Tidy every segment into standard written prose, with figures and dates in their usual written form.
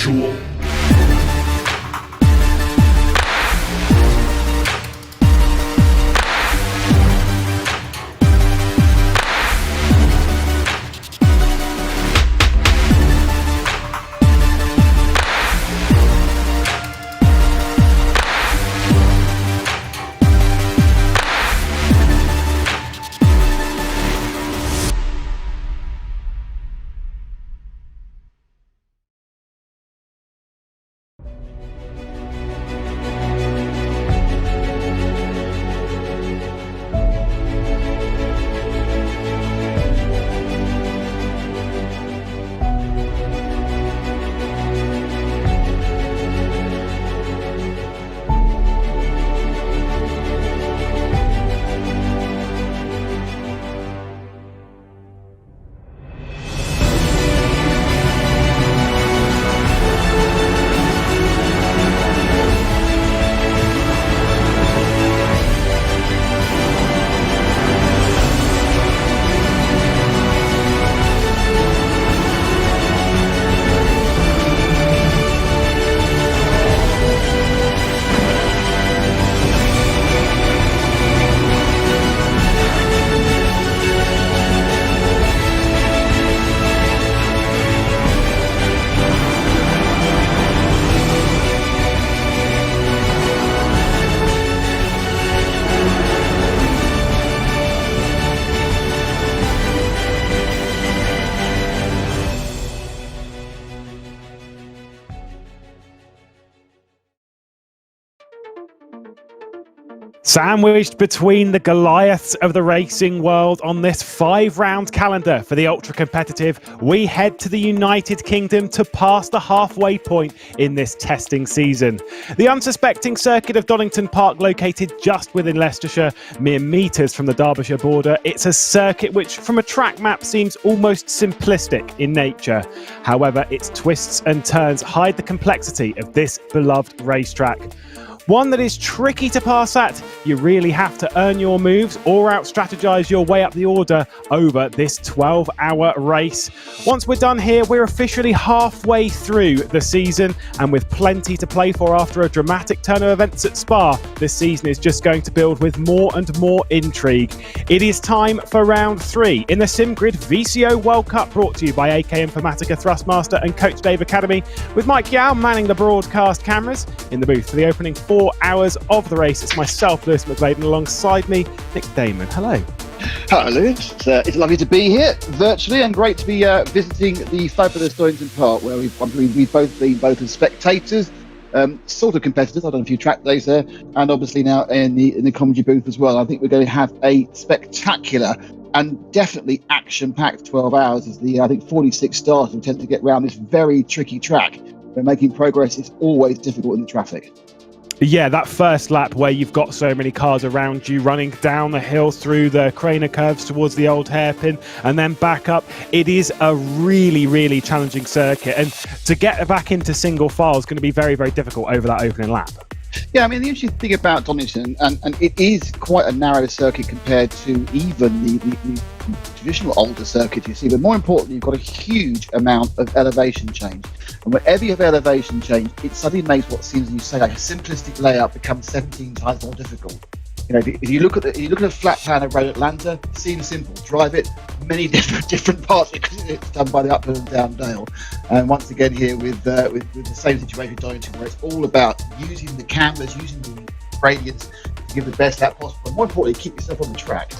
Virtual. Sandwiched between the Goliaths of the racing world on this 5-round calendar for the ultra-competitive, we head to the United Kingdom to pass the halfway point in this testing season. The unsuspecting circuit of Donington Park, located just within Leicestershire, mere metres from the Derbyshire border, it's a circuit which, from a track map, seems almost simplistic in nature. However, its twists and turns hide the complexity of this beloved racetrack. One that is tricky to pass at. You really have to earn your moves or out-strategize your way up the order over this 12-hour race. Once we're done here, we're officially halfway through the season, and with plenty to play for after a dramatic turn of events at Spa, this season is just going to build with more and more intrigue. It is time for round 3 in the SimGrid VCO World Cup, brought to you by AK Informatica Thrustmaster and Coach Dave Academy, with Mike Yao manning the broadcast cameras. In the booth for the opening 4 hours of the race, it's myself, Lewis McGlade, and alongside me, Nick Damon. Hello. Hello, Lewis. It's lovely to be here virtually, and great to be visiting the fabulous Donington Park, where we've both been both as spectators, sort of competitors. I've done a few track days there, and obviously now in the commentary booth as well. I think we're going to have a spectacular and definitely action-packed 12 hours. As the 46 starters will tend to get around this very tricky track, where making progress is always difficult in the traffic. Yeah, that first lap where you've got so many cars around you running down the hill through the Craner curves towards the old hairpin and then back up. It is a really, really challenging circuit. And to get back into single file is going to be very, very difficult over that opening lap. Yeah, I mean, the interesting thing about Donington, and it is quite a narrow circuit compared to even the traditional older circuit you see, but more importantly, you've got a huge amount of elevation change. And whenever you have elevation change, it suddenly makes what seems, as you say, like a simplistic layout become 17 times more difficult. You know, if you look at a flat plan of Road Atlanta, it seems simple. Drive it, many different parts because it's done by the uphill and down dale. And once again here with the same situation with Donington, where it's all about using the canvas, using the gradients to give the best lap possible. And more importantly, keep yourself on the track.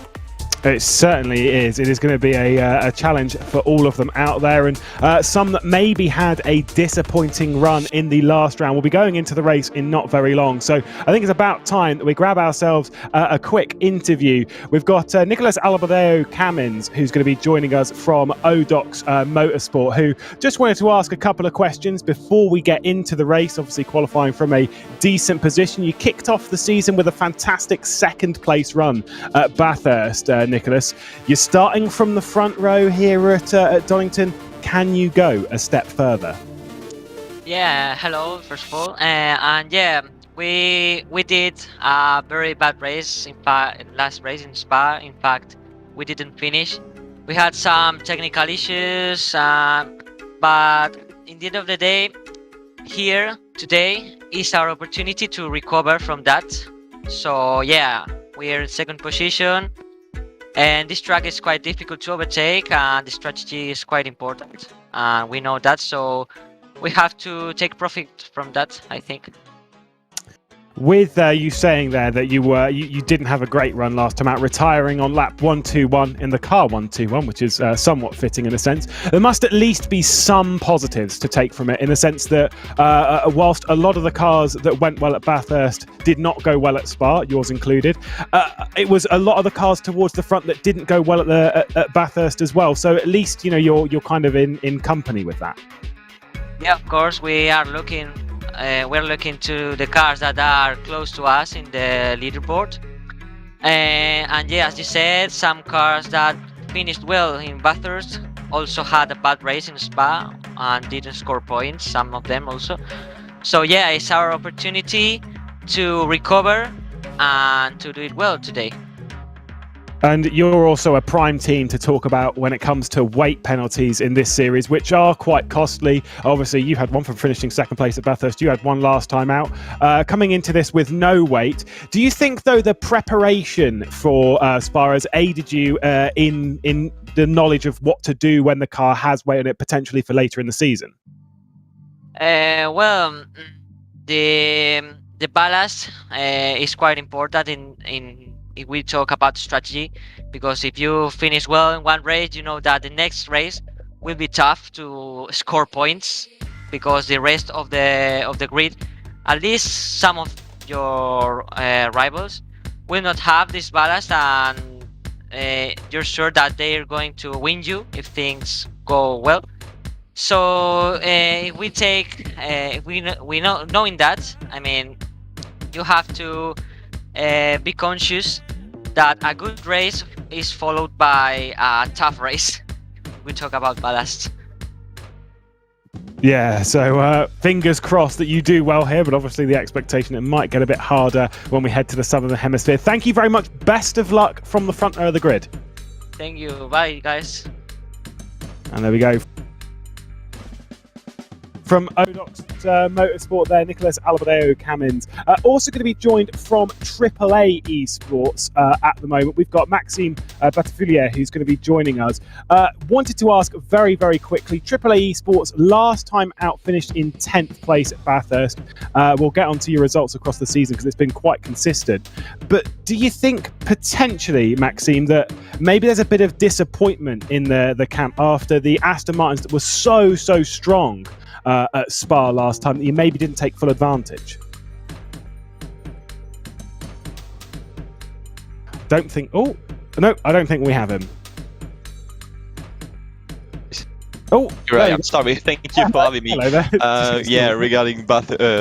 It certainly is. It is going to be a challenge for all of them out there, and some that maybe had a disappointing run in the last round will be going into the race in not very long. So I think it's about time that we grab ourselves a quick interview. We've got Nicholas Albadeo Camins, who's going to be joining us from Odox Motorsport, who just wanted to ask a couple of questions before we get into the race. Obviously qualifying from a decent position. You kicked off the season with a fantastic second place run at Bathurst, Nicholas. You're starting from the front row here at Donington. Can you go a step further? Yeah, hello, first of all. And yeah, we did a very bad race. In fact, last race in Spa, in fact, we didn't finish. We had some technical issues, but in the end of the day, here today is our opportunity to recover from that. So yeah, we're in second position, and this track is quite difficult to overtake, and the strategy is quite important, and we know that. So we have to take profit from that, I think. With you saying there that you didn't have a great run last time out, retiring on lap 121 in the car 121, which is somewhat fitting in a sense. There must at least be some positives to take from it, in the sense that whilst a lot of the cars that went well at Bathurst did not go well at Spa, yours included, it was a lot of the cars towards the front that didn't go well at Bathurst as well. So at least you're kind of in company with that. Yeah, of course, we're looking to the cars that are close to us in the leaderboard, and yeah, as you said, some cars that finished well in Bathurst also had a bad race in Spa and didn't score points, some of them also. So yeah, it's our opportunity to recover and to do it well today. And you're also a prime team to talk about when it comes to weight penalties in this series, which are quite costly. Obviously, you had one from finishing second place at Bathurst. You had one last time out. Coming into this with no weight, do you think, though, the preparation for Spa has aided you in the knowledge of what to do when the car has weight on it, potentially for later in the season? Well, the ballast is quite important if we talk about strategy, because if you finish well in one race, you know that the next race will be tough to score points, because the rest of the grid, at least some of your rivals, will not have this ballast, and you're sure that they're going to win you if things go well. So if we take, knowing that, I mean, you have to be conscious that a good race is followed by a tough race. We talk about ballast. Yeah, so fingers crossed that you do well here, but obviously the expectation it might get a bit harder when we head to the Southern Hemisphere. Thank you very much. Best of luck from the front row of the grid. Thank you. Bye, guys. And there we go. From Odox Motorsport there, Nicholas Albadeo Camins. Also going to be joined from AAA Esports at the moment. We've got Maxime Batafoulier, who's going to be joining us. Wanted to ask very, very quickly, AAA Esports last time out finished in 10th place at Bathurst. We'll get onto your results across the season because it's been quite consistent. But do you think potentially, Maxime, that maybe there's a bit of disappointment in the camp after the Aston Martins that was so strong at Spa last time, that you maybe didn't take full advantage? I don't think we have him. Oh, right. I'm sorry. Thank you for having me. Hello there. Yeah, regarding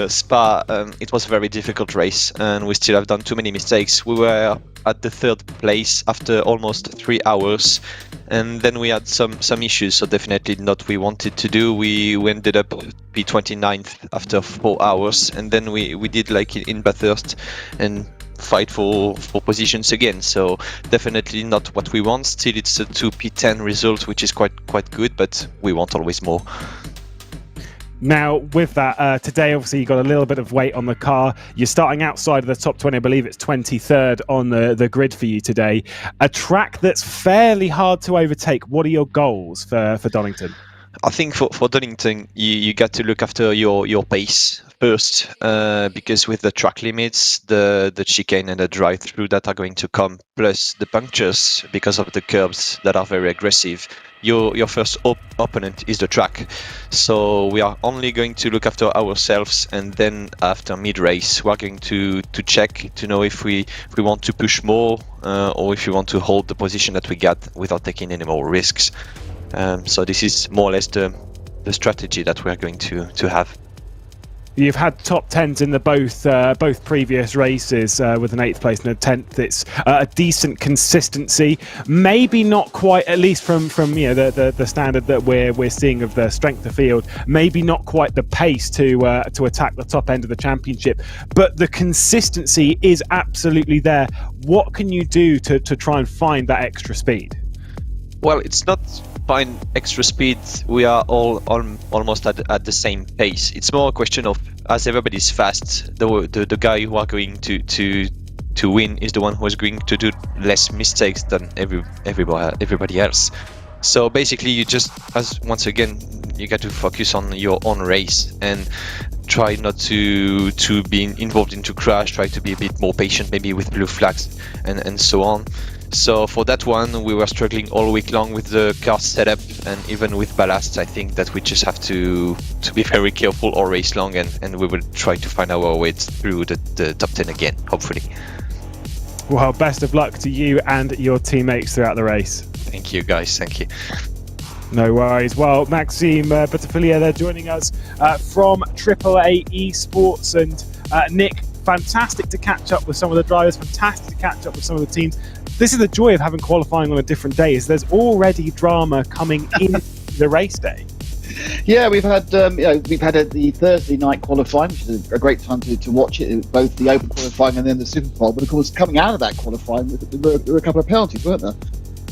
Spa, it was a very difficult race, and we still have done too many mistakes. We were at the third place after almost 3 hours, and then we had some issues. So definitely not what we wanted to do. We ended up P29th after 4 hours, and then we did like in Bathurst and fight for positions again. So definitely not what we want. Still, it's a 2 P10 result, which is quite good, but we want always more. Now, with that, today, obviously, you got a little bit of weight on the car. You're starting outside of the top 20. I believe it's 23rd on the grid for you today. A track that's fairly hard to overtake. What are your goals for Donington? I think for Donington, you got to look after your pace first, because with the track limits, the chicane and the drive-through that are going to come, plus the punctures because of the curbs that are very aggressive, your first opponent is the track. So we are only going to look after ourselves, and then after mid-race, we are going to check to know if we want to push more or if we want to hold the position that we got without taking any more risks. So this is more or less the strategy that we are going to have. You've had top 10s in the both previous races with an 8th place and a 10th. It's a decent consistency, maybe not quite, at least from the standard that we're seeing of the strength of field, maybe not quite the pace to attack the top end of the championship, but the consistency is absolutely there. What can you do to try and find that extra speed? Well, it's not find extra speed, we are all almost at the same pace. It's more a question of, as everybody's fast, the guy who are going to win is the one who is going to do less mistakes than everybody else. So basically, you just, once again, you got to focus on your own race and try not to be involved into crash. Try to be a bit more patient, maybe with blue flags and so on. So for that one, we were struggling all week long with the car setup and even with ballast. I think that we just have to be very careful all race long, and we will try to find our way through the top 10 again, hopefully. Well, best of luck to you and your teammates throughout the race. Thank you, guys. Thank you. No worries. Well, Maxime Butterfilia, they're joining us from AAA Esports. And Nick, fantastic to catch up with some of the drivers, fantastic to catch up with some of the teams. This is the joy of having qualifying on a different day, is there's already drama coming in the race day. Yeah, we've had the Thursday night qualifying, which is a great time to watch it, both the open qualifying and then the Super Bowl. But of course, coming out of that qualifying, there were a couple of penalties, weren't there?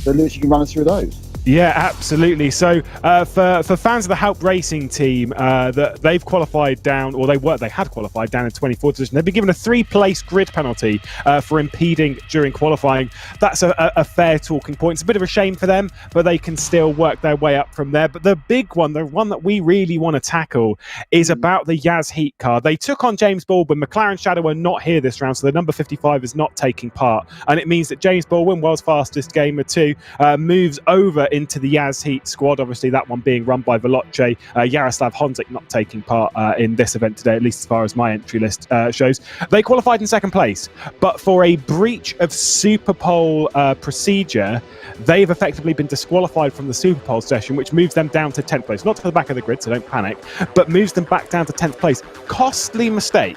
So Lewis, you can run us through those. Yeah, absolutely. So for fans of the Halp Racing team, that they've qualified down, or they had qualified down in 24th position. They've been given a 3-place grid penalty for impeding during qualifying. That's a fair talking point. It's a bit of a shame for them, but they can still work their way up from there. But the big one, the one that we really want to tackle, is about the Yaz Heat car. They took on James Baldwin. McLaren Shadow are not here this round, so the number 55 is not taking part. And it means that James Baldwin, world's fastest gamer too, moves over into the Yaz Heat squad. Obviously, that one being run by Veloce. Yaroslav Honzik not taking part in this event today, at least as far as my entry list shows. They qualified in second place, but for a breach of Superpole procedure, they've effectively been disqualified from the Superpole session, which moves them down to 10th place. Not to the back of the grid, so don't panic, but moves them back down to 10th place. Costly mistake.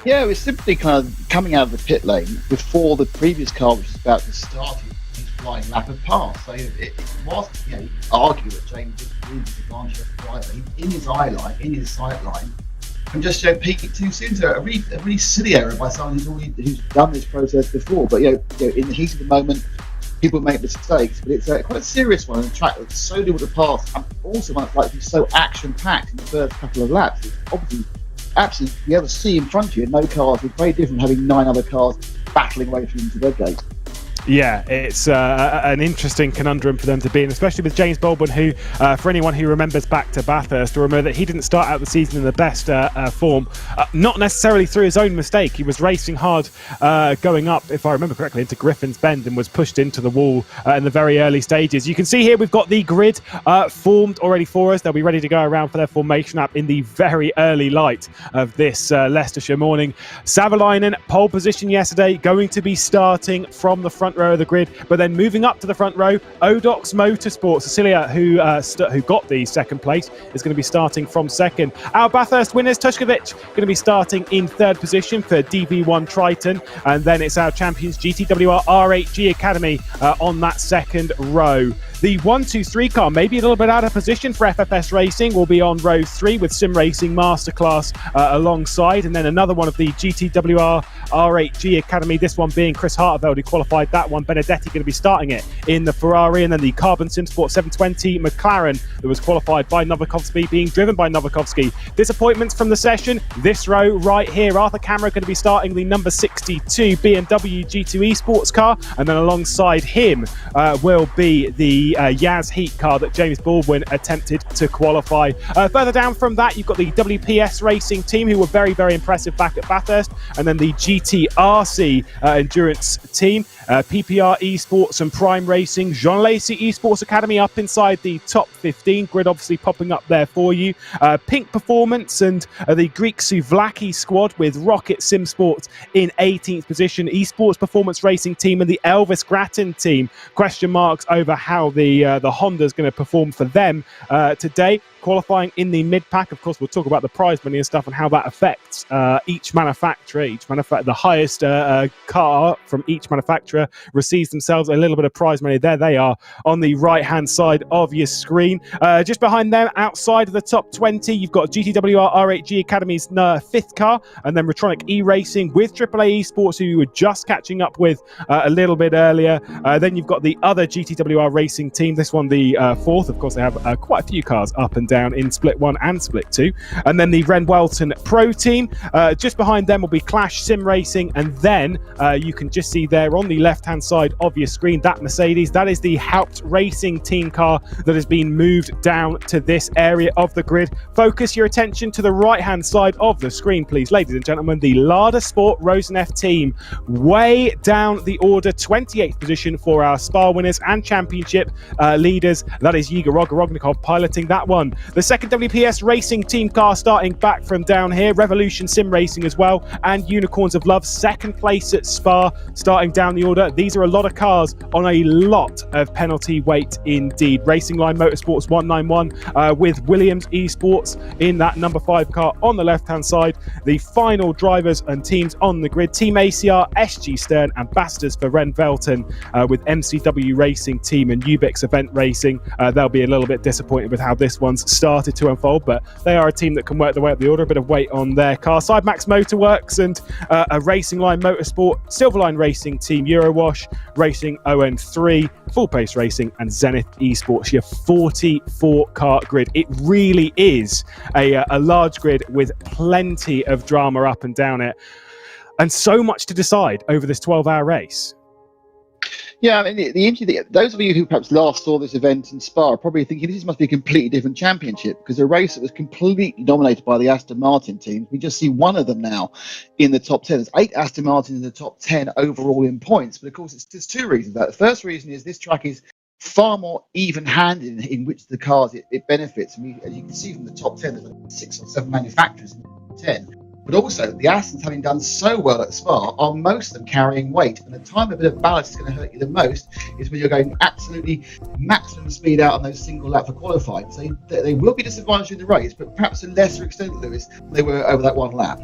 Yeah, it was simply kind of coming out of the pit lane before the previous car, which was about to start his flying lap, had passed. So it was, argue that James did really disadvantage the driver. He's in his eye line, in his sight line, and just peaked too soon. So a really silly error by someone who's done this process before. But in the heat of the moment, people make mistakes, but it's quite a serious one on a track that's so difficult to pass, and also one that's like to be so action-packed in the first couple of laps. It's obviously absolutely, you ever see in front of you, no cars. It's very different having 9 other cars battling away through into their gate. Yeah, it's an interesting conundrum for them to be in, especially with James Baldwin, who, for anyone who remembers back to Bathurst, will remember that he didn't start out the season in the best form, not necessarily through his own mistake. He was racing hard going up, if I remember correctly, into Griffin's Bend and was pushed into the wall in the very early stages. You can see here we've got the grid formed already for us. They'll be ready to go around for their formation up in the very early light of this Leicestershire morning. Savalainen, pole position yesterday, going to be starting from the front row of the grid, but then moving up to the front row, Odox Motorsport, Cecilia, who got the second place, is going to be starting from second. Our Bathurst winners, Tushkovic, going to be starting in third position for DB1 Triton, and then it's our champions GTWR R8G Academy on that second row. The 1-2-3 car, maybe a little bit out of position for FFS Racing, will be on row 3 with Sim Racing Masterclass alongside, and then another one of the GTWR R8G Academy, this one being Chris Hartveld, who qualified that one. Benedetti going to be starting it in the Ferrari, and then the Carbon Sim Sport 720 McLaren that was qualified by Novakovsky, being driven by Novakovsky. Disappointments from the session, this row right here, Arthur Camera going to be starting the number 62 BMW G2 Esports car, and then alongside him will be the Yaz Heat car that James Baldwin attempted to qualify. Further down from that, you've got the WPS Racing team, who were very, very impressive back at Bathurst, and then the GTRC Endurance team, PPR Esports and Prime Racing, Jean Lacey Esports Academy up inside the top 15, grid obviously popping up there for you. Pink Performance and the Greek Souvlaki squad with Rocket Sim Sports in 18th position, Esports Performance Racing team and the Elvis Grattan team. Question marks over how the Honda's going to perform for them today. qualifying in the mid-pack. Of course, we'll talk about the prize money and stuff and how that affects each manufacturer. The highest car from each manufacturer receives themselves a little bit of prize money. There they are on the right-hand side of your screen. Just behind them, outside of the top 20, you've got GTWR RHG Academy's 5th car, and then Retronic E-Racing with AAA Esports, who you were just catching up with a little bit earlier. Then you've got the other GTWR Racing team, this one the 4th. Of course, they have quite a few cars up and down in Split 1 and Split 2. And then the Ren Welton Pro team. Just behind them will be Clash Sim Racing, and then you can just see there on the left-hand side of your screen, that Mercedes, that is the Haupt Racing team car that has been moved down to this area of the grid. Focus your attention to the right-hand side of the screen, please, ladies and gentlemen. The Lada Sport Rosenf team, way down the order, 28th position for our Spa winners and championship leaders. That is Yiga Rognikov piloting that one. The second WPS Racing team car starting back from down here, Revolution Sim Racing as well, and Unicorns of Love, second place at Spa, starting down the order. These are a lot of cars on a lot of penalty weight indeed. Racing Line Motorsports 191 with Williams Esports in that number 5 car on the left-hand side. The final drivers and teams on the grid, Team ACR, SG Stern, ambassadors for Ren Velton with MCW Racing Team and Ubix Event Racing. They'll be a little bit disappointed with how this one's started to unfold, but they are a team that can work their way up the order, a bit of weight on their car. Sidemax Motorworks and a Racing Line Motorsport, Silverline Racing Team, Eurowash, Racing ON3, Full Pace Racing, and Zenith Esports. Your 44 car grid. It really is a large grid with plenty of drama up and down it, and so much to decide over this 12-hour race. Yeah, I mean, those of you who perhaps last saw this event in Spa are probably thinking this must be a completely different championship, because a race that was completely dominated by the Aston Martin teams. We just see one of them now in the top 10. There's 8 Aston Martins in the top 10 overall in points. But of course, there's 2 reasons for that. The first reason is this track is far more even-handed in which the cars it benefits. I mean, as you can see from the top 10, there's like 6 or 7 manufacturers in the top 10. But also, the Astons, having done so well at Spa, are most of them carrying weight. And the time a bit of balance is going to hurt you the most is when you're going absolutely maximum speed out on those single lap for qualifying. So they will be disadvantaged in the race, but perhaps to a lesser extent, Lewis, than they were over that one lap.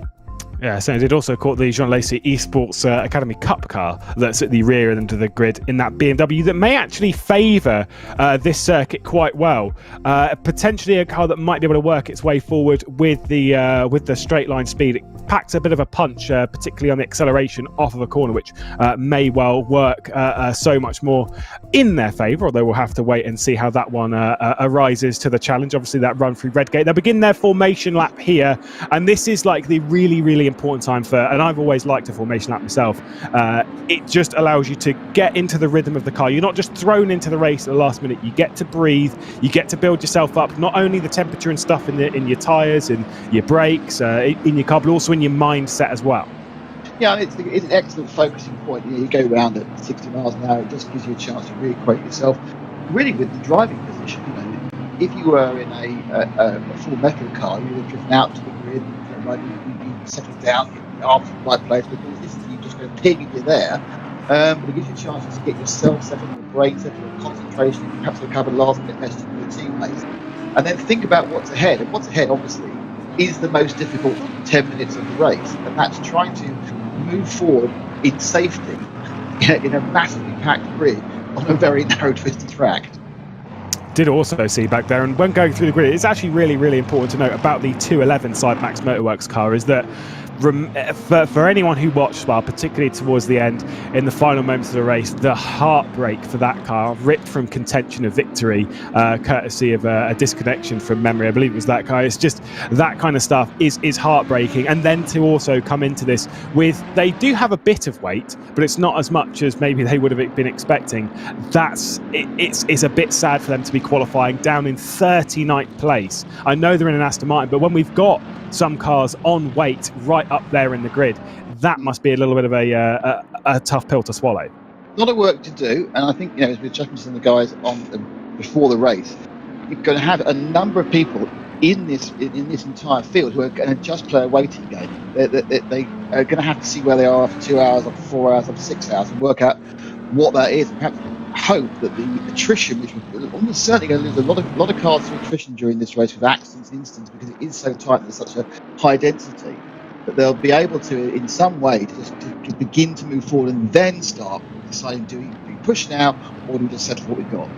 Yeah, so it also caught the Jean Lacey Esports Academy Cup car that's at the rear end of the grid in that BMW that may actually favour this circuit quite well. Potentially a car that might be able to work its way forward with the straight line speed. It packs a bit of a punch, particularly on the acceleration off of a corner, which may well work so much more in their favour, although we'll have to wait and see how that one arises to the challenge. Obviously, that run through Redgate. They'll begin their formation lap here, and this is like the really, really important time for, and I've always liked a formation lap myself. It just allows you to get into the rhythm of the car. You're not just thrown into the race at the last minute. You get to breathe, you get to build yourself up, not only the temperature and stuff in your tyres and your brakes, in your car, but also in your mindset as well. Yeah, it's an excellent focusing point. You go around at 60 miles an hour, it just gives you a chance to reacquaint yourself really with the driving position. You know, if you were in a full metal car, you would have driven out to the grid, you'd settle down, your arms in the right place, because this is you just go pig if you're there. But it gives you a chance to get yourself settled, your brain settled, your concentration, perhaps a couple of last minute messages to your teammates. And then think about what's ahead. And what's ahead, obviously, is the most difficult 10 minutes of the race. And that's trying to move forward in safety in a massively packed grid on a very narrow, twisty track. Did also see back there, and when going through the grid, it's actually really, really important to note about the 211 Sidemax Motorworks car is that for anyone who watched Spa, particularly towards the end, in the final moments of the race, the heartbreak for that car, ripped from contention of victory, courtesy of a disconnection from memory, I believe it was that car. It's just that kind of stuff is heartbreaking. And then to also come into this with, they do have a bit of weight, but it's not as much as maybe they would have been expecting. It's a bit sad for them to be qualifying down in 39th place. I know they're in an Aston Martin, but when we've got some cars on weight right up there in the grid, that must be a little bit of a tough pill to swallow. A lot of work to do, and I think, as we're chatting to some of the guys before the race, you're going to have a number of people in this entire field who are going to just play a waiting game. They are going to have to see where they are after 2 hours, after 4 hours, after 6 hours, and work out what that is, and perhaps hope that the attrition, which we're almost certainly going to lose a lot of cars to attrition during this race with accidents and incidents because it is so tight and there's such a high density, that they'll be able to, in some way, to begin to move forward and then start deciding, do we push now or do we just settle for what we've got?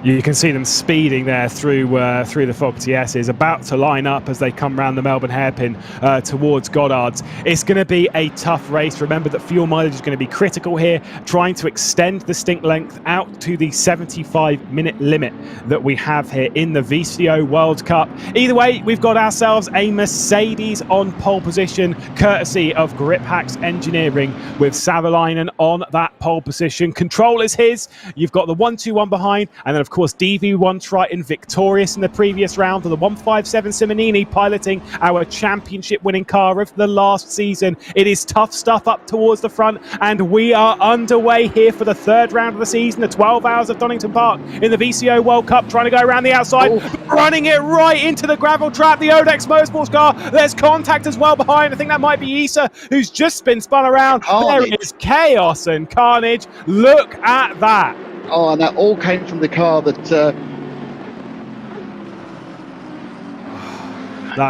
You can see them speeding there through the Fog TSs, about to line up as they come round the Melbourne hairpin towards Goddard's. It's going to be a tough race. Remember that fuel mileage is going to be critical here, trying to extend the stint length out to the 75-minute limit that we have here in the VCO World Cup. Either way, we've got ourselves a Mercedes on pole position, courtesy of Grip Hacks Engineering, with Savalainen on that pole position. Control is his. You've got the 1-2-1 behind, and then of course DV1 Triton victorious in the previous round, of the 157 Simonini piloting our championship winning car of the last season. It is tough stuff up towards the front, and we are underway here for the third round of the season, the 12 hours of Donington Park in the VCO World Cup, trying to go around the outside, running it right into the gravel trap, the Odex Motorsports car. There's contact as well behind. I think that might be Issa, who's just been spun around. Carnage. There is chaos and carnage. Look at that. Oh, and that all came from the car that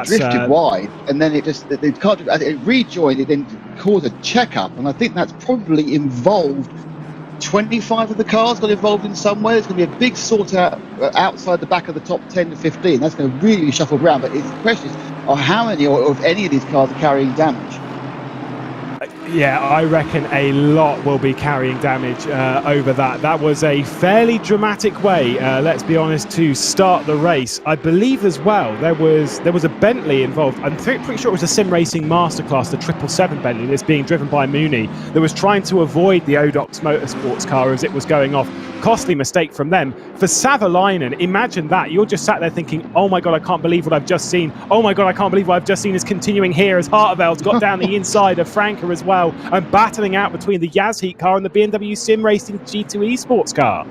drifted wide, and then the car it rejoined. It then caused a check-up, and I think that's probably involved 25 of the cars got involved in some way. There's going to be a big sort out outside the back of the top 10 to 15. That's going to really shuffle around. But the question is, how many or if any of these cars are carrying damage? Yeah, I reckon a lot will be carrying damage over that. That was a fairly dramatic way, let's be honest, to start the race. I believe as well there was a Bentley involved. I'm pretty sure it was a Sim Racing Masterclass, the 777 Bentley that's being driven by Mooney, that was trying to avoid the Odox Motorsports car as it was going off. Costly mistake from them. For Savalainen, imagine that. You're just sat there thinking, oh my God, I can't believe what I've just seen. Oh my God, I can't believe what I've just seen is continuing here as Hartveld's got down the inside of Franca as well, and battling out between the Yazheat car and the BMW Sim Racing G2 Esports car.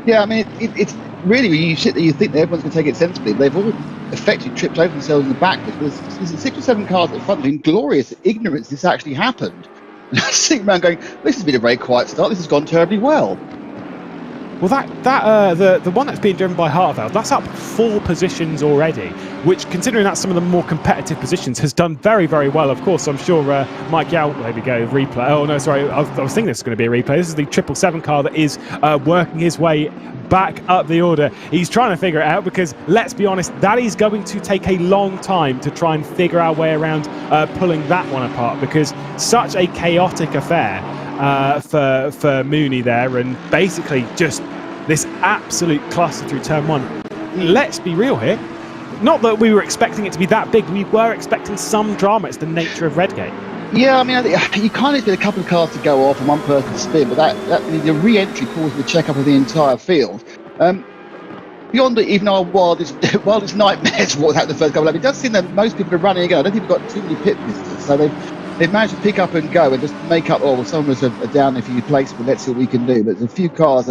Yeah, I mean, it's really, when you sit there, you think that everyone's going to take it sensibly. They've all effectively tripped over themselves in the back. There's 6 or 7 cars at the front in glorious ignorance this actually happened. And I was sitting around going, this has been a very quiet start. This has gone terribly well. Well, the one that's being driven by Hartveld, that's up 4 positions already, which, considering that's some of the more competitive positions, has done very, very well. Of course, I'm sure Mike Yao, there we go, replay. Oh, no, sorry, I was thinking this was going to be a replay. This is the 777 car that is working his way back up the order. He's trying to figure it out because, let's be honest, that is going to take a long time to try and figure our way around pulling that one apart, because such a chaotic affair for Mooney there, and basically just this absolute cluster through turn 1. Let's be real here. Not that we were expecting it to be that big. We were expecting some drama. It's the nature of Redgate. Yeah, I mean, you kind of get a couple of cars to go off and one person to spin, but the re-entry caused the check-up of the entire field. Beyond even our wildest nightmares, what happened the first couple of laps, it does seem that most people are running again. I don't think we've got too many pit visitors, so they've managed to pick up and go and just make up. Oh, well, some of us are down a few places, but let's see what we can do. But there's a few cars,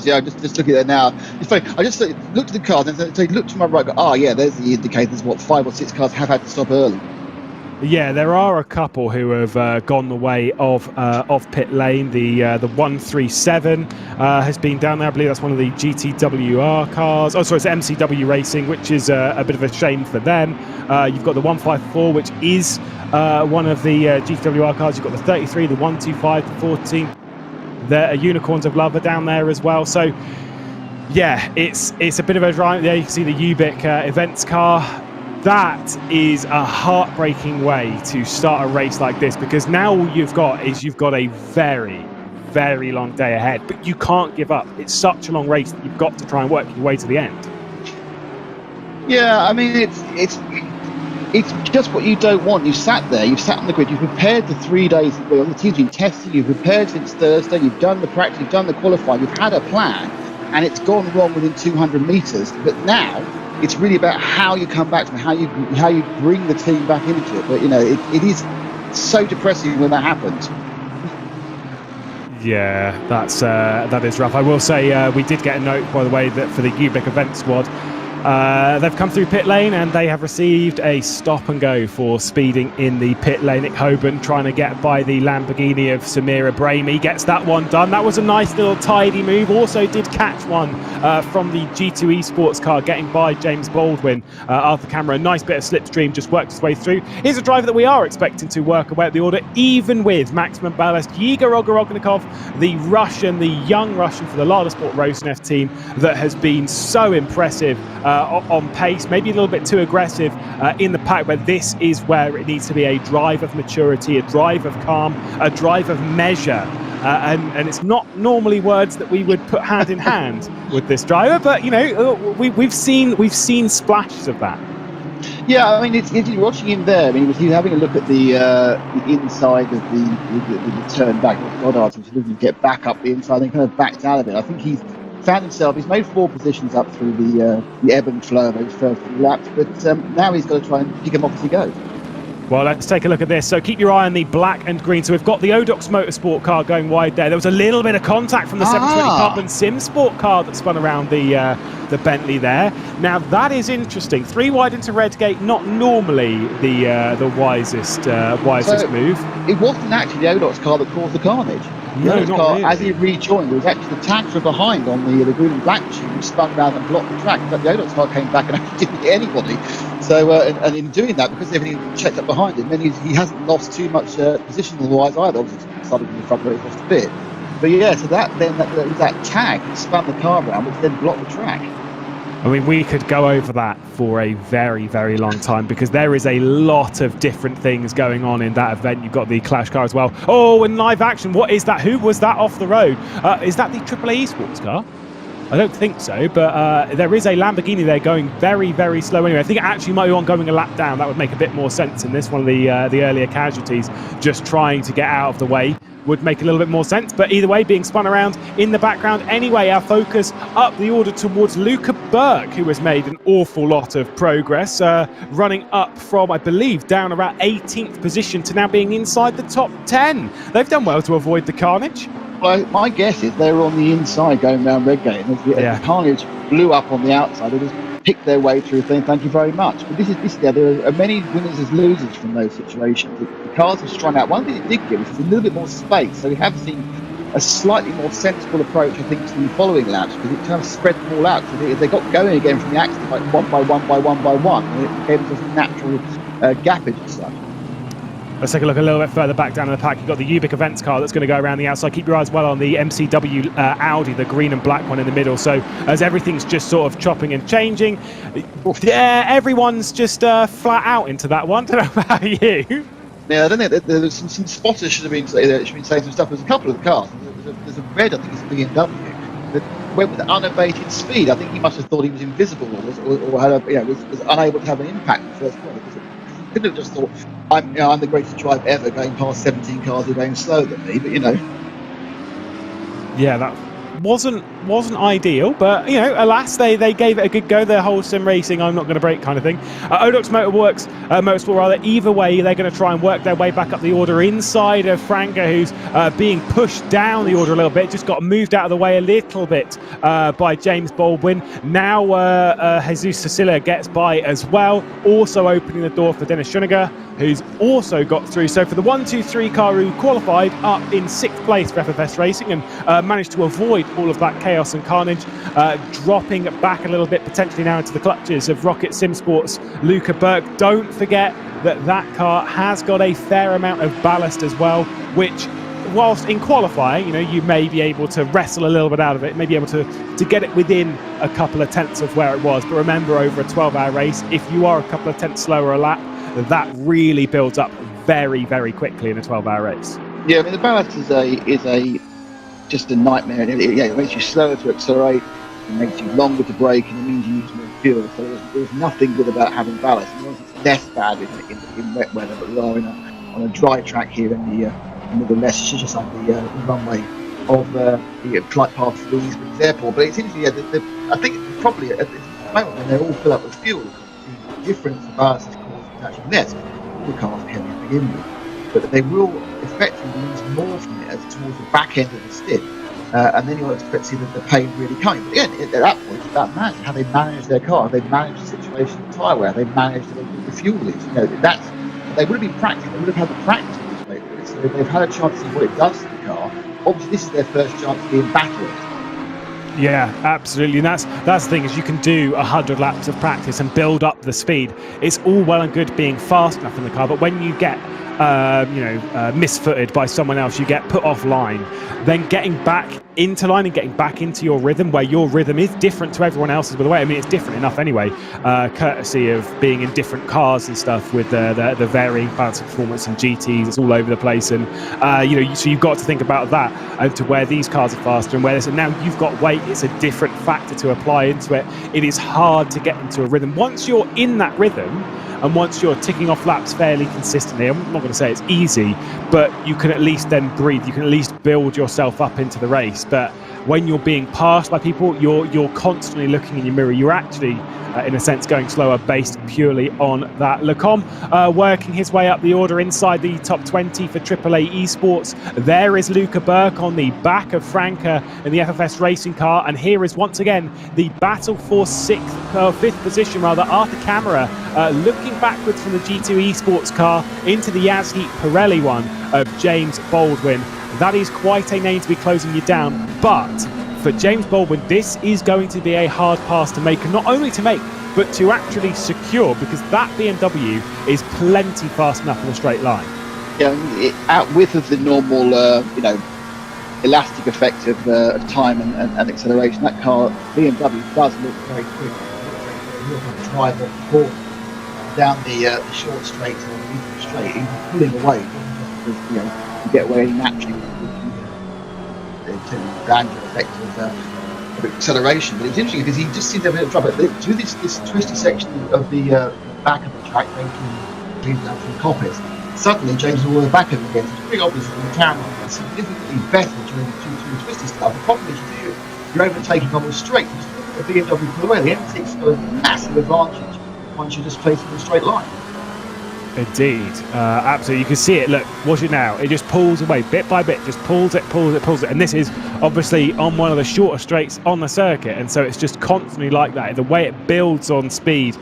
yeah. Just looking at it now. It's funny. I just looked at the cars and so looked to my right. Go, yeah, there's the indicators. What 5 or 6 cars have had to stop early. Yeah, there are a couple who have gone the way of pit lane. The 137 has been down there. I believe that's one of the GTWR cars. Oh, sorry, it's MCW Racing, which is a bit of a shame for them. You've got the 154, which is one of the GTWR cars. You've got the 33, the 125, the 14. There are Unicorns of Love are down there as well. So, yeah, it's a bit of a drive. There you can see the Ubik events car. That is a heartbreaking way to start a race like this, because now all you've got a very, very long day ahead, but you can't give up. It's such a long race that you've got to try and work your way to the end. Yeah, I mean, it's just what you don't want. You've sat there, you've sat on the grid, you've prepared for 3 days. Well, the team's been testing, you've prepared since Thursday, you've done the practice, you've done the qualifying, you've had a plan, and it's gone wrong within 200 metres. But now it's really about how you come back to it, how you bring the team back into it. But it is so depressing when that happens. Yeah, that is rough. I will say we did get a note, by the way, that for the Ubik event squad, They've come through pit lane and they have received a stop and go for speeding in the pit lane. Nick Hoban trying to get by the Lamborghini of Samira Brahimi, gets that one done. That was a nice little tidy move. Also did catch one from the G2 Esports car, getting by James Baldwin. Arthur Camera, a nice bit of slipstream, just worked his way through. Here's a driver that we are expecting to work away at the order, even with maximum ballast. Yiga Rogorognikov, the Russian, the young Russian for the Lada Sport Rosneft team, that has been so impressive on pace, maybe a little bit too aggressive in the pack, but this is where it needs to be a drive of maturity, a drive of calm, a drive of measure. And it's not normally words that we would put hand in hand with this driver, but you know, we've seen splashes of that. Yeah, I mean, it's watching him there. I mean, he's having a look at the inside of the turn back of Goddard, which is looking to get back up the inside, and kind of backed out of it. I think he's found himself. He's made 4 positions up through the ebb and flow of those first few laps, but now he's got to try and pick him off as he goes. Well, let's take a look at this. So keep your eye on the black and green. So we've got the Odox Motorsport car going wide there. There was a little bit of contact from the 720 Carbon Sim Sport car that spun around the Bentley there. Now that is interesting. 3 wide into Redgate, not normally the wisest move. It wasn't actually the Odox car that caused the carnage. The No, Odox not car, really. as he rejoined, there was actually the tags were behind on the green and black machine, which spun around and blocked the track. But the Odox car came back and actually didn't hit anybody. So, and in doing that, because everything checked up behind him, then he hasn't lost too much positional-wise either. Obviously, started from the front where he lost a bit. But yeah, so that tag spun the car around, which then blocked the track. I mean, we could go over that for a very, very long time because there is a lot of different things going on in that event. You've got the Clash car as well. Oh, and live action. What is that? Who was that off the road? Is that the AAA Esports car? I don't think so, but there is a Lamborghini there going very, very slow anyway. I think it actually might be on going a lap down. That would make a bit more sense in this. One of the earlier casualties just trying to get out of the way would make a little bit more sense, but either way, being spun around in the background. Anyway, our focus up the order towards Luca Burke, who has made an awful lot of progress, running up from, I believe, down around 18th position to now being inside the top 10. They've done well to avoid the carnage. Well, my guess is they were on the inside going around Redgate, and as the carnage blew up on the outside, they just picked their way through, saying thank you very much. But there are many winners as losers from those situations. The cars have strung out. One thing it did give us is a little bit more space, so we have seen a slightly more sensible approach, I think, to the following laps, because it kind of spread them all out. So they got going again from the accident, like one by one, and it gave us a natural gappage and such. Let's take a look a little bit further back down in the pack. You've got the Ubik Events car that's going to go around the outside. Keep your eyes well on the MCW Audi, the green and black one in the middle. So as everything's just sort of chopping and changing, everyone's just flat out into that one. Don't know about you. Yeah, I don't think there's some spotters should have been saying some stuff. There's a couple of the cars. There's a red, I think it's a BMW, that went with unabated speed. I think he must have thought he was invisible or had was unable to have an impact in the first corner. He couldn't have just thought, I'm the greatest driver ever, going past 17 cars who are going slower than me, but Yeah, that wasn't ideal, but alas, they gave it a good go. Their whole sim racing, I'm not going to break kind of thing. Odox Motorsport rather, either way, they're going to try and work their way back up the order inside of Franca, who's being pushed down the order a little bit, just got moved out of the way a little bit by James Baldwin. Now Jesus Cecilia gets by as well, also opening the door for Dennis Schuniger, who's also got through. So for the 1-2-3 car who qualified up in 6th place for FFS Racing and managed to avoid all of that chaos and carnage, dropping back a little bit potentially now into the clutches of Rocket Sim Sports Luca Burke. Don't forget that car has got a fair amount of ballast as well, which whilst in qualifying you may be able to wrestle a little bit out of it, may be able to get it within a couple of tenths of where it was. But remember, over a 12-hour race, if you are a couple of tenths slower a lap, that really builds up very, very quickly in a 12-hour race. Yeah, I mean, the ballast is just a nightmare. It makes you slower to accelerate, it makes you longer to brake, and it means you use more fuel. So there's nothing good about having ballast. It's less bad in wet weather, but we are on a dry track here in the middle west. It's just like the runway of the flight path to the Eastman's Airport. But it's interesting, I think probably at this moment when they're all filled up with fuel, the difference in ballast is actually less. All the cars are heavy to begin with, but they will effectively lose more from it as towards the back end of the stint. and then you expect to see the pain really coming. But again, at that point, it's about managing how they manage their car, how they manage the situation of tyre wear, how they manage the fuel is. They would have been practicing, they would have had the practice of this weight, so they've had a chance to see what it does to the car. Obviously, this is their first chance to be in battle. Yeah, absolutely. And that's the thing, is you can do 100 laps of practice and build up the speed. It's all well and good being fast enough in the car, but when you get misfooted by someone else, you get put offline, then getting back into line and getting back into your rhythm, where your rhythm is different to everyone else's. By the way, I mean, it's different enough anyway, courtesy of being in different cars and stuff with the varying balance of performance and GTs. It's all over the place, and so you've got to think about that, and to where these cars are faster and where this. And now you've got weight; it's a different factor to apply into it. It is hard to get into a rhythm. Once you're in that rhythm, and once you're ticking off laps fairly consistently, I'm not going to say it's easy, but you can at least then breathe. You can at least build yourself up into the race. But when you're being passed by people, you're constantly looking in your mirror. You're actually, in a sense, going slower based purely on that. Lecom working his way up the order inside the top 20 for AAA Esports. There is Luca Burke on the back of Franca in the FFS racing car. And here is once again the battle for fifth position, Arthur Camera looking backwards from the G2 Esports car into the Yazheat Pirelli one of James Baldwin. That is quite a name to be closing you down, but for James Baldwin, this is going to be a hard pass to make, and not only to make, but to actually secure, because that BMW is plenty fast enough in a straight line. Yeah, out with of the normal, elastic effect of time and acceleration, that car, BMW, does look very quick. You're going to drive off the corner down the short straight or the medium straight, even pulling away, because, you get away naturally with the granular effect of acceleration. But it's interesting because he just seems to have a bit of trouble. Through this twisty section of the back of the track, making down from Coppice, suddenly James is all the back of him again. So it's pretty obvious that the camera is significantly better during the twisty stuff. The problem is you're overtaking on the straight. Just look at the BMW pull away. The M6 has got a massive advantage once you're just placing in a straight line. Indeed, absolutely. You can see it. Look, watch it now. It just pulls away bit by bit, just pulls it. And this is obviously on one of the shorter straights on the circuit, and so it's just constantly like that. The way it builds on speed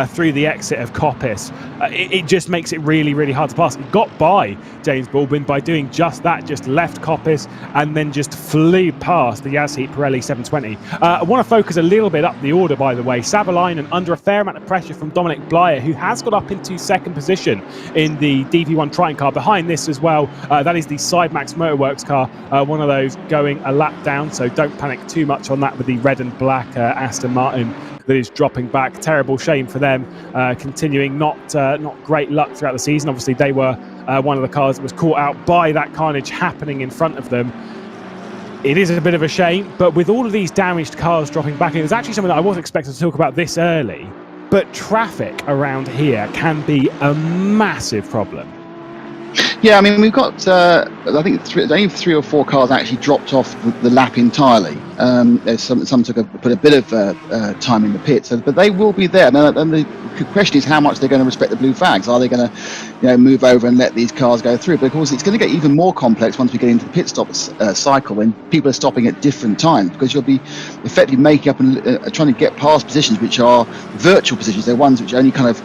through the exit of Coppice, it just makes it really, really hard to pass. It got by James Baldwin by doing just that, just left Coppice and then just flew past the Yazheat Pirelli 720. I want to focus a little bit up the order, by the way. Savalainen under a fair amount of pressure from Dominic Blyer, who has got up into second position in the DV1 Triton car. Behind this as well, that is the Sidemax Motorworks car, one of those going a lap down, so don't panic too much on that with the red and black Aston Martin that is dropping back. Terrible shame for them, continuing not great luck throughout the season. Obviously they were one of the cars that was caught out by that carnage happening in front of them. It is a bit of a shame, but with all of these damaged cars dropping back, it was actually something that I wasn't expecting to talk about this early. But traffic around here can be a massive problem. Yeah, I mean, we've got, I think, only 3 or 4 cars actually dropped off the lap entirely. There's some put a bit of time in the pits, but they will be there. And the question is how much they're going to respect the blue flags. Are they going to, move over and let these cars go through? But of course, it's going to get even more complex once we get into the pit stop cycle, when people are stopping at different times, because you'll be effectively making up and trying to get past positions which are virtual positions. They're ones which only kind of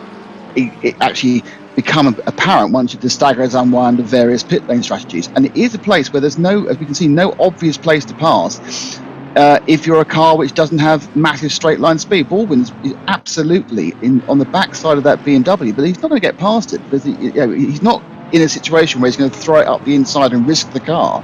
actually become apparent once the stagger has unwound of various pit lane strategies. And it is a place where there's no, as we can see, no obvious place to pass if you're a car which doesn't have massive straight line speed. Baldwin's is absolutely on the back side of that BMW, but he's not going to get past it because he's not in a situation where he's going to throw it up the inside and risk the car.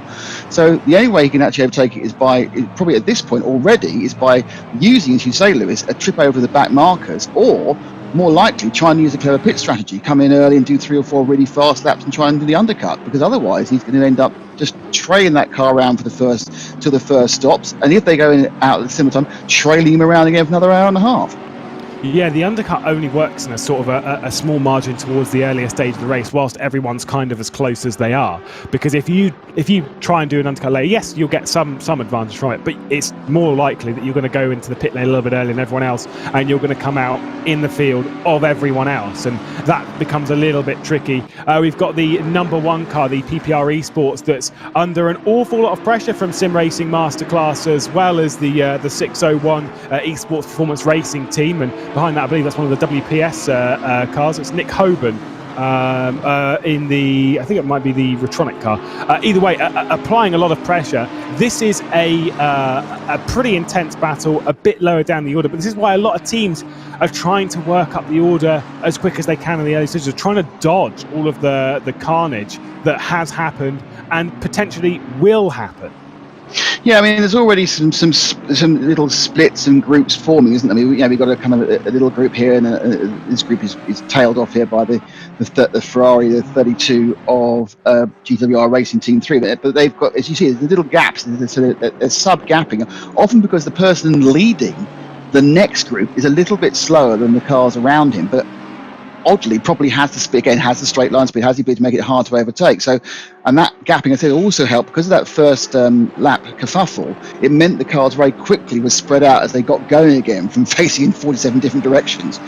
So the only way he can actually overtake it is by, probably at this point already, is by using, as you say, Lewis, a trip over the back markers, or more likely try and use a clever pit strategy, come in early and do 3 or 4 really fast laps and try and do the undercut, because otherwise he's going to end up just trailing that car around for the first stops, and if they go in out at the similar time, trailing him around again for another hour and a half. Yeah, the undercut only works in a sort of a small margin towards the earlier stage of the race, whilst everyone's kind of as close as they are. Because if you try and do an undercut later, yes, you'll get some advantage from it, but it's more likely that you're going to go into the pit lane a little bit earlier than everyone else, and you're going to come out in the field of everyone else, and that becomes a little bit tricky. We've got the number 1 car, the PPR Esports, that's under an awful lot of pressure from Sim Racing Masterclass, as well as the 601 Esports Performance Racing team, and behind that, I believe that's one of the WPS cars. It's Nick Hoban in the, I think it might be the Retronic car. Either way, applying a lot of pressure. This is a pretty intense battle, a bit lower down the order, but this is why a lot of teams are trying to work up the order as quick as they can in the early stages, trying to dodge all of the carnage that has happened and potentially will happen. Yeah, I mean, there's already some little splits and groups forming, isn't there? I mean, we've got a kind of a little group here, and this group is tailed off here by the Ferrari, the 32 of GWR Racing Team 3. But they've got, as you see, there's little gaps, there's sub-gapping, often because the person leading the next group is a little bit slower than the cars around him, but oddly probably has the straight line speed, has the ability to make it hard to overtake. So, and that gapping, I think, also helped because of that first lap kerfuffle. It meant the cars very quickly were spread out as they got going again from facing in 47 different directions.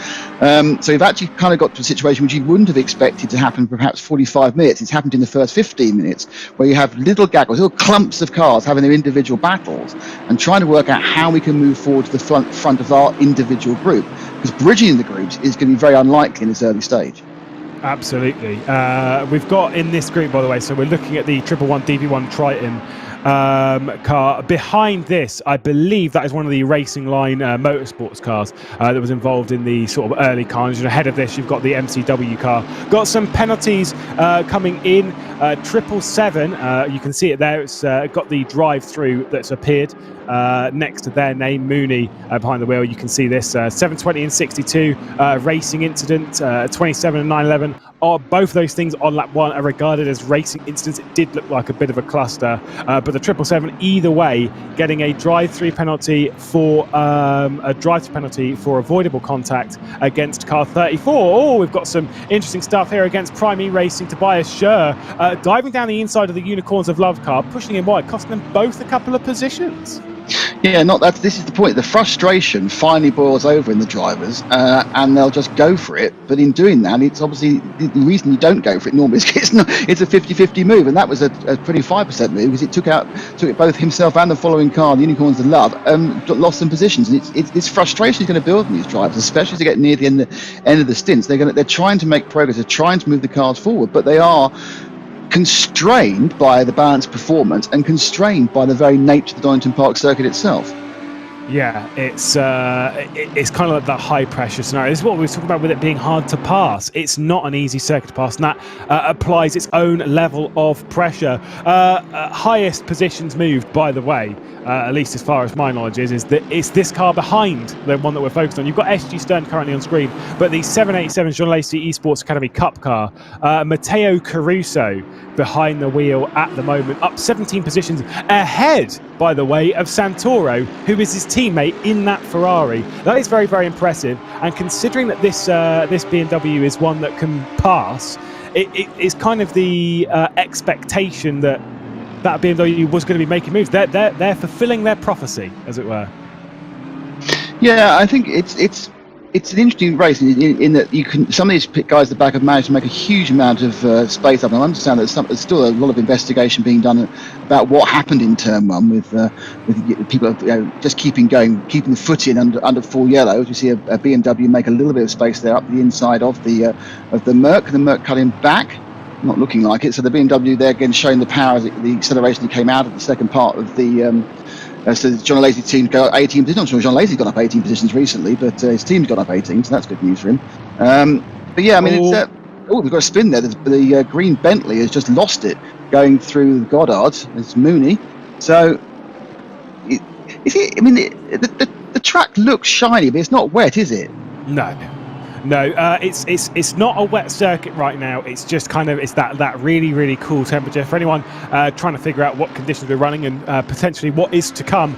So you've actually kind of got to a situation which you wouldn't have expected to happen for perhaps 45 minutes. It's happened in the first 15 minutes, where you have little gaggles, little clumps of cars having their individual battles and trying to work out how we can move forward to the front of our individual group. Because bridging the groups is going to be very unlikely in this early stage. Absolutely. We've got in this group, by the way, so we're looking at the 111 DV1 Triton car. Behind this, I believe that is one of the Racing Line Motorsports cars that was involved in the sort of early carnage. And ahead of this, you've got the MCW car. Got some penalties coming in. 777, you can see it there. It's got the drive-through that's appeared next to their name, Mooney, behind the wheel. You can see this 720 and 62 racing incident, 27 and 911. Both of those things on lap 1 are regarded as racing incidents. It did look like a bit of a cluster, but the 777 either way getting a drive-through penalty for avoidable contact against car 34. Oh, we've got some interesting stuff here against Prime E Racing. Tobias Scher diving down the inside of the Unicorns of Love car, pushing him wide, costing them both a couple of positions. Yeah, this is the point. The frustration finally boils over in the drivers, and they'll just go for it. But in doing that, it's obviously the reason you don't go for it normally is it's a 50-50 move, and that was a pretty 5% move because it took it both himself and the following car, the Unicorns of Love, lost some positions. And it's frustration is going to build in these drivers, especially as they get near the end of the stints. They're trying to make progress. They're trying to move the cars forward, but they are constrained by the balanced performance and constrained by the very nature of the Donington Park circuit itself. Yeah, it's kind of like that high pressure scenario. This is what we were talking about with it being hard to pass. It's not an easy circuit to pass, and that applies its own level of pressure. Highest positions moved, by the way, at least as far as my knowledge is that it's this car behind the one that we're focused on. You've got SG Stern currently on screen, but the 787 John Lacey Esports Academy Cup car, Matteo Caruso behind the wheel at the moment, up 17 positions ahead, by the way, of Santoro, who is his teammate in that Ferrari. That is very, very impressive, and considering that this BMW is one that can pass, it is kind of the expectation that BMW was going to be making moves. They're fulfilling their prophecy, as it were. Yeah, I think it's an interesting race in that some of these guys at the back have managed to make a huge amount of space up. And I understand that there's still a lot of investigation being done about what happened in turn 1 with people just keeping the foot in under full yellow. As we see a BMW make a little bit of space there up the inside of the Merc. The Merc cutting back. Not looking like it. So the BMW there again showing the power as the acceleration that came out of the second part of the so John Lacey's team got 18 positions. I'm sure John Lacey's got up 18 positions recently, but his team's got up 18, so that's good news for him. But yeah, I mean, we've got a spin there. The green Bentley has just lost it going through Goddard. It's Mooney. So the track looks shiny, but it's not wet, is it? No. No, it's not a wet circuit right now. It's just kind of that really cool temperature. For anyone trying to figure out what conditions we're running and potentially what is to come,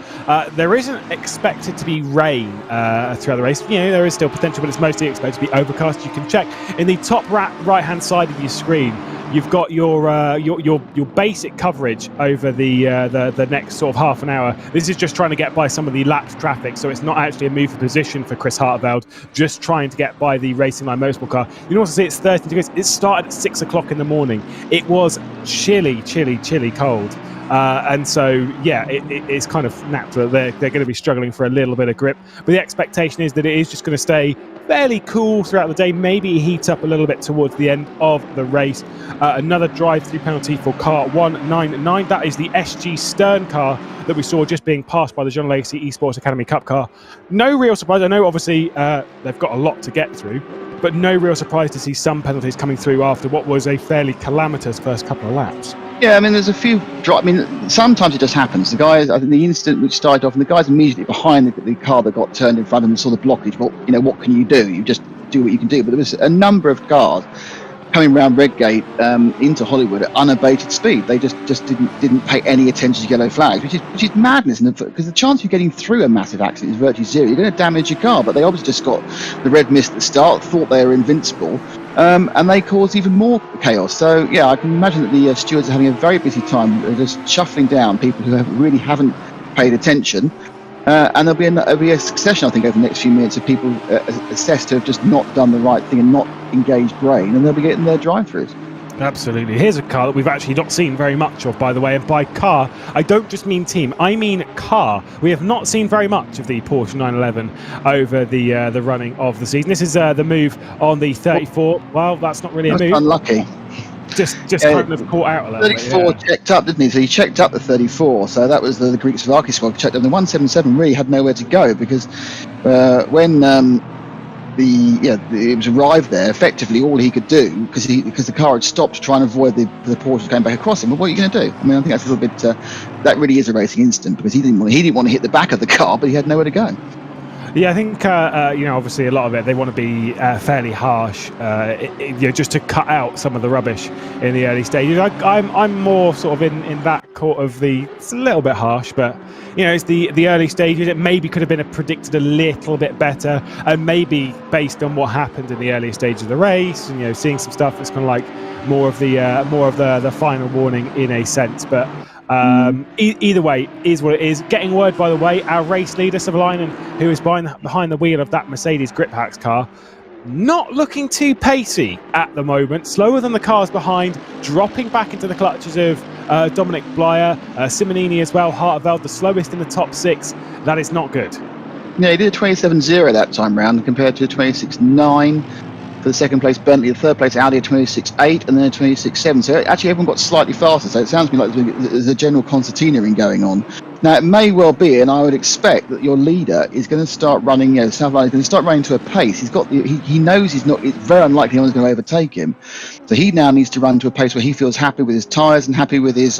there isn't expected to be rain throughout the race. You know, there is still potential, but it's mostly expected to be overcast. You can check in the top right-hand side of your screen. You've got your basic coverage over the next sort of half an hour. This is just trying to get by some of the lapped traffic, so it's not actually a move for position for Chris Hartveld, just trying to get by the Racing Line Motorsport car. You can also see it's 13 degrees. It started at 6 o'clock in the morning. It was chilly cold. And so, yeah, it's kind of natural that they're going to be struggling for a little bit of grip. But the expectation is that it is just going to stay fairly cool throughout the day, maybe heat up a little bit towards the end of the race. Another drive-through penalty for car 199. That is the SG Stern car that we saw just being passed by the John Lacey Esports Academy Cup car. No real surprise. I know, obviously, they've got a lot to get through, but no real surprise to see some penalties coming through after what was a fairly calamitous first couple of laps. Yeah, I mean, there's a few. Sometimes it just happens. The guys, I think the incident which started off, and the guys immediately behind the car that got turned in front of them saw the blockage. Well, you know, what can you do? You just do what you can do. But there was a number of cars coming around Redgate into Hollywood at unabated speed. They just didn't pay any attention to yellow flags, which is madness. Because the chance of you getting through a massive accident is virtually zero. You're going to damage your car. But they obviously just got the red mist at the start, thought they were invincible. And they caused even more chaos. So, yeah, I can imagine that the stewards are having a very busy time. They're just shuffling down people who really haven't paid attention. And there'll be a succession, I think, over the next few minutes of people assessed to have just not done the right thing and not engaged brain, and they'll be getting their drive-throughs. Absolutely. Here's a car that we've actually not seen very much of, by the way. And by car, I don't just mean team, I mean car. We have not seen very much of the Porsche 911 over the running of the season. This is the move on the 34. Well, that's not really a move. Unlucky. Just kind of caught out a little 34 bit, checked up, didn't he? So he checked up the 34. So that was the Greek Slovakia squad checked up. The 177 really had nowhere to go because when it was arrived there, effectively all he could do, because the car had stopped to try and avoid the Porsche going back across him. But what are you going to do? I mean, I think that's a little bit. That really is a racing incident because he didn't want to hit the back of the car, but he had nowhere to go. Yeah, I think obviously a lot of it they want to be fairly harsh, just to cut out some of the rubbish in the early stages. I'm more sort of in that court of it's a little bit harsh, but it's the early stages. It maybe could have been predicted a little bit better, and maybe based on what happened in the early stages of the race, and seeing some stuff that's kind of like more of the final warning in a sense, but. Either way is what it is. Getting word, by the way, our race leader Savalainen, who is behind the wheel of that Mercedes Grip Hacks car, not looking too pacey at the moment, slower than the cars behind, dropping back into the clutches of Dominic Blyer, Simonini as well, Hartveld, the slowest in the top six. That is not good. Yeah, he did a 27.0 that time round compared to a 26.9 for the second place Bentley, the third place Audi, a 26.8, and then a 26.7. So actually everyone got slightly faster. So it sounds to me like there's a general concertinaing going on. Now it may well be, and I would expect that your leader is going to start running. Savalainen is going to start running to a pace. He knows it's very unlikely anyone's going to overtake him. So he now needs to run to a pace where he feels happy with his tyres and happy with his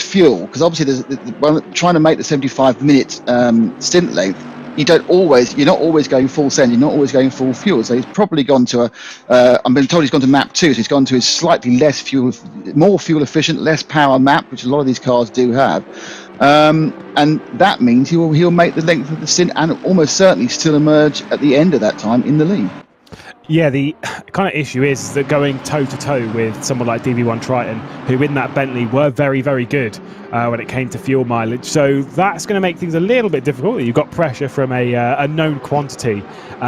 fuel. Because obviously trying to make the 75-minute stint length. You're not always going full send, you're not always going full fuel. So he's probably gone to I'm being told he's gone to map 2, so he's gone to his slightly more fuel efficient, less power map, which a lot of these cars do have. And that means he'll make the length of the stint and almost certainly still emerge at the end of that time in the lead. Yeah, the kind of issue is that going toe-to-toe with someone like DB1 Triton, who in that Bentley were very, very good when it came to fuel mileage. So that's going to make things a little bit difficult. You've got pressure from a known quantity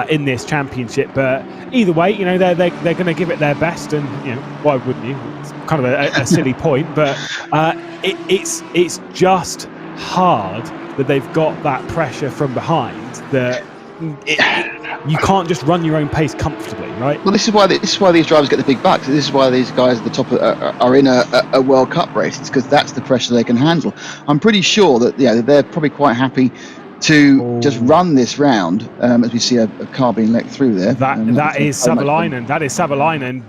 in this championship. But either way, they're going to give it their best. And, why wouldn't you? It's kind of a silly point. But it's just hard that they've got that pressure from behind that... you can't just run your own pace comfortably, right? Well, this is why these drivers get the big bucks. This is why these guys at the top are in a World Cup race. It's because that's the pressure they can handle. I'm pretty sure that they're probably quite happy to just run this round as we see a car being let through there. That is Savalainen. That is Savalainen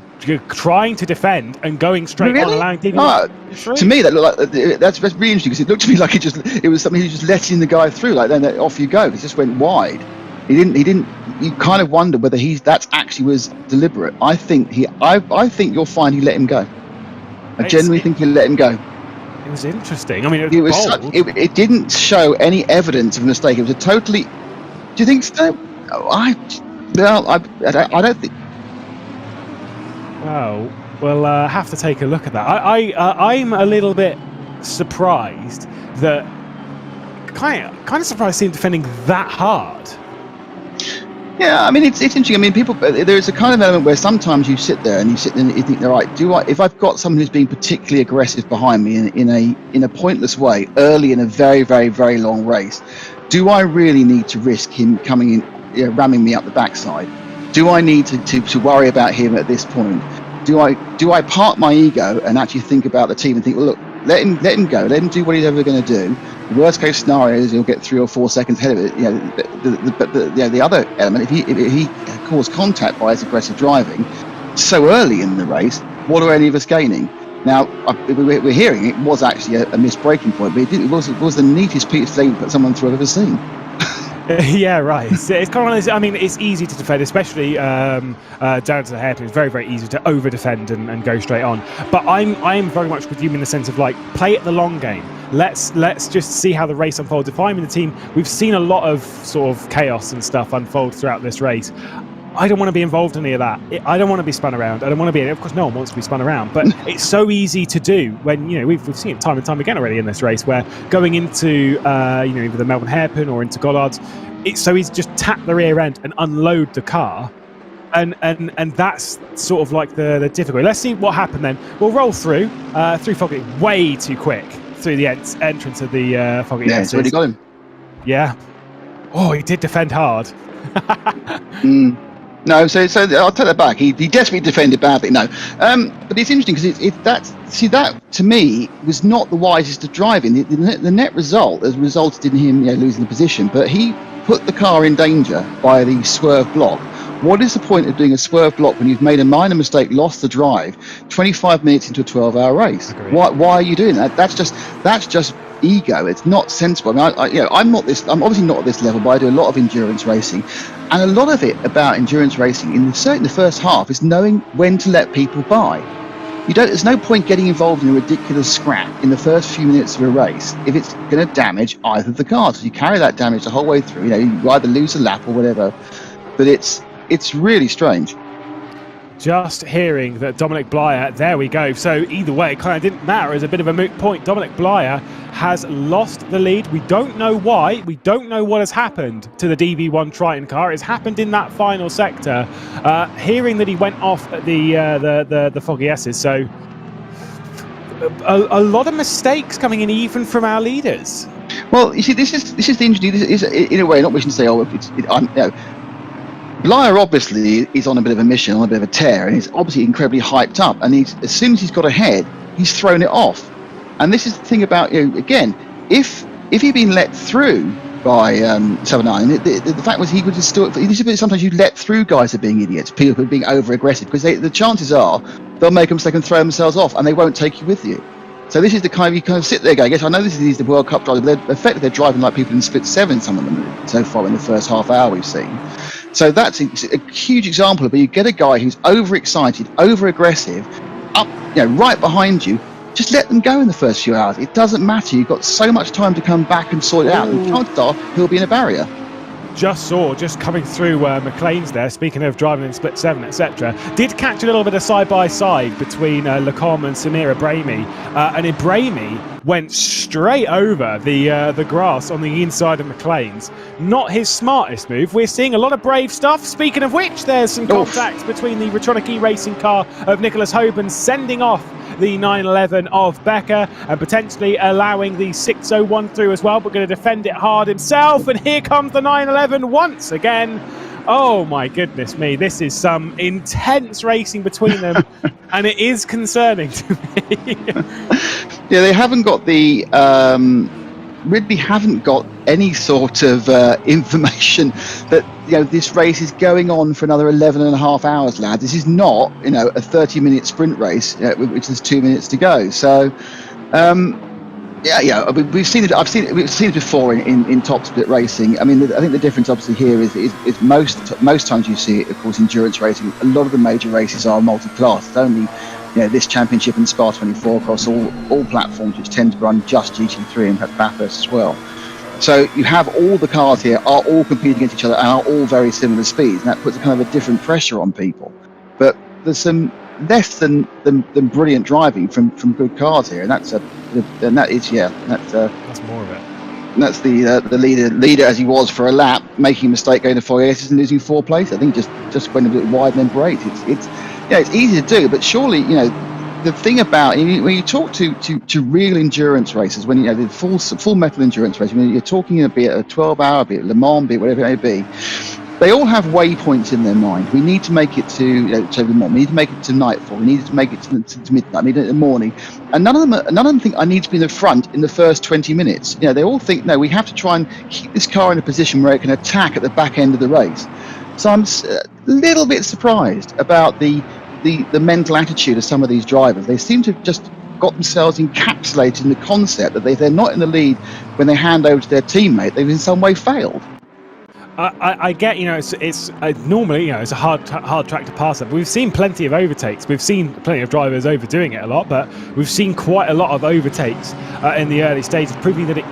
trying to defend and going straight on, allowing DB1. To me, that looked like that's really interesting because it looked to me like it was something he was just letting the guy through. Like then off you go. It just went wide. He didn't. You kind of wonder whether that's actually was deliberate. I think you'll find he let him go. I genuinely think he let him go. It was interesting. I mean, it didn't show any evidence of a mistake. It was a totally. Do you think so? I don't think. Well, we'll have to take a look at that. I'm a little bit surprised that kind of surprised to see him defending that hard. Yeah, I mean it's interesting. I mean, people. There's a kind of element where sometimes you sit there and you think, all right, if I've got someone who's being particularly aggressive behind me in a pointless way early in a very, very, very long race, do I really need to risk him coming in, ramming me up the backside? Do I need to worry about him at this point? Do I park my ego and actually think about the team and think, well, look, let him go, let him do what he's ever going to do. The worst case scenario is he'll get 3 or 4 seconds ahead of it. The other element, if he caused contact by his aggressive driving so early in the race, what are any of us gaining? Now we're hearing it was actually a missed braking point, but it was the neatest piece of thing put someone through I've ever seen. Yeah, right. It's kind of one of those, I mean, it's easy to defend, especially down to the hairpin. It's very, very easy to over-defend and go straight on. But I'm very much with you in the sense of, like, play it the long game. Let's just see how the race unfolds. If I'm in the team, we've seen a lot of sort of chaos and stuff unfold throughout this race. I don't want to be involved in any of that. I don't want to be spun around. I don't want to be. Of course, no one wants to be spun around. But it's so easy to do when we've seen it time and time again already in this race, where going into either the Melbourne hairpin or into Gollards, it's so easy to just tap the rear end and unload the car, and that's sort of like the difficulty. Let's see what happened then. We'll roll through Foggy way too quick through the entrance of the Foggy. Yeah, it's already got him. Yeah. Oh, he did defend hard. No, so I'll take that back. He desperately defended badly. No, but it's interesting because that to me was not the wisest of driving. The net result has resulted in him losing the position, but he put the car in danger by the swerve block. What is the point of doing a swerve block when you've made a minor mistake, lost the drive, 25 minutes into a 12-hour race? Why are you doing that? That's just ego. It's not sensible. I mean, I'm obviously not at this level, but I do a lot of endurance racing, and a lot of it about endurance racing, certainly the first half, is knowing when to let people by. There's no point getting involved in a ridiculous scrap in the first few minutes of a race if it's going to damage either of the cars. So you carry that damage the whole way through. You either lose a lap or whatever. But it's really strange. Just hearing that Dominic Blyer, there we go. So either way, it kind of didn't matter. It's a bit of a moot point. Dominic Blyer has lost the lead. We don't know why. We don't know what has happened to the DV1 Triton car. It's happened in that final sector. Hearing that he went off at the Foggy S's. So a lot of mistakes coming in, even from our leaders. Well, you see, this is the interesting. This is in a way, not wishing to say, Blyer obviously is on a bit of a mission, on a bit of a tear, and he's obviously incredibly hyped up. And as soon as he's got ahead, he's thrown it off. And this is the thing about again, if he'd been let through by 7-9, the fact was he would have still. Sometimes you let through guys who are being idiots, people who are being over aggressive, because the chances are they'll make a mistake and throw themselves off, and they won't take you with you. So this is the kind of, you kind of sit there going, yes, I know this is the World Cup driver, but they're driving like people in split 7, some of them so far in the first half hour we've seen. So that's a huge example of where you get a guy who's overexcited, over-aggressive, up, right behind you. Just let them go in the first few hours. It doesn't matter. You've got so much time to come back and sort it out. And chances are he'll be in a barrier. Just coming through McLean's there, speaking of driving in split 7, etc. Did catch a little bit of side-by-side between Lacombe and Samir Ibrahimi. And Ibrahimi went straight over the grass on the inside of McLean's. Not his smartest move. We're seeing a lot of brave stuff. Speaking of which, there's some contact between the Retronic E-Racing car of Nicholas Hoban sending off the 911 of Becker and potentially allowing the 601 through as well, but going to defend it hard himself. And here comes the 911 once again. Oh my goodness me, this is some intense racing between them, and it is concerning to me. Yeah, they haven't got the Ridley haven't got any sort of information that this race is going on for another 11 and a half hours, lads. This is not a 30-minute sprint race, which is 2 minutes to go. So Yeah. I mean, we've seen it before in top split racing. I mean, I think the difference obviously here is most times you see it, of course, endurance racing. A lot of the major races are multi-class. It's only this championship and Spa-24 across all platforms, which tend to run just GT3 and perhaps Bathurst as well. So you have all the cars here are all competing against each other and are all very similar speeds, and that puts a kind of a different pressure on people. But there's some less than brilliant driving from good cars here, and that's more of it. That's the leader as he was for a lap, making a mistake going to 4 aces and losing 4 places. I think just went a bit wide and then braked. It's easy to do, but surely the thing about when you talk to real endurance racers, when the full metal endurance race, when you're talking be it a 12-hour, be it Le Mans, be it whatever it may be, they all have waypoints in their mind. We need to make it to Le Mans. We need to make it to nightfall. We need to make it to midnight. We need it in the morning. And none of them think I need to be in the front in the first 20 minutes. They all think no, we have to try and keep this car in a position where it can attack at the back end of the race. So I'm a little bit surprised about the mental attitude of some of these drivers. They seem to have just got themselves encapsulated in the concept that if they're not in the lead when they hand over to their teammate, they've in some way failed. I get, it's normally, it's a hard track to pass up. We've seen plenty of overtakes. We've seen plenty of drivers overdoing it a lot, but we've seen quite a lot of overtakes in the early stages, proving that you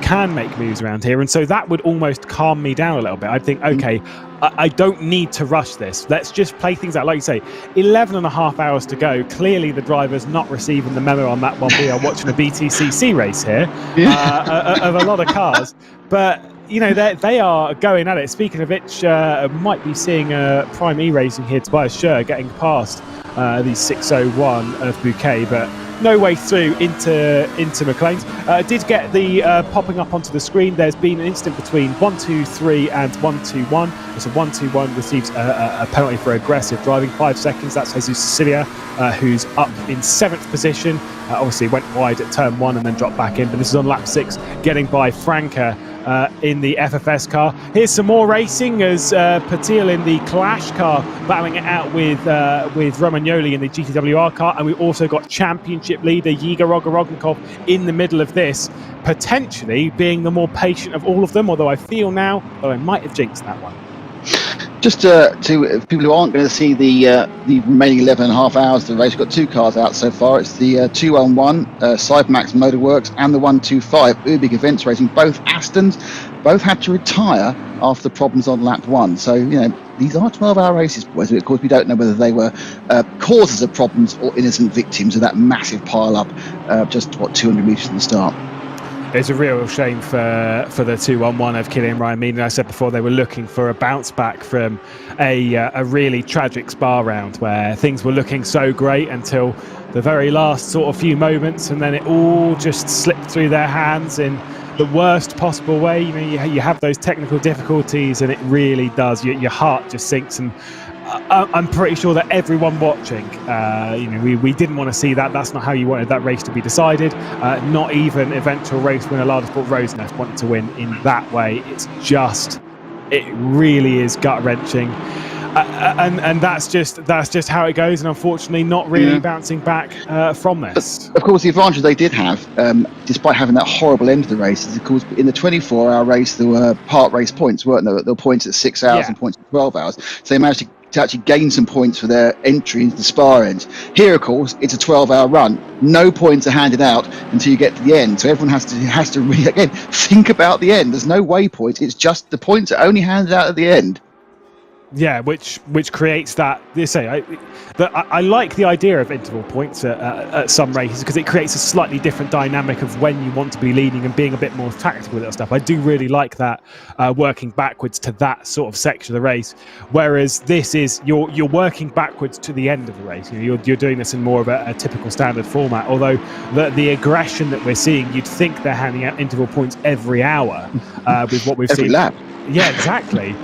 can make moves around here. And so that would almost calm me down a little bit. I'd think, okay, I don't need to rush this. Let's just play things out. Like you say, 11 and a half hours to go. Clearly the driver's not receiving the memo on that one. We are watching a BTCC race here of a lot of cars. But they are going at it. Speaking of which, might be seeing Prime E-Racing here, Tobias Scher getting past the 601 of Bouquet, but no way through into McLean's. Did get the popping up onto the screen. There's been an incident between 123 and 121. So 121 receives a penalty for aggressive driving, 5 seconds. That's Jesus Sicilia, who's up in 7th position. Obviously went wide at turn 1 and then dropped back in, but this is on lap 6, getting by Franca in the FFS car. Here's some more racing as Patil in the Clash car battling it out with Romagnoli in the GTWR car, and we've also got championship leader Yiga Rogorognikov in the middle of this, potentially being the more patient of all of them, although I feel now that I might have jinxed that one. Just to people who aren't going to see the remaining 11 and a half hours of the race, we've got 2 cars out so far. It's the 211 Cybermax Motorworks and the 125 Ubik Events Racing. Both Astons, both had to retire after problems on lap 1. So these are 12-hour races, boys. Of course, we don't know whether they were causes of problems or innocent victims of that massive pile-up just 200 metres from the start. It's a real shame for the 211 of Kylian Ryan Mead. I said before, they were looking for a bounce back from a really tragic Spa round where things were looking so great until the very last sort of few moments, and then it all just slipped through their hands in the worst possible way. You have those technical difficulties, and it really does. Your heart just sinks, and I'm pretty sure that everyone watching, we didn't want to see that. That's not how you wanted that race to be decided. Not even eventual race winner Lada Sport Rosenest wanted to win in that way. It really is gut wrenching, and that's just how it goes. And unfortunately, not really bouncing back from this. Of course, the advantage they did have, despite having that horrible end of the race, is of course in the 24-hour race there were part race points, weren't there? There were points at 6 hours and points at 12 hours. So they managed to actually gain some points for their entry into the Spa end. Here, of course, it's a 12-hour run. No points are handed out until you get to the end. So everyone has to really, again, think about the end. There's no waypoint. It's just the points are only handed out at the end. Yeah, which creates that. I like the idea of interval points at some races because it creates a slightly different dynamic of when you want to be leading and being a bit more tactical with that stuff. I do really like that, working backwards to that sort of section of the race. Whereas this is you're working backwards to the end of the race. You're doing this in more of a typical standard format. Although the aggression that we're seeing, you'd think they're handing out interval points every hour with what we've seen. Every lap. Yeah, exactly.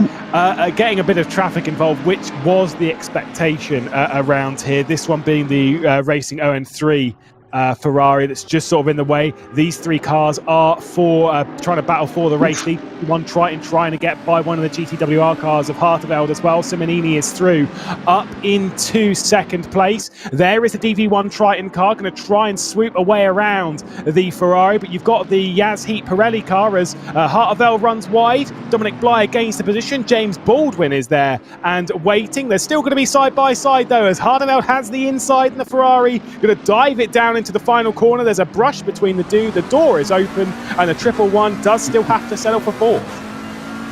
Getting a bit of traffic involved, which was the expectation around here. This one being the Racing ON3 Racing 3 car, which is the 125 Ubik Events Racing car. We've also got championship leader Yiga Rogorognikov in the Clash car, Ferrari that's just sort of in the way. These three cars are for trying to battle for the race lead. One Triton trying to get by one of the GTWR cars of Harteveld as well. Simonini is through up into second place. There is the DV1 Triton car going to try and swoop away around the Ferrari, but you've got the Yazheat Pirelli car as Harteveld runs wide. Dominic Bly gains the position. James Baldwin is there and waiting. They're still going to be side by side though, as Harteveld has the inside and the Ferrari going to dive it down into the final corner. There's a brush between the two. The door is open, and the 111 does still have to settle for fourth.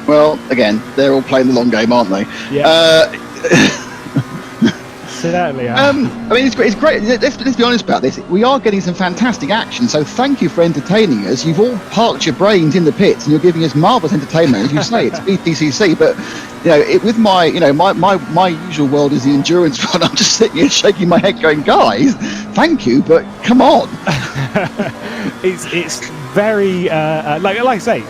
Well, again, they're all playing the long game, aren't they? Yeah. Certainly. I mean, it's great. Let's be honest about this. We are getting some fantastic action. So thank you for entertaining us. You've all parked your brains in the pits, and you're giving us marvellous entertainment. As you say, it's BTCC, but with my usual world is the endurance one. I'm just sitting here shaking my head, going, guys, thank you, but come on. It's very like I say.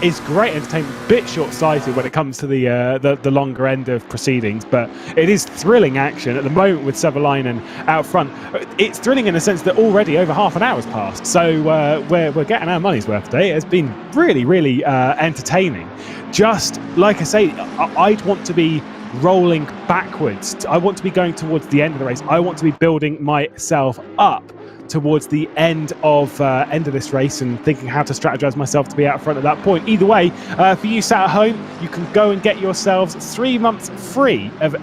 It's great entertainment. Bit short-sighted when it comes to the longer end of proceedings, but it is thrilling action at the moment with Savalainen out front. It's thrilling in the sense that already over half an hour's passed, so we're getting our money's worth today. It has been really, really entertaining. Just like I say, I'd want to be rolling backwards. I want to be going towards the end of the race. I want to be building myself up towards the end of this race and thinking how to strategize myself to be out front at that point. Either way, for you sat at home, you can go and get yourselves 3 months free of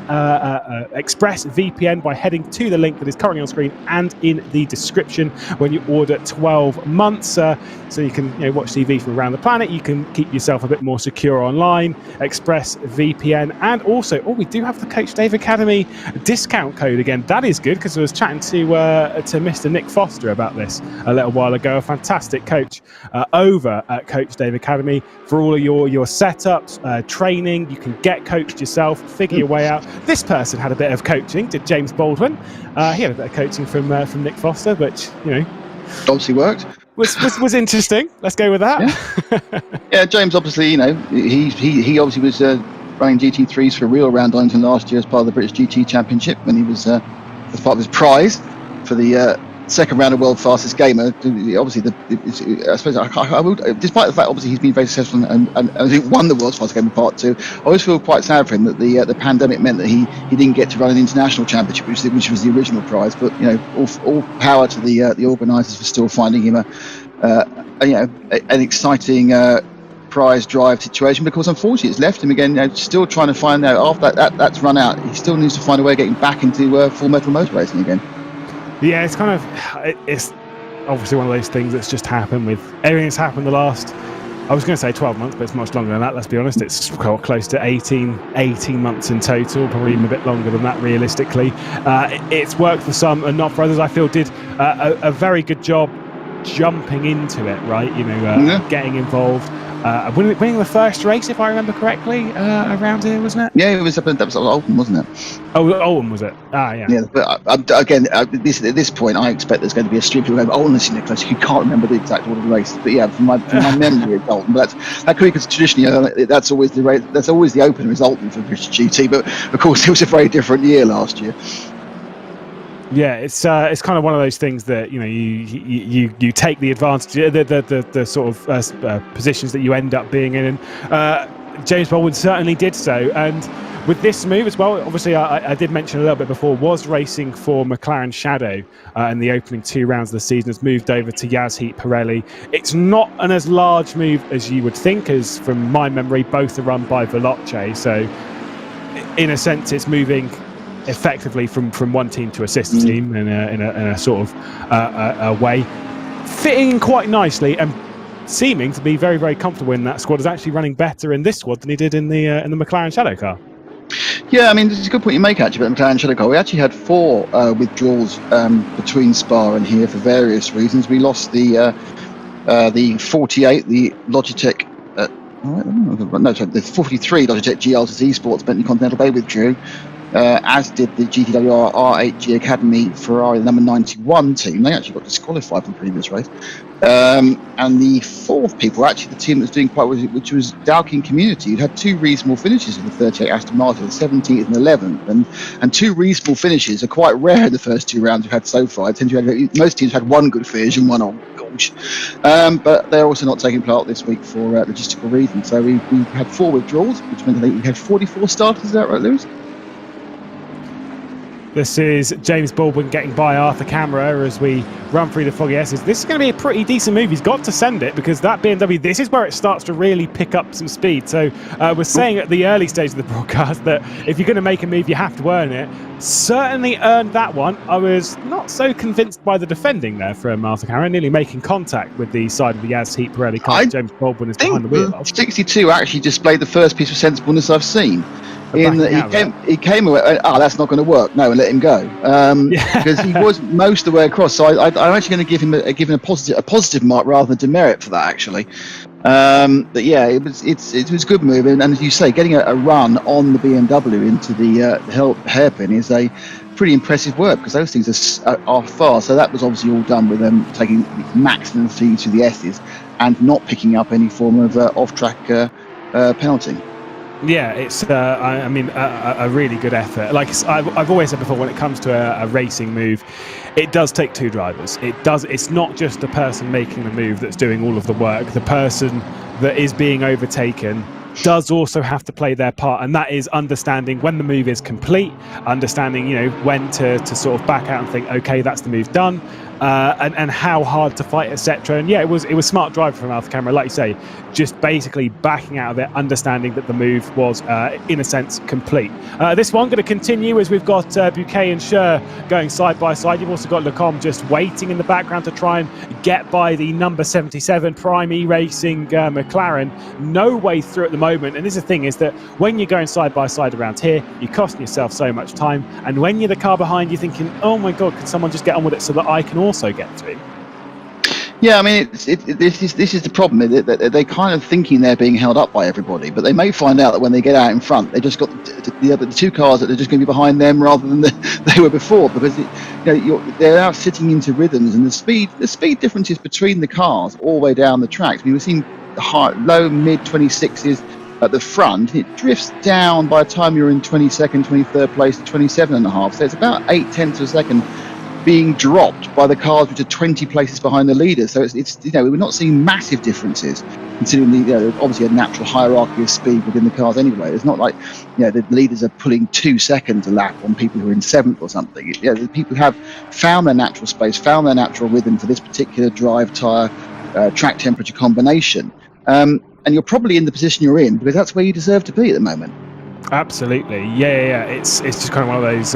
Express VPN by heading to the link that is currently on screen and in the description when you order 12 months. So you can watch TV from around the planet. You can keep yourself a bit more secure online. Express VPN, and also, we do have the Coach Dave Academy discount code again. That is good, because I was chatting to Mr. Nick Foster about this a little while ago. A fantastic coach over at Coach Dave Academy for all of your setups, training. You can get coached yourself, figure your way out. This person had a bit of coaching, did James Baldwin. He had a bit of coaching from Nick Foster, which obviously worked. Was interesting. Let's go with that. Yeah, James obviously, he obviously was running GT3s for real around Donington last year as part of the British GT Championship when he was as part of his prize for the second round of World Fastest Gamer. Obviously, I suppose I would, despite the fact obviously he's been very successful and I think won the World's Fastest Gamer Part 2. I always feel quite sad for him that the pandemic meant that he didn't get to run an international championship, which was the original prize. But all power to the organisers for still finding him an exciting prize drive situation, because unfortunately it's left him again still trying to find out after that's run out. He still needs to find a way of getting back into full metal motor racing again. Yeah, it's obviously one of those things that's just happened with everything that's happened the last, I was going to say 12 months, but it's much longer than that, let's be honest. It's close to 18 months in total, probably even a bit longer than that realistically. It's worked for some and not for others. I feel did a very good job jumping into it, right? Getting involved. Winning the first race, if I remember correctly, around here, wasn't it? Yeah, it was that was Oldham, wasn't it? Oh, Oldham was it? Yeah. Yeah, but again, at this point, I expect there's going to be a stream of people going, honestly, Nicholas, you can't remember the exact order of the races. But yeah, from my memory, it's Oldham. But that could be because traditionally, that's always the race. That's always the opener is Oldham for British GT. But of course, it was a very different year last year. Yeah, it's kind of one of those things that you take the advantage, the sort of positions that you end up being in, and James Baldwin certainly did so. And with this move as well, obviously I did mention a little bit before, was racing for McLaren Shadow in the opening 2 rounds of the season, has moved over to Yazheat Pirelli. It's not an as large move as you would think, as from my memory, both are run by Veloce, so in a sense it's moving effectively from one team to a sister team in a sort of a way, fitting in quite nicely and seeming to be very, very comfortable in that squad. Is actually running better in this squad than he did in the McLaren Shadow car. Yeah, I mean, it's a good point you make actually about the McLaren Shadow car. We actually had 4 withdrawals between Spa and here for various reasons. We lost the 48, the Logitech. The 43 Logitech GL to Z Sports Bentley Continental Bay withdrew. as did the GTWR R8G Academy Ferrari number 91 team. They actually got disqualified from the previous race. And the fourth people, actually the team that was doing quite well, which was Dalkin Community, who had two reasonable finishes in the 38 Aston Martin, the 17th and 11th, and two reasonable finishes are quite rare in the first two rounds we've had so far. Most teams had one good finish and one on gosh, but they're also not taking part this week for logistical reasons. So we had 4 withdrawals, which meant that we had 44 starters. Is that right, Lewis? This is James Baldwin getting by Arthur Camera as we run through the foggy S's. This is going to be a pretty decent move. He's got to send it because that BMW, this is where it starts to really pick up some speed. So we're saying at the early stage of the broadcast that if you're going to make a move, you have to earn it. Certainly earned that one. I was not so convinced by the defending there from Arthur Camera, nearly making contact with the side of the Yaz Heat Pirelli car. James Baldwin is behind the wheel. 62 actually displayed the first piece of sensibleness I've seen. He came away. Oh, that's not going to work. No, and let him go because he was most of the way across. So I'm actually going to give him a positive mark rather than demerit for that actually. But yeah, it was a good move, and as you say, getting a run on the BMW into the hairpin is a pretty impressive work because those things are fast. So that was obviously all done with them taking maximum speed to the S's and not picking up any form of off-track penalty. Yeah, it's a really good effort. Like I've always said before, when it comes to a racing move, it does take two drivers. It's not just the person making the move that's doing all of the work. The person that is being overtaken does also have to play their part, and that is understanding when the move is complete, understanding when to sort of back out and think, okay, that's the move done, and how hard to fight, etc. And yeah, it was smart drive from Arthur Camera, like you say, just basically backing out of it, understanding that the move was in a sense complete. This one going to continue as we've got Bouquet and Scher going side by side. You've also got Lecombe just waiting in the background to try and get by the number 77 Prime E Racing McLaren. No way through at the moment, and this is the thing, is that when you're going side by side around here, you're costing yourself so much time, and when you're the car behind, you're thinking, oh my god, can someone just get on with it so that I can also get through? Yeah, I mean, this is the problem. They're kind of thinking they're being held up by everybody, but they may find out that when they get out in front, they just got the two cars that are just going to be behind them rather than they were before, because they're now sitting into rhythms, and the speed differences between the cars all the way down the tracks. I mean, we've seen low mid 26s at the front. It drifts down by the time you're in 22nd, 23rd place to 27.5. So it's about 0.8 of a second being dropped by the cars which are 20 places behind the leaders. So it's we're not seeing massive differences, considering obviously a natural hierarchy of speed within the cars anyway. It's not like the leaders are pulling 2 seconds a lap on people who are in 7th or something. The people have found their natural space, found their natural rhythm for this particular drive, tyre, track temperature combination. And you're probably in the position you're in because that's where you deserve to be at the moment. Absolutely, yeah. It's just kind of one of those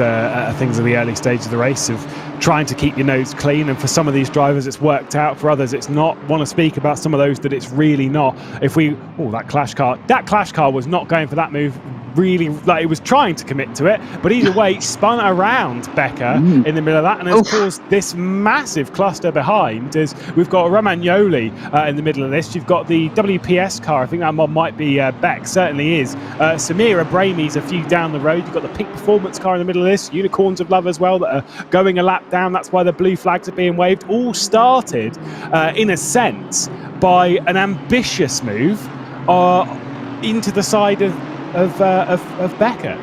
things in the early stage of the race of trying to keep your nose clean, and for some of these drivers it's worked out, for others it's not. Want to speak about some of those that it's really not. That clash car was not going for that move really, like it was trying to commit to it, but either way it spun around Becker in the middle of that and has caused this massive cluster behind. As we've got Romagnoli in the middle of this, you've got the WPS car, I think that one might be Beck, certainly is. Samira Brami's a few down the road. You've got the Peak Performance car in the middle of this, Unicorns of Love as well, that are going a lap down. That's why the blue flags are being waved. All started in a sense by an ambitious move into the side of Becker.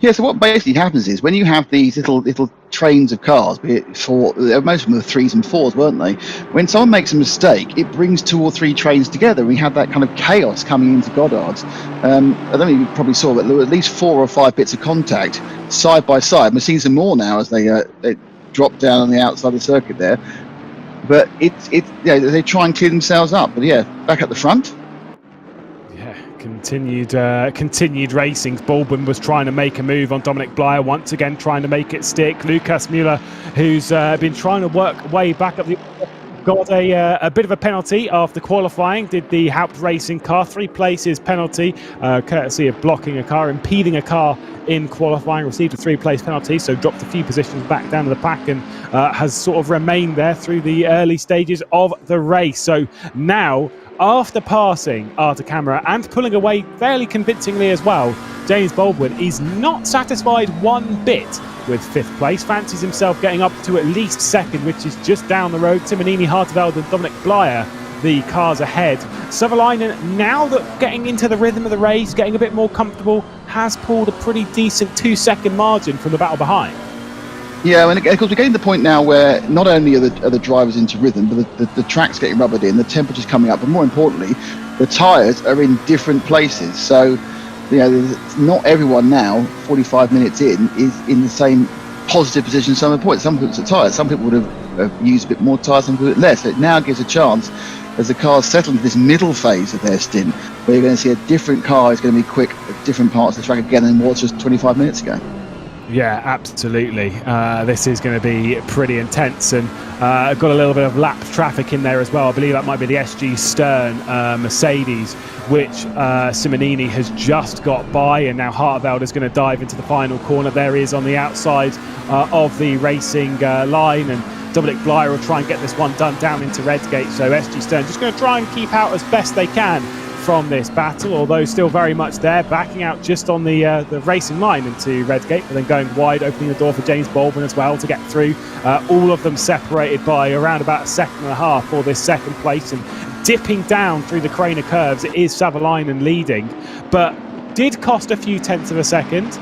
Yeah, so what basically happens is when you have these little trains of cars, be it most of them were 3s and 4s, weren't they? When someone makes a mistake, it brings 2 or 3 trains together. We had that kind of chaos coming into Goddard's. I don't know if you probably saw, but there were at least 4 or 5 bits of contact side by side. We're seeing some more now as they drop down on the outside of the circuit there. But they try and clear themselves up. But yeah, back at the front. Continued racing. Baldwin was trying to make a move on Dominic Blyer, once again trying to make it stick. Lucas Müller, who's been trying to work way back up, got a bit of a penalty after qualifying. Did the Haupt Racing car, 3 places penalty, courtesy of blocking a car, impeding a car in qualifying, received a 3-place penalty, so dropped a few positions back down to the pack and has sort of remained there through the early stages of the race. So now after passing Arta Camera and pulling away fairly convincingly as well, James Baldwin is not satisfied one bit with 5th place, fancies himself getting up to at least 2nd, which is just down the road. Simonini, Harteveld and Dominic Blyer, the cars ahead. Suvalainen, now that getting into the rhythm of the race, getting a bit more comfortable, has pulled a pretty decent 2-second margin from the battle behind. Yeah, and of course we're getting to the point now where not only are the drivers into rhythm, but the track's getting rubbered in, the temperature's coming up, but more importantly, the tyres are in different places. So, not everyone now, 45 minutes in, is in the same positive position some of the points. Some people are tyres, some people would have used a bit more tyres, some people a bit less. So it now gives a chance, as the cars settle into this middle phase of their stint, where you're going to see a different car is going to be quick at different parts of the track again than was just 25 minutes ago. Yeah, absolutely. This is going to be pretty intense, and got a little bit of lap traffic in there as well. I believe that might be the SG Stern Mercedes, which Simonini has just got by, and now Harteveld is going to dive into the final corner. There he is on the outside of the racing line, and Dominic Blyer will try and get this one done down into Redgate. So SG Stern just going to try and keep out as best they can from this battle, although still very much there, backing out just on the racing line into Redgate, but then going wide, opening the door for James Baldwin as well to get through. All of them separated by around about 1.5 seconds for this 2nd place, and dipping down through the Craner curves, it is Suvalainen leading, but did cost a few tenths of a second.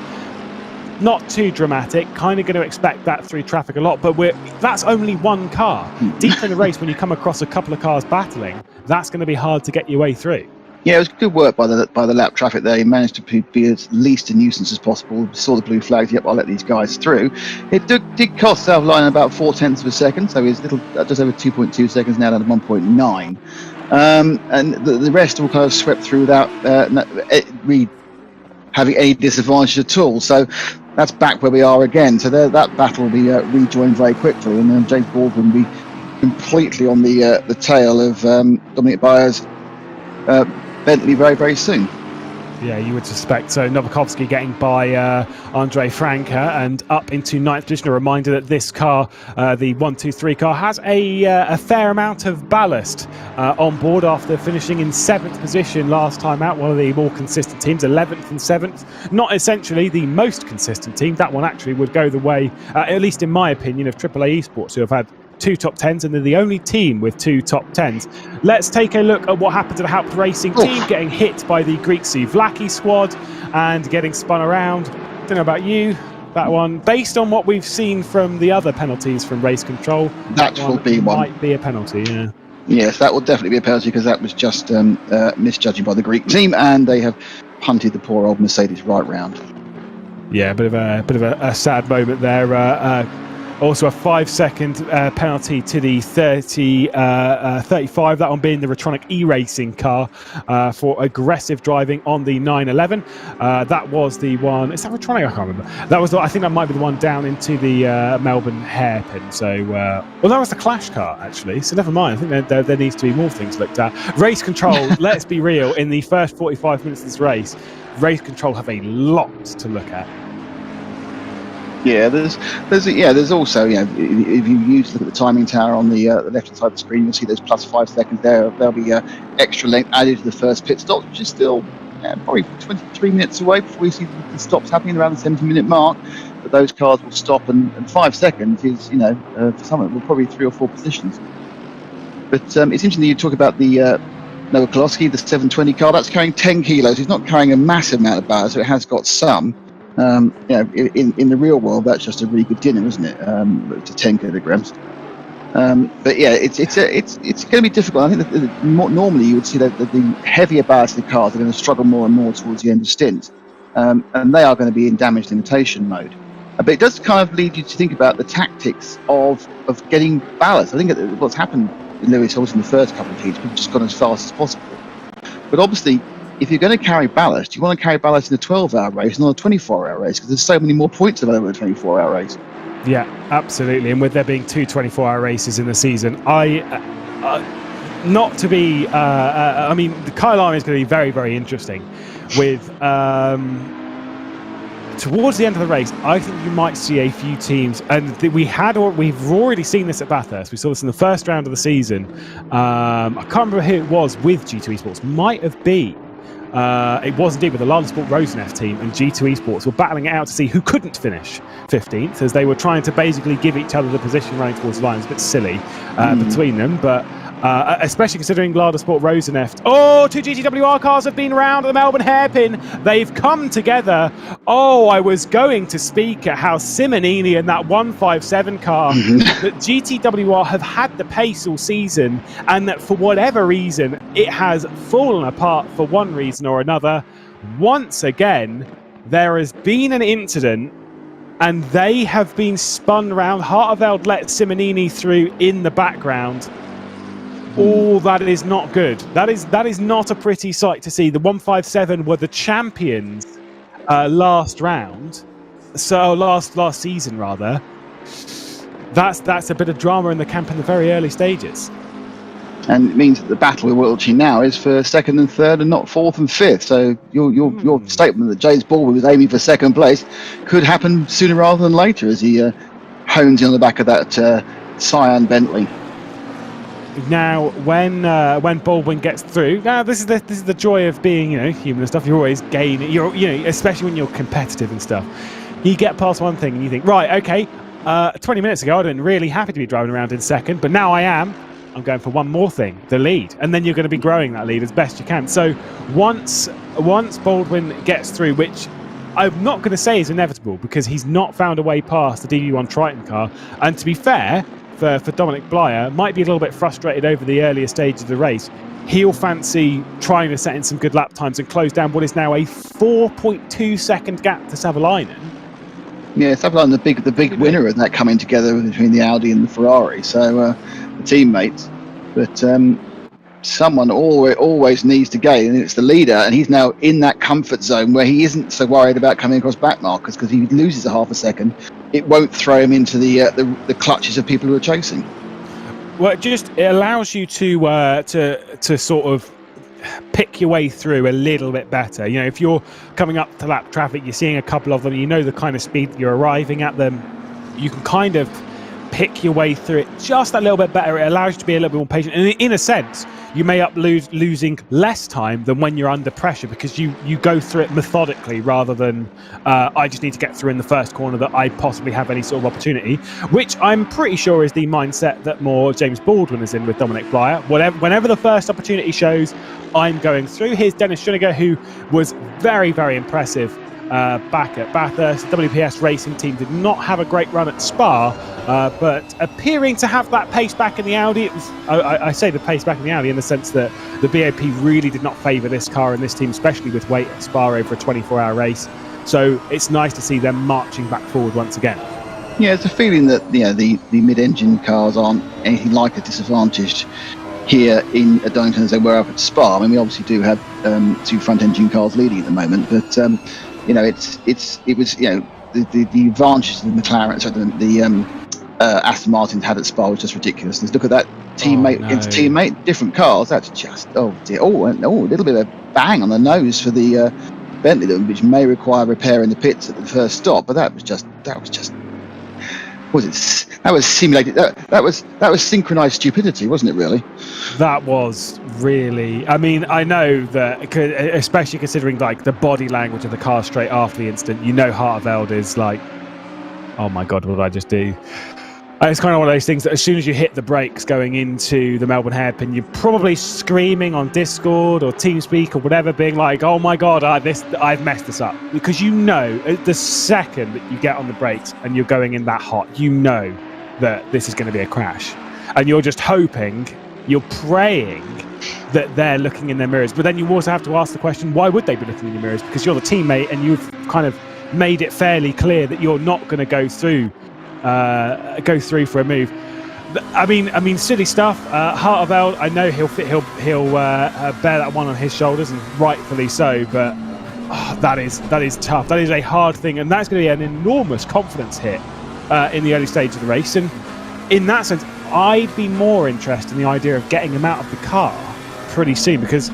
Not too dramatic, kind of going to expect that through traffic a lot, but that's only one car. Deep in the race, when you come across a couple of cars battling, that's going to be hard to get your way through. Yeah, it was good work by the lap traffic there. He managed to be as least a nuisance as possible. Saw the blue flags. Yep, I'll let these guys through. It did cost Suvalainen about 0.4 of a second, so he's just over 2.2 seconds now, down to 1.9. And the rest all kind of swept through without having any disadvantage at all. So that's back where we are again. So that battle will be rejoined very quickly, and then James Baldwin will be completely on the tail of Dominic Byers. Bentley very, very soon. Yeah, you would suspect. So Novakovsky getting by Andre Franke and up into 9th position. A reminder that this car, the 123 car, has a fair amount of ballast on board after finishing in 7th position last time out. One of the more consistent teams, 11th and 7th. Not essentially the most consistent team. That one actually would go the way, at least in my opinion, of AAA Esports, who have had 2 top 10s, and they're the only team with 2 top 10s. Let's take a look at what happened to the Haupt Racing team, getting hit by the Greek Souvlaki squad and getting spun around. Don't know about you, that one, based on what we've seen from the other penalties from race control, that will be one. Might be a penalty, yeah. Yes, that will definitely be a penalty, because that was just misjudging by the Greek team, and they have punted the poor old Mercedes right round. Yeah, bit of a sad moment there. Also a 5-second penalty to the 35, that one being the Retronic e-racing car for aggressive driving on the 911. That was the one, is that Retronic? I can't remember. That was I think that might be the one down into the Melbourne hairpin. So, well, that was the Clash car actually, so never mind. I think there needs to be more things looked at. Race control, let's be real, in the first 45 minutes of this race, race control have a lot to look at. Yeah, there's also, if you look at the timing tower on the left-hand side of the screen, you'll see there's plus 5 seconds there. There'll be extra length added to the first pit stop, which is still probably 23 minutes away before we see the stops happening around the 70-minute mark. But those cars will stop, and 5 seconds is, for some of them, probably 3 or 4 positions. But it's interesting that you talk about the Novakovsky, the 720 car. That's carrying 10 kilos. It's not carrying a massive amount of ballast, so it has got some. In the real world, that's just a really good dinner, isn't it? To 10 kilograms. But yeah, it's going to be difficult. I think that normally you would see that the heavier ballasted cars are going to struggle more and more towards the end of stint, and they are going to be in damage limitation mode. But it does kind of lead you to think about the tactics of getting ballast. I think that what's happened in Lewis Hamilton in the first couple of heats, we've just gone as fast as possible. But obviously, if you're going to carry ballast, you want to carry ballast in a 12-hour race, not a 24-hour race, because there's so many more points available in a 24-hour race. Yeah, absolutely. And with there being 2 24-hour races in the season, the Kyalami is going to be very, very interesting with towards the end of the race, I think you might see a few teams, and we've already seen this at Bathurst. We saw this in the first round of the season. I can't remember who it was with G2 Esports. Might have been. It was indeed with the Lala Sport Rosenef team, and G2 Esports were battling it out to see who couldn't finish 15th, as they were trying to basically give each other the position running towards the line. It's a bit silly between them, but especially considering Lala Sport Rosenef. Oh, 2 GTWR cars have been around at the Melbourne hairpin. They've come together. Oh, I was going to speak at how Simonini and that 157 car that GTWR have had the pace all season, and that for whatever reason it has fallen apart for one reason or another. Once again, there has been an incident and they have been spun round. Harteveld let Simonini through in the background. Oh, that is not good. That is not a pretty sight to see. The 157 were the champions last round, so last season rather. That's a bit of drama in the camp in the very early stages. And it means that the battle we're watching now is for second and third, and not fourth and fifth. So your statement that James Baldwin was aiming for second place could happen sooner rather than later, as he hones in on the back of that Cyan Bentley. Now, when Baldwin gets through, now this is the joy of being human and stuff. You always gain. Especially when you're competitive and stuff. You get past one thing and you think, right, okay. 20 minutes ago, I wasn't really happy to be driving around in second, but now I am. I'm going for one more thing, the lead, and then you're going to be growing that lead as best you can. So once Baldwin gets through, which I'm not going to say is inevitable because he's not found a way past the DB1 Triton car, and to be fair. For Dominic Blyer, might be a little bit frustrated over the earlier stage of the race. He'll fancy trying to set in some good lap times and close down what is now a 4.2 second gap to Savalainen. Yeah, Savalainen, the big winner of that coming together between the Audi and the Ferrari. So the teammates, but someone always needs to gain, and it's the leader, and he's now in that comfort zone where he isn't so worried about coming across back markers, because if he loses a half a second, it won't throw him into the clutches of people who are chasing. Well, it allows you to sort of pick your way through a little bit better. If you're coming up to lap traffic, you're seeing a couple of them, you know the kind of speed that you're arriving at them, you can kind of pick your way through it just a little bit better. It allows you to be a little bit more patient, and in a sense you may losing less time than when you're under pressure, because you go through it methodically rather than I just need to get through in the first corner that I possibly have any sort of opportunity, which I'm pretty sure is the mindset that more James Baldwin is in with Dominic Blyer. Whenever the first opportunity shows, I'm going through. Here's Dennis Schuniger, who was very, very impressive back at Bathurst. The WPS racing team did not have a great run at Spa, but appearing to have that pace back in the Audi. It was, I say the pace back in the Audi in the sense that the BAP really did not favour this car and this team, especially with weight at Spa over a 24-hour race. So it's nice to see them marching back forward once again. Yeah, it's a feeling that the mid-engine cars aren't anything like a disadvantaged here in Donington as they were up at Spa. I mean, we obviously do have two front-engine cars leading at the moment, but it was the advantages of the McLaren, so the Aston Martin had at Spa was just ridiculous. Let's look at that teammate against teammate, different cars. That's just a little bit of a bang on the nose for the Bentley, which may require repair in the pits at the first stop. But that was simulated. That was synchronized stupidity, wasn't it? Really. That was really. I mean, I know that, especially considering like the body language of the car straight after the incident. Harteveld is like, oh my god, what did I just do? It's kind of one of those things that as soon as you hit the brakes going into the Melbourne hairpin, you're probably screaming on Discord or TeamSpeak or whatever, being like, oh my god, I've messed this up. Because the second that you get on the brakes and you're going in that hot, that this is going to be a crash. And you're just hoping, you're praying that they're looking in their mirrors. But then you also have to ask the question, why would they be looking in your mirrors? Because you're the teammate and you've kind of made it fairly clear that you're not going to go through for a move. I mean, silly stuff. Harteveld, I know he'll bear that one on his shoulders, and rightfully so. But that is tough. That is a hard thing, and that's going to be an enormous confidence hit in the early stage of the race. And in that sense, I'd be more interested in the idea of getting him out of the car pretty soon, because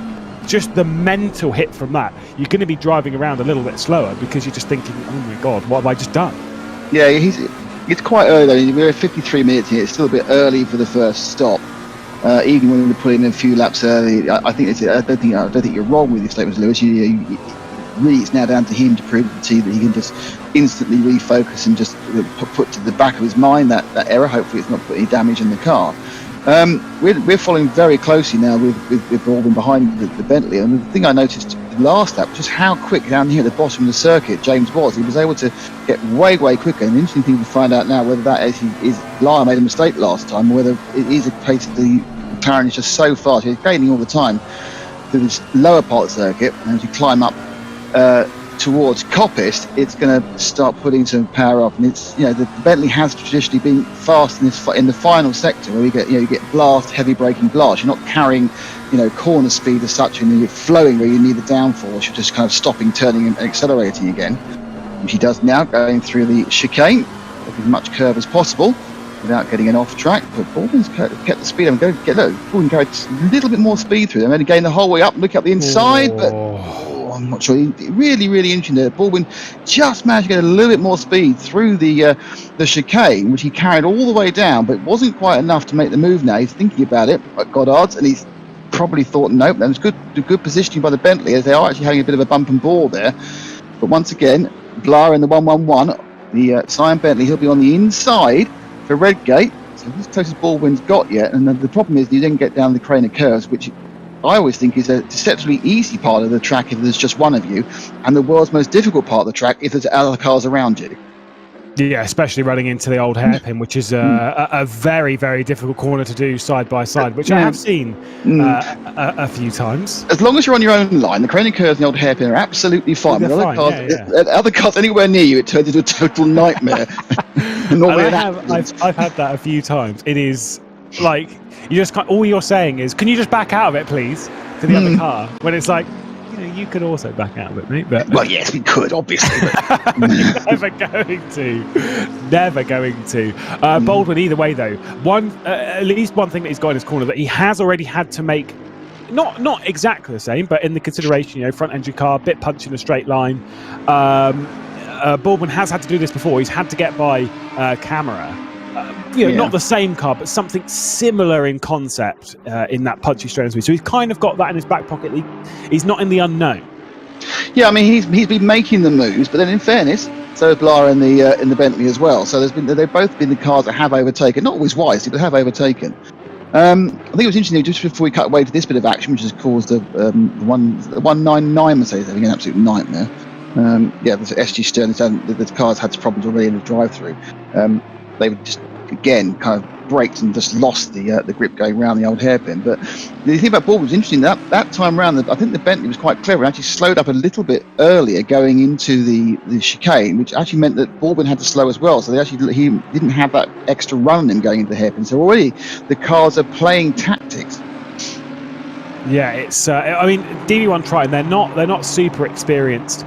just the mental hit from that, you're going to be driving around a little bit slower because you're just thinking, oh my God, what have I just done? Yeah, it's quite early though. We're at 53 minutes here. It's still a bit early for the first stop. Even when they're putting in a few laps early, I don't think you're wrong with your statements, Lewis. Really, it's now down to him to prove to the team that he can just instantly refocus and just put to the back of his mind that error. Hopefully, it's not put any damage in the car. We're following very closely now with Baldwin behind the Bentley. And the thing I noticed last lap, just how quick down here at the bottom of the circuit James was. He was able to get way quicker. And the interesting thing to find out now whether that is Lyle made a mistake last time, or whether it is a case of the McLaren is just so fast. He's gaining all the time through this lower part of the circuit, and as you climb up towards Coppice, it's going to start putting some power up. And it's, the Bentley has traditionally been fast in the final sector where you get blast, heavy braking blast. You're not carrying corner speed as such, and you're flowing where you need the downforce. You're just kind of stopping, turning and accelerating again, which he does now, going through the chicane with as much curve as possible without getting an off track. But Baldwin's kept the speed. Baldwin carried a little bit more speed through them, and again the whole way up, look up the inside, but I'm not sure. Really interesting there. Baldwin just managed to get a little bit more speed through the chicane, which he carried all the way down, but it wasn't quite enough to make the move. Now he's thinking about it at Goddard's, and he's probably thought, nope, that was good positioning by the Bentley, as they are actually having a bit of a bump and ball there. But once again, Blah in the 111, the Cyan Bentley, he'll be on the inside for Redgate, so this is as close as Baldwin's got yet. And the problem is you then get down the crane of curves, which I always think is a deceptively easy part of the track if there's just one of you, and the world's most difficult part of the track if there's other cars around you. Yeah, especially running into the old hairpin, which is a very, very difficult corner to do side by side, which I have seen a few times. As long as you're on your own line, the crane curves and the old hairpin are absolutely fine. With other cars anywhere near you, it turns into a total nightmare. I've had that a few times. It is like you just can't, all you're saying is, "Can you just back out of it, please?" to the other car. When it's like, you could also back out of it, mate. But well, yes, we could, obviously. But never going to. Baldwin, either way, though, at least one thing that he's got in his corner that he has already had to make. Not exactly the same, but in the consideration, front engine car, bit punch in a straight line. Baldwin has had to do this before. He's had to get by Camera. Not the same car, but something similar in concept in that punchy straight speed. So he's kind of got that in his back pocket. He's not in the unknown. Yeah, I mean he's been making the moves, but then in fairness, so has Blah in the Bentley as well. So they've both been the cars that have overtaken, not always wisely, but have overtaken. I think it was interesting just before we cut away to this bit of action, which has caused the 199 Mercedes having an absolute nightmare. The SG Stern, the cars had problems already in the drive-through. They were just again kind of braked and just lost the grip going around the old hairpin. But the thing about Baldwin was interesting that time around. I think the Bentley was quite clever and actually slowed up a little bit earlier going into the chicane, which actually meant that Baldwin had to slow as well. So he didn't have that extra run on him going into the hairpin. So already the cars are playing tactics. Yeah, it's. DB1 Triton. They're not super experienced.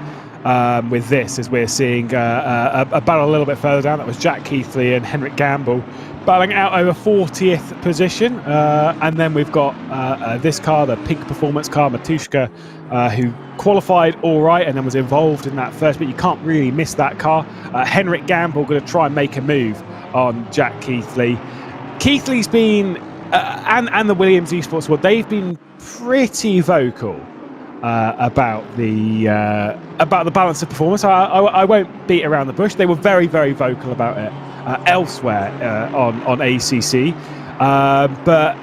With this, as we're seeing a battle a little bit further down. That was Jack Keithley and Henrik Gamble battling out over 40th position, and then we've got this car, the pink performance car, Matushka, who qualified all right and then was involved in that first, but you can't really miss that car. Henrik Gamble going to try and make a move on Jack Keithley. Keithley's been and the Williams Esports World, they've been pretty vocal about the balance of performance. I won't beat around the bush. They were very, very vocal about it elsewhere on ACC, but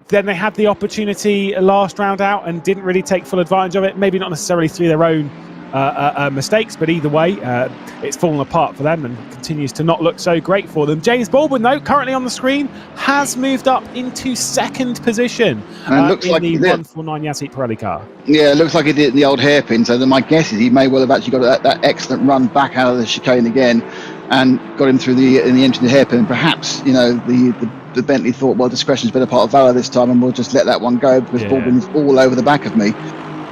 then they had the opportunity last round out and didn't really take full advantage of it. Maybe not necessarily through their own mistakes, but either way, it's fallen apart for them and continues to not look so great for them. James Baldwin, though, currently on the screen, has moved up into second position looks in like the 149 Yassi Pirelli car. Yeah, it looks like he did in the old hairpin. So then my guess is he may well have actually got that excellent run back out of the chicane again and got him through the engine hairpin. Perhaps the Bentley thought, well, discretion's been a part of valor this time, and we'll just let that one go because Baldwin's all over the back of me.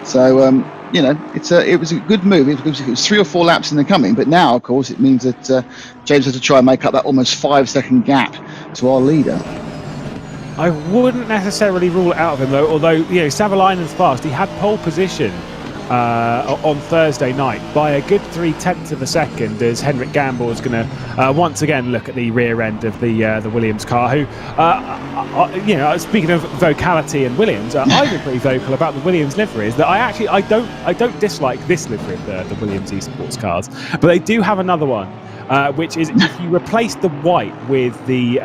So it was a good move. It was 3 or 4 laps in the coming, but now, of course, it means that James has to try and make up that almost 5-second gap to our leader. I wouldn't necessarily rule it out of him, though. Although, you know, Savalainen's fast. He had pole position on Thursday night by a good 0.3 of a second, as Henrik Gamble is going to once again look at the rear end of the Williams car. Who, you know, speaking of vocality and Williams, I've been pretty vocal about the Williams liveries. That I don't dislike this livery of the Williams eSports cars, but they do have another one, which is if you replace the white with the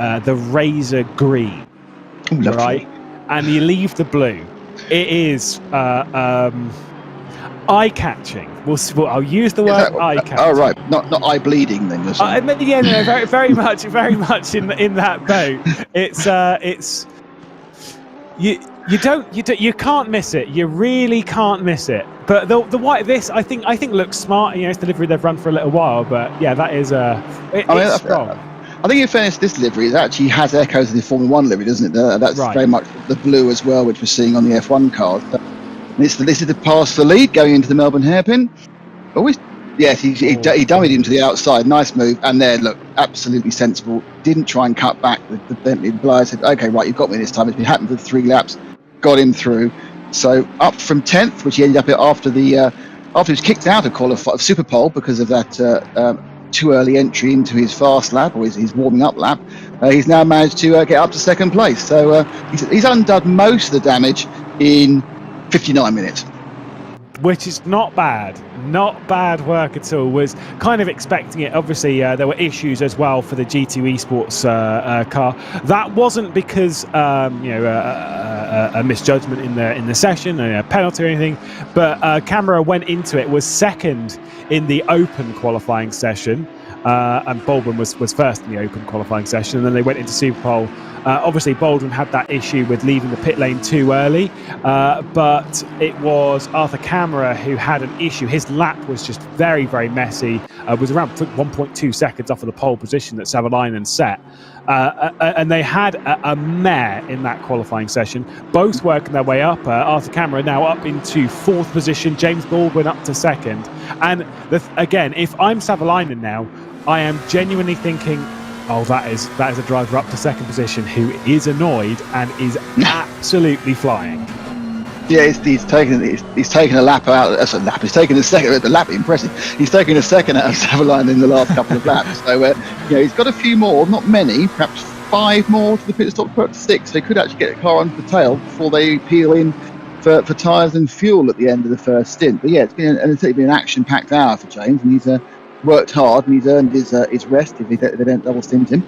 razor green. Ooh, right, and you leave the blue, it is eye-catching. I'll use the word eye-catching. Oh, right, not eye bleeding then. Yeah, no, very much in that boat. It's you can't miss it. You really can't miss it. But the white, this I think looks smart. You know, it's the livery they've run for a little while. But yeah, that is it's strong. I think in fairness, this livery actually has echoes of the Formula 1 livery, doesn't it? That's right. Very much the blue as well, which we're seeing on the F1 cars. This is the pass for lead going into the Melbourne hairpin. Always, yes, he dummied him to the outside. Nice move. And there, look, absolutely sensible. Didn't try and cut back the Bentley Blyer. Said, okay, right, you've got me this time. It's been happening for 3 laps. Got him through. So up from 10th, which he ended up at after he was kicked out of Super Pole because of that too early entry into his fast lap, or his warming up lap. He's now managed to get up to 2nd place. So he's undone most of the damage in 59 minutes. Which is not bad work at all. Was kind of expecting it. Obviously, there were issues as well for the G2 Esports car. That wasn't because a misjudgment in the session, a penalty or anything. But Camera went into it, was 2nd in the open qualifying session, and Baldwin was first in the open qualifying session, and then they went into Super Pole. Obviously, Baldwin had that issue with leaving the pit lane too early, but it was Arthur Camera who had an issue. His lap was just very, very messy. Was around 1.2 seconds off of the pole position that Savalainen set. And they had a mare in that qualifying session, both working their way up. Arthur Camera now up into 4th position, James Baldwin up to 2nd. And again, if I'm Savalainen now, I am genuinely thinking, oh, that is a driver up to 2nd position who is annoyed and is absolutely flying. Yeah, he's taken a lap out. That's a lap. He's taken a second. The lap, impressive. He's taken a second out of Savalainen in the last couple of laps. So he's got a few more, not many, perhaps 5 more to the pit stop, perhaps 6. They could actually get a car under the tail before they peel in for tyres and fuel at the end of the first stint. But yeah, it's been an action-packed hour for James, and he's worked hard and he's earned his rest if they don't double stint him.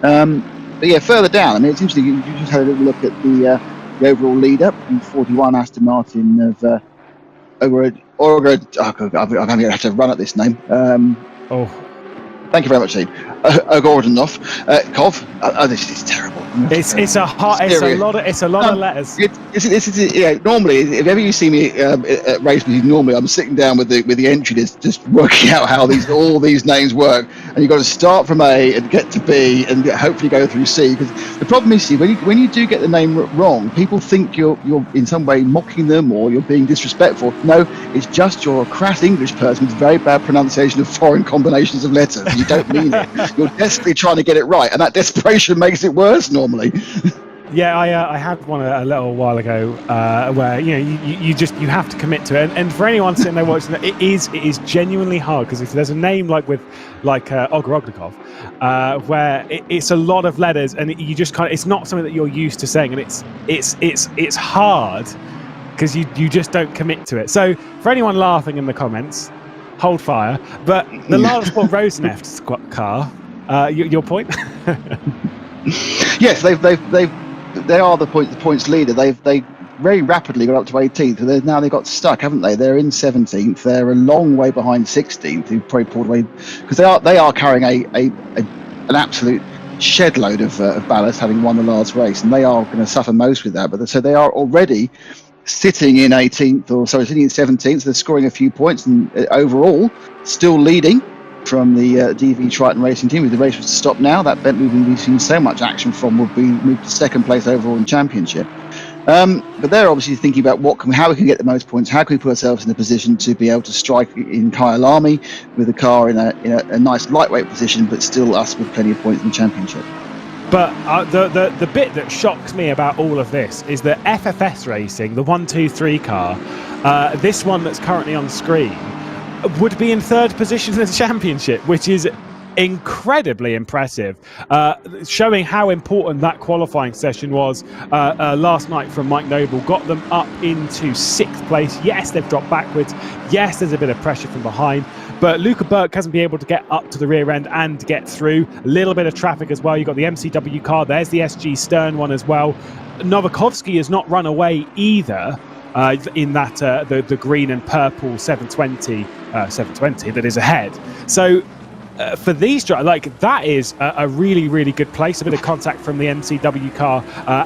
But yeah, further down, I mean, it's interesting. You just had a little look at the overall lead-up in 41 Aston Martin of I'm going to have to run at this name. Thank you very much, Steve. Ogordonov, Kov. This is terrible. It's a lot of letters. Normally, if ever you see me at race meetings, normally I'm sitting down with the entry list, just working out how all these names work, and you've got to start from A and get to B and hopefully go through C. Because the problem is, Steve, when you do get the name wrong, people think you're in some way mocking them or you're being disrespectful. No, it's just you're a crass English person with very bad pronunciation of foreign combinations of letters. You don't mean it. You're desperately trying to get it right, and that desperation makes it worse normally. Yeah, I had one a little while ago where you have to commit to it, and for anyone sitting there watching it is genuinely hard, because if there's a name like Ogrodnikov, where it's a lot of letters and you just can't. It's not something that you're used to saying, and it's hard because you just don't commit to it. So for anyone laughing in the comments, hold fire. But the Lars Sport Roseneft car, your point? Yes, they are the points leader. They very rapidly got up to 18th, and now they got stuck, haven't they? They're in 17th. They're a long way behind 16th, who probably pulled away because they are carrying an absolute shed load of ballast, having won the last race, and they are going to suffer most with that. But so they are already sitting in 18th, or sorry, sitting in 17th. So they're scoring a few points, and overall still leading from the DV Triton Racing team. If the race was to stop now, that Bentley we've seen so much action from would be moved to 2nd place overall in championship. But they're obviously thinking about how we can get the most points, how can we put ourselves in a position to be able to strike in Kyalami with the car in a nice lightweight position, but still us with plenty of points in the championship. But the bit that shocks me about all of this is that FFS Racing, the 123 car, this one that's currently on screen, would be in third position in the championship, which is incredibly impressive, showing how important that qualifying session was last night from Mike Noble. Got them up into 6th place. Yes, they've dropped backwards. Yes, there's a bit of pressure from behind, but Luca Burke hasn't been able to get up to the rear end and get through. A little bit of traffic as well. You've got the MCW car. There's the SG Stern one as well. Novakovsky has not run away either in that the green and purple 720 that is ahead. So for these drivers, like, that is a really, really good place. A bit of contact from the MCW car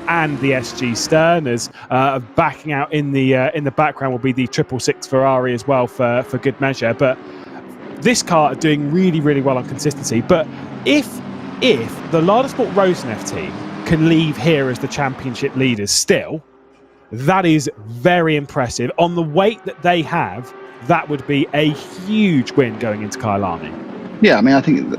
and the SG Stern, as backing out in the background will be the 666 Ferrari as well for good measure. But this car are doing really, really well on consistency. But if the Lada Sport Rosenef team can leave here as the championship leaders still, that is very impressive. On the weight that they have, that would be a huge win going into Kyalami. Yeah, I mean, I think,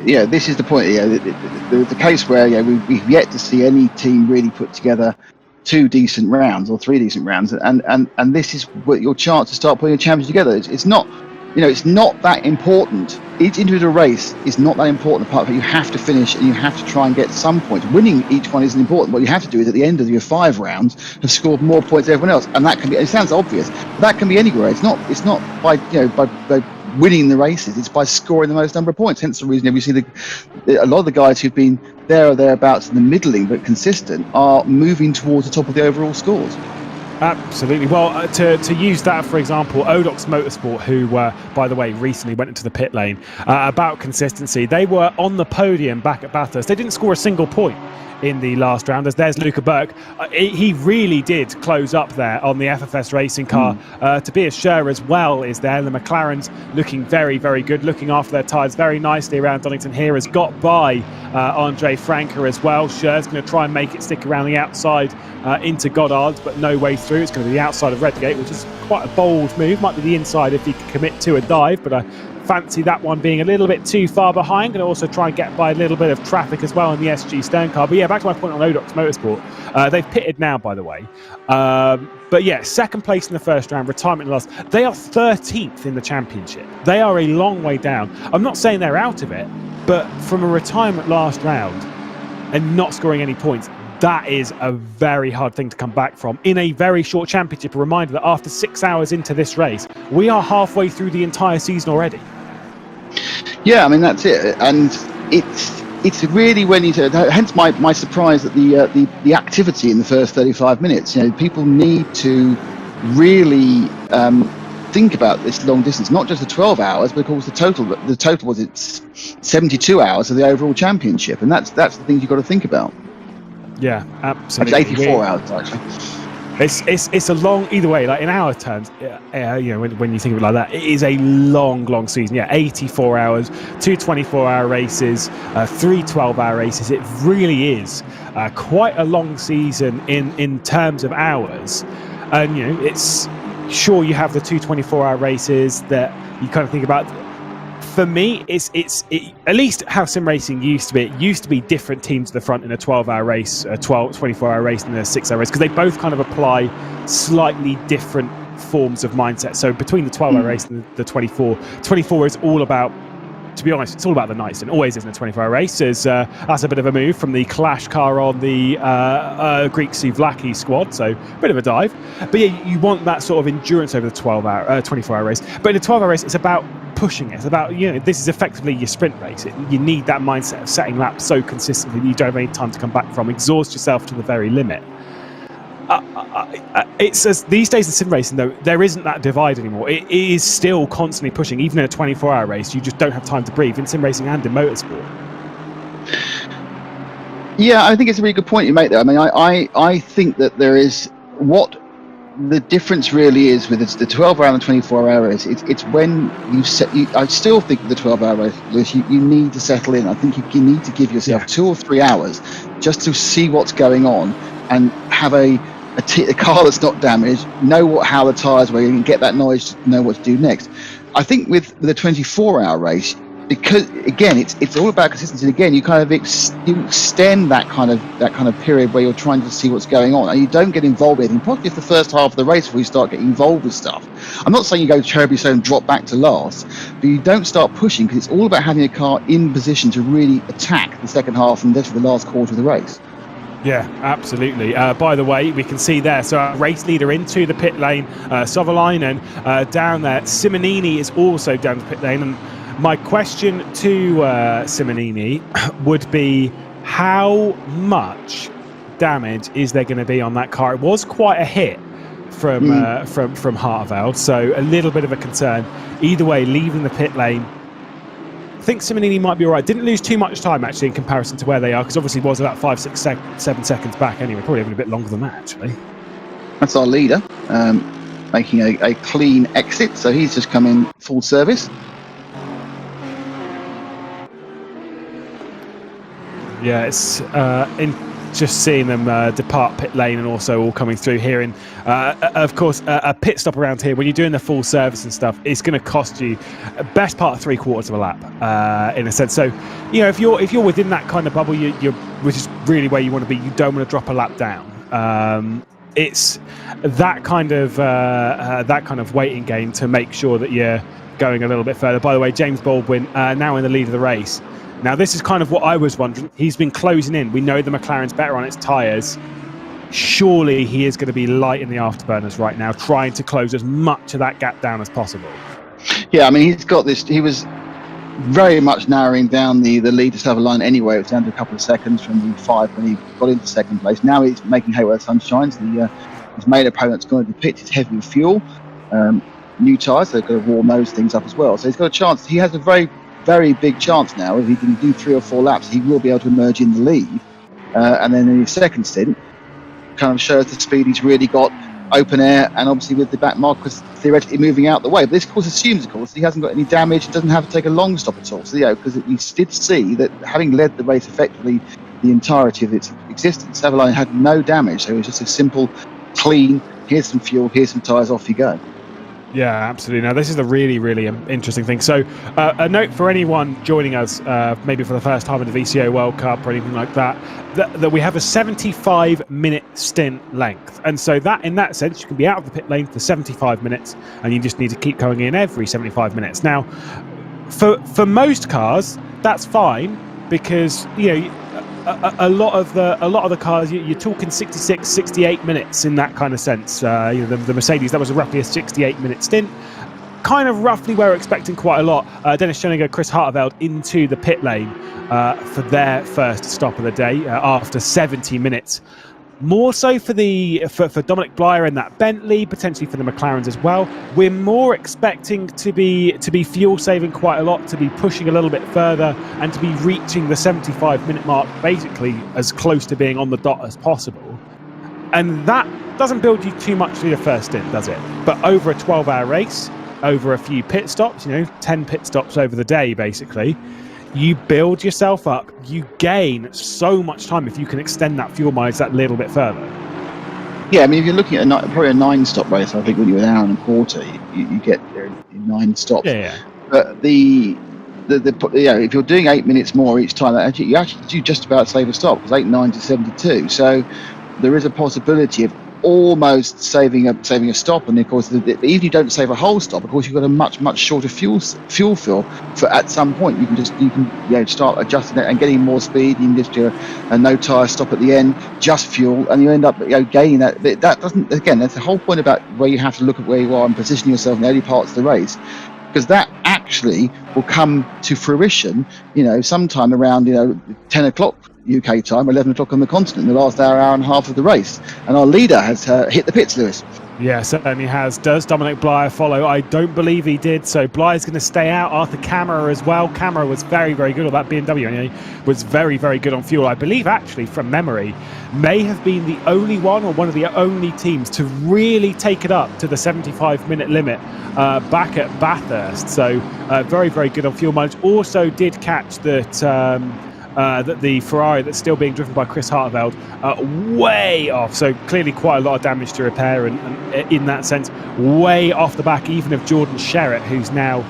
this is the point. The case where we've yet to see any team really put together 2 decent rounds or 3 decent rounds, and this is what your chance to start putting a championship together. It's not, it's not that important. Each individual race is not that important, apart from you have to finish and you have to try and get some points. Winning each one isn't important. What you have to do is, at the end of your 5 rounds, have scored more points than everyone else, and that can be. It sounds obvious, but that can be anywhere. It's not by by winning the races. It's by scoring the most number of points. Hence the reason we see a lot of the guys who've been there or thereabouts in the middling but consistent are moving towards the top of the overall scores. Absolutely. Well, to use that, for example, Odox Motorsport, who, by the way, recently went into the pit lane, about consistency, they were on the podium back at Bathurst. They didn't score a single point in the last round. As there's Luca Burke, he really did close up there on the FFS Racing car. Tobias Scher as well is there. The McLaren's looking very, very good, looking after their tyres very nicely around Donington here. Has got by Andre Franker as well. Scher's going to try and make it stick around the outside into Goddard's, but no way through. It's going to be the outside of Redgate, which is quite a bold move. Might be the inside if he can commit to a dive, but I fancy that one being a little bit too far behind. Going to also try and get by a little bit of traffic as well in the SG Stern car. But yeah, back to my point on Odox Motorsport. They've pitted now, by the way. But yeah, 2nd place in the first round, retirement loss. They are 13th in the championship. They are a long way down. I'm not saying they're out of it, but from a retirement last round and not scoring any points, that is a very hard thing to come back from in a very short championship. A reminder that after 6 hours into this race, we are halfway through the entire season already. Yeah, I mean, that's it. And it's really when you hence my surprise at the activity in the first 35 minutes. People need to really think about this long distance, not just the 12 hours, but of course the total was it's 72 hours of the overall championship, and that's the thing you've got to think about. Yeah, absolutely. It's 84 hours actually. It's a long, either way, like in our terms, when you think of it like that, it is a long season. Yeah, 84 hours, 2 24-hour races, 3 12-hour races. It really is quite a long season in terms of hours. And it's sure you have the 2 24-hour races that you kind of think about. For me, it's at least how sim racing used to be. It used to be different teams at the front in a 12-hour race, a 24-hour race, and a 6-hour race, because they both kind of apply slightly different forms of mindset. So between the 12-hour race and the 24 is all about, to be honest, it's all about the nights, and always isn't a 24-hour race. That's a bit of a move from the Clash car on the Greek Souvlaki squad, so a bit of a dive. But yeah, you want that sort of endurance over the 24-hour race. But in a 12-hour race, it's about pushing it. It's about, this is effectively your sprint race. You need that mindset of setting laps so consistently that you don't have any time to come back from. Exhaust yourself to the very limit. It's these days in sim racing, though, there isn't that divide anymore. It is still constantly pushing. Even in a 24-hour race, you just don't have time to breathe in sim racing and in motorsport. Yeah, I think it's a really good point you make there. I mean, I think that there is what the difference really is with the 12-hour and the 24-hour race. It's when I still think the 12-hour race, you need to settle in. I think you need to give yourself 2 or 3 hours just to see what's going on and have a car that's not damaged, know how the tyres were, and get that knowledge to know what to do next. I think with the 24-hour race, because again, it's all about consistency. And again, you kind of you extend that kind of period where you're trying to see what's going on, and you don't get involved with anything. Probably the first half of the race before you start getting involved with stuff. I'm not saying you go terribly slow and drop back to last, but you don't start pushing, because it's all about having a car in position to really attack the second half and definitely the last quarter of the race. Yeah, absolutely. By the way, we can see there, so our race leader into the pit lane, Sovalainen down there. Simonini is also down the pit lane, and my question to Simonini would be, how much damage is there going to be on that car? It was quite a hit from Harteveld, so a little bit of a concern. Either way, leaving the pit lane, I think Simonini might be all right. Didn't lose too much time, actually, in comparison to where they are, because obviously it was about 5, 6, 7 seconds back anyway, probably even a bit longer than that, actually. That's our leader, making a clean exit, so he's just come in full service. Yeah, it's just seeing them depart pit lane and also all coming through here. And of course, a pit stop around here, when you're doing the full service and stuff, it's going to cost you best part of 3/4 of a lap, in a sense. So, you know, if you're within that kind of bubble, which is really where you want to be, you don't want to drop a lap down. It's that kind of waiting game to make sure that you're going a little bit further. By the way, James Baldwin now in the lead of the race. Now, this is kind of what I was wondering. He's been closing in. We know the McLaren's better on its tyres. Surely he is going to be light in the afterburners right now, trying to close as much of that gap down as possible. Yeah, I mean, he's got this. He was very much narrowing down the lead to Sutherland anyway. It was down to a couple of seconds from the 5 when he got into second place. Now he's making hay where the sun shines. His main opponent's going to the pit. It's heavy with fuel. New tyres, so they've got to warm those things up as well. So he's got a chance. He has a very big chance now. If he can do 3 or 4 laps, he will be able to emerge in the lead, and then in his second stint kind of shows the speed he's really got open air, and obviously with the back markers theoretically moving out the way. But this, of course, assumes, of course, he hasn't got any damage and doesn't have to take a long stop at all. So, because we did see that having led the race effectively the entirety of its existence, Savaline had no damage. So it was just a simple, clean, here's some fuel, here's some tyres, off you go. Yeah, absolutely. Now, this is a really, really interesting thing. So, a note for anyone joining us, maybe for the first time in the VCO World Cup or anything like that, that we have a 75-minute stint length. And so that, in that sense, you can be out of the pit lane for 75 minutes, and you just need to keep going in every 75 minutes. Now, for most cars, that's fine, because, you know, a lot of the cars, you're talking 66, 68 minutes in that kind of sense. The Mercedes, that was roughly a 68-minute stint, kind of roughly where we're expecting quite a lot. Dennis Schoeniger, Chris Harteveld into the pit lane for their first stop of the day after 70 minutes. More so for Dominic Blyer in that Bentley, potentially for the McLarens as well. We're more expecting to be fuel saving quite a lot, to be pushing a little bit further, and to be reaching the 75-minute mark basically as close to being on the dot as possible. And that doesn't build you too much for your first stint, does it? But over a 12-hour race, over a few pit stops, 10 pit stops over the day basically, you build yourself up, you gain so much time if you can extend that fuel mileage that little bit further. Yeah, I mean, if you're looking at probably a 9-stop race, I think when you're an hour and a quarter, you get there in 9 stops. Yeah. But if you're doing 8 minutes more each time, you actually do just about save a stop, because 8 9 is 72. So there is a possibility of almost saving a stop, and of course, even if you don't save a whole stop, of course, you've got a much shorter fuel fill. For at some point, you can start adjusting it and getting more speed. You can just do a no tire stop at the end, just fuel, and you end up gaining that. That doesn't, again, that's the whole point about where you have to look at where you are and position yourself in the early parts of the race, because that actually will come to fruition, sometime around 10 o'clock UK time, 11 o'clock on the continent, in the last hour and a half of the race. And our leader has hit the pits, Lewis. Yeah, certainly has. Does Dominic Blyer follow? I don't believe he did. So Blyer's going to stay out. Arthur Camera as well. Camera was very, very good, or that BMW was very, very good on fuel. I believe, actually, from memory, may have been the only one or one of the only teams to really take it up to the 75-minute limit back at Bathurst. So very, very good on fuel mileage. Also did catch that that the Ferrari that's still being driven by Chris Hartveld, way off. So clearly quite a lot of damage to repair, and in that sense, way off the back even of Jordan Sherritt, who's now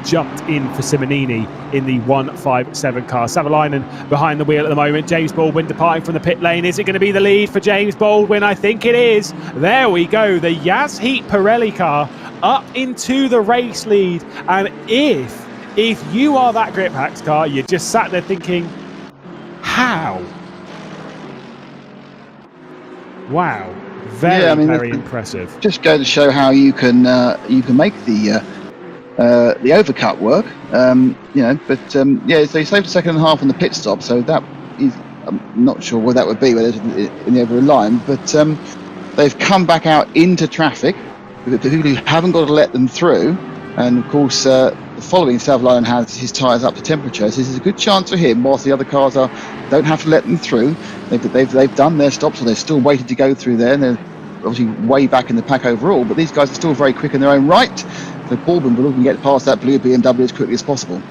jumped in for Simonini in the 157 car. Savalainen behind the wheel at the moment. James Baldwin departing from the pit lane. Is it going to be the lead for James Baldwin? I think it is. There we go. The Yas Heat Pirelli car up into the race lead. And if you are that Grip Hacks car, you're just sat there thinking, how? Wow. Very impressive. Just go to show how you can make the overcut work. So he saved a second and a half on the pit stop, so that is, I'm not sure where that would be, whether it's in the over line, but they've come back out into traffic. The people who haven't got to let them through, and of course the following Savalainen has his tyres up to temperature, so this is a good chance for him, whilst the other cars don't have to let them through. They've done their stops, or they're still waiting to go through there, and they're obviously way back in the pack overall, but these guys are still very quick in their own right, so Baldwin will look and get past that blue BMW as quickly as possible.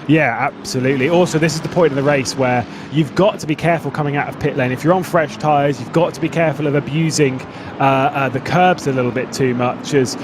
Yeah, absolutely. Also, this is the point of the race where you've got to be careful coming out of pit lane. If you're on fresh tyres, you've got to be careful of abusing the curbs a little bit too much. As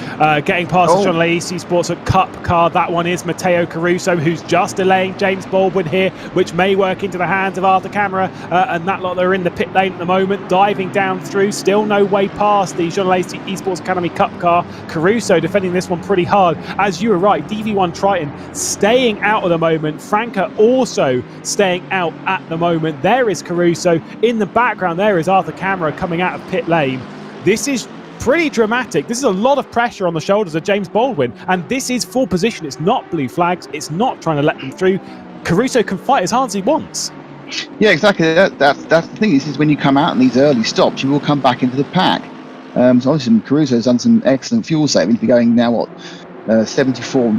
getting past the John Lacey Sports Cup car, that one is Matteo Caruso, who's just delaying James Baldwin here, which may work into the hands of Arthur Camera, and that lot, they're in the pit lane at the moment, diving down through, still no way past the John Lacey Esports Academy Cup car. Caruso defending this one pretty hard. As you were right, DV1 Triton staying out at the moment. Franca also staying out at the moment. There is Caruso. In the background, there is Arthur Camera coming out of pit lane. This is pretty dramatic. This is a lot of pressure on the shoulders of James Baldwin, and this is full position. It's not blue flags. It's not trying to let them through. Caruso can fight as hard as he wants. Yeah, exactly. That's the thing. This is when you come out in these early stops, you will come back into the pack. So obviously Caruso's done some excellent fuel saving. He's going now 74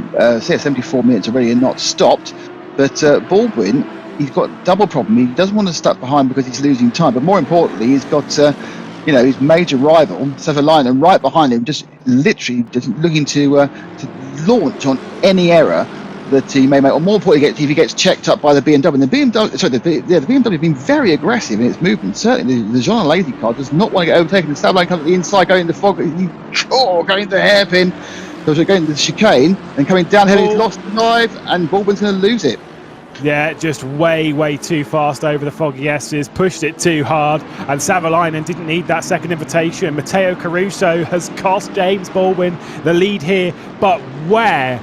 minutes already and not stopped, but Baldwin, he's got a double problem. He doesn't want to stuck behind because he's losing time, but more importantly, he's got his major rival Savalainen right behind him, just literally just looking to launch on any error that he may make, or more importantly, if he gets checked up by the BMW. And the BMW has been very aggressive in its movement. Certainly, the Jean Lazy car does not want to get overtaken. The Savalainen comes at the inside, going into the fog, going to the hairpin. So they're going to the chicane and coming downhill. He's lost the drive, and Baldwin's going to lose it. Yeah, just way too fast over the foggy S's, pushed it too hard, and Savalainen didn't need that second invitation. Matteo Caruso has cost James Baldwin the lead here, but where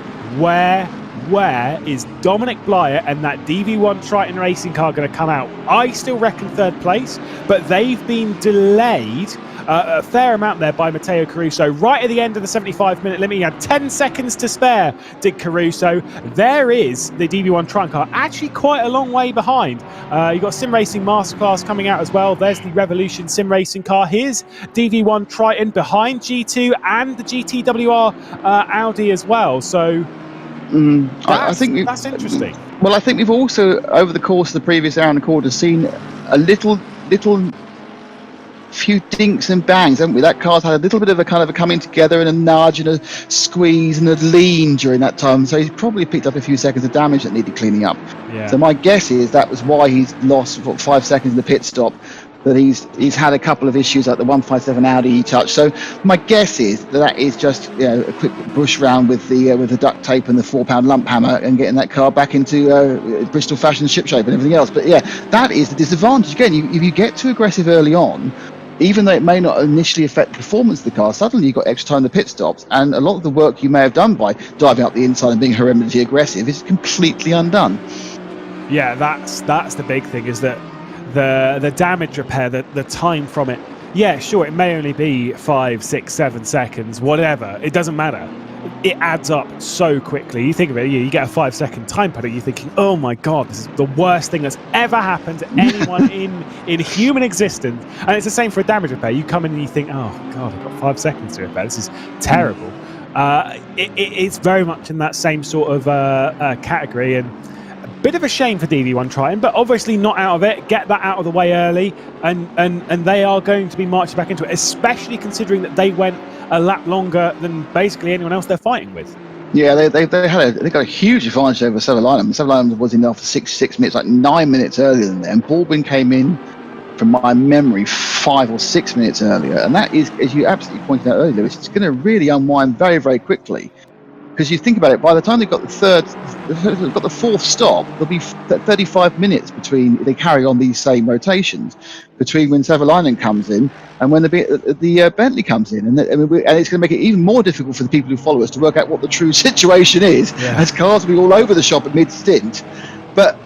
is Dominic Blyer and that DV1 Triton racing car going to come out? I still reckon third place, but they've been delayed a fair amount there by Matteo Caruso. Right at the end of the 75-minute limit, he had 10 seconds to spare, did Caruso. There is the DV1 Triton car, actually quite a long way behind. You've got Sim Racing Masterclass coming out as well. There's the Revolution Sim Racing car. Here's DV1 Triton behind G2 and the GTWR Audi as well. So I think that's interesting. Well, I think we've also, over the course of the previous hour and a quarter, seen a little few dinks and bangs, haven't we? That car's had a little bit of a kind of a coming together and a nudge and a squeeze and a lean during that time. So he's probably picked up a few seconds of damage that needed cleaning up. Yeah. So my guess is that was why he's lost 5 seconds in the pit stop. That he's had a couple of issues like the 157 Audi he touched. So my guess is that is just a quick bush round with the duct tape and the 4-pound lump hammer and getting that car back into Bristol fashion ship shape and everything else. But yeah, that is the disadvantage. Again, if you get too aggressive early on, even though it may not initially affect the performance of the car, suddenly you've got extra time in the pit stops, and a lot of the work you may have done by diving up the inside and being horrendously aggressive is completely undone. Yeah, that's the big thing, is that the damage repair, the time from it, yeah, sure, it may only be 5, 6, 7 seconds, whatever, it doesn't matter. It adds up so quickly. You think of it, you get a 5-second time penalty, you're thinking, oh my god, this is the worst thing that's ever happened to anyone in human existence. And it's the same for a damage repair. You come in and you think, oh god, I've got 5 seconds to repair, this is terrible. It's very much in that same sort of category, and a bit of a shame for DV1 Triton, but obviously not out of it. Get that out of the way early, and they are going to be marching back into it, especially considering that they went a lap longer than basically anyone else they're fighting with. Yeah, they got a huge advantage over Savalainen. Savalainen was in after 6 minutes, like 9 minutes earlier than them. Baldwin came in, from my memory, 5 or 6 minutes earlier, and that is, as you absolutely pointed out earlier, it's going to really unwind very, very quickly. Because you think about it, by the time they've got the fourth stop, there'll be 35 minutes between, if they carry on these same rotations, between when Savalainen comes in and when the Bentley comes in. And it's going to make it even more difficult for the people who follow us to work out what the true situation is, as cars will be all over the shop at mid-stint. But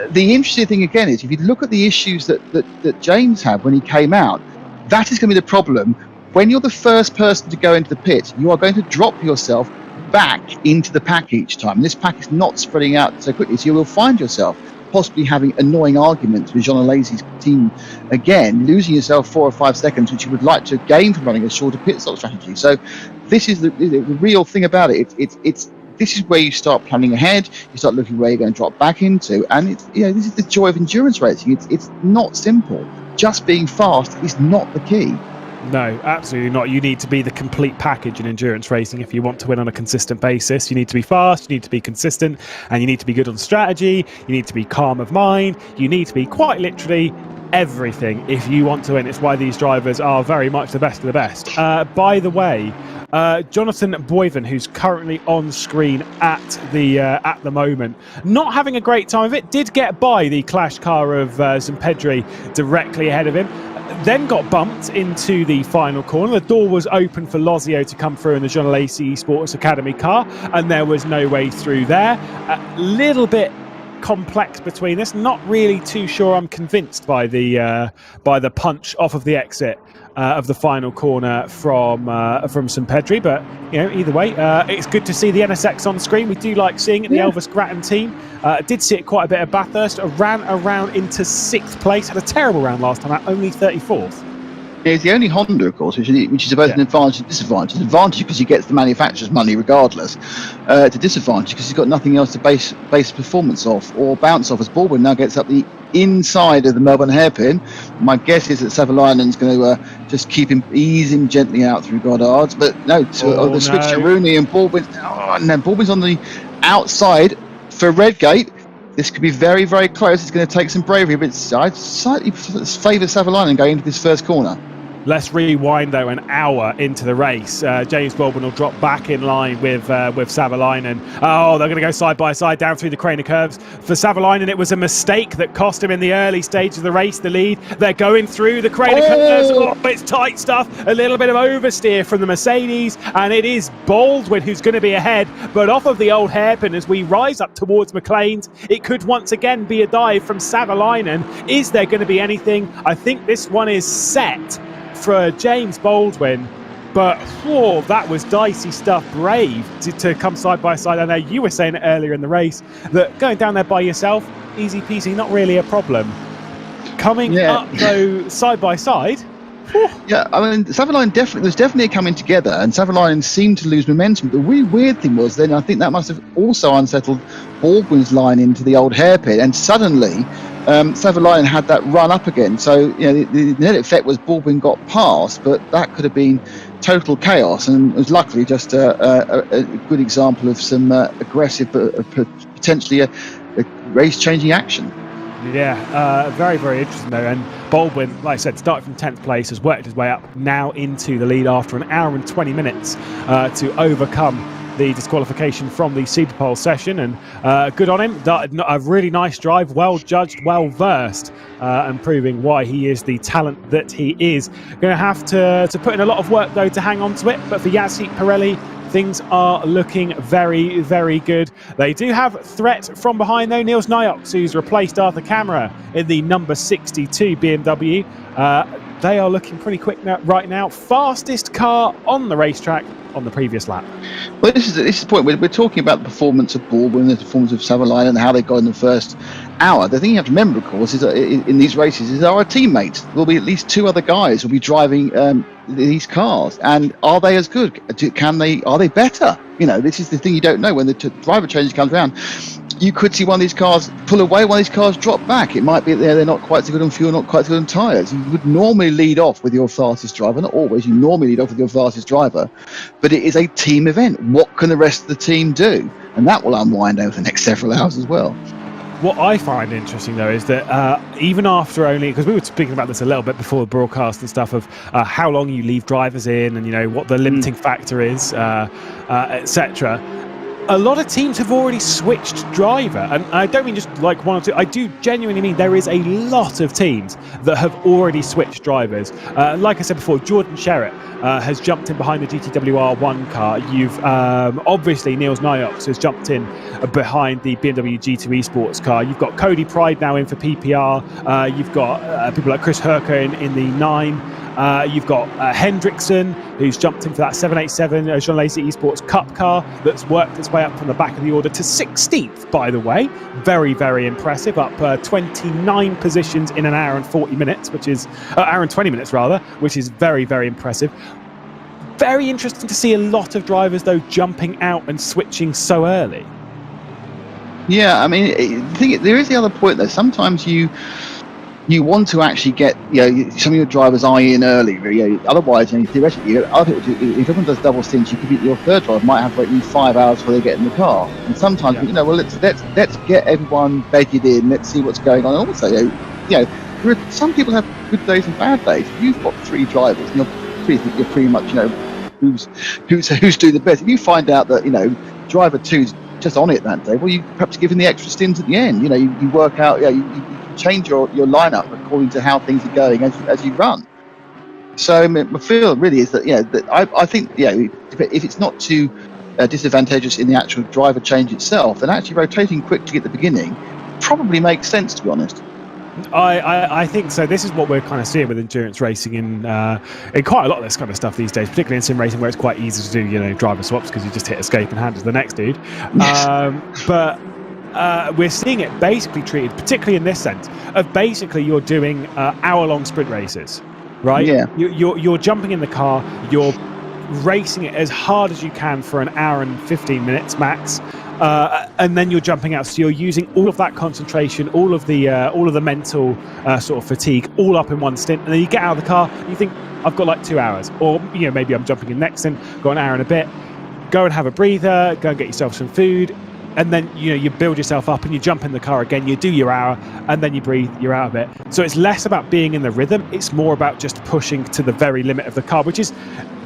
the interesting thing again is, if you look at the issues that James had when he came out, that is going to be the problem. When you're the first person to go into the pit, you are going to drop yourself back into the pack each time. And this pack is not spreading out so quickly, so you will find yourself possibly having annoying arguments with Jean Alesi's team again, losing yourself 4 or 5 seconds, which you would like to gain from running a shorter pit stop strategy. So this is the real thing about it. It's this is where you start planning ahead. You start looking where you're going to drop back into, and it's, you know, this is the joy of endurance racing. It's not simple. Just being fast is not the key. No, absolutely not. You need to be the complete package in endurance racing if you want to win on a consistent basis. You need to be fast, you need to be consistent, and you need to be good on strategy. You need to be calm of mind. You need to be quite literally everything if you want to win. It's why these drivers are very much the best of the best. By the way, Jonathan Boyven, who's currently on screen at the moment, not having a great time of it, did get by the clash car of Zampedri directly ahead of him. Then got bumped into the final corner. The door was open for Lozio to come through in the Jean Alesi Sports Academy car, and there was no way through there. A little bit complex between this. Not really too sure I'm convinced by the punch off of the exit of the final corner from Sampedri, but you know, either way, it's good to see the NSX on screen. We do like seeing it. The Elvis Grattan team did see it quite a bit at Bathurst. Ran around into 6th place. Had a terrible round last time out, only 34th. It's the only Honda, of course, which is both an advantage and disadvantage. An advantage because he gets the manufacturer's money regardless. It's a disadvantage because he's got nothing else to base performance off or bounce off, as Baldwin now gets up the inside of the Melbourne hairpin. My guess is that Savalainen's going to just ease him gently out through Goddard's, but no, the switch to Rooney and Baldwin. And then Baldwin's on the outside for Redgate. This could be very, very close. It's going to take some bravery, but I'd slightly favour Savalainen going into this first corner. Let's rewind, though, an hour into the race. James Baldwin will drop back in line with Savalainen. Oh, they're going to go side by side down through the Craner curves. For Savalainen, it was a mistake that cost him in the early stages of the race the lead. They're going through the Craner curves. Oh, it's tight stuff. A little bit of oversteer from the Mercedes, and it is Baldwin who's going to be ahead. But off of the old hairpin as we rise up towards McGlade, it could once again be a dive from Savalainen. Is there going to be anything? I think this one is set for James Baldwin, but that was dicey stuff. Brave to come side by side. I know you were saying it earlier in the race that going down there by yourself, easy peasy, not really a problem. Coming up though side by side. Yeah, I mean, Savalainen was definitely coming together, and Savalainen seemed to lose momentum. The really weird thing was then I think that must have also unsettled Baldwin's line into the old hairpin, and suddenly Savalainen had that run up again. So you know, the net effect was Baldwin got past, but that could have been total chaos, and it was luckily just a good example of some aggressive, potentially a race-changing action. Yeah, very, very interesting though. And Baldwin, like I said, started from 10th place, has worked his way up now into the lead after an hour and 20 minutes to overcome the disqualification from the Superpole session. And good on him. A really nice drive, well judged, well versed, and proving why he is the talent that he is. Going to have to put in a lot of work though to hang on to it. But for Jacek Pirelli, things are looking very, very good. They do have threat from behind though. Niels Nyox, who's replaced Arthur Camara in the number 62 BMW. They are looking pretty quick right now. Fastest car on the racetrack on the previous lap. Well, this is the point. We're talking about the performance of Baldwin, the performance of Savalainen, and how they got in the first hour. The thing you have to remember, of course, is that in these races, is our teammates. There will be at least 2 other guys who will be driving these cars, and are they as good? Are they better? You know, this is the thing you don't know when the driver change comes around. you could see one of these cars pull away, one of these cars drop back. It might be that they're not quite so good on fuel, not quite so good on tyres. You would normally lead off with your fastest driver, not always, you normally lead off with your fastest driver, but it is a team event. What can the rest of the team do? And that will unwind over the next several hours as well. What I find interesting, though, is that even after only, because we were speaking about this a little bit before the broadcast and stuff, of how long you leave drivers in and, you know, what the limiting factor is, etc., a lot of teams have already switched driver. And I don't mean just like one or two. I do genuinely mean there is a lot of teams that have already switched drivers. Like I said before, Jordan Sherritt has jumped in behind the GTWR1 car. You've obviously Niels Nyox has jumped in behind the BMW G2 Esports car. You've got Cody Pride now in for PPR. You've got people like Chris Herker in the 9. You've got Hendrickson, who's jumped in for that 787 Jean Lacey Esports Cup car that's worked its way up from the back of the order to 16th, by the way. Very, very impressive. Up 29 positions in an hour and 40 minutes, which is hour and 20 minutes rather, which is very, very impressive. Very interesting to see a lot of drivers, though, jumping out and switching so early. Yeah, I mean, there is the other point, though. Sometimes you want to actually get, you know, some of your drivers eye in early. You know, otherwise, theoretically, if everyone does double stints, you could be, your third driver might have to wait 5 hours before they get in the car. And sometimes, you know, well, let's get everyone bedded in. Let's see what's going on. And also, you know, some people have good days and bad days. If you've got 3 drivers, and you're pretty much, you know, who's doing the best. If you find out that, you know, driver 2's just on it that day, well, you perhaps give him the extra stint at the end. You know, you work out, you change your lineup according to how things are going as you run. So my feel really is that, you know, that I think, you know, if it's not too disadvantageous in the actual driver change itself, then actually rotating quickly at the beginning probably makes sense, to be honest. I think so. This is what we're kind of seeing with endurance racing in quite a lot of this kind of stuff these days, particularly in sim racing, where it's quite easy to do, you know, driver swaps because you just hit escape and hand it to the next dude. Yes. But we're seeing it basically treated, particularly in this sense, of basically you're doing hour-long sprint races, right? Yeah. You're jumping in the car, you're racing it as hard as you can for an hour and 15 minutes max, and then you're jumping out. So you're using all of that concentration, all of the mental sort of fatigue, all up in one stint, and then you get out of the car. And you think, I've got like 2 hours, or, you know, maybe I'm jumping in next stint, got an hour and a bit. Go and have a breather. Go and get yourself some food. And then, you know, you build yourself up and you jump in the car again, you do your hour, and then you breathe, you're out of it. So it's less about being in the rhythm, it's more about just pushing to the very limit of the car, which is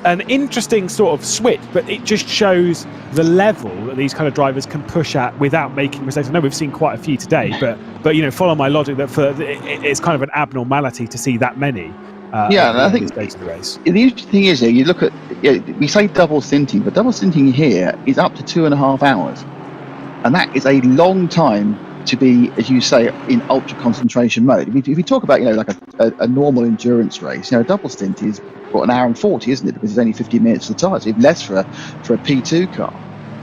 an interesting sort of switch, but it just shows the level that these kind of drivers can push at without making mistakes. I know we've seen quite a few today, but you know, follow my logic that it's kind of an abnormality to see that many. Yeah, and I think the race. The interesting thing is, you look at, we say double stinting, but double stinting here is up to 2.5 hours. And that is a long time to be, as you say, in ultra concentration mode. If you talk about, you know, like a normal endurance race, you know, a double stint is an hour and 40, isn't it? Because it's only 50 minutes to the tire, so even less for a P2 car.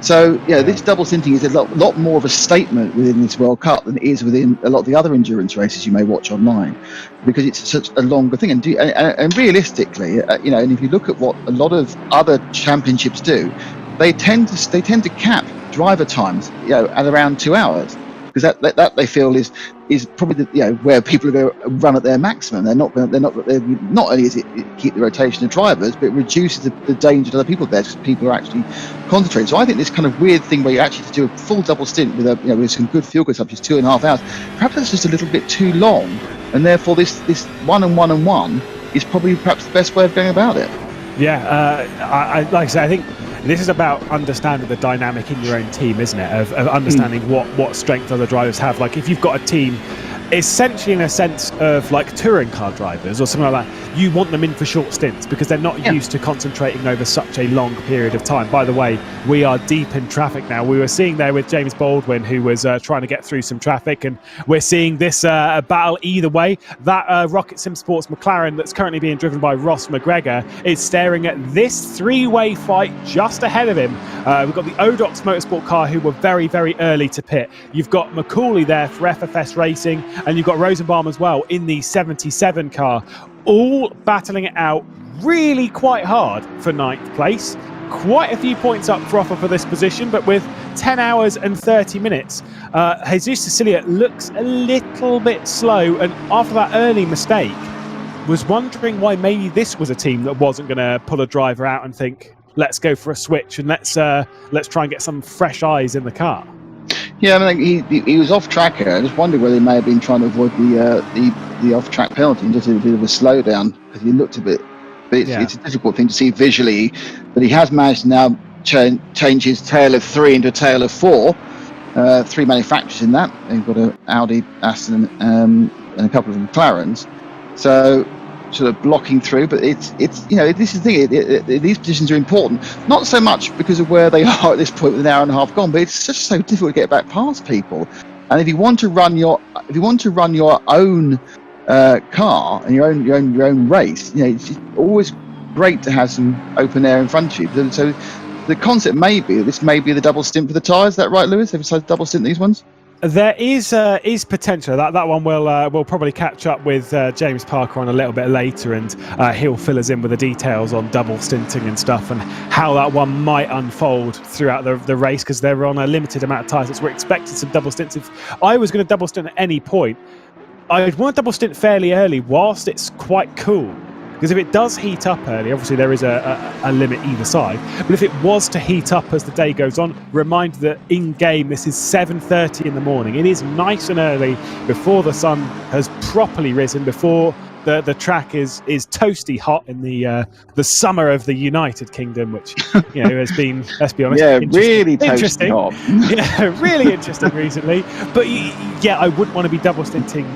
So, yeah, this double stinting is a lot more of a statement within this World Cup than it is within a lot of the other endurance races you may watch online, because it's such a longer thing. And realistically, you know, and if you look at what a lot of other championships do, they tend to cap driver times, you know, at around 2 hours, because that they feel is probably the, you know, where people are going to run at their maximum. Not only is it keep the rotation of drivers, but it reduces the danger to other people there, because people are actually concentrating. So I think this kind of weird thing where you actually have to do a full double stint with some good fuel consumption, 2.5 hours, perhaps that's just a little bit too long, and therefore this 1 and 1 and 1 is probably perhaps the best way of going about it. Yeah, I like I say, I think this is about understanding the dynamic in your own team, isn't it? Of understanding what strength other drivers have. Like, if you've got a team, essentially in a sense of like touring car drivers or something like that, you want them in for short stints because they're not used to concentrating over such a long period of time. By the way, we are deep in traffic now. We were seeing there with James Baldwin, who was trying to get through some traffic, and we're seeing this battle either way. That Rocket Sim Sports McLaren that's currently being driven by Ross McGregor is staring at this three-way fight just ahead of him. We've got the Odox Motorsport car, who were very, very early to pit. You've got McCauley there for FFS Racing, and you've got Rosenbaum as well in the 77 car, all battling it out really quite hard for 9th place. quite a few points up for offer for this position, but with 10 hours and 30 minutes, Jesus Cecilia looks a little bit slow, and after that early mistake, was wondering why maybe this was a team that wasn't going to pull a driver out and think, let's go for a switch and let's try and get some fresh eyes in the car. Yeah, I mean, he was off track here. I just wondered whether he may have been trying to avoid the off track penalty and just a bit of a slowdown, because he looked a bit. But it's a difficult thing to see visually. But he has managed to now change his tail of 3 into a tail of 4. 3 manufacturers in that. They've got an Audi, Aston, and a couple of McLarens. So sort of blocking through, but it's this is the thing. These positions are important, not so much because of where they are at this point with an hour and a half gone, but it's just so difficult to get back past people. And if you want to run your own car and your own race, it's just always great to have some open air in front of you. So the concept may be this may be the double stint for the tyres. Is that right, Lewis? They've decided to double stint these ones. There is potential. That one we'll probably catch up with James Parker on a little bit later, and he'll fill us in with the details on double stinting and stuff and how that one might unfold throughout the race, because they're on a limited amount of tyres. So we're expecting some double stints. If I was going to double stint at any point, I'd want to double stint fairly early whilst it's quite cool. Because if it does heat up early, obviously there is a limit either side. But if it was to heat up as the day goes on, remind that in game this is 7:30 in the morning. It is nice and early before the sun has properly risen, before the track is toasty hot in the summer of the United Kingdom, which has been, let's be honest, really interesting. Hot. Yeah, really interesting recently. But yeah, I wouldn't want to be double stinting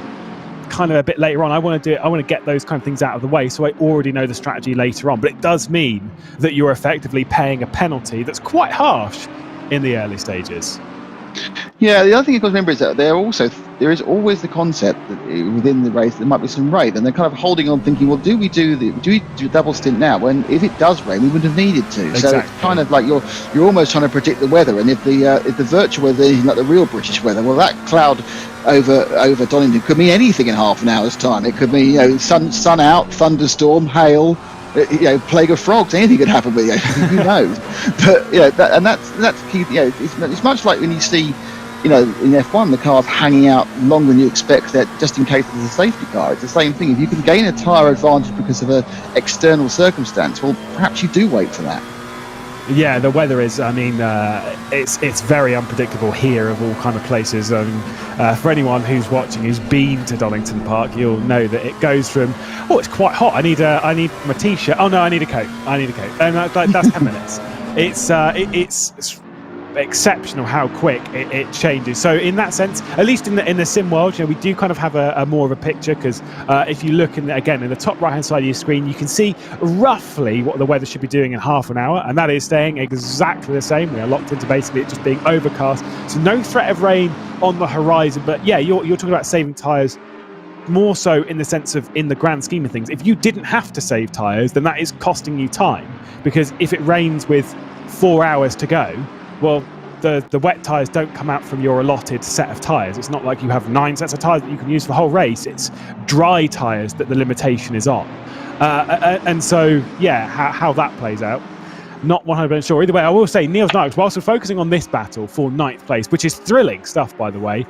kind of a bit later on. I want to get those kind of things out of the way, so I already know the strategy later on. But it does mean that you're effectively paying a penalty that's quite harsh in the early stages. Yeah, the other thing you've got to remember is that there is always the concept that within the race there might be some rain, and they're kind of holding on, thinking, well, do we do a double stint now? When if it does rain, we wouldn't have needed to. Exactly. So it's kind of like you're almost trying to predict the weather, and if the virtual weather is like the real British weather, well, that cloud over Donington could mean anything in half an hour's time. It could mean sun out, thunderstorm, hail. Plague of frogs, anything could happen with you. Who knows? But that's key. It's much like when you see, in F1, the car's hanging out longer than you expect, that just in case there's a safety car. It's the same thing. If you can gain a tyre advantage because of an external circumstance, well, perhaps you do wait for that. Yeah, the weather is, it's very unpredictable here of all kind of places. For anyone who's watching who's been to Donington Park, you'll know that it goes from, it's quite hot, I need my t-shirt, oh no, I need a coat, and that's 10 minutes. It's exceptional how quick it changes. So in that sense, at least in the sim world, we do kind of have a more of a picture, because if you look in the top right hand side of your screen, you can see roughly what the weather should be doing in half an hour, and that is staying exactly the same. We are locked into basically it just being overcast, so no threat of rain on the horizon. But yeah, you're talking about saving tyres more so in the sense of, in the grand scheme of things, if you didn't have to save tyres, then that is costing you time, because if it rains with 4 hours to go, well, the wet tyres don't come out from your allotted set of tyres. It's not like you have 9 sets of tyres that you can use for the whole race. It's dry tyres that the limitation is on. And so, yeah, how that plays out, not 100% sure. Either way, I will say, Niels Nyx, whilst we're focusing on this battle for 9th place, which is thrilling stuff, by the way,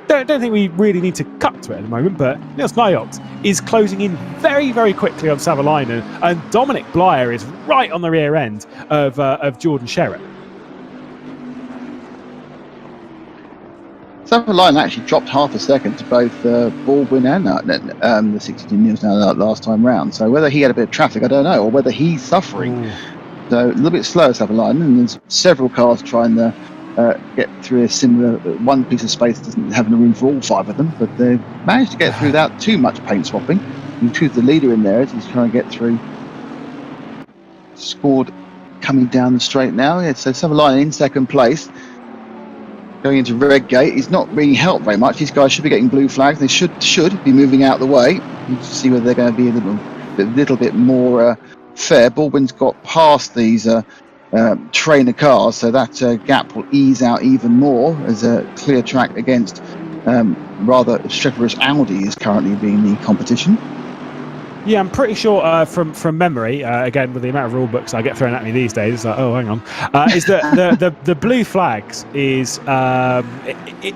don't think we really need to cut to it at the moment, but Niels Nyx is closing in very, very quickly on Savalainen, and Dominic Blyer is right on the rear end of Jordan Sherritt. Savalainen actually dropped half a second to both Baldwin and the 62 Niels now last time round. So whether he had a bit of traffic, I don't know, or whether he's suffering. Ooh. So a little bit slower Savalainen, and there's several cars trying to get through a similar one piece of space. Doesn't have room for all 5 of them, but they've managed to get through without too much paint swapping. In truth, the leader in there as he's trying to get through. Scored coming down the straight now. Yeah, so Savalainen in second place. Going into Redgate, he's not being helped very much. These guys should be getting blue flags. They should be moving out of the way. You can see whether they're going to be a little bit more fair. Baldwin's got past these trainer cars, so that gap will ease out even more as a clear track against rather strenuous Audi is currently being the competition. Yeah, I'm pretty sure from memory, again with the amount of rule books I get thrown at me these days, it's like, oh, hang on, is that the blue flags is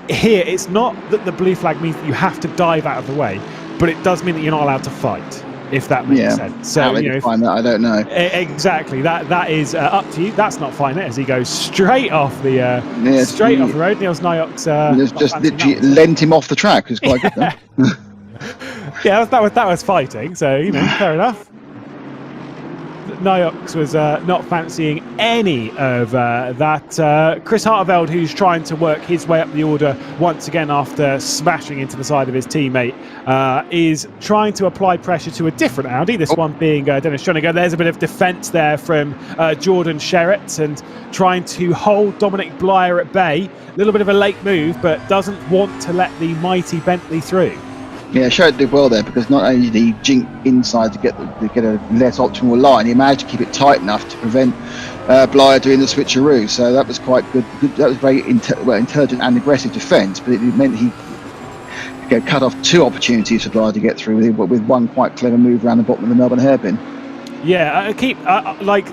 here. It's not that the blue flag means that you have to dive out of the way, but it does mean that you're not allowed to fight, if that makes sense. So how they define that, I don't know. Exactly. That is up to you. That's not fine. As he goes straight off the off the road, Niels Nyok's just literally lent him off the track. It's quite good. Though. Yeah, that was fighting, so fair enough. Nyox was not fancying any of that. Chris Hartveld, who's trying to work his way up the order once again after smashing into the side of his teammate, is trying to apply pressure to a different Audi, this one being Dennis Schoeniger. There's a bit of defence there from Jordan Sherritt, and trying to hold Dominic Blyer at bay. A little bit of a late move, but doesn't want to let the mighty Bentley through. Yeah, Sherritt did well there, because not only did he jink inside to get a less optimal line, he managed to keep it tight enough to prevent Blyer doing the switcheroo. So that was quite good. That was very intelligent and aggressive defence, but it meant he cut off two opportunities for Blyer to get through with one quite clever move around the bottom of the Melbourne hairpin. Yeah,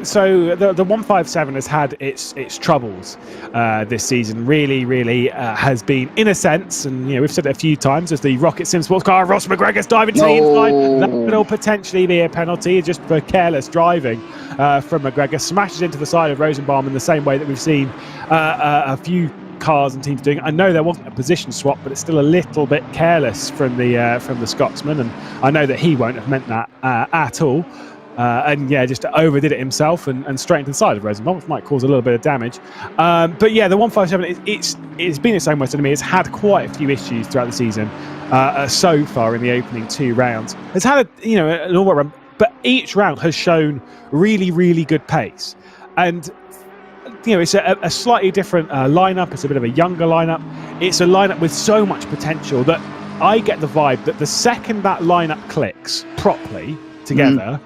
so the 157 has had its troubles this season. Really has been, in a sense, and we've said it a few times, as the Rocket Sim Sports car, Ross McGregor's diving to the inside. That will potentially be a penalty just for careless driving from McGregor. Smashes into the side of Rosenbaum in the same way that we've seen a few cars and teams doing. I know there wasn't a position swap, but it's still a little bit careless from the Scotsman, and I know that he won't have meant that at all. Just overdid it himself and straight into the side of Rosenbaum, which might cause a little bit of damage. But yeah, the 157, it's been its own way to me. It's had quite a few issues throughout the season so far in the opening two rounds. It's had an all-right run, but each round has shown really good pace. And it's a slightly different lineup. It's a bit of a younger lineup. It's a lineup with so much potential that I get the vibe that the second that lineup clicks properly together,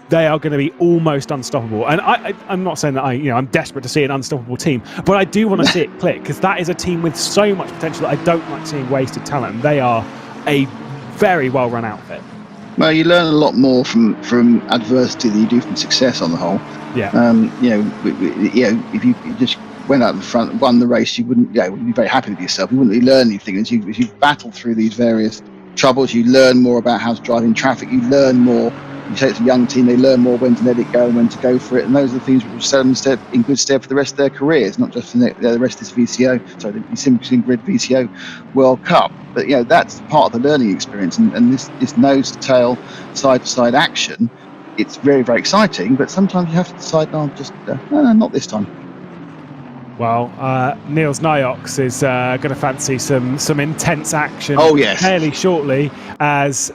they are going to be almost unstoppable. And I'm not saying that I'm desperate to see an unstoppable team, but I do want to see it click, because that is a team with so much potential that I don't like seeing wasted talent. And they are a very well-run outfit. Well, you learn a lot more from adversity than you do from success on the whole. Yeah. If you just went out in front, won the race, you wouldn't be very happy with yourself. You wouldn't really learn anything. As you battle through these various troubles, you learn more about how to drive in traffic. You learn more. You say it's a young team, they learn more when to let it go and when to go for it, and those are the things which will set them in good stead for the rest of their careers, not just for the rest of this the Sim Grid VCO World Cup. But that's part of the learning experience, and this nose to tail, side to side action, it's very exciting. But sometimes you have to decide, no, not this time. Well, Niels Nyox is going to fancy some intense action. Oh yes, fairly shortly, as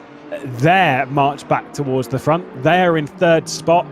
their march back towards the front. They are in third spot.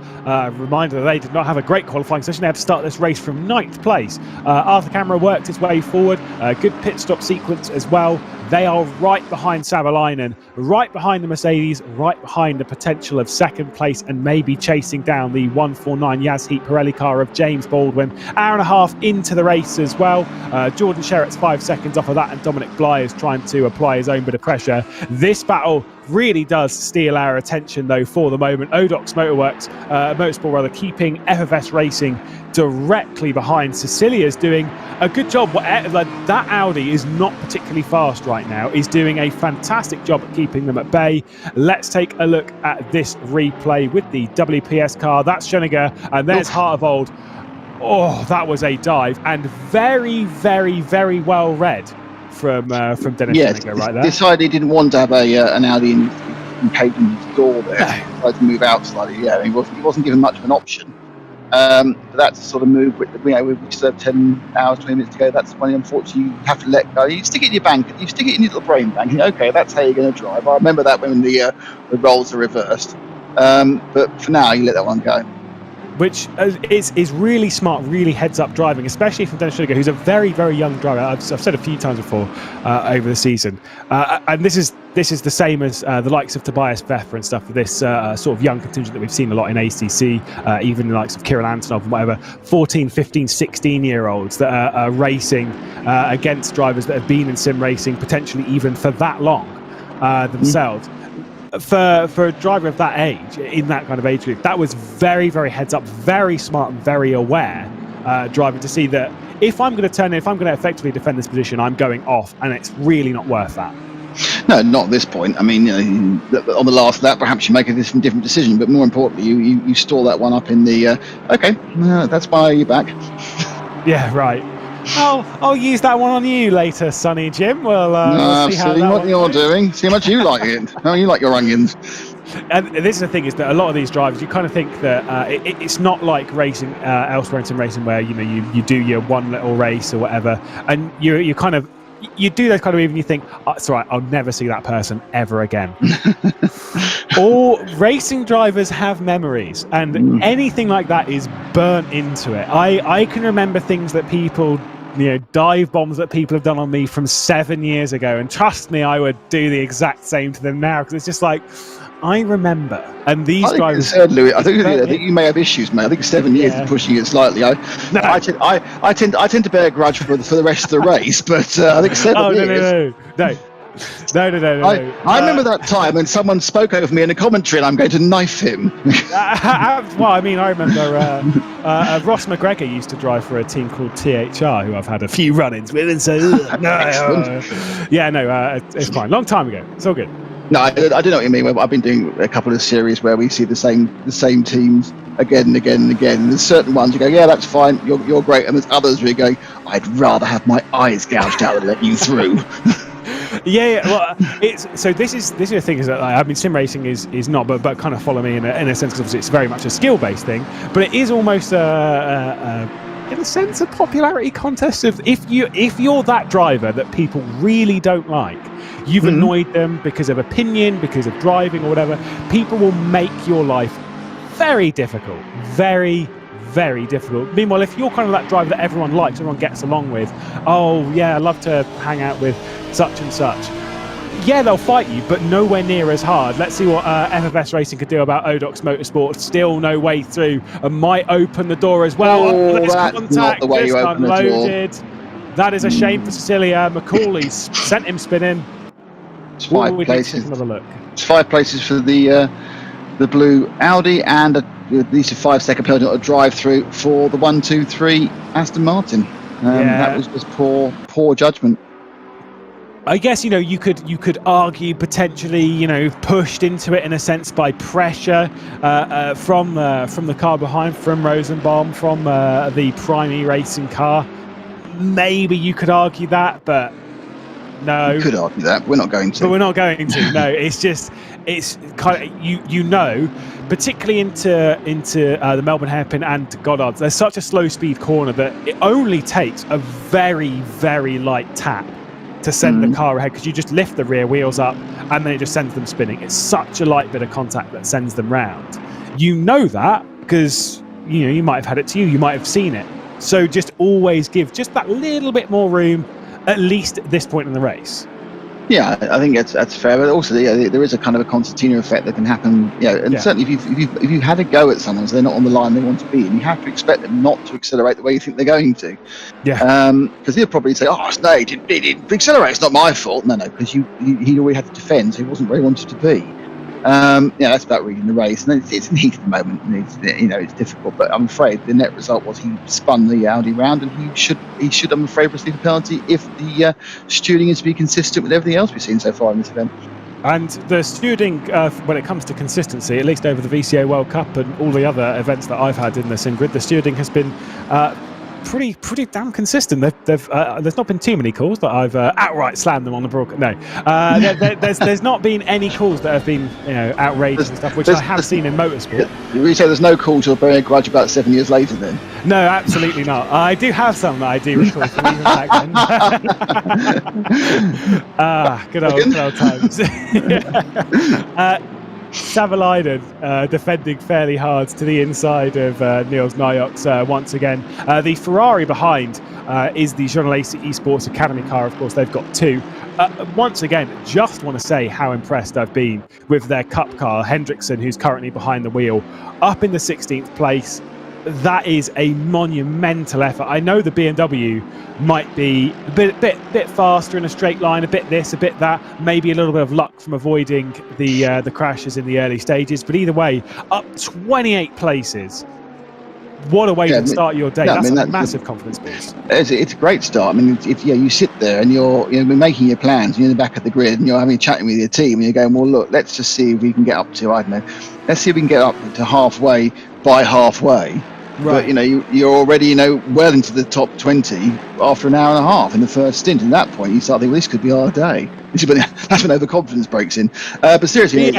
Reminder that they did not have a great qualifying session. They had to start this race from 9th place. Arthur Camera worked his way forward. Good pit stop sequence as well. They are right behind Savalainen, right behind the Mercedes, right behind the potential of second place, and maybe chasing down the 149 Yazheat Pirelli car of James Baldwin. Hour and a half into the race as well. Jordan Sherritt's 5 seconds off of that, and Dominic Bly is trying to apply his own bit of pressure. This battle really does steal our attention, though, for the moment. Odox Motorsport, keeping FFS Racing directly behind. Cecilia's doing a good job. That Audi is not particularly fast right now. He's doing a fantastic job at keeping them at bay. Let's take a look at this replay with the WPS car. That's Schoeniger, and there's Harteveld. Oh, that was a dive, and very well read from Dennis Schoeniger right there. Decided he didn't want to have an Audi in his door there. He tried to move out slightly. He wasn't given much of an option. But that's the sort of move we still have 10 hours, 20 minutes to go. That's when, unfortunately, you have to let go. You stick it in your bank, you stick it in your little brain bank. Okay, that's how you're going to drive. I remember that when the roles are reversed. But for now, you let that one go. Which is really smart, really heads-up driving, especially from Dennis Schoeniger, who's a very young driver. I've said a few times before over the season, and this is the same as the likes of Tobias Pfeffer and stuff. This sort of young contingent that we've seen a lot in ACC, even the likes of Kirill Antonov and whatever, 14, 15, 16-year-olds that are racing against drivers that have been in sim racing potentially even for that long themselves. for a driver of that age, in that kind of age group, that was very, very heads up, very smart and very aware driver to see that if I'm going to turn in, if I'm going to effectively defend this position, I'm going off, and it's really not worth that. No, not at this point. I mean, on the last lap, perhaps you make a different decision, but more importantly, you store that one up in the, okay, that's why you're back. Yeah, right. I'll use that one on you later, Sonny Jim. We'll see how what you're doing. See how much you like it. How you like your onions. And this is the thing, is that a lot of these drivers, you kind of think that it's not like racing elsewhere in sim racing where you do your one little race or whatever, and you kind of you do those kind of even you think, oh, it's all right, I'll never see that person ever again. All racing drivers have memories, and anything like that is burnt into it. I can remember things that people, dive bombs that people have done on me from 7 years ago, and trust me, I would do the exact same to them now, because it's just like, I remember. And these drivers, Louis, I think you may have issues, mate. I think 7 years is pushing it slightly. I tend to bear a grudge for the rest of the race, but I think 7 years. No. I remember that time when someone spoke over me in a commentary, and I'm going to knife him. Well, I mean, I remember Ross McGregor used to drive for a team called THR, who I've had a few run-ins with, and so it's fine. Long time ago. It's all good. No, I don't know what you mean. I've been doing a couple of series where we see the same teams again and again and again. And there's certain ones you go, yeah, that's fine, you're great, and there's others where you go, I'd rather have my eyes gouged out than let you through. Yeah. Well, this is the thing, is that I mean, sim racing is not, but kind of follow me in a sense, because obviously it's very much a skill based thing, but it is almost in a sense a popularity contest of if you're that driver that people really don't like. You've annoyed them because of opinion, because of driving or whatever. People will make your life very difficult. Very, very difficult. Meanwhile, if you're kind of that driver that everyone likes, everyone gets along with, oh yeah, I love to hang out with such and such. Yeah, they'll fight you, but nowhere near as hard. Let's see what FFS Racing could do about Odox Motorsport. Still no way through, and might open the door as well. That's not the way you open the door. That is a shame for Cecilia. Macaulay's sent him spinning. It's 5 places. Another look. It's 5 places for the blue Audi, and at least a 5-second penalty on a drive through for the 1-2-3 Aston Martin. That was just poor judgment. I guess you could argue potentially pushed into it in a sense by pressure from the car behind, from Rosenbaum, from the primary racing car. Maybe you could argue that, but no. You could argue that. We're not going to. But we're not going to. No, it's kind of particularly into the Melbourne hairpin and Goddard's. There's such a slow speed corner that it only takes a very, very light tap to send the car ahead, because you just lift the rear wheels up and then it just sends them spinning. It's such a light bit of contact that sends them round. You know that because you might have had it to you, you might have seen it. So just always give just that little bit more room, at least at this point in the race. Yeah, I think that's fair, but also there is a kind of a concertina effect that can happen. And certainly if you've had a go at someone, so they're not on the line they want to be, and you have to expect them not to accelerate the way you think they're going to. Yeah. Because he'll probably say, "Oh, no, he didn't accelerate. It's not my fault." No, because he'd already had to defend, so he wasn't where he wanted to be. That's about reading the race, and it's an heat at the moment, and it's difficult. But I'm afraid the net result was he spun the Audi round, and he should, I'm afraid, receive a penalty if the stewarding is to be consistent with everything else we've seen so far in this event. And the stewarding, when it comes to consistency, at least over the VCO World Cup and all the other events that I've had in the sim grid, the stewarding has been pretty damn consistent. There's not been too many calls that I've outright slammed them on the broadcast. No, there's not been any calls that have been outrageous and stuff, which I have seen in motorsport. You say there's no calls you're bearing a grudge about 7 years later, then? No, absolutely not. I do have some that I do recall from even back then. Good old times. Savalainen defending fairly hard to the inside of Niels Nyox once again. The Ferrari behind is the Jean Lacey Esports Academy car. Of course, they've got 2. Once again, just want to say how impressed I've been with their cup car. Hendrickson, who's currently behind the wheel, up in the 16th place. that is a monumental effort. I know the BMW might be a bit faster in a straight line, a bit this, a bit that, maybe a little bit of luck from avoiding the crashes in the early stages, but either way, up 28 places. What a way to start your day. That's a massive confidence boost. It's a great start. I mean, you sit there and you're making your plans, you're in the back of the grid and you're chatting with your team and you're going, well, look, let's just see if we can get up to, I don't know, let's see if we can get up to halfway by halfway. Right. But, you're already, well into the top 20 after an hour and a half in the first stint. And at that point, you start thinking, well, this could be our day. That's when overconfidence breaks in. But seriously,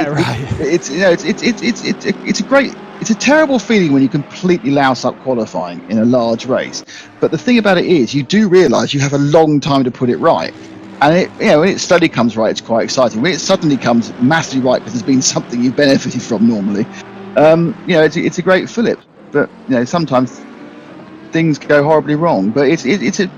it's a terrible feeling when you completely louse up qualifying in a large race. But the thing about it is, you do realise you have a long time to put it right. And when it slowly comes right, it's quite exciting. When it suddenly comes massively right because there's been something you've benefited from normally, it's a great fillip. But sometimes things go horribly wrong. But they're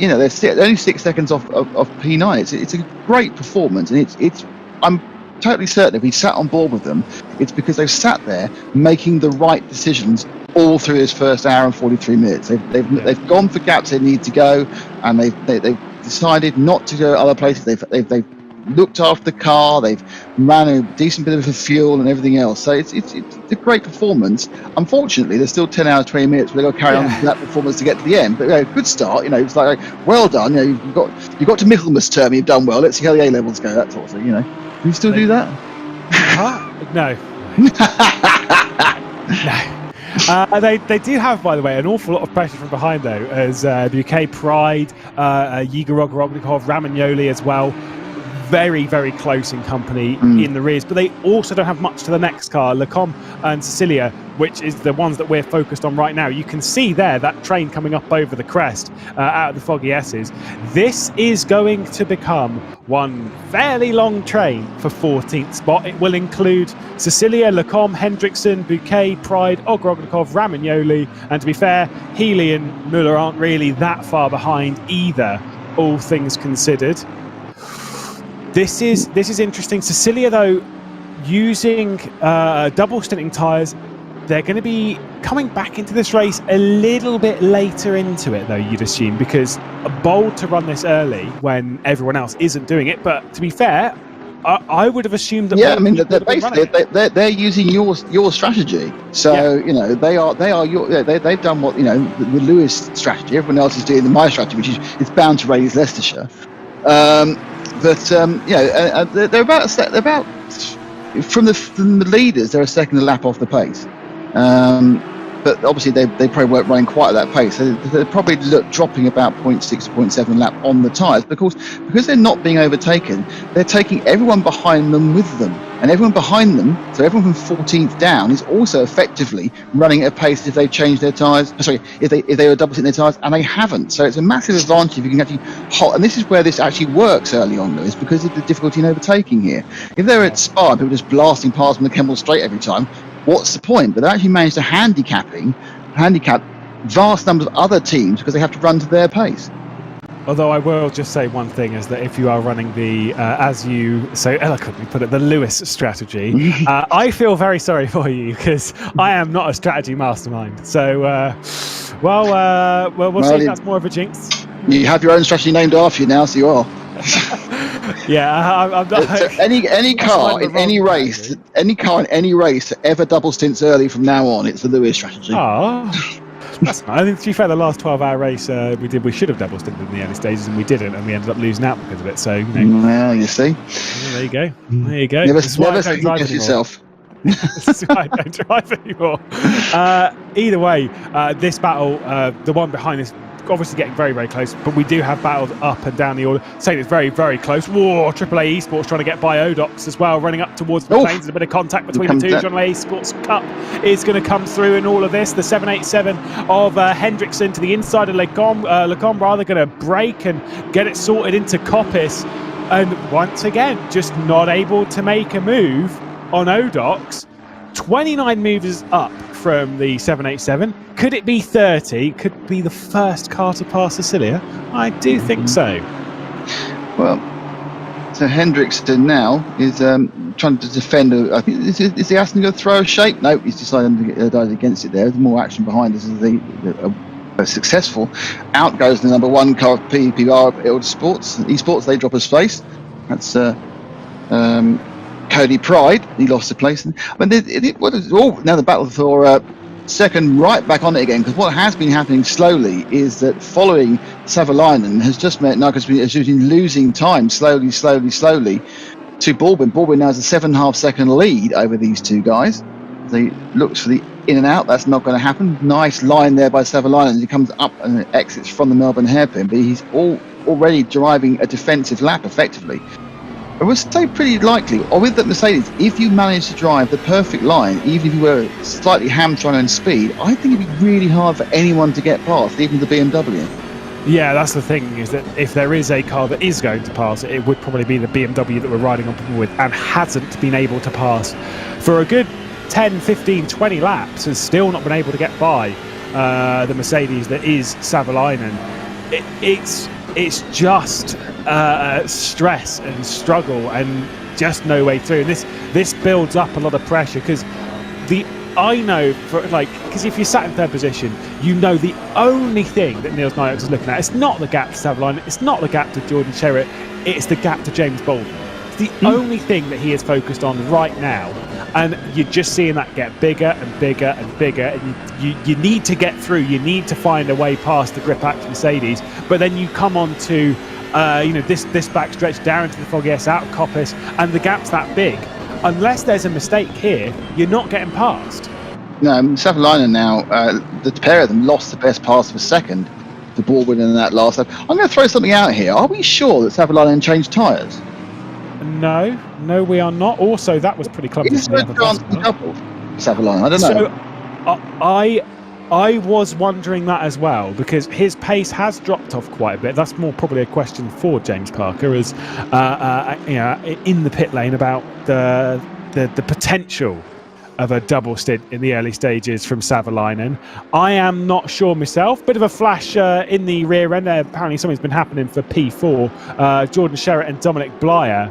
only 6 seconds off P9. It's a great performance, and I'm totally certain if we sat on board with them, it's because they've sat there making the right decisions all through this first hour and 43 minutes. They've gone for gaps they need to go, and they've decided not to go other places. They've looked after the car, they've ran a decent bit of fuel and everything else. So it's a great performance. Unfortunately, there's still 10 hours, 20 minutes where they've got to carry on that performance to get to the end. But good start. It's like well done. You've got to Michaelmas term, you've done well. Let's see how the A levels go. That sort of thing. Do you still do that? No. No. They do have, by the way, an awful lot of pressure from behind, though, as UK Pride, Yegor Ogrodnikov, Ramagnoli as well. Very, very close in company in the rears, but they also don't have much to the next car, Lecomte and Cecilia, which is the ones that we're focused on right now. You can see there that train coming up over the crest out of the foggy S's. This is going to become one fairly long train for 14th spot. It will include Cecilia, Lecomte, Hendrickson, Bouquet, Pride, Ogrodnikov, Ramagnoli, and to be fair, Healy and Muller aren't really that far behind either, all things considered. This is interesting. Cecilia, though, using double stinting tyres, they're going to be coming back into this race a little bit later into it, though, you'd assume, because bold to run this early when everyone else isn't doing it. But to be fair, I would have assumed that. Yeah, I mean, they're using your strategy. So they've done what the Lewis strategy. Everyone else is doing my strategy, which is it's bound to raise Leicestershire. They're about from the leaders. They're a second a lap off the pace, but obviously they probably weren't running quite at that pace. So they're probably dropping about 0.6, 0.7 lap on the tyres because they're not being overtaken. They're taking everyone behind them with them, and everyone behind them, so everyone from 14th down, is also effectively running at a pace if they've changed their tyres. Sorry, if they were double sitting their tyres, and they haven't. So it's a massive advantage if you can actually hold. And this is where this actually works early on, Lewis, because of the difficulty in overtaking here. If they're at Spa, people just blasting past them the Kemmel Straight every time, what's the point? But they actually managed to handicap vast numbers of other teams because they have to run to their pace. Although I will just say one thing, is that if you are running the, as you so eloquently put it, the Lewis strategy, I feel very sorry for you because I am not a strategy mastermind. So, we'll see if that's more of a jinx. You have your own strategy named after you now, so you are. I'm not. So any car in any race that ever double stints early from now on, it's the Lewis strategy. Oh. That's nice. I think, to be fair, the last 12-hour race we should have double stinted in the early stages, and we didn't, and we ended up losing out because of it. So, well, you see. Well, there you go. There you go. Never second guess yourself. This is why I don't drive anymore. Either way, this battle, the one behind this, obviously getting very, very close, but we do have battles up and down the order. Saying it's very, very close. Whoa, AAA Esports trying to get by Odox as well, running up towards the planes. There's a bit of contact between the two. AAA Esports Cup is going to come through in all of this. The 787 of Hendrickson to the inside of Lecomte rather going to break and get it sorted into Coppice. And once again, just not able to make a move on Odox. 29 movers up from the 787. Could it be 30? Could it be the first car to pass Cecilia? I do think so. Well, So Hendrickson now is trying to defend. I think is he asking to throw a shape? No, he's decided to dive against it. There's more action behind this. Is the successful out goes the number 1 car of PPR Esports. They drop his place. That's Cody Pride. He lost a place. But now the battle for second right back on it again, because what has been happening slowly is that following Savalainen has just meant Narcos has been losing time slowly to Baldwin. Baldwin now has a 7.5 second lead over these two guys. He looks for the in and out. That's not going to happen. Nice line there by Savalainen as he comes up and exits from the Melbourne hairpin, but he's already driving a defensive lap effectively. I would say pretty likely, or with the Mercedes, if you manage to drive the perfect line, even if you were slightly hamstrung in speed, I think it'd be really hard for anyone to get past, even the BMW. Yeah, that's the thing, is that if there is a car that is going to pass it, it would probably be the BMW that we're riding on with and hasn't been able to pass for a good 10, 15, 20 laps, has still not been able to get by the Mercedes that is Savalainen. It's just stress and struggle and just no way through. And this builds up a lot of pressure because if you're sat in third position, you know the only thing that Niels Nyhus is looking at, it's not the gap to Savalainen, it's not the gap to Jordan Sherritt, it's the gap to James Baldwin. It's the only thing that he is focused on right now. And you're just seeing that get bigger and bigger and bigger, and you need to get through. You need to find a way past the grip act Mercedes. But then you come on to this back stretch down to the Foggy S out Coppice, and the gap's that big. Unless there's a mistake here, you're not getting past. No, Savalainen now, the pair of them lost the best pass of a second to Baldwin in that last lap. I'm going to throw something out here. Are we sure that Savalainen changed tyres? No, we are not. Also, that was pretty clumsy. Is there a chance to double Savalainen? I don't know. So, I was wondering that as well, because his pace has dropped off quite a bit. That's more probably a question for James Parker, as in the pit lane, about the potential of a double stint in the early stages from Savalainen. I am not sure myself. Bit of a flash in the rear end there. Apparently something's been happening for P4. Jordan Sherritt and Dominic Blyer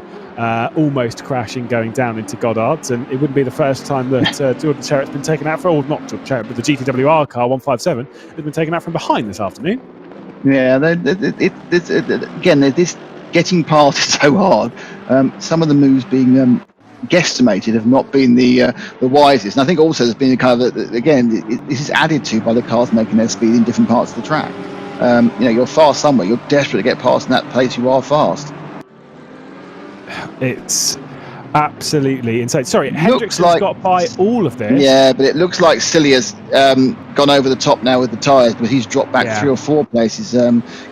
almost crashing going down into Goddard's, and it wouldn't be the first time that Jordan Sherritt's been taken out not Jordan Sherritt, but the GTWR car 157 has been taken out from behind this afternoon. Yeah, again, this getting past is so hard. Some of the moves being guesstimated have not been the wisest, and I think also there's been a kind of this is added to by the cars making their speed in different parts of the track. You're fast somewhere, you're desperate to get past in that place, you are fast. It's absolutely insane. Sorry, Hendrickson's got by all of this. Yeah, but it looks like Cilia's gone over the top now with the tyres, but he's dropped back 3 or 4 places.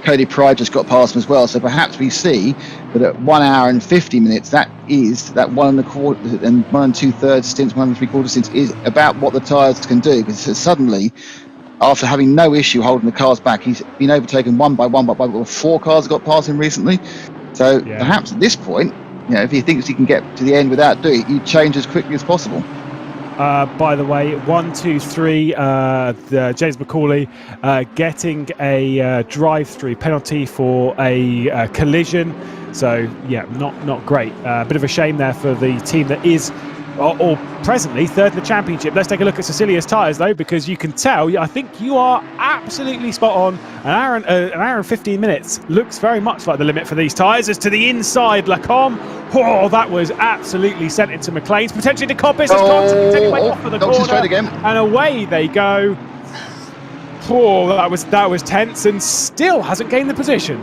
Cody Pride just got past him as well, so perhaps we see that at 1 hour and 50 minutes, that 1 1/4 and 1 2/3 stints, 1 3/4 stints is about what the tyres can do, because suddenly, after having no issue holding the cars back, he's been overtaken one by one. 4 cars got past him recently. So perhaps at this point, if he thinks he can get to the end without doing it, you change as quickly as possible. By the way, 1, 2, 3, James McCauley getting a drive-through penalty for a collision. So, not great. Bit of a shame there for the team that is, or presently, third in the championship. Let's take a look at Cecilia's tyres, though, because you can tell, I think you are absolutely spot on. An hour and 15 minutes looks very much like the limit for these tyres. As to the inside, Lacombe, that was absolutely sent into McLean's, potentially to Coppice, has gone to take away off of the corner, again. And away they go. That was tense, and still hasn't gained the position.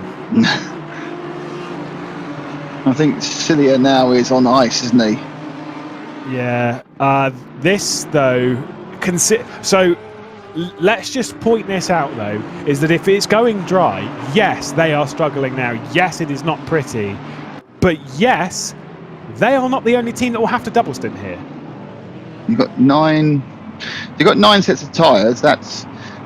I think Cilia now is on ice, isn't he? Yeah, this though, so let's just point this out though, is that if it's going dry, yes, they are struggling now. Yes, it is not pretty, but yes, they are not the only team that will have to double stint here. You've got 9 sets of tyres.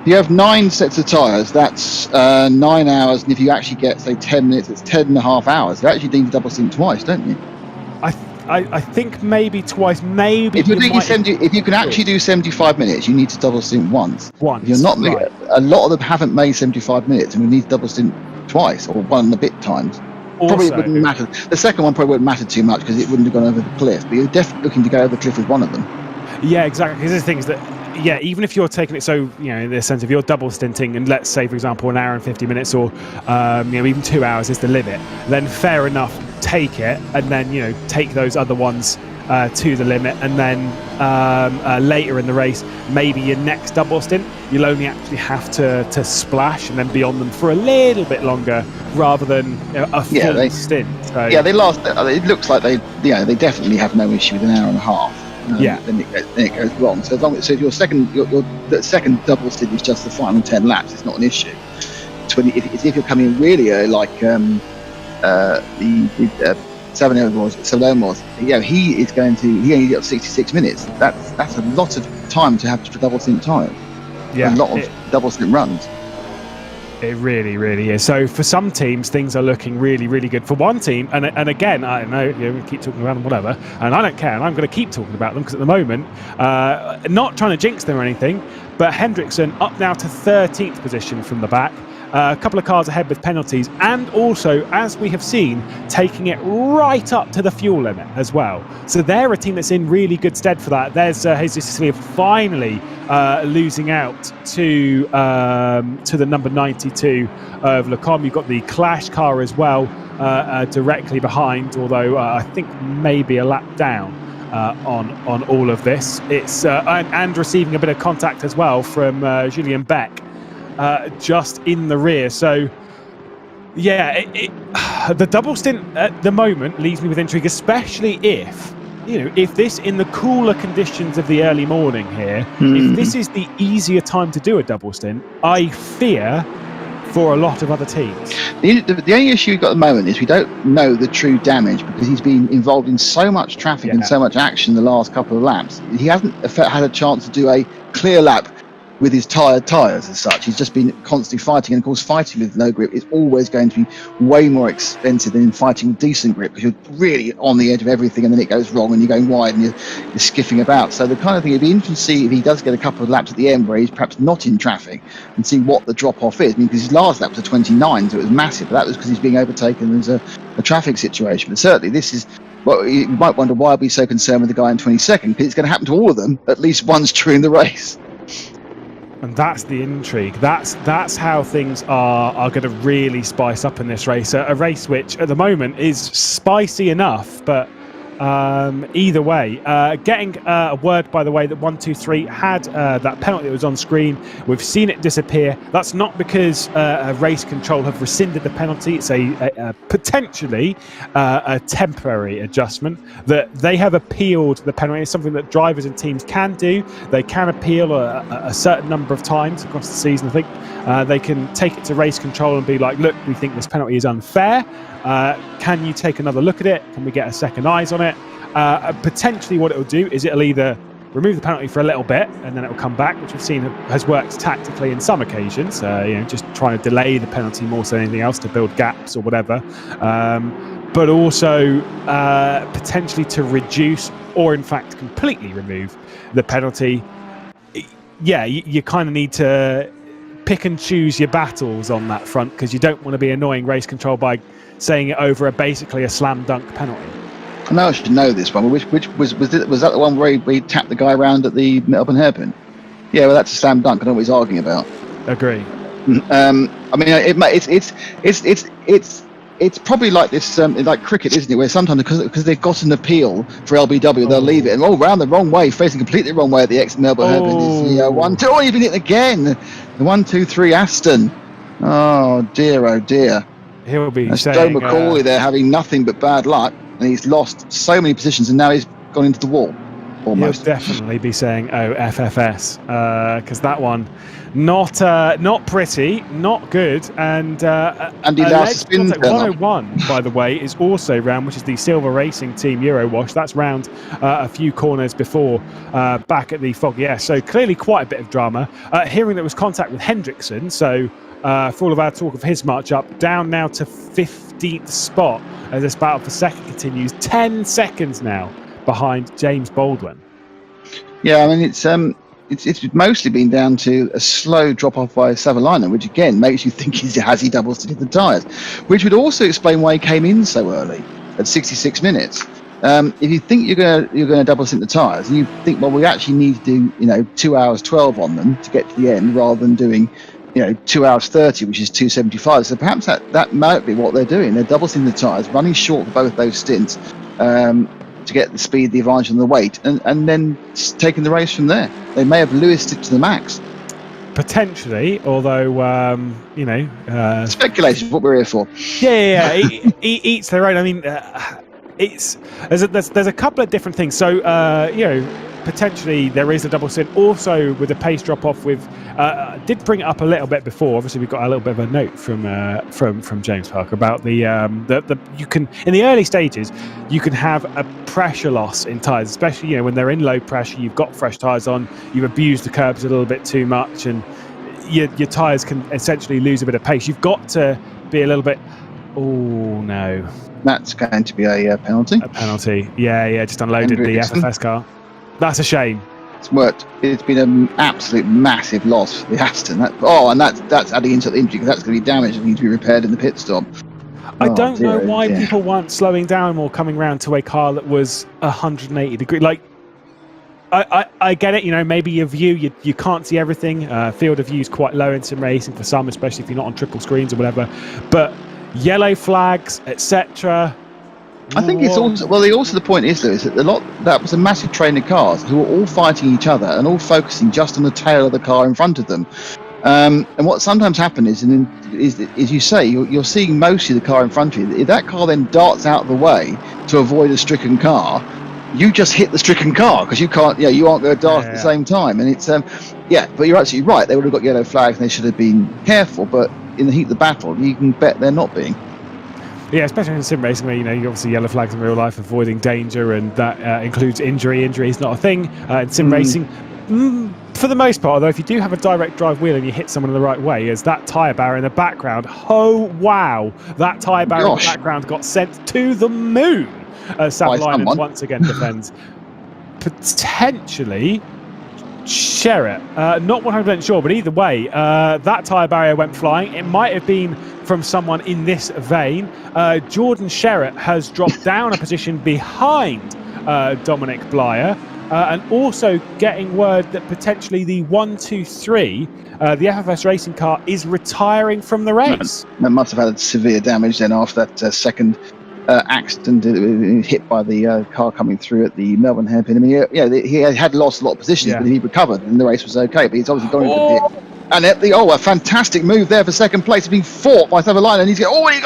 You have 9 sets of tyres. That's 9 hours, and if you actually get say 10 minutes, it's 10.5 hours. You actually need to double stint twice, don't you? I think maybe twice, maybe. If you can actually do 75 minutes, you need to double stint once. If you're not, a lot of them haven't made 75 minutes, and we need to double stint twice or 1 and a bit times. probably wouldn't matter. The second one probably wouldn't matter too much because it wouldn't have gone over the cliff. But you're definitely looking to go over the cliff with one of them. Yeah, exactly. Because there's things that, yeah, even if you're taking it, so, you know, in the sense of you're double stinting, and let's say, for example, an hour and 50 minutes, or you know, even 2 hours is the limit, then fair enough, take it, and then, you know, take those other ones to the limit, and then later in the race, maybe your next double stint, you'll only actually have to splash and then be on them for a little bit longer rather than, you know, a full stint. So, yeah, they last. It looks like they definitely have no issue with an hour and a half. Then it goes wrong. So as long as your second double stint is just the final 10 laps, it's not an issue. If you're coming in really early, like Salome was, you know, he only got 66 minutes. That's a lot of time to have for double stint time. Yeah, a lot of double stint runs. It really, really is. So for some teams, things are looking really, really good. For one team, and again, I know, you know, we keep talking about them, whatever, and I don't care, and I'm going to keep talking about them because at the moment, not trying to jinx them or anything, but Hendrickson up now to 13th position from the back. A couple of cars ahead with penalties, and also, as we have seen, taking it right up to the fuel limit as well. So they're a team that's in really good stead for that. There's Jesus Cecilia finally losing out to the number 92 of Lecom. You've got the Clash car as well directly behind, although I think maybe a lap down on all of this. It's and receiving a bit of contact as well from Julien Beck. Just in the rear. So yeah, the double stint at the moment leaves me with intrigue, especially if, you know, if this, in the cooler conditions of the early morning here, if this is the easier time to do a double stint, I fear for a lot of other teams. The only issue we've got at the moment is we don't know the true damage because he's been involved in so much traffic and so much action the last couple of laps. He hasn't had a chance to do a clear lap with his tired tyres as such. He's just been constantly fighting, and of course fighting with no grip is always going to be way more expensive than fighting with decent grip, because you're really on the edge of everything and then it goes wrong and you're going wide and you're skiffing about. So the kind of thing, it'd be interesting to see if he does get a couple of laps at the end where he's perhaps not in traffic and see what the drop off is. I mean, because his last lap was a 29, so it was massive, but that was because he's being overtaken as a traffic situation. But certainly this is, well, you might wonder why I'd be so concerned with the guy in 22nd, because it's going to happen to all of them at least once during the race. And that's the intrigue. That's how things are going to really spice up in this race. A race which at the moment is spicy enough, but either way, getting a word, by the way, that 123 had that penalty that was on screen. We've seen it disappear. That's not because race control have rescinded the penalty. It's a potentially a temporary adjustment that they have appealed the penalty. It's something that drivers and teams can do. They can appeal a certain number of times across the season. I think they can take it to race control and be like, look, we think this penalty is unfair. Can you take another look at it? Can we get a second eyes on it? Potentially what it'll do is it'll either remove the penalty for a little bit and then it'll come back, which we've seen has worked tactically in some occasions, you know, just trying to delay the penalty more so than anything else to build gaps or whatever, but also potentially to reduce or in fact completely remove the penalty. Yeah, you kind of need to pick and choose your battles on that front, because you don't want to be annoying race control by saying it over basically a slam dunk penalty. I know I should know this one. Which was that the one where he tapped the guy around at the Melbourne hairpin? Yeah, well, that's a slam dunk. I know what he's arguing about. Agree. I mean, it's probably like this, like cricket, isn't it? Where sometimes because they've got an appeal for LBW, they'll leave it and round the wrong way, facing completely the wrong way at the ex-Melbourne hairpin. Is the 1-2. Oh, even it again. The 1-2-3 Aston. Oh dear. He'll be Joe saying McCauley there having nothing but bad luck, and he's lost so many positions, and now he's gone into the wall. Almost. He'll definitely be saying, "Oh, FFS," because that one, not pretty, not good, and he lost spin 101, by the way, is also round, which is the Silver Racing Team Eurowash. That's round a few corners before back at the Foggy S. So clearly quite a bit of drama. Hearing there was contact with Hendrickson, so for all of our talk of his march up, down now to 15th spot as this battle for second continues. 10 seconds now behind James Baldwin. Yeah, I mean, it's it's mostly been down to a slow drop off by Savalainen, which again makes you think has he double stinted the tyres, which would also explain why he came in so early at 66 minutes. If you think you're gonna double stint the tyres, and you think, well, we actually need to do 2 hours 12 on them to get to the end, rather than doing 2 hours 30, which is 2:75. So perhaps that might be what they're doing. They're double stinting the tyres, running short for both those stints to get the speed, the advantage, and the weight, and then taking the race from there. They may have Lewis it to the max. Potentially, although speculation is what we're here for. Yeah. Each their own. I mean, there's a couple of different things. So potentially there is a double stint. Also with the pace drop off, did bring it up a little bit before. Obviously we got a little bit of a note from James Parker about the you can, in the early stages, you can have a pressure loss in tyres, especially when they're in low pressure. You've got fresh tyres on, you've abused the curbs a little bit too much, and your tyres can essentially lose a bit of pace. You've got to be a little bit. Oh no, that's going to be a penalty. A penalty. Yeah. Just unloaded the FFS car. That's a shame. It's worked. It's been an absolute massive loss for the Aston. That's adding into the injury, because that's going to be damaged and need to be repaired in the pit stop. I don't know why people weren't slowing down or coming round to a car that was 180 degrees. Like, I get it. Maybe your view, you can't see everything. Field of view is quite low in sim racing for some, especially if you're not on triple screens or whatever. But yellow flags, etc. I think it's also the point is, Lewis, that was a massive train of cars who were all fighting each other and all focusing just on the tail of the car in front of them. And what sometimes happens is you say you're seeing mostly the car in front of you. If that car then darts out of the way to avoid a stricken car, you just hit the stricken car, because you can't. You aren't going to dart at the same time. And it's but you're absolutely right. They would have got yellow flags and they should have been careful. But in the heat of the battle, you can bet they're not being. Yeah, especially in sim racing, where you obviously yellow flags in real life, avoiding danger, and that includes injury. Injury is not a thing in sim racing. For the most part, although if you do have a direct drive wheel and you hit someone in the right way, as that tyre barrier in the background, oh wow, that tyre barrier in the background got sent to the moon as Savalainen once again defends. Potentially Sherritt, not 100% sure, but either way, that tyre barrier went flying. It might have been from someone in this vein. Jordan Sherritt has dropped down a position behind Dominic Blyer, and also getting word that potentially the 1-2-3, the FFS racing car, is retiring from the race. That must have had severe damage then after that second accident, hit by the car coming through at the Melbourne hairpin. I mean, he had lost a lot of positions, but he recovered and the race was okay. But he's obviously gone into the pit. And a fantastic move there for second place. It's being fought by Savalainen, and he's going,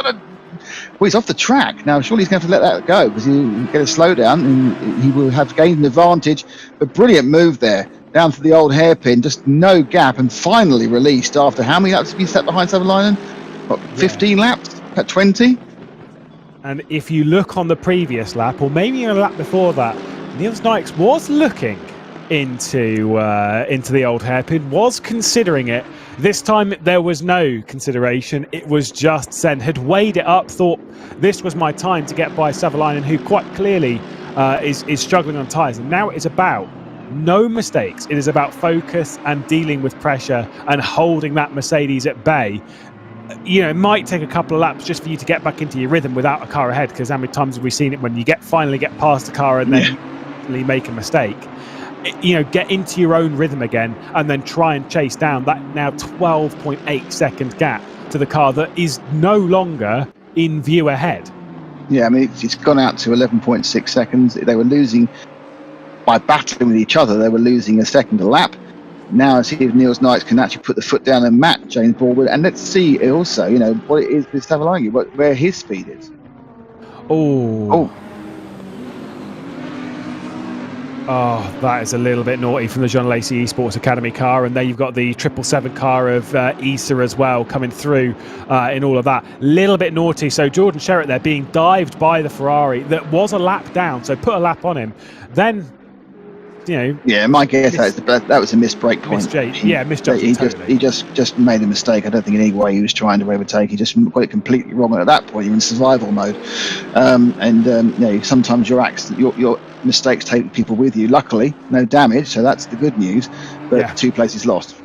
he's off the track. Now, surely he's going to have to let that go, because he'll get a slowdown and he will have gained an advantage. But brilliant move there, down to the old hairpin, just no gap, and finally released after how many laps have been set behind Savalainen? 15 laps? At 20? And if you look on the previous lap, or maybe a lap before that, Niels Nikes was looking into the old hairpin, was considering it. This time there was no consideration. It was just send. Had weighed it up, thought this was my time to get by Savalainen, who quite clearly is struggling on tyres. And now it is about no mistakes. It is about focus and dealing with pressure and holding that Mercedes at bay. It might take a couple of laps just for you to get back into your rhythm without a car ahead, because how many times have we seen it when you finally get past the car and then you make a mistake? Get into your own rhythm again and then try and chase down that now 12.8 second gap to the car that is no longer in view ahead. Yeah, I mean, it's gone out to 11.6 seconds. They were losing by battling with each other. They were losing a second a lap. Now, see if Niels Nikes can actually put the foot down and match James Baldwin. And let's see also, what it is with Savalainen, where his speed is. Oh, that is a little bit naughty from the John Lacey Esports Academy car. And there you've got the 777 car of Issa as well coming through in all of that. Little bit naughty. So Jordan Sherritt there being dived by the Ferrari that was a lap down. So put a lap on him. Then Yeah, my guess that was a missed break point. Misjudged He totally. just made a mistake. I don't think in any way he was trying to overtake. He just got it completely wrong. And at that point, you're in survival mode, sometimes your mistakes take people with you. Luckily, no damage, so that's the good news. But 2 places lost.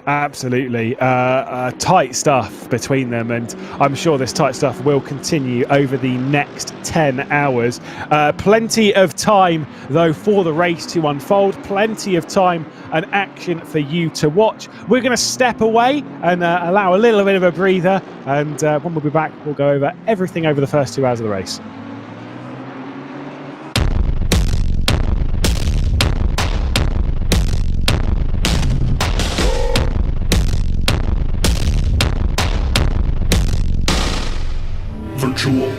Absolutely. Tight stuff between them, and I'm sure this tight stuff will continue over the next 10 hours. Plenty of time, though, for the race to unfold. Plenty of time and action for you to watch. We're going to step away and allow a little bit of a breather, and when we'll be back, we'll go over everything over the first 2 hours of the race. Virtual.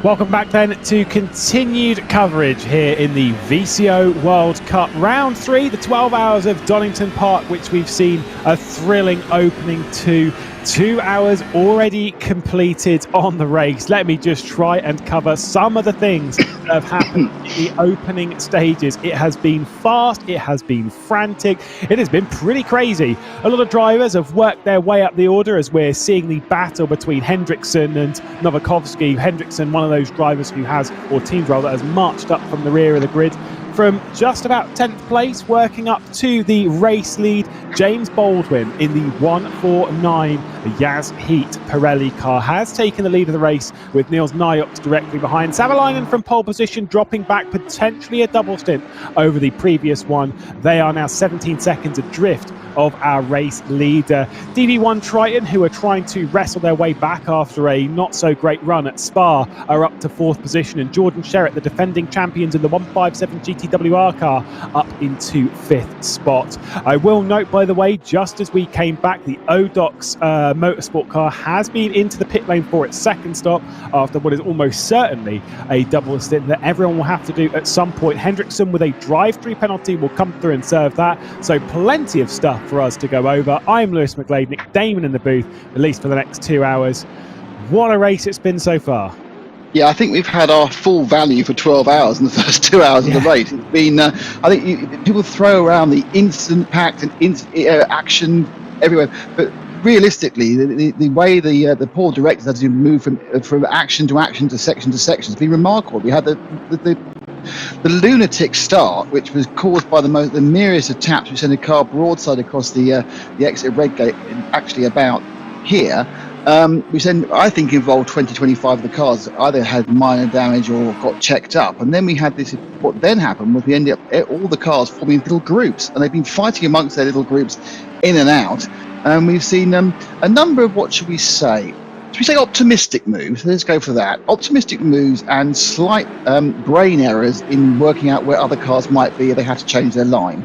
Welcome back then to continued coverage here in the VCO World Cup Round 3, the 12 hours of Donington Park, which we've seen a thrilling opening to. 2 hours already completed on the race. Let me just try and cover some of the things that have happened in the opening stages. It has been fast, it has been frantic, it has been pretty crazy. A lot of drivers have worked their way up the order as we're seeing the battle between Hendrickson and Novakovsky. Hendrickson, one of those drivers who has, or teams rather, has marched up from the rear of the grid from just about 10th place, working up to the race lead. James Baldwin in the 149 Yas Heat Pirelli car has taken the lead of the race, with Niels Nyox directly behind. Savalainen from pole position, dropping back potentially a double stint over the previous one. They are now 17 seconds adrift of our race leader. DB1 Triton, who are trying to wrestle their way back after a not so great run at Spa, are up to 4th position, and Jordan Sherritt, the defending champions in the 157 GTWR car, up into 5th spot. I will note, by the way, just as we came back, the Odox motorsport car has been into the pit lane for its second stop after what is almost certainly a double stint that everyone will have to do at some point. Hendrickson with a drive-through penalty will come through and serve that, so plenty of stuff for us to go over. I'm Lewis McGlade, Nick Damon in the booth, at least for the next 2 hours. What a race it's been so far. Yeah, I think we've had our full value for 12 hours in the first 2 hours of the race. It's been, I think people throw around the instant packed and action everywhere, but realistically, the way the poor directors had to move from action to action to section has been remarkable. We had the lunatic start, which was caused by the merest of taps. We sent a car broadside across the exit red gate, actually about here. Which then I think involved 20-25 of the cars either had minor damage or got checked up. And then we had this. What then happened was we ended up all the cars forming little groups, and they've been fighting amongst their little groups in and out. And we've seen a number of, what should we say? Should we say optimistic moves? Let's go for that. Optimistic moves and slight brain errors in working out where other cars might be if they have to change their line.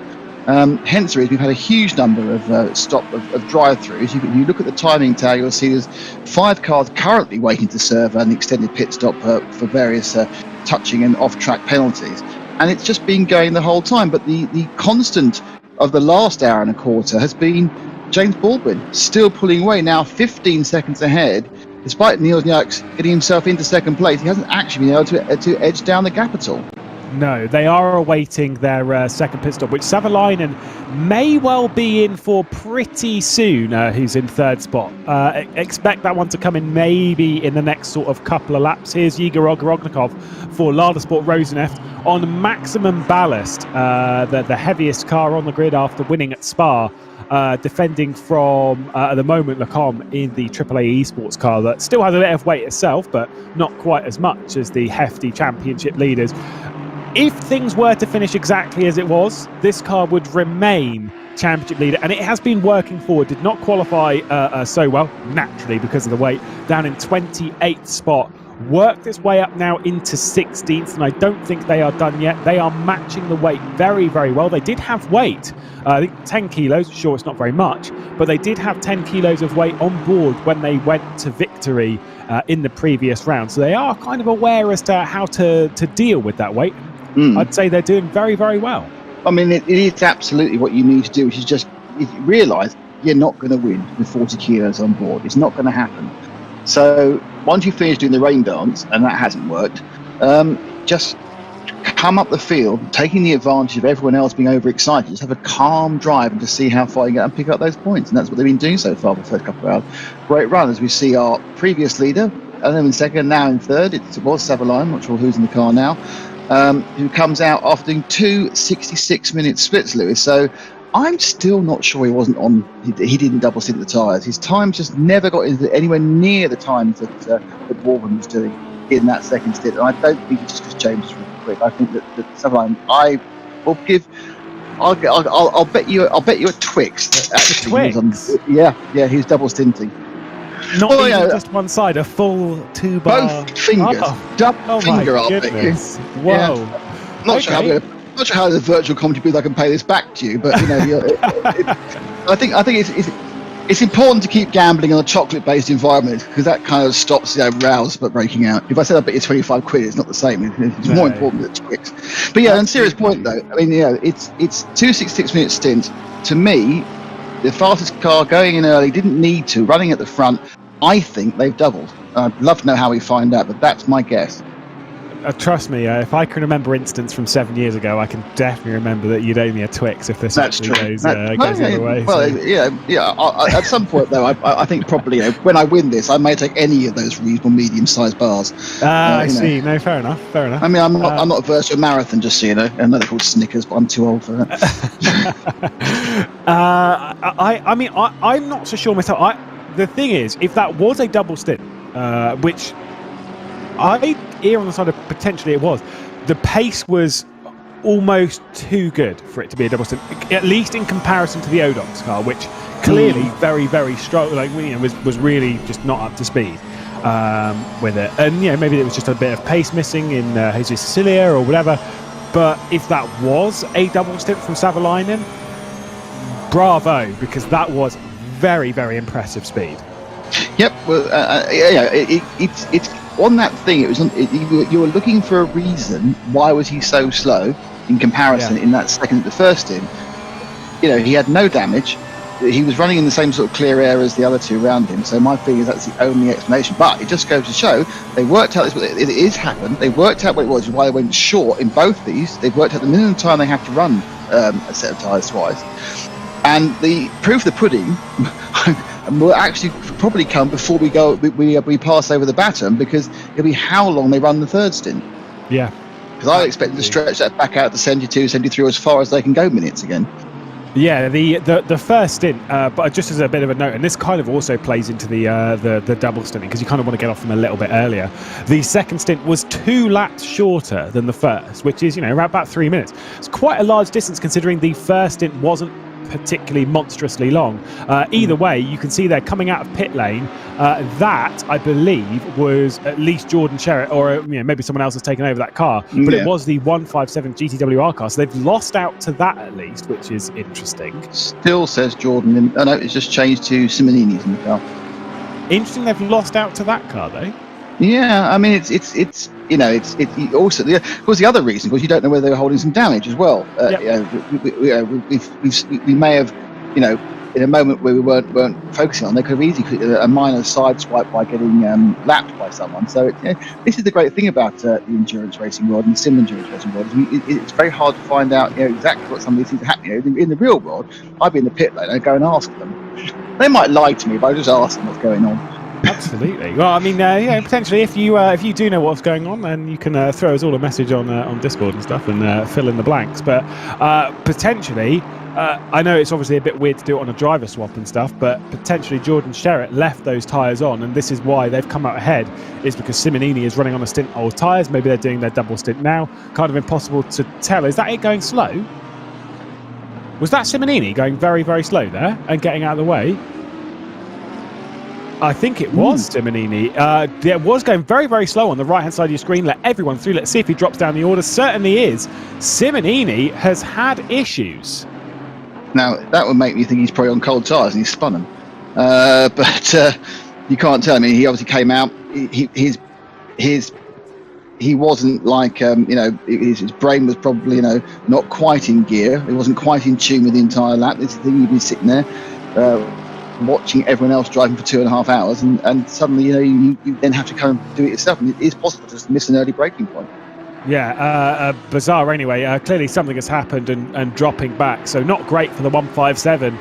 Hence the reason we've had a huge number of drive-throughs. You look at the timing tower, you'll see there's 5 cars currently waiting to serve an extended pit stop for various touching and off-track penalties. And it's just been going the whole time. But the constant of the last hour and a quarter has been James Baldwin still pulling away, now 15 seconds ahead. Despite Niels Nyox getting himself into second place, he hasn't actually been able to edge down the gap at all. No, they are awaiting their second pit stop, which Savalainen may well be in for pretty soon, who's in 3rd spot. Expect that one to come in maybe in the next sort of couple of laps. Here's Igor Ogrodnikov for Lada Sport Roseneft on maximum ballast, the heaviest car on the grid after winning at Spa. Defending from, at the moment, Lacombe in the AAA Esports car that still has a bit of weight itself, but not quite as much as the hefty championship leaders. If things were to finish exactly as it was, this car would remain championship leader, and it has been working forward. Did not qualify so well, naturally, because of the weight, down in 28th spot. Worked its way up now into 16th, and I don't think they are done yet. They are matching the weight very, very well. They did have weight, I think 10 kilos, sure it's not very much, but they did have 10 kilos of weight on board when they went to victory in the previous round. So they are kind of aware as to how to deal with that weight. I'd say they're doing very, very well. I mean, it is absolutely what you need to do, which is just realise you're not going to win with 40 kilos on board. It's not going to happen. So once you finish doing the rain dance, and that hasn't worked, just come up the field, taking the advantage of everyone else being overexcited. Just have a calm drive and just see how far you get and pick up those points. And that's what they've been doing so far the first couple of hours. Great run, as we see our previous leader, and then in second, now in third. It was Savalainen, I'm not sure who's in the car now, who comes out after doing 2 66-minute splits, Lewis. So I'm still not sure he wasn't on. He didn't double stint the tyres. His times just never got anywhere near the times that Baldwin was doing in that second stint. And I don't think it's just because James was really quick. I think that Savalainen, I will give. I'll bet you a Twix. That actually Twix? He was double stinting. Not even just one side, a full 2-bar. Both fingers, double finger. I'll bet you. Whoa. Yeah. Not sure how the virtual comedy booth I can pay this back to you, but you know, I think It's important to keep gambling in a chocolate-based environment because that kind of stops the rows but breaking out. If I said I bet you 25 quid, it's not the same. It's more important than Twix. But yeah, on a serious point though, I mean, yeah, it's 2.66 minute stint. To me, the fastest car going in early didn't need to, running at the front. I think they've doubled. I'd love to know how we find out, but that's my guess. Trust me, if I can remember instance from 7 years ago, I can definitely remember that you'd owe me a Twix if this That's actually true. goes the other way. Well, So. yeah. At some point, though, I think probably when I win this, I may take any of those reasonable medium-sized bars. I see. No, fair enough. Fair enough. I mean, I'm not averse to a marathon, just so you know. I know they're called Snickers, but I'm too old for that. I'm not so sure myself. The thing is, if that was a double stint, which I err on the side of potentially it was, the pace was almost too good for it to be a double stint, at least in comparison to the Odox car, which clearly very, very strong, was really just not up to speed with it. And maybe it was just a bit of pace missing in Jesus Cecilia or whatever. But if that was a double stint from Savalainen, bravo, because that was very, very impressive speed. Yep. Well, it's on that thing. It was you were looking for a reason. Why was he so slow in comparison in that second? The first stint, he had no damage. He was running in the same sort of clear air as the other two around him. So my feeling is that's the only explanation. But it just goes to show they worked out this. It is happened. They worked out what it was, why they went short in both these. They've worked out the minimum time they have to run a set of tyres twice. And the proof of the pudding will actually probably come before we pass over the baton, because it'll be how long they run the third stint. Yeah. Because I expect them to stretch that back out to 72, 73 as far as they can go minutes again. Yeah, the first stint, but just as a bit of a note, and this kind of also plays into the double stinting, because you kind of want to get off them a little bit earlier. The second stint was 2 laps shorter than the first, which is around about 3 minutes. It's quite a large distance considering the first stint wasn't particularly monstrously long. Either way, you can see they're coming out of pit lane. That, I believe, was at least Jordan Sherritt, or maybe someone else has taken over that car, but it was the 157 GTWR car, so they've lost out to that at least, which is interesting. Still says Jordan. Oh no, it's just changed to Simonini's in the car. Interesting, they've lost out to that car though. Yeah, I mean it's also of course the other reason was you don't know whether they were holding some damage as well. We may have in a moment where we weren't focusing on, they could have easily a minor side swipe by getting lapped by someone. So this is the great thing about the endurance racing world and the sim endurance racing world. It's very hard to find out exactly what some of these things are happening. In the real world, I'd be in the pit lane and go and ask them. They might lie to me, but I just ask them what's going on. Absolutely. Well, I mean, potentially, if you do know what's going on, then you can throw us all a message on Discord and stuff and fill in the blanks. But potentially, I know it's obviously a bit weird to do it on a driver swap and stuff, but potentially Jordan Sherritt left those tyres on, and this is why they've come out ahead, is because Simonini is running on a stint old tyres. Maybe they're doing their double stint now. Kind of impossible to tell. Is that it going slow? Was that Simonini going very, very slow there and getting out of the way? I think it was Simonini. It was going very, very slow on the right-hand side of your screen. Let everyone through. Let's see if he drops down the order. Certainly is. Simonini has had issues. Now, that would make me think he's probably on cold tyres and he's spun them. But you can't tell. I mean, he obviously came out. He wasn't like, his brain was probably, not quite in gear. He wasn't quite in tune with the entire lap. This is the thing, you'd be sitting there watching everyone else driving for 2.5 hours, and suddenly, you then have to come and do it yourself. And it is possible to just miss an early braking point. Yeah, bizarre anyway. Clearly something has happened and dropping back. So not great for the 157.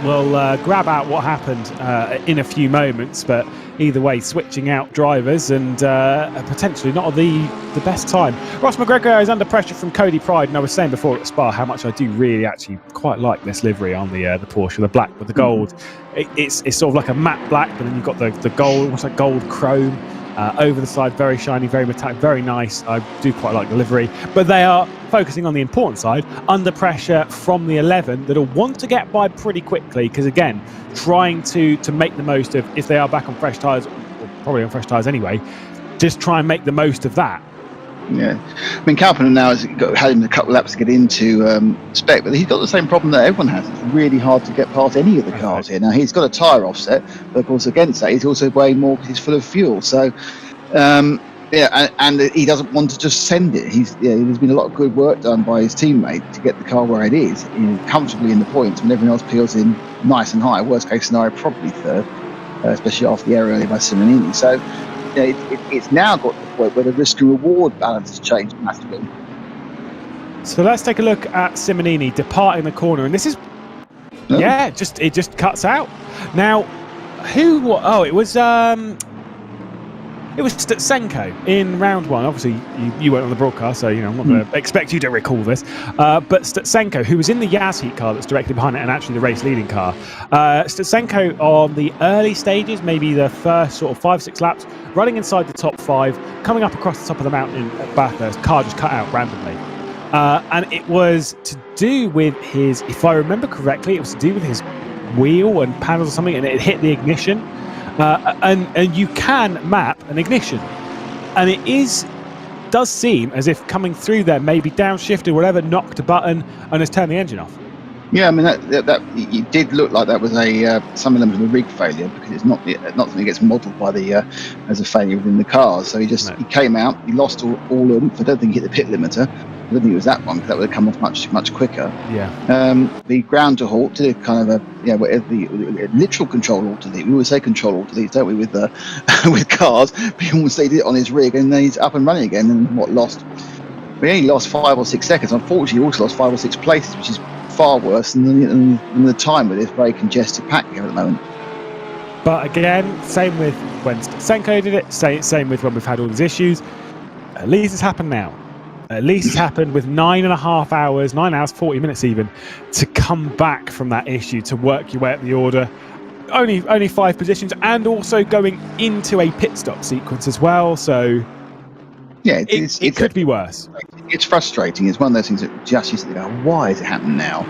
We'll grab out what happened in a few moments, but either way, switching out drivers and potentially not the best time. Ross McGregor is under pressure from Cody Pride, and I was saying before at Spa how much I do really actually quite like this livery on the Porsche, the black with the gold. It's sort of like a matte black, but then you've got the gold, almost like gold chrome. Over the side, very shiny, very metallic, very nice. I do quite like the livery, but they are focusing on the important side, under pressure from the 11 that'll want to get by pretty quickly, because again, trying to make the most of, if they are back on fresh tyres, or probably on fresh tyres anyway, just try and make the most of that. Yeah, I mean, Kalpinen now has had him a couple of laps to get into spec, but he's got the same problem that everyone has. It's really hard to get past any of the cars here. Now, he's got a tyre offset, but of course, against that, he's also weighing more because he's full of fuel. So, and he doesn't want to just send it. There's been a lot of good work done by his teammate to get the car where it is, comfortably in the points when everyone else peels in nice and high. Worst case scenario, probably third, especially after the error earlier by Simonini. So, it's now got to the point where the risk and reward balance has changed massively. So let's take a look at Simonini departing the corner, and this is it just cuts out. Now, it was Stutsenko in round one. Obviously, you weren't on the broadcast, so I'm not going to expect you to recall this. But Stutsenko, who was in the Yas Heat car that's directly behind it, and actually the race-leading car. Stutsenko on the early stages, maybe the first sort of 5-6 laps, running inside the top 5, coming up across the top of the mountain at Bathurst, car just cut out randomly. And it was to do with his, if I remember correctly, it was to do with his wheel and panels or something, and it hit the ignition. And you can map an ignition, and it does seem as if coming through there, maybe downshifted or whatever, knocked a button and has turned the engine off. Yeah, I mean that it did look like that was some element of a rig failure, because it's not something that gets modelled by as a failure within the car. So he came out, he lost all oomph. I don't think he hit the pit limiter. I don't think it was that one, because that would have come off much quicker. Yeah. The ground to halt did a kind of the literal control alt delete. We always say control alt delete, don't we, with cars? But he almost did it on his rig, and then he's up and running again. And we only lost 5 or 6 seconds. Unfortunately, he also lost 5 or 6 places, which is far worse than the time with this very congested pack here at the moment. But again, same with when Stutsenko did it. Same with when we've had all these issues. At least it's happened now. At least it's happened with 9.5 hours, 9 hours, 40 minutes even, to come back from that issue, to work your way up the order. Only 5 positions, and also going into a pit stop sequence as well. So yeah, it could be worse. It's frustrating. It's one of those things that just you think, why is it happening now?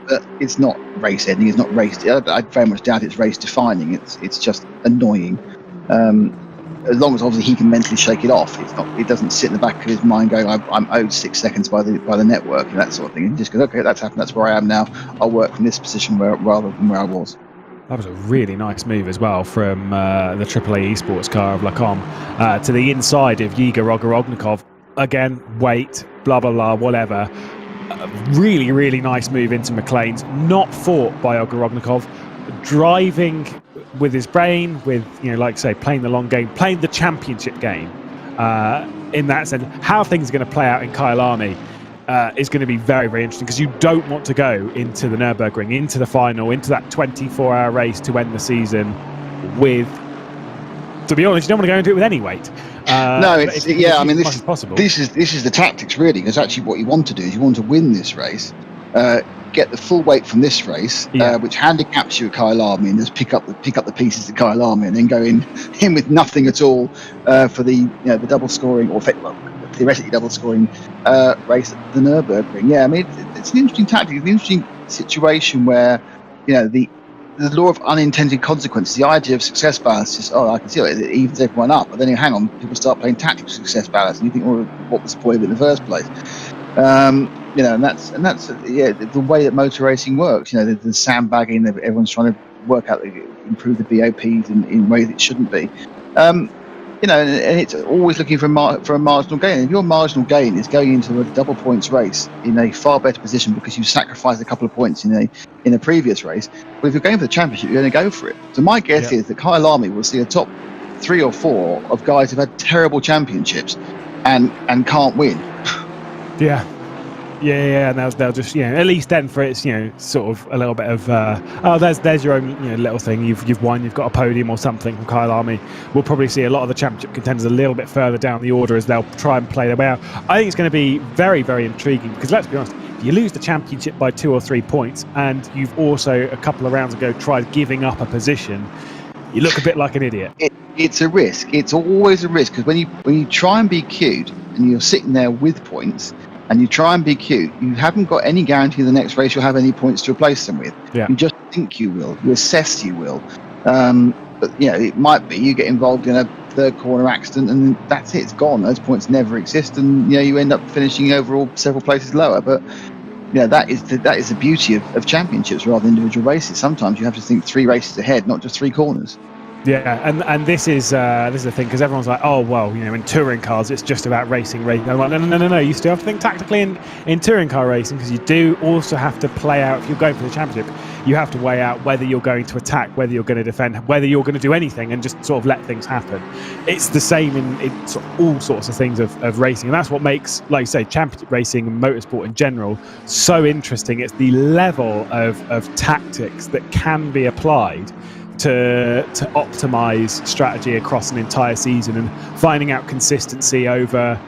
But it's not race ending. It's not race. I very much doubt it's race defining. It's just annoying. As long as obviously he can mentally shake it off, it doesn't sit in the back of his mind going, I'm owed 6 seconds by the network and that sort of thing. And he just goes, okay, that's happened. That's where I am now. I'll work from this position rather than where I was. That was a really nice move as well from the AAA esports car of Lacombe to the inside of Yiga Rogorognikov. Again, weight, blah, blah, blah, whatever. Really, really nice move into McLean's. Not fought by Ogorognikov. Driving with his brain, with, like I say, playing the long game, playing the championship game. In that sense, how things are going to play out in Kyalami is going to be very, very interesting, because you don't want to go into the Nurburgring, into the final, into that 24-hour race to end the season with, to be honest, you don't want to go into it with any weight. No, this is the tactics, really. Because actually what you want to do is you want to win this race, get the full weight from this race, which handicaps you at Kyalami, and just pick up the pieces at Kyalami, and then go in with nothing at all for the double scoring, or theoretically double scoring race at the Nurburgring. Yeah, I mean it's an interesting tactic. It's an interesting situation where the law of unintended consequences, the idea of success balance is, I can see it evens everyone up, but then hang on, people start playing tactical success balance, and you think, well, what was the point of it in the first place? And that's the way that motor racing works. The sandbagging, everyone's trying to work out, improve the BOPs in ways it shouldn't be. And it's always looking for a marginal gain. If your marginal gain is going into a double points race in a far better position because you sacrificed a couple of points in a previous race, well, if you're going for the championship, you're going to go for it. So my guess is that Kyalami will see a top 3 or 4 of guys who've had terrible championships and can't win. Yeah, and they'll just, at least then for it's, sort of a little bit of, there's your own, little thing. You've won, you've got a podium or something from Kyalami. We'll probably see a lot of the championship contenders a little bit further down the order as they'll try and play their way out. I think it's going to be very, very intriguing, because let's be honest, if you lose the championship by 2 or 3 points, and you've also a couple of rounds ago tried giving up a position, you look a bit like an idiot. It's a risk. It's always a risk, because when you try and be cute and you're sitting there with points, and you try and be cute, you haven't got any guarantee the next race you'll have any points to replace them with. Yeah. You just think you will. You assess you will. But it might be you get involved in a third corner accident, and that's it. It's gone. Those points never exist, and you end up finishing overall several places lower. But that is the beauty of championships rather than individual races. Sometimes you have to think 3 races ahead, not just 3 corners. Yeah, and this is the thing, because everyone's like, oh well, in touring cars it's just about racing. I'm like, no. You still have to think tactically in touring car racing, because you do also have to play out. If you're going for the championship, you have to weigh out whether you're going to attack, whether you're going to defend, whether you're going to do anything, and just sort of let things happen. It's the same in sort of all sorts of things of racing, and that's what makes, like you say, championship racing and motorsport in general so interesting. It's the level of tactics that can be applied to optimize strategy across an entire season, and finding out consistency over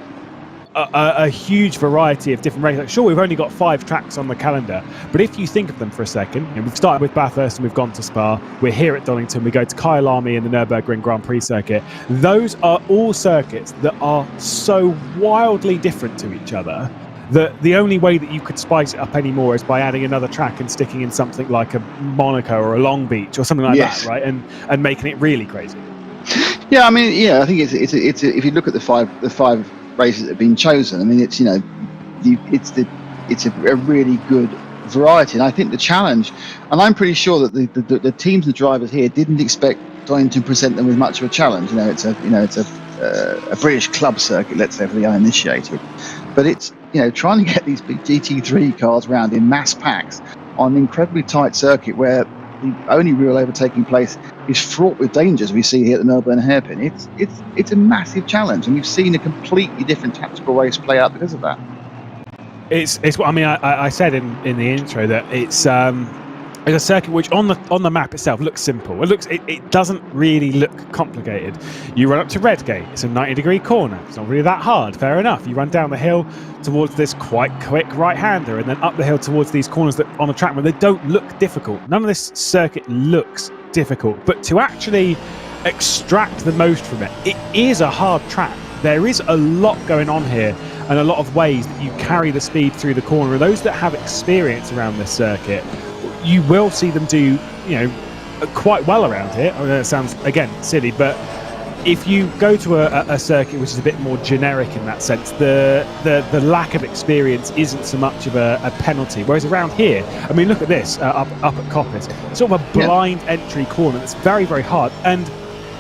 a huge variety of different races. Like, sure, we've only got 5 tracks on the calendar, but if you think of them for a second, we've started with Bathurst and we've gone to Spa, we're here at Donington, we go to Kyalami and the Nurburgring Grand Prix circuit. Those are all circuits that are so wildly different to each other that the only way that you could spice it up anymore is by adding another track and sticking in something like a Monaco or a Long Beach or something like that, right? And making it really crazy. Yeah, I mean, I think it's if you look at the five races that have been chosen, I mean, it's a really good variety, and I think the challenge, and I'm pretty sure that the teams and the drivers here didn't expect Donington to present them with much of a challenge. It's a British club circuit, let's say, for the uninitiated, but it's trying to get these big GT3 cars round in mass packs on an incredibly tight circuit where the only real overtaking place is fraught with dangers. We see here at the Melbourne Hairpin. It's a massive challenge, and we've seen a completely different tactical race play out because of that. It's what I mean. I said in the intro that it's a circuit which on the map itself looks simple. It doesn't really look complicated. You run up to Redgate, it's a 90-degree corner. It's not really that hard, fair enough. You run down the hill towards this quite quick right-hander, and then up the hill towards these corners that on a track where they don't look difficult. None of this circuit looks difficult, but to actually extract the most from it, it is a hard track. There is a lot going on here, and a lot of ways that you carry the speed through the corner. And those that have experience around this circuit, you will see them do, quite well around here. I know it sounds, again, silly, but if you go to a circuit which is a bit more generic in that sense, the lack of experience isn't so much of a penalty. Whereas around here, I mean, look at this, up at Coppice, sort of a blind entry corner that's very, very hard. And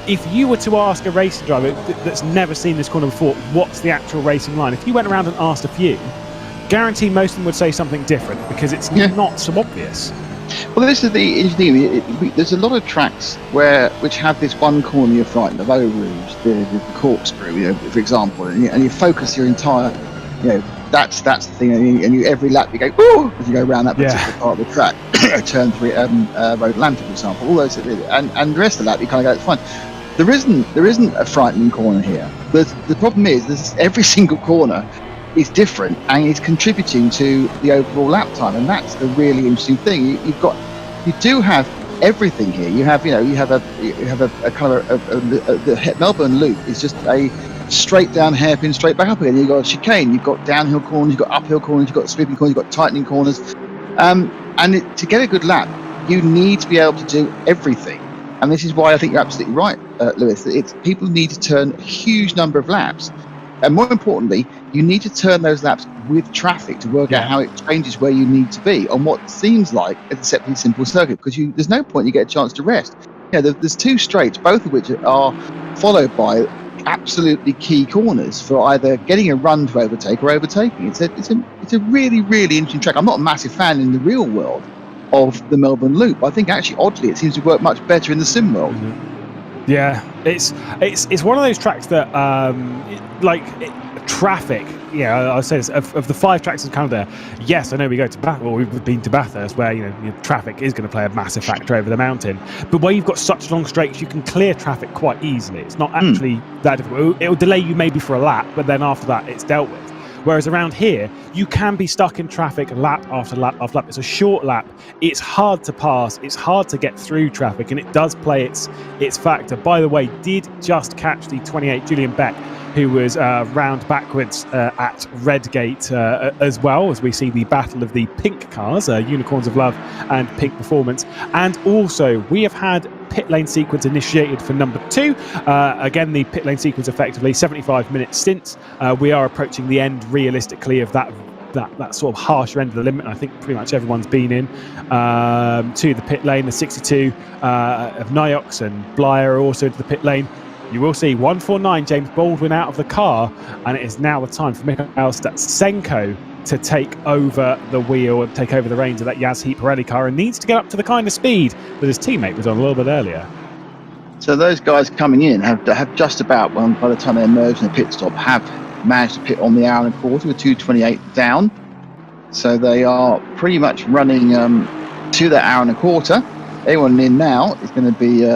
if you were to ask a racing driver that's never seen this corner before, what's the actual racing line? If you went around and asked a few, guarantee most of them would say something different, because it's not so obvious. Well, this is the interesting thing. There's a lot of tracks which have this one corner you're frightened of, Eau Rouge, the corkscrew, for example, and you focus your entire, that's the thing, and you every lap you go, ooh, as you go around that particular part of the track, turn 3, Road Atlanta, for example, all those, and the rest of the lap you kind of go, it's fine. There isn't a frightening corner here. The problem is every single corner is different, and it's contributing to the overall lap time, and that's the really interesting thing. You do have everything here. You have a kind of the Melbourne Loop is just a straight down hairpin, straight back up again. You've got a chicane, you've got downhill corners, you've got uphill corners, you've got sweeping corners, you've got tightening corners, and to get a good lap, you need to be able to do everything. And this is why I think you're absolutely right, Lewis. People need to turn a huge number of laps. And more importantly, you need to turn those laps with traffic to work out how it changes where you need to be on what seems like a deceptively simple circuit, because there's no point you get a chance to rest. There's 2 straights, both of which are followed by absolutely key corners for either getting a run to overtake or overtaking. It's a really, really interesting track. I'm not a massive fan in the real world of the Melbourne Loop. I think actually, oddly, it seems to work much better in the sim world. Mm-hmm. Yeah, it's one of those tracks that traffic. I'll say this, of the 5 tracks in Canada. Yes, I know we go to we've been to Bathurst, where traffic is going to play a massive factor over the mountain. But where you've got such long straights, you can clear traffic quite easily. It's not actually that difficult. It'll delay you maybe for a lap, but then after that, it's dealt with. Whereas around here, you can be stuck in traffic lap after lap after lap. It's a short lap. It's hard to pass. It's hard to get through traffic, and it does play its factor. By the way, did just catch the 28 Julian Beck, who was round backwards at Redgate as well, as we see the battle of the pink cars, Unicorns of Love and Pink Performance. And also, we have had pit lane sequence initiated for number 2. Again, the pit lane sequence effectively 75-minute stints. We are approaching the end realistically of that sort of harsher end of the limit. I think pretty much everyone's been in to the pit lane. The 62 of Niox and Blyer are also into the pit lane. You will see 149 James Baldwin out of the car, and it is now the time for Mikhail Statsenko to take over the wheel and take over the reins of that Yazheat Pirelli car, and needs to get up to the kind of speed that his teammate was on a little bit earlier. So those guys coming in have just about, well, by the time they emerge in the pit stop, have managed to pit on the hour and a quarter with 2:28 down. So they are pretty much running to that hour and a quarter. Anyone in now is going to be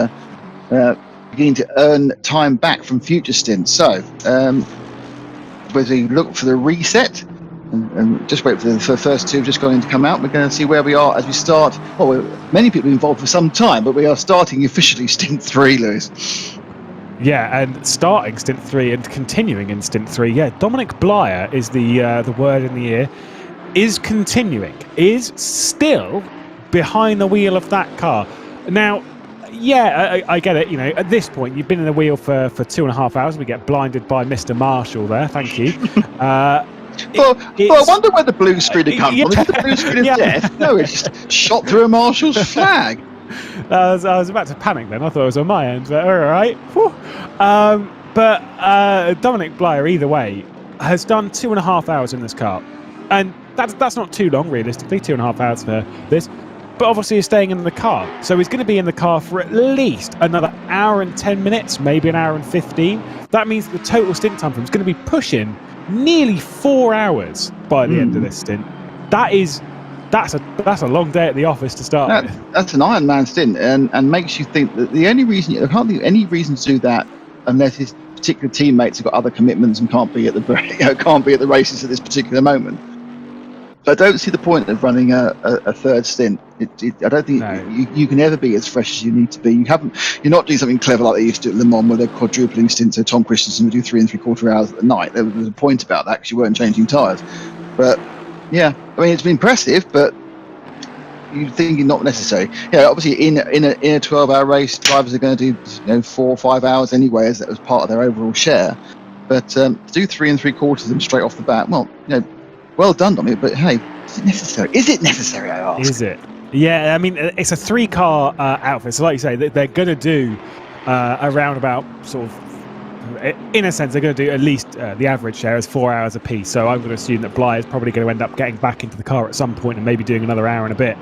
beginning to earn time back from future stints. So as we look for the reset and just wait for the first two just going to come out, we're going to see where we are as we start. Well, many people involved for some time, but we are starting officially stint 3, Lewis. Yeah, and starting stint 3 and continuing in stint 3. Yeah, Dominic Blyer is the word in the ear. Is continuing, is still behind the wheel of that car. Now, yeah, I get it. You know, at this point, you've been in the wheel for 2.5 hours. We get blinded by Mr. Marshall there. Thank you. Well, I wonder where the blue screen had come from. Is it the blue screen of death? No, it's just shot through a Marshall's flag. I was about to panic then. I thought it was on my end, but all right. But Dominic Blyer, either way, has done 2.5 hours in this car. And that's not too long, realistically, 2.5 hours for this. But obviously he's staying in the car. So he's going to be in the car for at least another hour and 10 minutes, maybe an hour and 15. That means the total stint time for him is going to be pushing nearly 4 hours by the end of this stint. That's a long day at the office to start with. That's an Ironman stint, and makes you think that the only reason there can't be any reason to do that unless his particular teammates have got other commitments and can't be at the races at this particular moment. So I don't see the point of running a third stint. I don't think you can ever be as fresh as you need to be. You're not doing something clever like they used to do at Le Mans, where they're quadrupling stints. So Tom Christensen would do 3 3/4 hours at the night. There was a point about that because you weren't changing tyres. But yeah, I mean, it's been impressive, but you think it's not necessary. Yeah, obviously in a 12-hour race, drivers are going to do 4 or 5 hours anyway, as that was part of their overall share. But to do 3 3/4 of them straight off the bat, well, well done, Dominic, but hey, is it necessary? Is it necessary, I ask? Is it? Yeah, I mean, it's a 3-car outfit, so like you say, they're going to do around about sort of, in a sense, they're going to do at least the average share is 4 hours apiece, so I'm going to assume that Bly is probably going to end up getting back into the car at some point and maybe doing another hour and a bit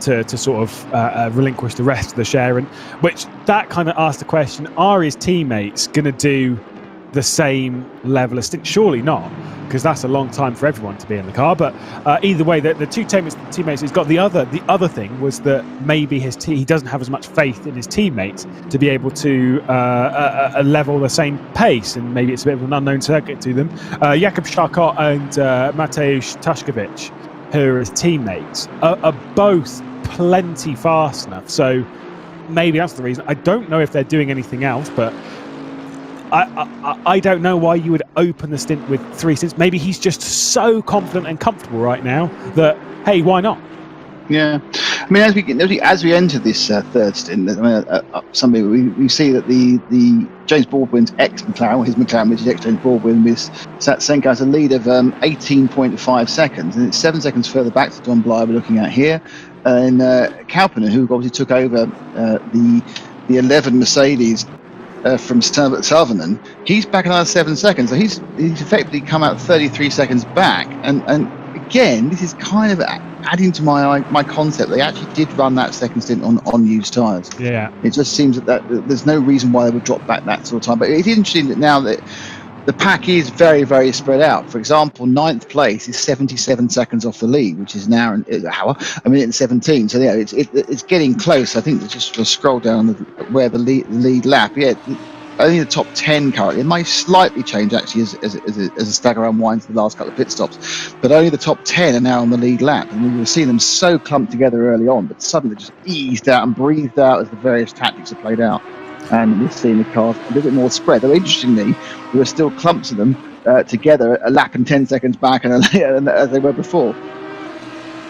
to sort of relinquish the rest of the share, and which that kind of asks the question, are his teammates going to do the same level of stint? Surely not, because that's a long time for everyone to be in the car. But either way, the two teammates he's got, the other thing was that maybe he doesn't have as much faith in his teammates to be able to level the same pace, and maybe it's a bit of an unknown circuit to them. Jakub Szarkot and Mateusz Tuszkiewicz, who are his teammates, are both plenty fast enough, so maybe that's the reason. I don't know if they're doing anything else, but I don't know why you would open the stint with 3 stints. Maybe he's just so confident and comfortable right now that, hey, why not? Yeah, I mean, as we enter this third stint, we see that the James Baldwin's ex-McLaren, his McLaren, which is ex-James Baldwin, with Statsenko has a lead of 18.5 seconds, and it's 7 seconds further back to Don Bly we're looking at here, and Kalpinen, who obviously took over the 11 Mercedes from Sutherland, he's back another 7 seconds, so he's effectively come out 33 seconds back, and again, this is kind of adding to my concept. They actually did run that second stint on used tyres. Yeah, it just seems that there's no reason why they would drop back that sort of time. But it's interesting that now that the pack is very, very spread out. For example, 9th place is 77 seconds off the lead, which is now a minute and 17. So yeah, it's getting close. I think just scroll down where the lead lap. Yeah, only the top 10 currently. It might slightly change actually as a stagger unwinds the last couple of pit stops, but only the top 10 are now on the lead lap. And we were seeing them so clumped together early on, but suddenly just eased out and breathed out as the various tactics are played out. And we're seeing the cars a little bit more spread. Though interestingly, there were still clumps of them together, a lap and 10 seconds back, and as they were before.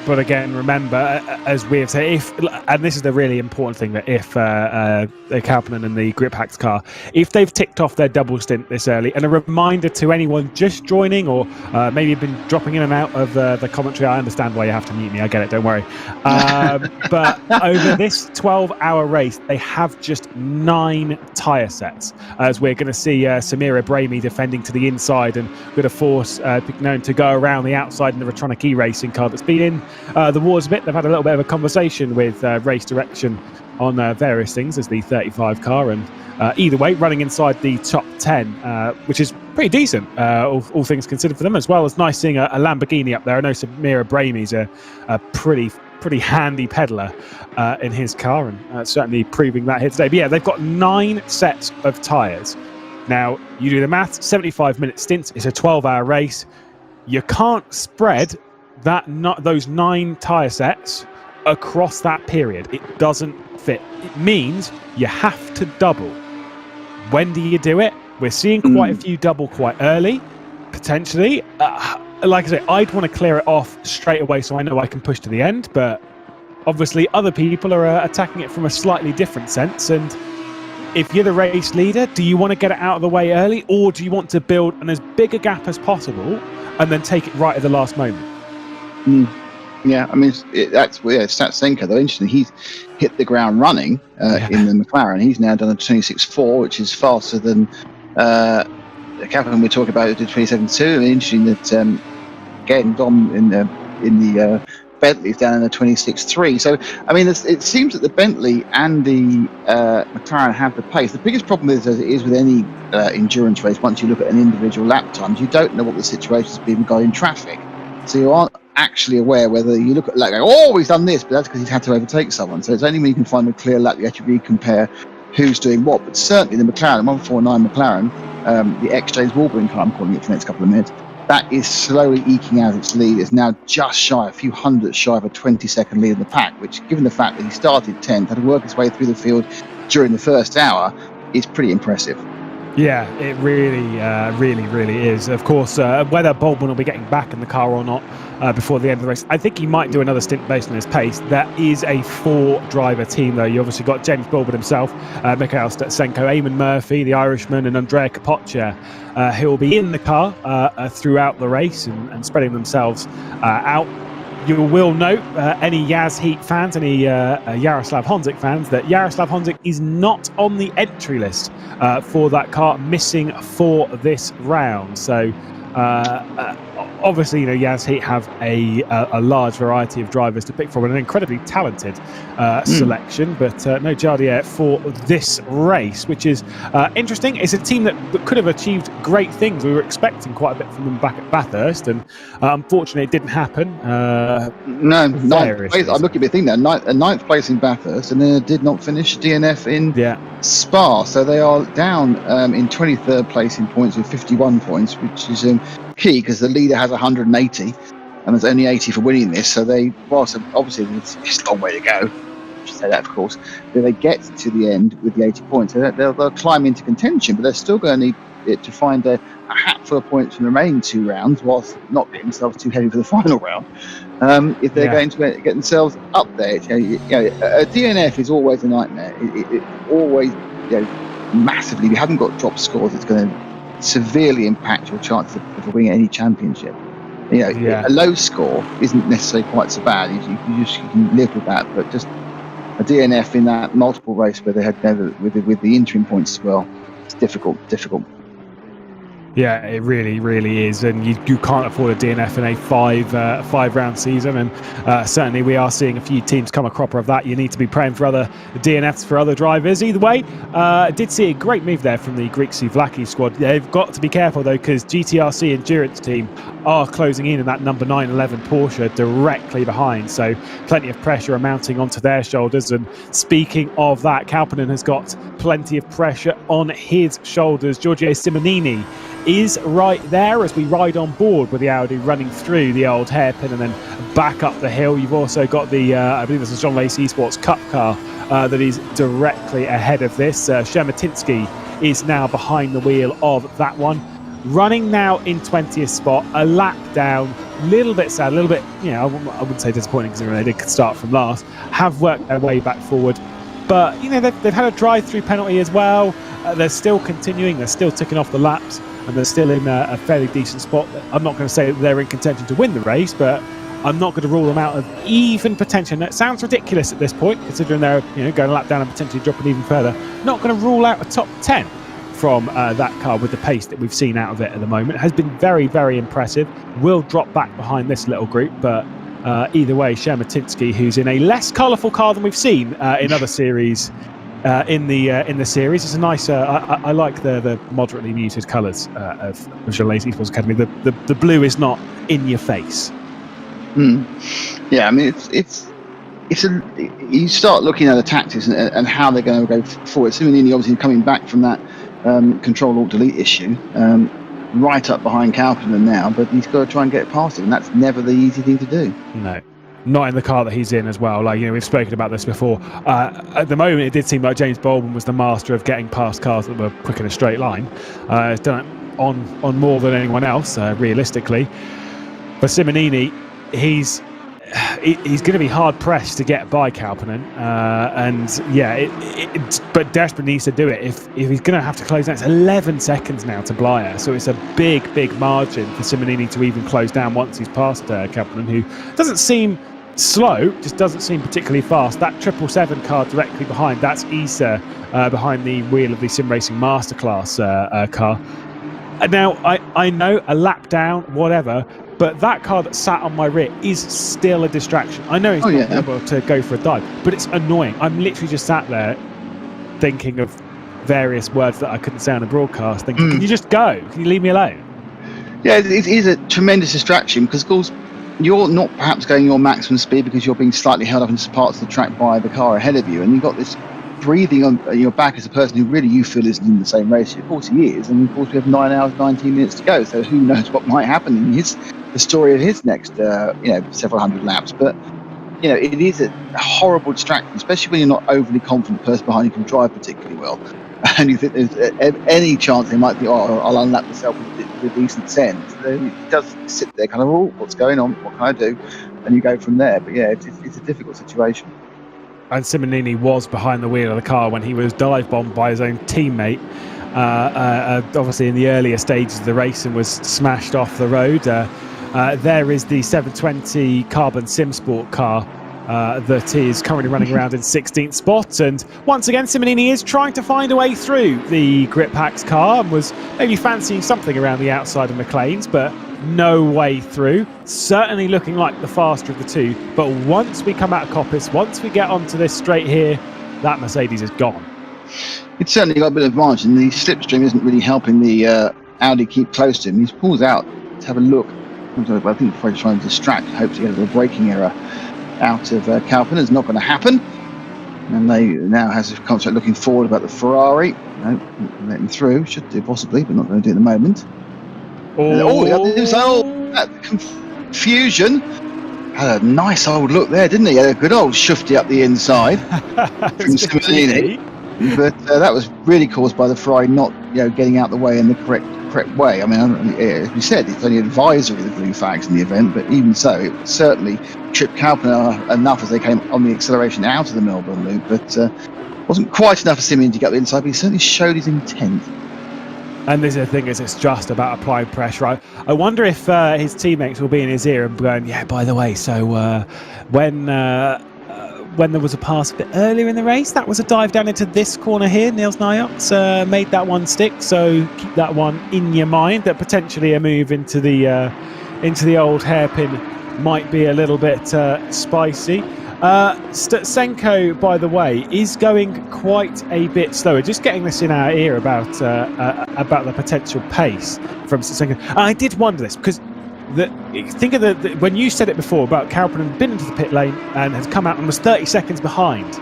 But again, remember, as we have said, and this is the really important thing, that if the Kalpanen and the Grip Hacks car, if they've ticked off their double stint this early, and a reminder to anyone just joining or maybe you've been dropping in and out of the commentary, I understand why you have to mute me, I get it, don't worry. But over this 12-hour race, they have just 9 tyre sets, as we're going to see Samira Brahimi defending to the inside and going to force known to go around the outside in the Retronic E-Racing car that's been in the wars a bit. They've had a little bit of a conversation with race direction on various things as the 35 car, and either way running inside the top 10, which is pretty decent, all things considered for them, as well as nice seeing a Lamborghini up there. I know Samira Brahimi's a pretty handy peddler in his car, and certainly proving that here today. But yeah, they've got 9 sets of tyres. Now, you do the maths, 75-minute stints, it's a 12-hour race. You can't spread those 9 tyre sets across that period. It doesn't fit. It means you have to double. When do you do it? We're seeing quite a few double quite early, potentially. Like I say, I'd want to clear it off straight away so I know I can push to the end, but obviously other people are attacking it from a slightly different sense. And if you're the race leader, do you want to get it out of the way early, or do you want to build an as big a gap as possible and then take it right at the last moment? Yeah, I mean, that's Statsenko, though. Interesting, he's hit the ground running in the McLaren. He's now done a 26.4, which is faster than the Kaplan we're talking about, who did 27.2. And interesting that, again, Dom in the Bentley is down in the 26.3. So, I mean, it seems that the Bentley and the McLaren have the pace. The biggest problem is, as it is with any endurance race, once you look at an individual lap times, you don't know what the situation has been going in traffic. So you aren't actually aware whether you look at like, oh, he's done this, but that's because he's had to overtake someone. So it's only when you can find a clear lap you actually really compare who's doing what. But certainly the McLaren, 149 McLaren, the ex-James Wolverine car, I'm calling it for the next couple of minutes, that is slowly eking out its lead. It's now just shy, a few hundredths shy of a 20-second lead in the pack, which, given the fact that he started 10th, had to work his way through the field during the first hour, is pretty impressive. Yeah, it really is. Of course, whether Baldwin will be getting back in the car or not before the end of the race, I think he might do another stint based on his pace. That is a 4-driver team, though. You obviously got James Baldwin himself, Mikhail Statsenko, Eamon Murphy, the Irishman, and Andrea Capoccia, who will be in the car throughout the race and spreading themselves out. You will note, any Yaz Heat fans, any Yaroslav Honzik fans, that Yaroslav Honzik is not on the entry list for that car, missing for this round. So obviously, Yaz Heat have a large variety of drivers to pick from, and an incredibly talented selection. But no Jardier for this race, which is interesting. It's a team that could have achieved great things. We were expecting quite a bit from them back at Bathurst, and unfortunately, it didn't happen. No, ninth place. I'm looking at the thing now. Ninth place in Bathurst, and then did not finish DNF in Spa. So they are down in 23rd place in points with 51 points, which is key because the leader has 180 and there's only 80 for winning this. So obviously it's a long way to go. I should say that, of course. But they get to the end with the 80 points. So they'll climb into contention, but they're still going to need it to find a hatful of points from the remaining 2 rounds, whilst not getting themselves too heavy for the final round. If they're going to get themselves up there, a DNF is always a nightmare. It always, massively. If you haven't got drop scores, it's going to severely impact your chances of winning any championship. A low score isn't necessarily quite so bad. You can live with that, but just a DNF in that multiple race where they had with the interim points as well, it's difficult. Yeah, it really is, and you can't afford a DNF in a five round season, and certainly we are seeing a few teams come a cropper of that. You need to be praying for other DNFs for other drivers. Either way, I did see a great move there from the Greek Souvlaki squad. They've got to be careful though, because GTRC Endurance team are closing in that number 911 Porsche directly behind, so plenty of pressure are mounting onto their shoulders. And speaking of that, Kalpanen has got plenty of pressure on his shoulders. Giorgio Simonini is right there as we ride on board with the Audi running through the old hairpin and then back up the hill. You've also got the, I believe this is John Lacey Esports Cup car that is directly ahead of this. Shermatinsky is now behind the wheel of that one. running now in 20th spot, a lap down, a little bit sad, a little bit, I wouldn't say disappointing considering they did start from last, have worked their way back forward. But, they've had a drive-through penalty as well. They're still continuing, they're still ticking off the laps, and they're still in a fairly decent spot. I'm not going to say that they're in contention to win the race, but I'm not going to rule them out of even potential. And that sounds ridiculous at this point, considering they're going a lap down and potentially dropping even further. Not going to rule out a top 10 from that car with the pace that we've seen out of it at the moment. It has been very, very impressive. Will drop back behind this little group, but either way, Shermatinsky, who's in a less colourful car than we've seen in other series, in the series, it's a nice. I like the moderately muted colours of Jean-Lace Esports Academy. The blue is not in your face. Yeah, I mean you start looking at the tactics and how they're going to go forward. Simonini obviously coming back from that Control-Alt-Delete issue, right up behind Kalpinen now, but he's got to try and get past him, and that's never the easy thing to do. No, not in the car that he's in as well. We've spoken about this before. At the moment, it did seem like James Baldwin was the master of getting past cars that were quick in a straight line. He's done it on more than anyone else, realistically. For Simonini, he's going to be hard pressed to get by Kalpinen, but desperately needs to do it. If he's going to have to close down, it's 11 seconds now to Blyer, so it's a big margin for Simonini to even close down once he's past Kalpinen, who doesn't seem slow, just doesn't seem particularly fast. That 777 car directly behind, that's Issa behind the wheel of the Sim Racing Masterclass car. Now, I know a lap down, whatever, but that car that sat on my rear is still a distraction. I know he's not able to go for a dive, but it's annoying. I'm literally just sat there thinking of various words that I couldn't say on the broadcast, thinking, can you just go? Can you leave me alone? Yeah, it is a tremendous distraction because, of course, you're not perhaps going your maximum speed because you're being slightly held up in parts of the track by the car ahead of you, and you've got this breathing on your back as a person who really you feel isn't in the same race. Of course he is, and of course we have 9 hours 19 minutes to go, so who knows what might happen in the story of his next several hundred laps. But it is a horrible distraction, especially when you're not overly confident the person behind you can drive particularly well, and you think there's any chance they might think, I'll unlap myself with a decent sense. So he does sit there kind of, what's going on, what can I do, and you go from there. But yeah, it's a difficult situation. And Simonini was behind the wheel of the car when he was dive bombed by his own teammate, obviously in the earlier stages of the race, and was smashed off the road. There is the 720 Carbon Sim Sport car that is currently running around in 16th spot. And once again, Simonini is trying to find a way through the Grip Hacks car and was maybe fancying something around the outside of McLean's, but no way through. Certainly looking like the faster of the two. But once we come out of Coppice, once we get onto this straight here, that Mercedes is gone. It's certainly got a bit of margin. The slipstream isn't really helping the Audi keep close to him. He pulls out to have a look. I think he's probably trying to distract, hope to get a little braking error out of Kalpinen. It's not going to happen. And they now has a contract looking forward about the Ferrari. No, let him through. Should do possibly, but not going to do at the moment. That confusion. Had a nice old look there, didn't he? Had a good old shufty up the inside from Simonini. But that was really caused by the Ferrari not getting out the way in the correct way. I mean, as we said, it's only advisory the blue flags in the event, but even so, it certainly tripped Kalpinen enough as they came on the acceleration out of the Melbourne loop, but wasn't quite enough for Simonini to get the inside, but he certainly showed his intent. And this is the thing, is it's just about applying pressure. I wonder if his teammates will be in his ear and going, yeah, by the way, so when there was a pass a bit earlier in the race, that was a dive down into this corner here. Niels Nyox made that one stick, so keep that one in your mind, that potentially a move into the old hairpin might be a little bit spicy. Stutsenko, by the way, is going quite a bit slower. Just getting this in our ear about the potential pace from Stutsenko. And I did wonder this because think of when you said it before about Kalpinen been into the pit lane and has come out and was 30 seconds behind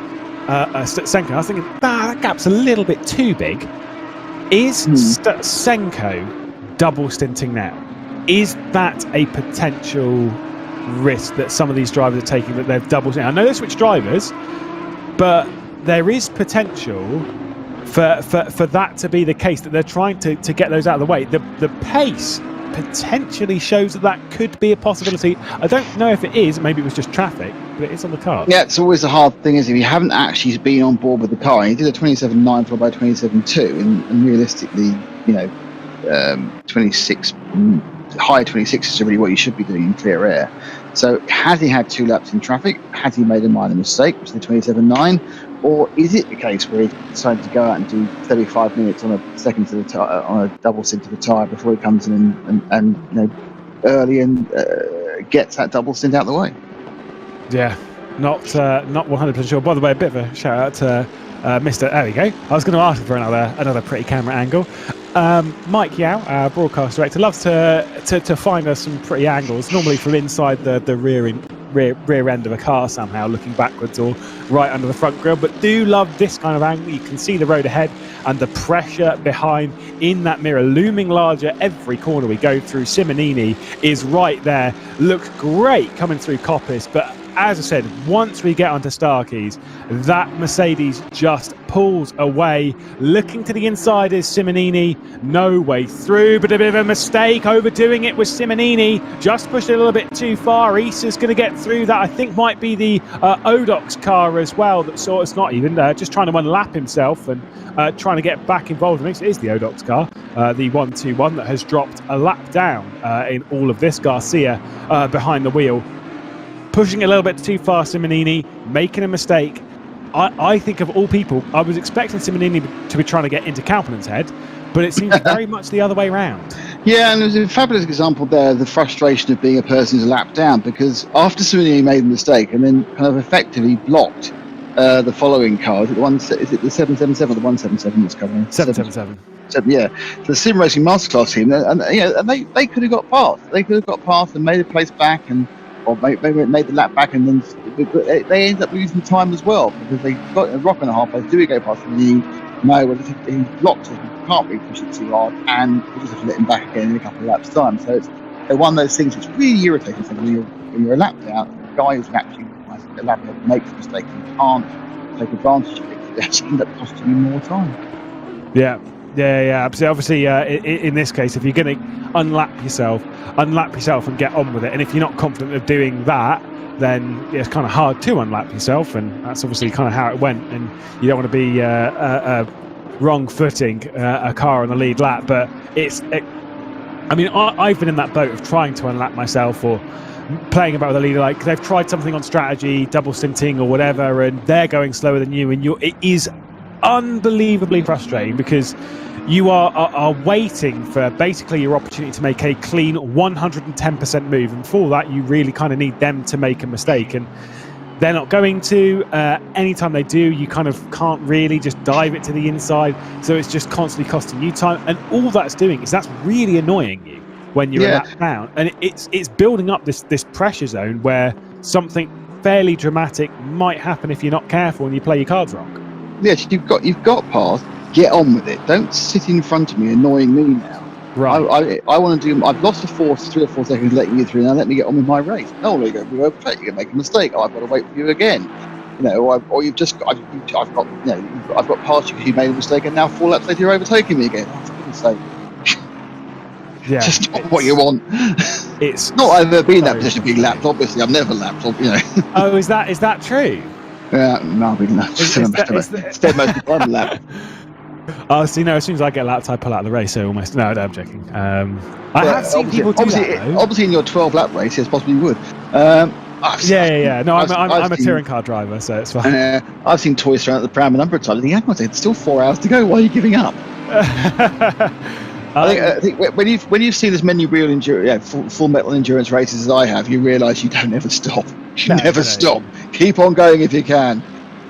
Stutsenko. I was thinking that gap's a little bit too big. Is Stutsenko double stinting now? Is that a potential risk that some of these drivers are taking, that they've double stinting? I know they switch drivers, but there is potential for that to be the case, that they're trying to get those out of the way, the pace potentially shows that could be a possibility. I don't know if it is, maybe it was just traffic, but it is on the card. Yeah, it's always the hard thing, is if you haven't actually been on board with the car, and you did a 27.9 followed by 27.2, and realistically, 26, high 26 is really what you should be doing in clear air. So has he had 2 laps in traffic? Has he made a minor mistake, which is the 27.9? Or is it the case where he decided to go out and do 35 minutes on a second to the on a double stint to the tyre before he comes in and early and gets that double stint out of the way? Yeah, not 100% sure. By the way, a bit of a shout out to Mr. There we go. I was going to ask for another pretty camera angle. Mike Yao, our broadcast director, loves to find us some pretty angles, normally from inside the rear end of a car somehow, looking backwards or right under the front grille, but do love this kind of angle. You can see the road ahead and the pressure behind in that mirror looming larger every corner we go through. Simonini is right there, looks great coming through Coppice, but as I said, once we get onto Starkeys, that Mercedes just pulls away. Looking to the inside is Simonini, no way through, but a bit of a mistake, overdoing it with Simonini, just pushed it a little bit too far. Issa's going to get through that. I think might be the Odox car as well, that sort of, it's not even, just trying to unlap himself and trying to get back involved. It is the Odox car, the 121 that has dropped a lap down in all of this. Garcia behind the wheel, pushing a little bit too far. Simonini making a mistake. I think of all people, I was expecting Simonini to be trying to get into Kalpanen's head, but it seems very much the other way round. Yeah, and there's a fabulous example there, the frustration of being a person who's a lap down, because after Simonini made a mistake and then kind of effectively blocked the following car, is it the 777 or the 177 that's coming? 777. Yeah, the Sim Racing Masterclass team, and they could have got past. They could have got past and made a place back, or made the lap back, and then they ended up losing time as well, because they got a rock and a half place. Do we go past him? He blocked it. You can't really push it too hard, and we just have to let him back again in a couple of laps' time. So it's one of those things that's really irritating. When you're a lap down, the guy who's actually makes a mistake, you can't take advantage of it. It actually ends up costing you more time. Yeah, absolutely. Obviously, in this case, if you're going to unlap yourself and get on with it, and if you're not confident of doing that, then it's kind of hard to unlap yourself, and that's obviously kind of how it went. And you don't want to be wrong footing a car on the lead lap, but I've been in that boat of trying to unlap myself or playing about with a leader, like they've tried something on strategy, double stinting or whatever, and they're going slower than you, and it is unbelievably frustrating, because you are waiting for basically your opportunity to make a clean 110% move, and for that you really kind of need them to make a mistake, and they're not going to. Anytime they do, you kind of can't really just dive it to the inside, so it's just constantly costing you time, and all that's doing is that's really annoying you when you're a lap down, and it's building up this pressure zone where something fairly dramatic might happen if you're not careful and you play your cards wrong. Yes, you've got past. Get on with it. Don't sit in front of me annoying me now. Right. I want to do. I've lost 3 or 4 seconds letting you through. Now let me get on with my race. No, you're going to overtake. You're going to make a mistake. I've got to wait for you again. Or you've just. I've got past you because you made a mistake, and now 4 laps later you're overtaking me again. Oh, for goodness sake. Yeah, just not what you want. It's not I've ever been in that position of being lapped. Obviously, I've never lapped. Oh, is that true? Yeah, no, I've been lapped. It's dead most of the time lapped. Oh, see, no, as soon as I get lapped, I pull out of the race, so almost. No, I'm joking. I have seen people do that. Obviously, in your 12 lap race, yes, possibly you would. Yeah. No, I'm a touring car driver, so it's fine. I've seen toys thrown at the pram a number of times. I think, it's still 4 hours to go. Why are you giving up? I think when you've seen as many real full metal endurance races as I have, you realise you don't ever stop. You never stop. Keep on going if you can.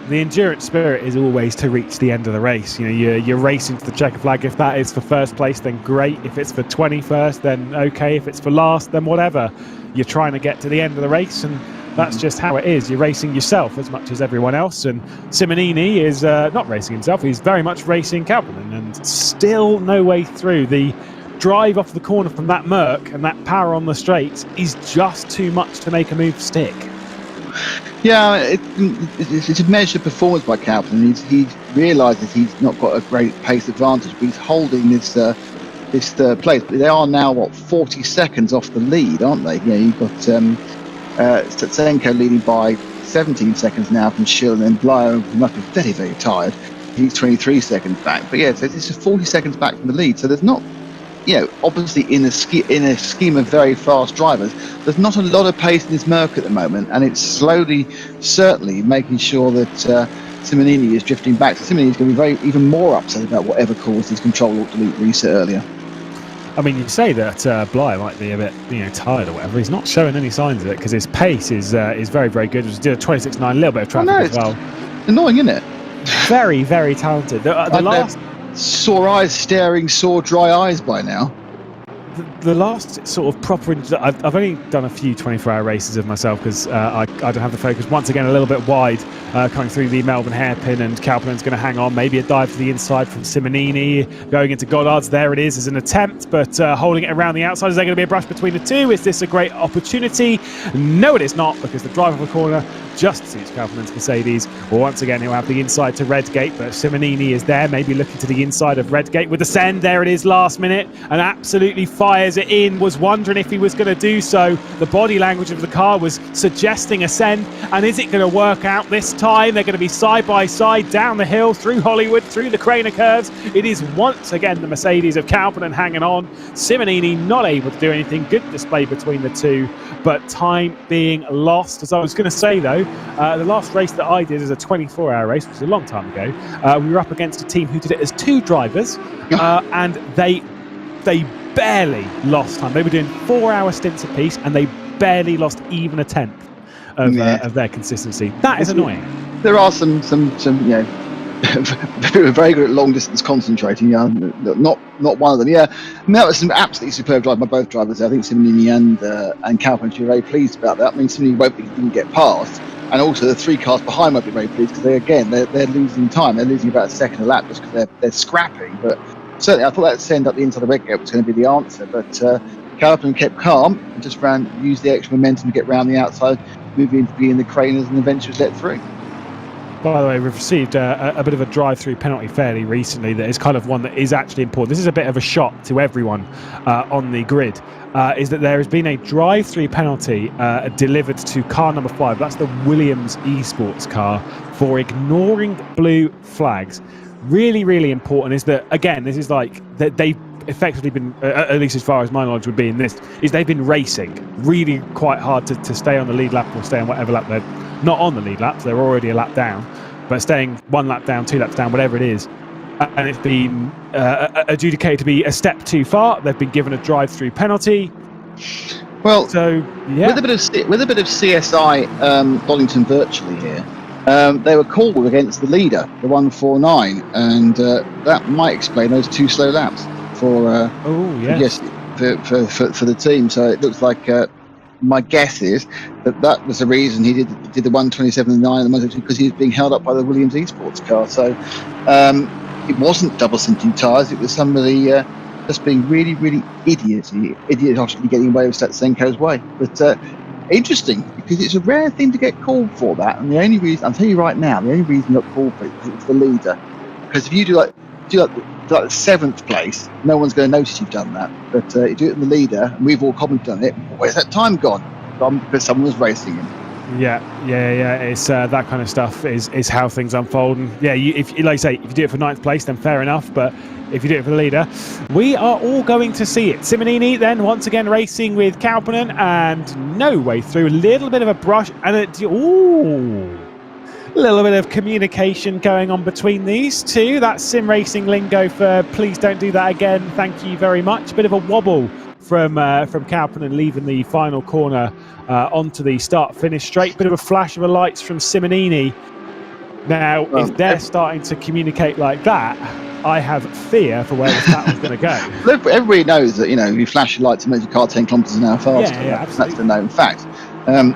The endurance spirit is always to reach the end of the race. You're racing to the checker flag. If that is for first place, then great. If it's for 21st, then okay. If it's for last, then whatever. You're trying to get to the end of the race, and that's just how it is. You're racing yourself as much as everyone else. And Simonini is not racing himself. He's very much racing Kalpanen, and still no way through. The drive off the corner from that Merc and that power on the straights is just too much to make a move stick. Yeah, it's a measured performance by Calvin. He realises he's not got a great pace advantage, but he's holding this third place. But they are now 40 seconds off the lead, aren't they? Yeah, you've got Statsenko leading by 17 seconds now from Schill, and then Blyer must be very, very tired. He's 23 seconds back. But yeah, so it's 40 seconds back from the lead. So there's not, obviously in a scheme of very fast drivers, there's not a lot of pace in this Merc at the moment, and it's slowly, certainly making sure that Simonini is drifting back. So Simonini is going to be even more upset about whatever caused his control alt delete reset earlier. I mean, you say that Blyer might be a bit, tired or whatever. He's not showing any signs of it because his pace is very, very good. He did a 26.9, a little bit of traffic as well. Annoying, isn't it? Very, very talented. The last sore eyes staring sore dry eyes by now. The last sort of proper... I've only done a few 24-hour races of myself because I don't have the focus. Once again, a little bit wide coming through the Melbourne hairpin, and Kalpanen's going to hang on. Maybe a dive to the inside from Simonini. Going into Goddard's. There it is as an attempt, but holding it around the outside. Is there going to be a brush between the two? Is this a great opportunity? No, it is not, because the drive of the corner just suits Kalpanen's Mercedes. Once again, he'll have the inside to Redgate, but Simonini is there, maybe looking to the inside of Redgate with the send. There it is, last minute, and absolutely fires it in. Was wondering if he was going to do so. The body language of the car was suggesting a send, and is it going to work out this time? They're going to be side by side down the hill, through Hollywood, through the Craner curves. It is once again the Mercedes of Kalpanen hanging on. Simonini not able to do anything. Good display between the two, but time being lost. As I was going to say though, the last race that I did as a 24-hour race, which was a long time ago, we were up against a team who did it as two drivers, and they barely lost time. They were doing 4-hour stints apiece, and they barely lost even a tenth of their consistency. That is annoying. There are some very good at long distance concentrating. Not one of them. Yeah, I mean, that was some absolutely superb drive by both drivers. I think Simonini and Kalpanen should be very pleased about that. I mean, Simonini won't be didn't get past, and also the three cars behind won't be very pleased because they're losing time. They're losing about a second a lap just because they're scrapping. But certainly, I thought that send up the inside of Redgate was going to be the answer. But Kalpanen kept calm and just used the extra momentum to get round the outside, moving into being the Craners, and eventually was let through. By the way, we've received a bit of a drive-through penalty fairly recently that is kind of one that is actually important. This is a bit of a shock to everyone on the grid, is that there has been a drive-through penalty delivered to car number 5. That's the Williams eSports car for ignoring blue flags. Really, really important is that, again, this is like that they've effectively been, at least as far as my knowledge would be in this, is they've been racing really quite hard to stay on the lead lap or stay on whatever lap they're not on the lead laps. They're already a lap down, but staying 1 lap down, 2 laps down, whatever it is, and it's been adjudicated to be a step too far. They've been given a drive-through penalty. Well, so yeah, with a bit of CSI Donington virtually here, they were called against the leader, the 149, and that might explain those 2 slow laps for the team. So it looks like my guess is that was the reason he did the 127.9 because he was being held up by the Williams eSports car. So it wasn't double sinking tyres. It was somebody just being really, really idiotically getting away with Statsenko's way. But interesting, because it's a rare thing to get called for that. And the only reason, I'll tell you right now, the only reason you got called for it is it's the leader. Because if you do like the 7th place, no one's going to notice you've done that. But you do it in the leader, and we've all commented on it. Where's that time gone? Because someone was racing him. Yeah. It's that kind of stuff is how things unfold. And yeah, if like you say, if you do it for 9th place, then fair enough. But if you do it for the leader, we are all going to see it. Simonini then once again racing with Kalpanen, and no way through. A little bit of a brush, and a little bit of communication going on between these two. That's sim racing lingo for please don't do that again, thank you very much. Bit of a wobble from Kalpanen leaving the final corner onto the start finish straight. Bit of a flash of the lights from Simonini. Now if they're starting to communicate like that, I have fear for where this battle's going to go. Everybody knows that you flash your lights and make your car 10 kilometres an hour faster. Yeah, that's the known fact. I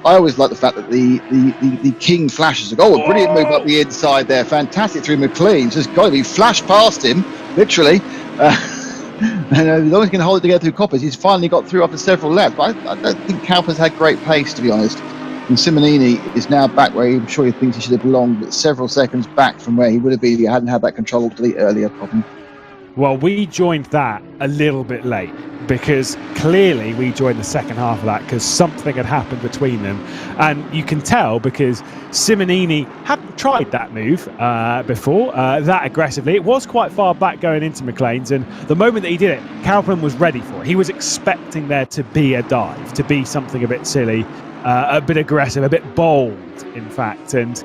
always like the fact that the King flashes. Brilliant move up the inside there, fantastic through McLean. Just got to be flashed past him, literally. And he's always going to hold it together through Coppers. He's finally got through after several laps. But I don't think Kalpanen's had great pace, to be honest. And Simonini is now back where I'm sure he thinks he should have belonged, but several seconds back from where he would have been if he hadn't had that control delete earlier problem. Well, we joined that a little bit late because clearly we joined the second half of that because something had happened between them. And you can tell because Simonini hadn't tried that move before, that aggressively. It was quite far back going into McLean's, and the moment that he did it, Kaupmann was ready for it. He was expecting there to be a dive, to be something a bit silly, a bit aggressive, a bit bold, in fact. And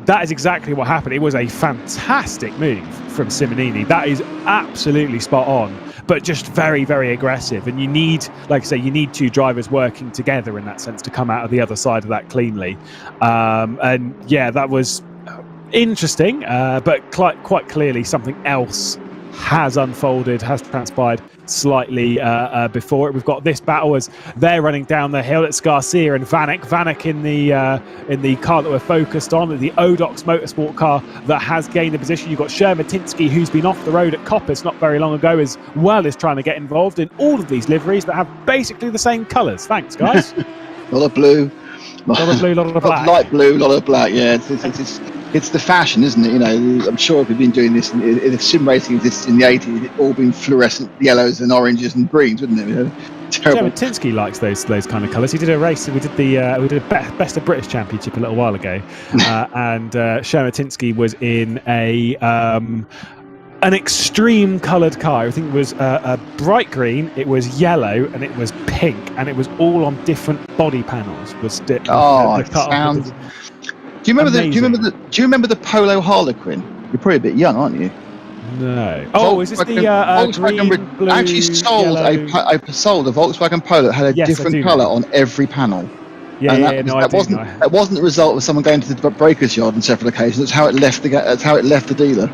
that is exactly what happened. It was a fantastic move from Simonini. That is absolutely spot on, but just very, very aggressive. And you need, like I say, you need two drivers working together in that sense to come out of the other side of that cleanly. And yeah, that was interesting, but quite clearly something else has unfolded, has transpired slightly before it. We've got this battle as they're running down the hill. It's Garcia and Vanek. Vanek in the car that we're focused on, the Odox Motorsport car that has gained a position. You've got Shermatinsky, who's been off the road at Coppice not very long ago, as well as trying to get involved in all of these liveries that have basically the same colours. Thanks, guys. A lot of blue. A lot of blue, a lot of black. Light blue, a lot of black, yeah. It's the fashion, isn't it? You know, I'm sure if we've been doing this, if sim racing existed in the 80s, it'd all been fluorescent yellows and oranges and greens, wouldn't it? You know, terrible. Shermatinsky likes those kind of colours. He did a race. We did a Best of British Championship a little while ago, and Shermatinsky was in an extreme coloured car. I think it was a bright green, it was yellow, and it was pink, and it was all on different body panels. Do you remember the Polo Harlequin? You're probably a bit young, aren't you? No. Oh, is this the Volkswagen green, blue, actually sold a Volkswagen Polo that had a different colour on every panel. That wasn't the result of someone going to the breaker's yard on several occasions. That's how it left the dealer.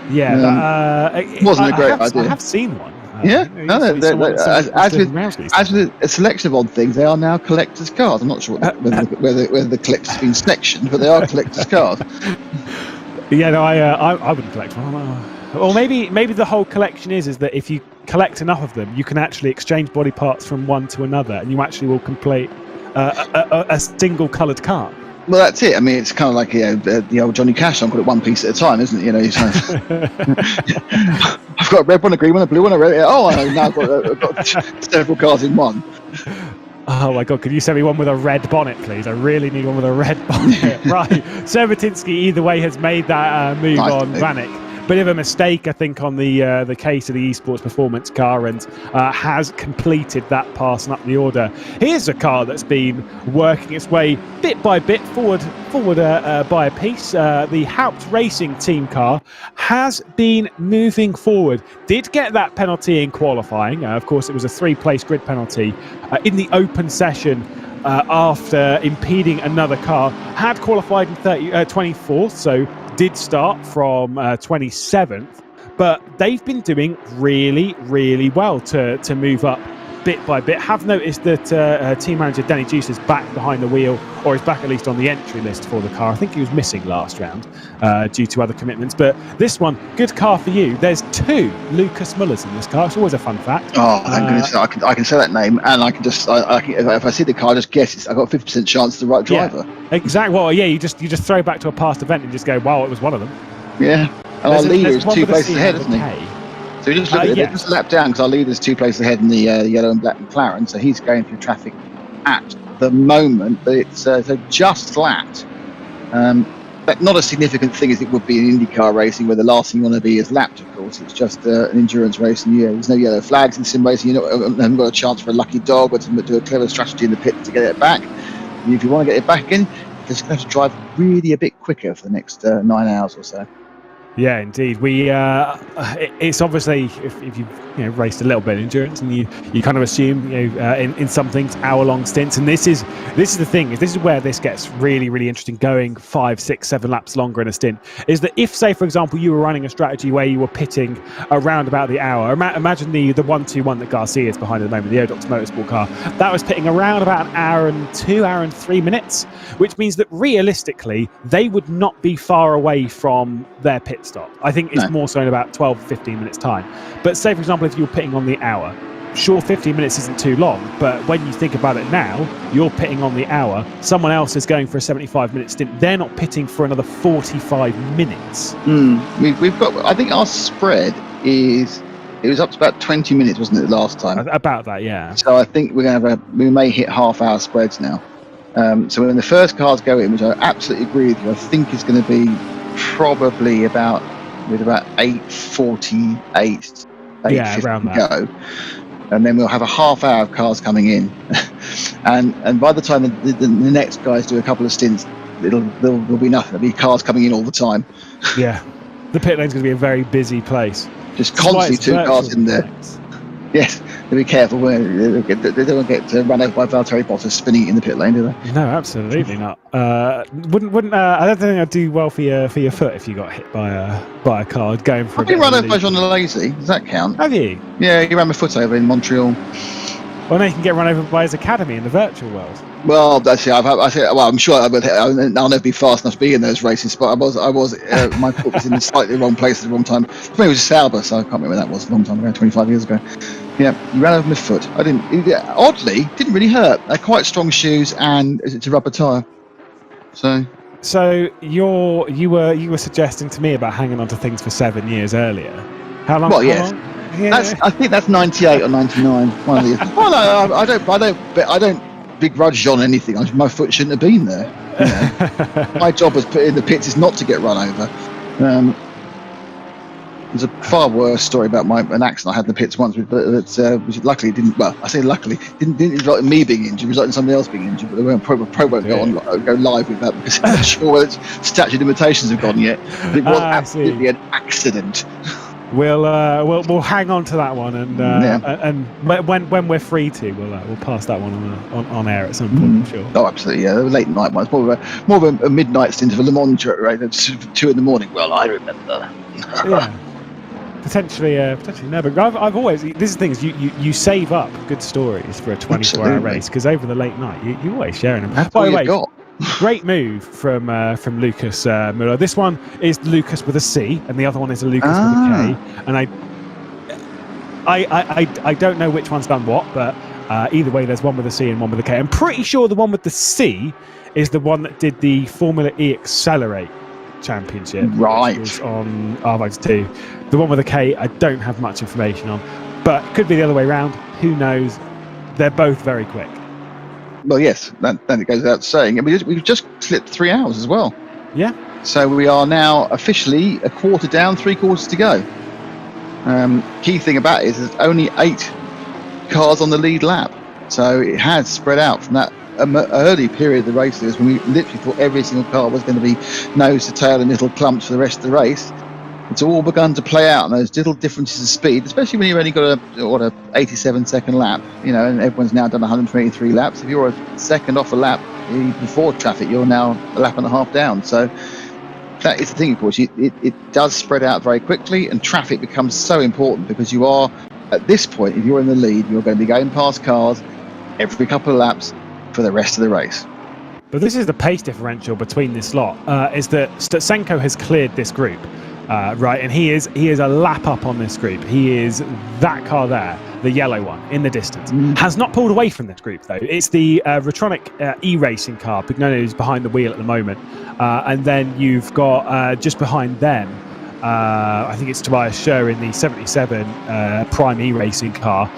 Yeah, it wasn't a great idea. I have seen one. As with a selection of odd things, they are now collector's cars. I'm not sure whether the collector's been sectioned, but they are collector's cars. Yeah, no, I wouldn't collect one. Or maybe the whole collection is that if you collect enough of them, you can actually exchange body parts from one to another, and you actually will complete a single coloured car. Well, that's it. I mean, it's kind of like the old Johnny Cash song, put it one piece at a time, isn't it? You know, I've got a red one, a green one, a blue one, a red. Oh, I know. Now I've got several cars in one. Oh my God! Could you send me one with a red bonnet, please? I really need one with a red bonnet. Right, Shermatinsky either way has made that move on Vanek. Bit of a mistake, I think, on the case of the esports performance car, and has completed that pass and up the order. Here's a car that's been working its way bit by bit forward by a piece. The Haupt Racing team car has been moving forward. Did get that penalty in qualifying. Of course, it was a 3-place grid penalty in the open session. After impeding another car, had qualified in 24th, so did start from 27th, but they've been doing really, really well to move up bit by bit. Have noticed that team manager Danny Juice is back behind the wheel, or is back at least on the entry list for the car. I think he was missing last round due to other commitments, but this one, good car for you. There's 2 Lucas Mullers in this car. It's always a fun fact. Oh, thank goodness. I can say that name, and I can just, if I see the car, I just guess I've got a 50% chance it's the right driver. Yeah, exactly. Well, yeah, you just throw back to a past event and just go, wow, it was one of them. Yeah, and our leader is 2 places ahead, isn't he? So we just look at it, just a lap down, because our leader's 2 places ahead in the yellow and black McLaren, so he's going through traffic at the moment, but it's so just flat. But not a significant thing as it would be in IndyCar racing, where the last thing you want to be is lapped, of course. It's just an endurance race, and there's no yellow flags in sim racing. You haven't got a chance for a lucky dog or to do a clever strategy in the pit to get it back. And if you want to get it back again, you're just going to have to drive really a bit quicker for the next 9 hours or so. Yeah, indeed. We it's obviously if you've raced a little bit of endurance, and you kind of assume in some things hour-long stints, and this is the thing. This is where this gets really, really interesting. Going 5, 6, 7 laps longer in a stint is that if, say, for example, you were running a strategy where you were pitting around about the hour. Imagine the 121 that Garcia is behind at the moment, the Odox Motorsport car. That was pitting around about an hour and 2 hour and 3 minutes, which means that realistically they would not be far away from their pit stop. I think it's more so in about 12, 15 minutes time. But say, for example, if you were pitting on the hour, sure, 15 minutes isn't too long, but when you think about it now, you're pitting on the hour. Someone else is going for a 75-minute stint. They're not pitting for another 45 minutes. We've got. I think our spread is. It was up to about 20 minutes, wasn't it, last time? About that, yeah. So I think we're going to have we may hit half-hour spreads now. So when the first cars go in, which I absolutely agree with you, I think is going to be probably about 8:48, 8:50 around that. go, and then we'll have a half hour of cars coming in, and by the time the next guys do a couple of stints, there'll be nothing. There'll be cars coming in all the time. Yeah, the pit lane's going to be a very busy place. Just constantly two cars in there. Yes, be careful. They don't get run over by Valtteri Bottas spinning in the pit lane, do they? No, absolutely not. Wouldn't. I don't think I'd do well for your foot if you got hit by a car going for. I've been run over by John Lazy. Does that count? Have you? Yeah, he ran my foot over in Montreal. Well, now you can get run over by his academy in the virtual world. Well, that's it. I'm sure I'll never be fast enough to be in those races, but I was. My foot was in the slightly wrong place at the wrong time. For me, it was Sauber, so I can't remember when that was. A long time ago, 25 years ago. Yeah, he ran over my foot. Oddly, didn't really hurt. They're quite strong shoes, and it's a rubber tyre. So you were suggesting to me about hanging on to things for 7 years earlier. How long? Well, yes. Yeah. I think that's 98 or 99. One of the. Well, no, I don't begrudge John anything. My foot shouldn't have been there. You know? My job as put in the pits is not to get run over. There's a far worse story about an accident I had in the pits once, which luckily didn't. Well, I say luckily didn't result in me being injured, resulted in somebody else being injured. But the pro won't go live with that because I'm not sure whether its statute of limitations have gone yet. But it was absolutely an accident. We'll hang on to that one, and when we're free to, we'll pass that one on air at some point. I'm sure. Oh, absolutely. Yeah, the late night one. It's more of a midnight stint of a Le Mans right? 2 in the morning. Well, I remember. Yeah. Potentially Nurburgring. I've always. This is the thing is you save up good stories for a 24-hour race because over the late night you always sharing them. That's all you've got. Great move from Lucas Muller. This one is Lucas with a C, and the other one is a Lucas with a K. And I don't know which one's done what, but either way, there's one with a C and one with a K. I'm pretty sure the one with the C is the one that did the Formula E Accelerate Championship, right? Which was on RVice 2. The one with a K, I don't have much information on, but could be the other way around. Who knows? They're both very quick. Well, yes, then it goes without saying. And we've just slipped 3 hours as well. Yeah. So we are now officially a quarter down, 3 quarters to go. Key thing about it is there's only 8 cars on the lead lap. So it has spread out from that early period of the race when we literally thought every single car was going to be nose to tail and little clumps for the rest of the race. It's all begun to play out, and those little differences of speed, especially when you've only got a 87-second lap, and everyone's now done 123 laps. If you're a second off a lap before traffic, you're now a lap and a half down. So that is the thing, of course. It does spread out very quickly, and traffic becomes so important because you are, at this point, if you're in the lead, you're going to be going past cars every couple of laps for the rest of the race. But this is the pace differential between this lot, is that Stutsenko has cleared this group. Right, and he is a lap up on this group. He is that car there, the yellow one in the distance. Has not pulled away from this group though. It's the Retronic e-racing car, Pignone, who's behind the wheel at the moment, and then you've got just behind them. I think it's Tobias Schur in the 77 Prime e-racing car.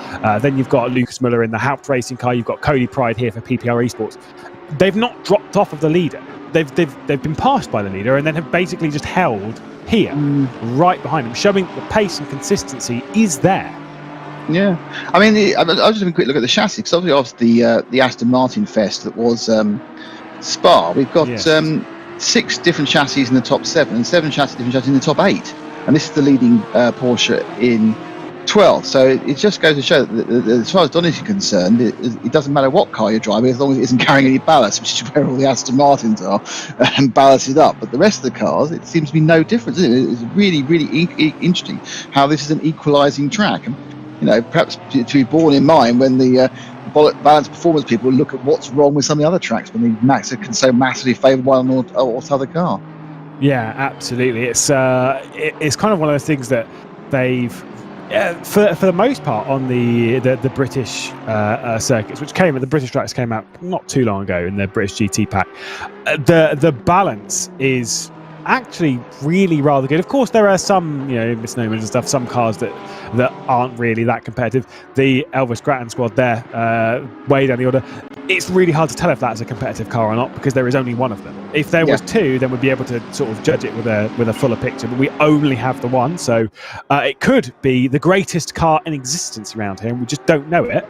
Then you've got Lucas Muller in the Haupt racing car. You've got Cody Pride here for PPR Esports. They've not dropped off of the leader. They've been passed by the leader and then have basically just held here, right behind him, showing that the pace and consistency is there. Yeah, I mean, I'll just have a quick look at the chassis because obviously after the Aston Martin Fest that was Spa, we've got 6 different chassis in the top 7 and 7 different chassis in the top 8, and this is the leading Porsche in 12th. So it just goes to show that as far as Donington is concerned, it doesn't matter what car you're driving as long as it isn't carrying any ballast, which is where all the Aston Martins are, and ballasted up. But the rest of the cars, it seems to be no difference. It's really, really interesting how this is an equalising track. And perhaps to be borne in mind when the balanced performance people look at what's wrong with some of the other tracks when the Max can so massively favour one or other car. Yeah, absolutely. It's kind of one of those things that they've For the most part, on the British circuits, which the British tracks came out not too long ago in the British GT pack, the balance is actually really rather good. Of course, there are some misnomers and stuff, some cars that aren't really that competitive. The Elvis Grattan squad there, way down the order, it's really hard to tell if that's a competitive car or not because there is only one of them. If there was two, then we'd be able to sort of judge it with a fuller picture, but we only have the one, so it could be the greatest car in existence around here and we just don't know it.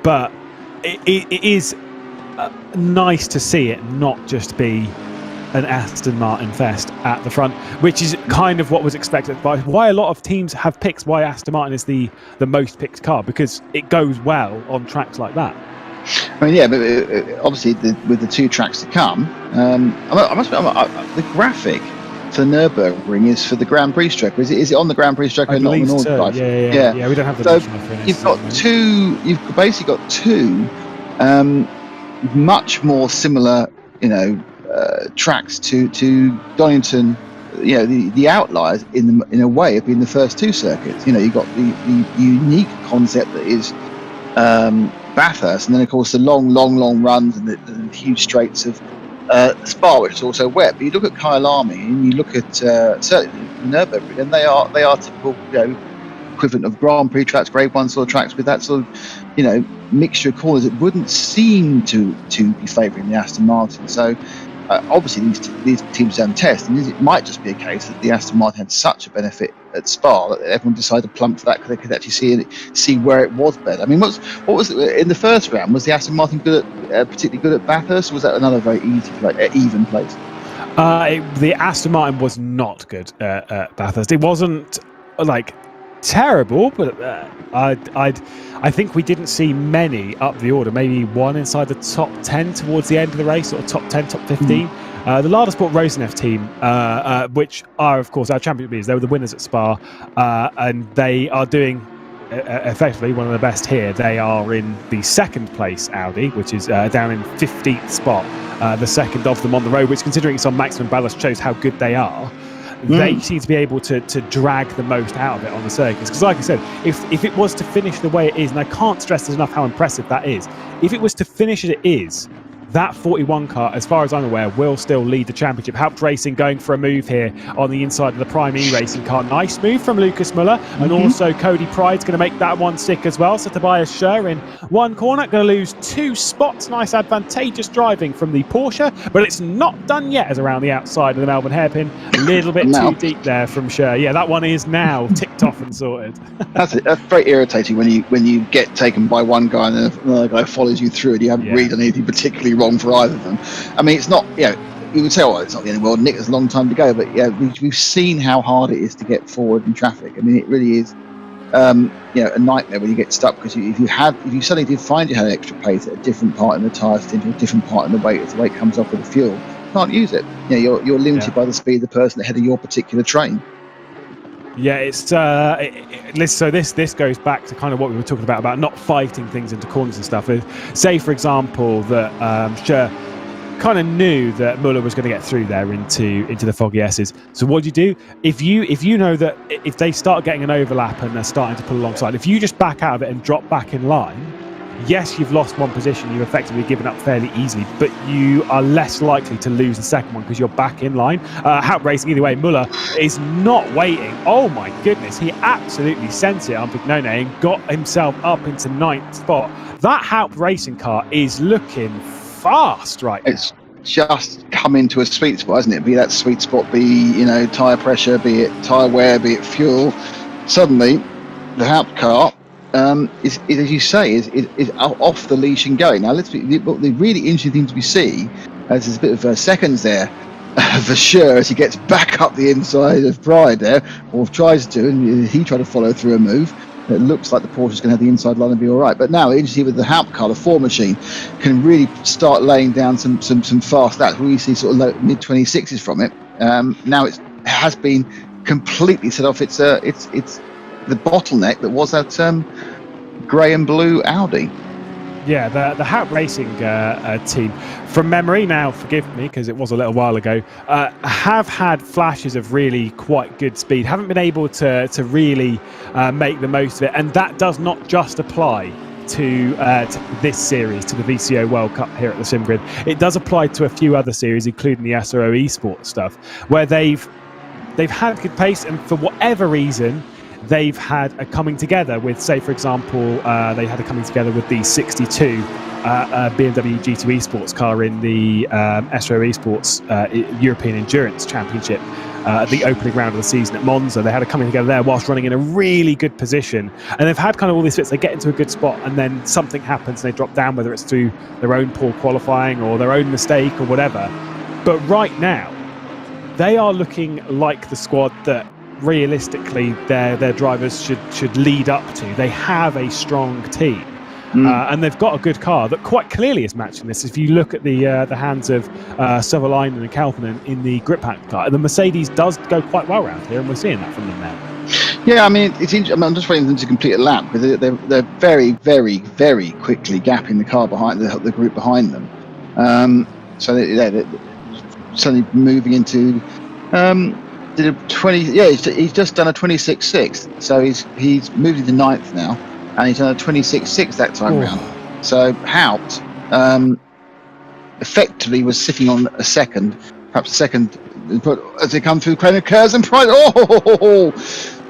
But it is nice to see it not just be an Aston Martin fest at the front, which is kind of what was expected. But why a lot of teams have picked why Aston Martin is the most picked car, because it goes well on tracks like that. I mean, yeah, but obviously with the two tracks to come, I must admit, the graphic for Nurburgring is for the Grand Prix track. Is it on the Grand Prix track or not on the North Drive? Yeah. We don't have the. So you've basically got two much more similar, tracks to Donington. The outliers in a way have been the first two circuits. You've got the unique concept that is Bathurst, and then of course the long runs and the huge straights of Spa, which is also wet. But you look at Kyalami and you look at certainly Nurburgring, and they are typical equivalent of Grand Prix tracks, Grade 1 sort of tracks with that sort of mixture of corners. It wouldn't seem to be favouring the Aston Martin. So obviously these teams don't test, and it might just be a case that the Aston Martin had such a benefit at Spa that everyone decided to plump for that because they could actually see where it was better. I mean, what was it in the first round? Was the Aston Martin particularly good at Bathurst, or was that another very even place? The Aston Martin was not good at Bathurst. It wasn't terrible, but I think we didn't see many up the order. Maybe one inside the top 10 towards the end of the race, or top 10, top 15. The Lada Sport Rosenef team, which are of course our champion beers, they were the winners at Spa, and they are doing effectively one of the best here. They are in the second place Audi, which is down in 15th spot, the second of them on the road, which, considering it's on maximum ballast, shows how good they are. They seem to be able to drag the most out of it on the circuits. Because like I said, if it was to finish the way it is, and I can't stress enough how impressive that is, if it was to finish as it is, that 41 car, as far as I'm aware, will still lead the championship. Helped Racing going for a move here on the inside of the Prime E Racing car. Nice move from Lucas Muller. And also Cody Pride's going to make that one stick as well. So Tobias Schur in one corner, going to lose 2 spots. Nice advantageous driving from the Porsche, but it's not done yet, as around the outside of the Melbourne hairpin. A little bit too deep there from Schur. Yeah, that one is now ticked off and sorted. That's very irritating when you get taken by one guy and another guy follows you through and you haven't really done anything particularly wrong for either of them. I mean, it's not, you would say, it's not the end of the world, Nick, there's a long time to go, but we've seen how hard it is to get forward in traffic. I mean, it really is a nightmare when you get stuck, because if you suddenly did find you had an extra pace at a different part in the tyre stint or a different part in the weight as the weight comes off with the fuel, you can't use it. You're limited by the speed of the person ahead of your particular train. Yeah, it's so this goes back to kind of what we were talking about not fighting things into corners and stuff. Say, for example, that Schur kind of knew that Muller was going to get through there into the foggy S's. So what do you do? If you know that if they start getting an overlap and they're starting to pull alongside, if you just back out of it and drop back in line, yes, you've lost one position, you've effectively given up fairly easily, but you are less likely to lose the second one because you're back in line. Haupt Racing, either way, Muller is not waiting. Oh my goodness, he absolutely sent it on Pignone and got himself up into 9th spot. That Haupt Racing car is looking fast right now. It's just come into a sweet spot, hasn't it? Be that sweet spot, be tyre pressure, be it tyre wear, be it fuel. Suddenly, the Haupt car is, as you say, is off the leash and going. Now, the really interesting thing to see, as there's a bit of seconds there for sure, as he gets back up the inside of Pride there, or tries to, and he tried to follow through a move. It looks like the Porsche's going to have the inside line and be all right. But now, interestingly, with the Haupt car, the 4 machine can really start laying down some fast stats. We see sort of mid-26s from it. Now it has been completely set off. It's the bottleneck that was that grey and blue Audi. Yeah, the Haupt Racing team, from memory now, forgive me because it was a little while ago, have had flashes of really quite good speed, haven't been able to really make the most of it, and that does not just apply to this series, to the VCO World Cup here at the Simgrid. It does apply to a few other series, including the SRO eSports stuff, where they've had good pace, and for whatever reason, they've had a coming together with, say, for example, they had a coming together with the 62 BMW G2 eSports car in the SRO eSports European Endurance Championship, the opening round of the season at Monza. They had a coming together there whilst running in a really good position. And they've had kind of all these bits. They get into a good spot and then something happens and they drop down, whether it's through their own poor qualifying or their own mistake or whatever. But right now, they are looking like the squad that realistically their drivers should lead up to. They have a strong team, and they've got a good car that quite clearly is matching this. If you look at the hands of Savalainen and Kalpanen in the grip pack car, the Mercedes does go quite well around here, and we're seeing that from them now. Yeah, I mean, it's interesting. I'm just waiting for them to complete a lap because they're very, very, very quickly gapping the car behind the group behind them. So they're suddenly moving into. Did a 20? Yeah, he's just done a 26.6. So he's moved into 9th now, and he's done a 26.6 that time round. So Haupt effectively was sitting on a second, perhaps a second, but as they come through corner curves and Price,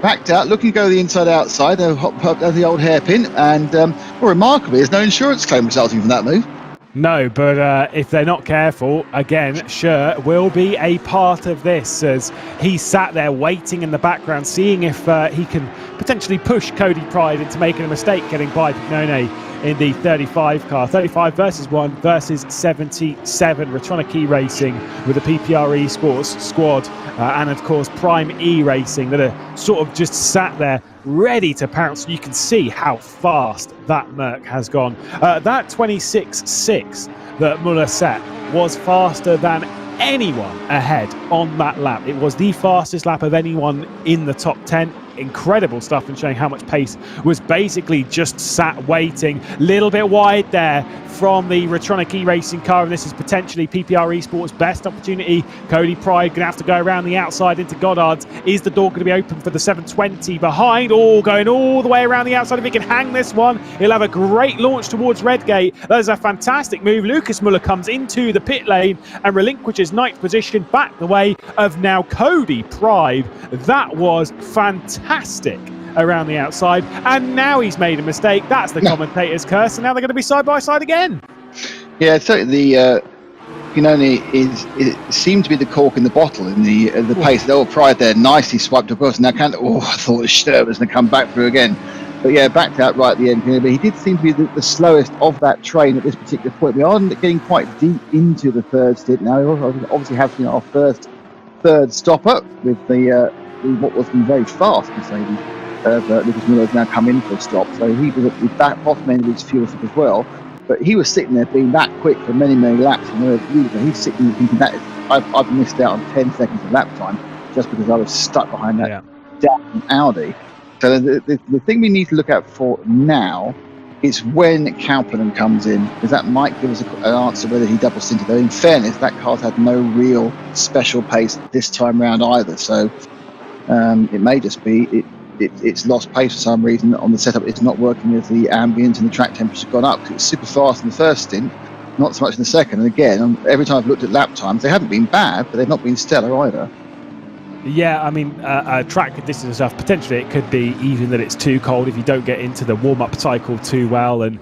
backed out, looking to go the inside outside, the old hairpin, and remarkably, there's no insurance claim resulting from that move. No, but if they're not careful, again, Schur will be a part of this, as he sat there waiting in the background, seeing if he can potentially push Cody Pride into making a mistake, getting by Pignone in the 35 car. 35 versus 1 versus 77. Retronic Racing with the PPR Esports squad, and of course Prime E Racing that are sort of just sat there ready to pounce. You can see how fast that Merc has gone. That 26.6 that Muller set was faster than anyone ahead on that lap. It was the fastest lap of anyone in the top 10. Incredible stuff, and showing how much pace was basically just sat waiting. Little bit wide there from the Retronic Racing car, and this is potentially PPR Esports' best opportunity. Cody Pride going to have to go around the outside into Goddard's. Is the door going to be open for the 720 behind? Going all the way around the outside. If he can hang this one, he'll have a great launch towards Redgate. That is a fantastic move. Lucas Muller comes into the pit lane and relinquishes 9th position back the way of now Cody Pride. That was fantastic around the outside, and now he's made a mistake. That's the commentator's curse, and now they're going to be side by side again. Yeah, so the it seemed to be the cork in the bottle in the pace. The old Pride there nicely swiped across. Now I thought the shirt was going to come back through again, but yeah, backed out right at the end. But he did seem to be the slowest of that train at this particular point. We are getting quite deep into the third stint now. We obviously have our first third stopper with the what was very fast Mercedes. Lucas Muller has now come in for a stop, so he was at the back bottom end of his fuel stop as well. But he was sitting there being that quick for many, many laps, and he's sitting there thinking that I've missed out on 10 seconds of lap time just because I was stuck behind that damn Audi. So the thing we need to look out for now is when Kalpanen comes in, because that might give us an answer whether he double stinted. Though in fairness, that car's had no real special pace this time round either, so it may just be it's lost pace for some reason on the setup. It's not working as the ambient and the track temperature have gone up. It's super fast in the first stint, not so much in the second. And again, every time I've looked at lap times, they haven't been bad, but they've not been stellar either. Yeah, I mean, track conditions and stuff, potentially it could be even that it's too cold if you don't get into the warm-up cycle too well. And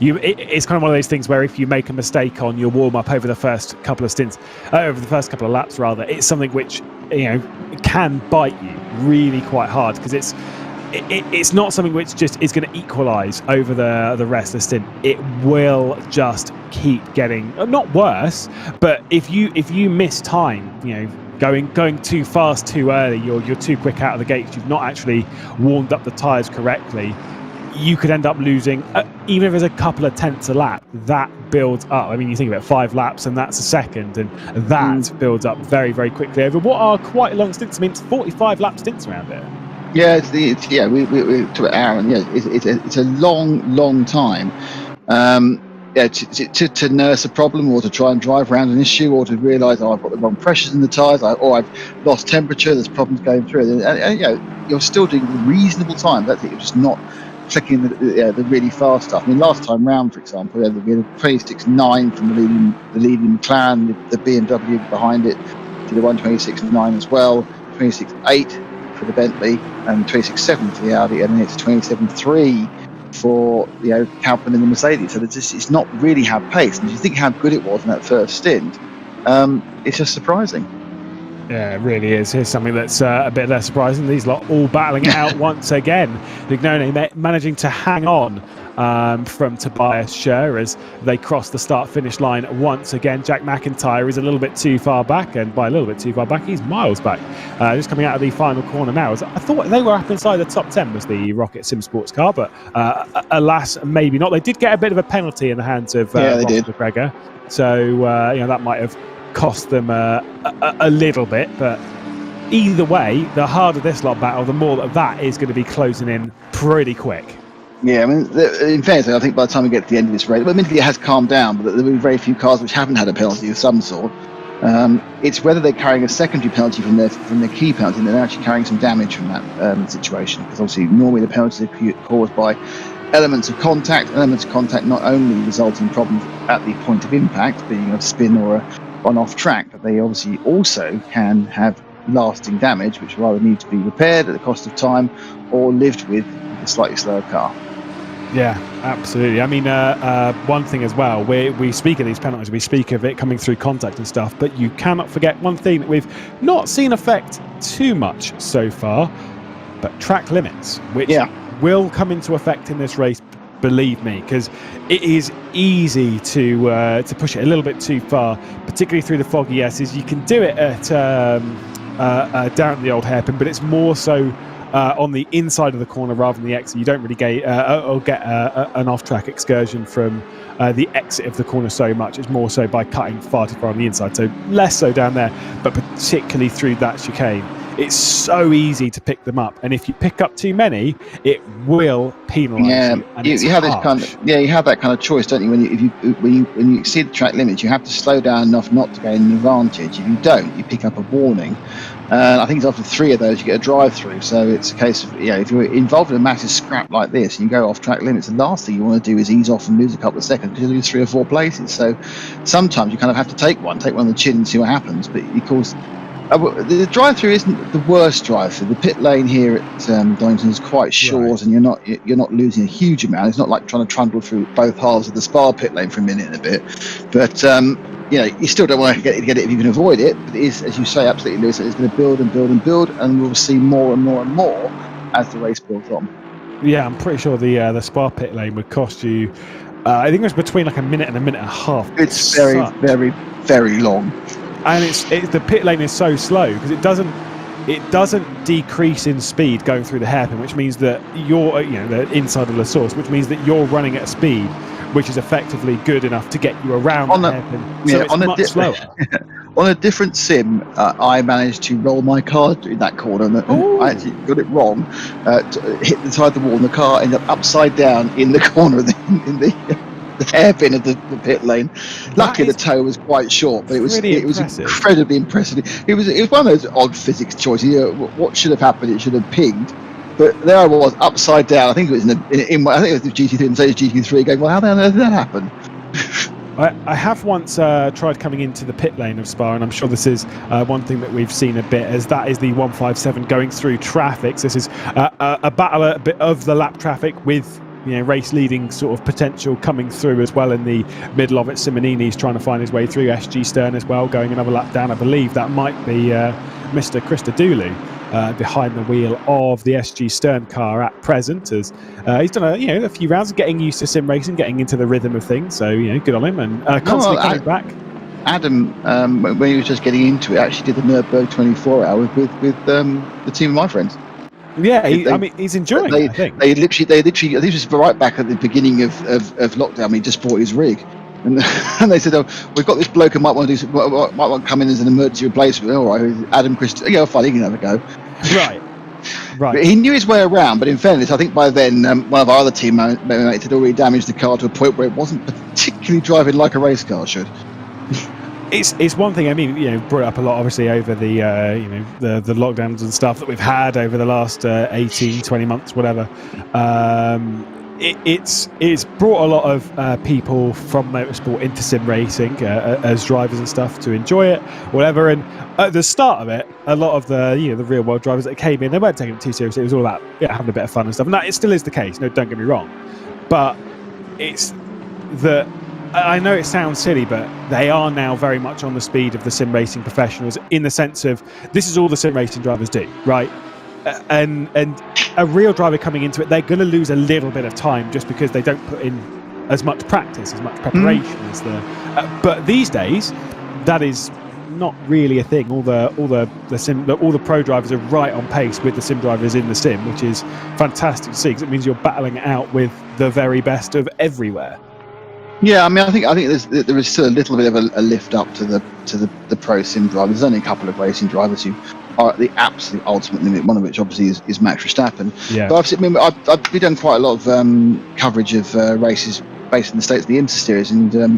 it's kind of one of those things where if you make a mistake on your warm-up over the first couple of stints, over the first couple of laps rather, it's something which, can bite you really quite hard, because it's not something which just is going to equalise over the rest of the stint. It will just keep getting, not worse, but if you miss time, going too fast too early, you're too quick out of the gates, you've not actually warmed up the tyres correctly, you could end up losing, even if there's a couple of tenths a lap, that builds up. I mean, you think about 5 laps and that's a second, and that builds up very, very quickly over what are quite long stints. I mean, it's 45 lap stints around there. Yeah, we talked about Aaron. Yeah, it's a long time. To nurse a problem, or to try and drive around an issue, or to realise, I've got the wrong pressures in the tyres, or I've lost temperature, there's problems going through. And you're still doing reasonable time. That's it. You're just not clicking the really fast stuff. I mean, last time round, for example, we had a 26.9 from the leading McLaren, the BMW behind it did a 126.9 as well, 26.8 for the Bentley, and 26.7 for the Audi, and then it's 27.3 for Kalpan and the Mercedes. So it's not really had pace. And if you think how good it was in that first stint, it's just surprising. Yeah, it really is. Here's something that's a bit less surprising. These lot all battling it out once again. Vignone managing to hang on from Tobias Scher as they cross the start-finish line once again. Jack McIntyre is a little bit too far back, and by a little bit too far back, he's miles back. Just coming out of the final corner now. I thought they were up inside the top 10 was the Rocket Sim Sports car, but alas, maybe not. They did get a bit of a penalty in the hands of Ross McGregor, so that might have cost them a little bit, but either way, the harder this lot battle, the more that is going to be closing in pretty quick. Yeah, I mean, in fairness, I think by the time we get to the end of this race, admittedly it has calmed down, but there will be very few cars which haven't had a penalty of some sort. It's whether they're carrying a secondary penalty from their key penalty, and they're actually carrying some damage from that situation, because obviously normally the penalties are caused by elements of contact. Elements of contact not only result in problems at the point of impact, being a spin or on off track, but they obviously also can have lasting damage, which will either need to be repaired at the cost of time or lived with a slightly slower car. Yeah, absolutely. I mean, one thing as well, we speak of these penalties, we speak of it coming through contact and stuff, but you cannot forget one thing that we've not seen affect too much so far, but track limits, which will come into effect in this race, believe me, because it is easy to push it a little bit too far, particularly through the foggy S's. You can do it at down at the old hairpin, but it's more so on the inside of the corner rather than the exit. You don't really get an off-track excursion from the exit of the corner so much. It's more so by cutting far too far on the inside, so less so down there, but particularly through that chicane. It's so easy to pick them up, and if you pick up too many, it will penalise you. And you have this you have that kind of choice, don't you? When you exceed the track limits, you have to slow down enough not to gain an advantage. If you don't, you pick up a warning. I think it's after 3 of those you get a drive-through. So it's a case of if you're involved in a massive scrap like this and you go off track limits, the last thing you want to do is ease off and lose a couple of seconds, because you lose 3 or 4 places. So sometimes you kind of have to take one on the chin and see what happens. But of course, the drive-through isn't the worst drive-through. The pit lane here at Donington is quite short, and you're not losing a huge amount. It's not like trying to trundle through both halves of the Spa pit lane for a minute and a bit. But you still don't want to get it if you can avoid it. But it is, as you say, absolutely, Lewis, it's going to build and build and build, and we'll see more and more and more as the race builds on. Yeah, I'm pretty sure the Spa pit lane would cost you. I think it was between like a minute and a minute and a half. It's very, very, very long. And it's the pit lane is so slow because it doesn't decrease in speed going through the hairpin, which means that you're the inside of the source, which means that you're running at a speed which is effectively good enough to get you around the hairpin. So it's much slower. On a different sim, I managed to roll my car in that corner, and I actually got it wrong. Hit the side of the wall, and the car ended up upside down in the corner of the hairpin of the pit lane. Luckily, the toe was quite short, but it was incredibly impressive. It was one of those odd physics choices. What should have happened? It should have pinged, but there I was upside down. I think it was I think it was the GT3 and Mercedes GT3 going. Well, how the hell did that happen? I have once tried coming into the pit lane of Spa, and I'm sure this is one thing that we've seen a bit, as that is the 157 going through traffic. So this is a battle a bit of the lap traffic with race leading sort of potential coming through as well in the middle of it. Simonini's trying to find his way through. SG Stern as well going another lap down. I believe that might be Mr. Christodoulou behind the wheel of the SG Stern car at present, as he's done a few rounds of getting used to sim racing, getting into the rhythm of things, so good on him, and constantly coming back. Adam, when he was just getting into it, actually did the Nurburgring 24 hours with the team of my friends. Yeah, he's enjoying it, I think. They literally, this was right back at the beginning of lockdown. He just bought his rig, and they said, "Oh, we've got this bloke who might want to come in as an emergency replacement." All right, Adam Christie. Yeah, fine, he can have a go. Right. Right. But he knew his way around, but in fairness, I think by then one of our other teammates had already damaged the car to a point where it wasn't particularly driving like a race car should. It's one thing. I mean, brought up a lot, obviously, over the the lockdowns and stuff that we've had over the last 18, 20 months, whatever. It's brought a lot of people from motorsport into sim racing as drivers and stuff to enjoy it, whatever. And at the start of it, a lot of the the real world drivers that came in, they weren't taking it too seriously. It was all about having a bit of fun and stuff. And that it still is the case. No, don't get me wrong, but it's that. I know it sounds silly, but they are now very much on the speed of the sim racing professionals in the sense of this is all the sim racing drivers do, right? And a real driver coming into it, they're going to lose a little bit of time just because they don't put in as much practice, as much preparation as the. But these days, that is not really a thing. All the pro drivers are right on pace with the sim drivers in the sim, which is fantastic to see because it means you're battling it out with the very best of everywhere. Yeah, I mean, I think there is still a little bit of a lift up to the pro sim drivers. There's only a couple of racing drivers who are at the absolute ultimate limit. One of which obviously is Max Verstappen. Yeah. But we've done quite a lot of coverage of races based in the States, the IMSA series, and a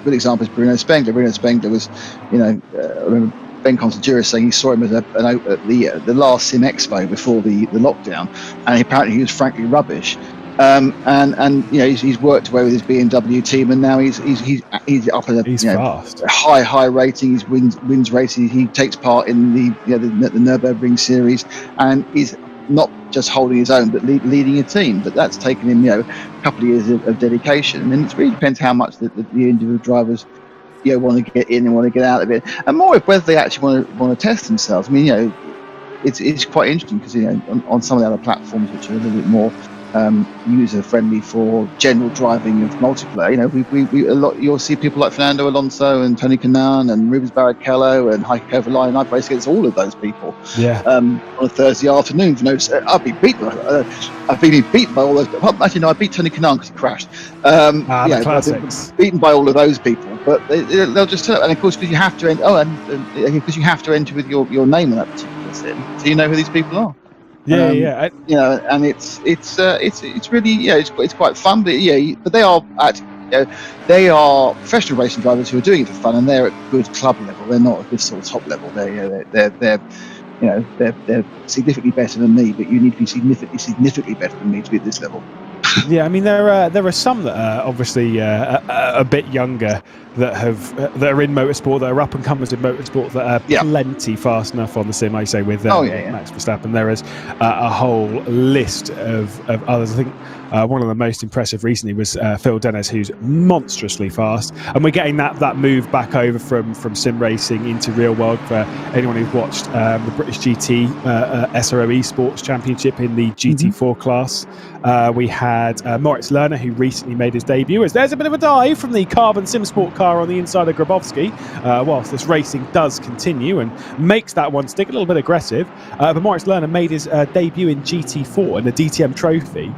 good example is Bruno Spengler. Bruno Spengler was, I remember Ben Constantouris saying he saw him at the last Sim Expo before the lockdown, and apparently he was frankly rubbish. And he's worked away with his BMW team, and now he's up at a high rating. He wins races. He takes part in the Nurburgring series, and he's not just holding his own, but leading a team. But that's taken him a couple of years of dedication, and it really depends how much the individual drivers want to get in and want to get out of it, and more whether they actually want to test themselves. I mean, it's quite interesting because on some of the other platforms which are a little bit more user friendly for general driving of multiplayer, we a lot. You'll see people like Fernando Alonso and Tony Kanaan and Rubens Barrichello and Heike Kovalainen. I've raced against all of those people. Yeah. On a Thursday afternoon. I've been beaten. I've been beaten by all those. Actually, no, I beat Tony Kanaan because he crashed. The classics. I've been beaten by all of those people, but they'll just turn up. And of course, because you have to enter. Because you have to enter with your name on that particular sim, so you know who these people are. Yeah. And it's really it's quite fun, but they are they are professional racing drivers who are doing it for fun, and they're at good club level. They're not at this sort of top level. They're significantly better than me, but you need to be significantly better than me to be at this level. Yeah, I mean there are some that are obviously a bit younger that are in motorsport, that are up and comers in motorsport, that are plenty fast enough on the sim. I say with Max Verstappen, there is a whole list of others. I think one of the most impressive recently was Phil Dennis, who's monstrously fast, and we're getting that move back over from sim racing into real world. For anyone who's watched the British GT SRO Esports Championship in the GT4 class, we had Moritz Lerner, who recently made his debut, as there's a bit of a dive from the carbon sim sport car on the inside of Grabowski, whilst this racing does continue and makes that one stick a little bit aggressive. But Moritz Lerner made his debut in GT4 in the DTM Trophy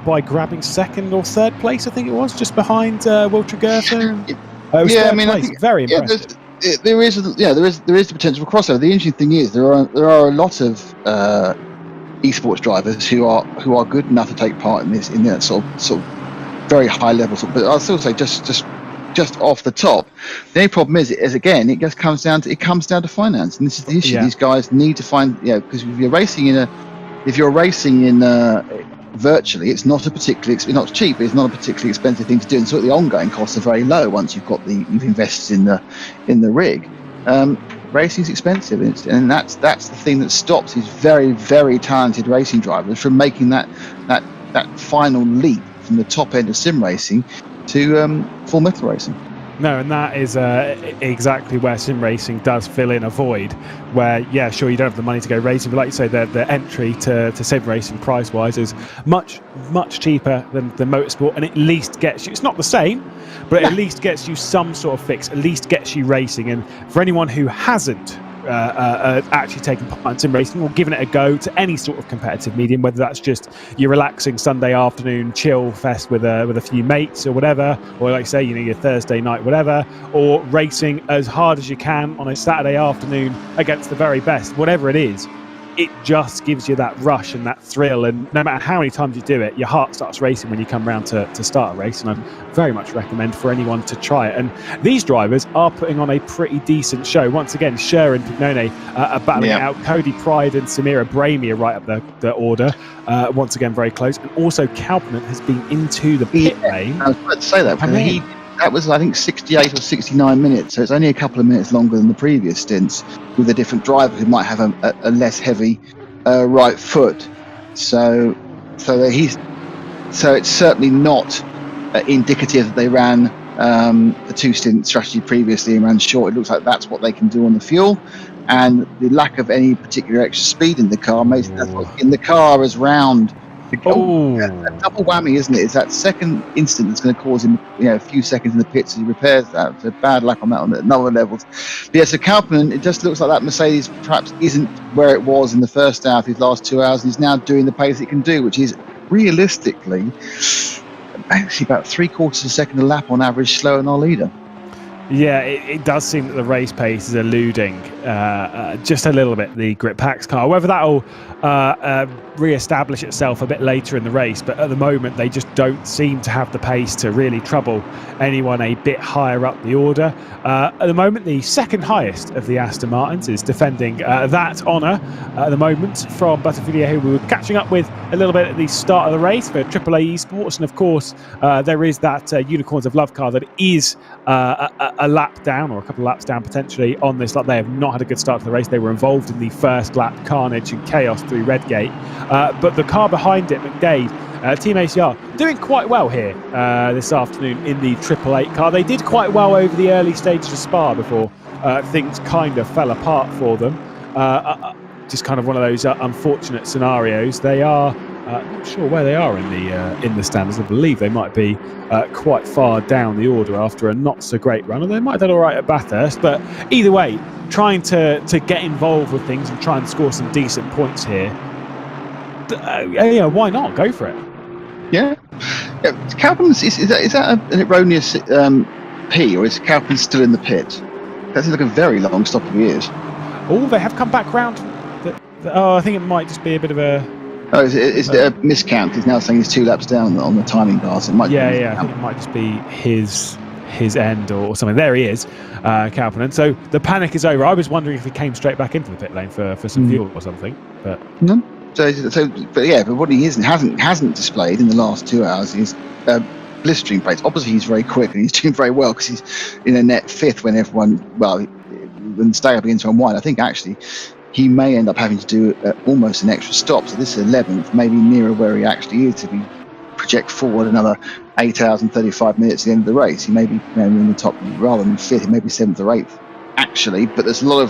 by grabbing second or third place, I think it was, just behind Will Tregurtha. I think very impressive. There is the potential for crossover. The interesting thing is there are a lot of esports drivers who are good enough to take part in that sort of very high level. But I'll still say just off the top, the only problem is again it just comes down to finance, and this is the issue. These guys need to find because if you're racing in virtually, it's not cheap. It's not a particularly expensive thing to do, and so the ongoing costs are very low once you've invested in the rig. Racing is expensive, and that's the thing that stops these very, very talented racing drivers from making that final leap from the top end of sim racing to full metal racing. No, and that is exactly where sim racing does fill in a void where, sure, you don't have the money to go racing, but like you say, the entry to sim racing price-wise is much, much cheaper than motorsport, and at least gets you, it's not the same, but at least gets you some sort of fix, at least gets you racing. And for anyone who hasn't actually taken part in sim racing or given it a go to any sort of competitive medium, whether that's just your relaxing Sunday afternoon chill fest with a few mates or whatever, or like you say, your Thursday night whatever, or racing as hard as you can on a Saturday afternoon against the very best, whatever it is, it just gives you that rush and that thrill, and no matter how many times you do it, your heart starts racing when you come round to start a race, and I very much recommend for anyone to try it. And these drivers are putting on a pretty decent show. Once again, Scher and Pignone are battling it out. Cody Pride and Samira Brahimi are right up the order. Once again, very close. And also, Kalpinen has been into the pit lane. I was about to say that. That was, I think, 68 or 69 minutes. So it's only a couple of minutes longer than the previous stints, with a different driver who might have a less heavy right foot. So it's certainly not indicative that they ran the two-stint strategy previously and ran short. It looks like that's what they can do on the fuel. And the lack of any particular extra speed in the car makes in the car as round. A double whammy, isn't it? It's that second instant that's going to cause him, a few seconds in the pits, and he repairs that. So bad luck on that one at another levels. But yeah, so Kalpinen, it just looks like that Mercedes perhaps isn't where it was in the first hour of his last 2 hours. He's now doing the pace it can do, which is realistically actually about 3/4 of a second a lap on average slower than our leader. Yeah, it does seem that the race pace is eluding just a little bit the Grip Packs car. Whether that'll re-establish itself a bit later in the race, but at the moment they just don't seem to have the pace to really trouble anyone a bit higher up the order. At the moment, the second highest of the Aston Martins is defending that honour at the moment from Butterfield, who we were catching up with a little bit at the start of the race for AAA Esports. And of course, there is that Unicorns of Love car that is a lap down, or a couple of laps down potentially on this lap. They have not had a good start to the race. They were involved in the first lap carnage and chaos through Redgate. But the car behind it, McGlade, Team ACR, doing quite well here this afternoon in the 888 car. They did quite well over the early stages of Spa before things kind of fell apart for them. Just kind of one of those unfortunate scenarios. They are not sure where they are in the standings. I believe they might be quite far down the order after a not so great run, and they might have done all right at Bathurst. But either way, trying to get involved with things and try and score some decent points here. Why not? Go for it. Yeah. Kalpinen, is that an erroneous P, or is Kalpinen still in the pit? That seems like a very long stop of years. Oh, they have come back round. I think it might just be a bit of a... Oh, is it a miscount? He's now saying he's 2 laps down on the timing bar. So it might I think it might just be his end or something. There he is, Kalpinen. So the panic is over. I was wondering if he came straight back into the pit lane for some fuel or something. But no. But what he hasn't displayed in the last 2 hours is blistering pace. Obviously, he's very quick and he's doing very well because he's in a net 5th when when Stager begins to unwind. I think actually he may end up having to do almost an extra stop. So this is 11th, maybe nearer where he actually is if we project forward another 8 hours and 35 minutes at the end of the race. He may be in the top rather than 5th. He may be 7th or 8th. Actually, but there's a lot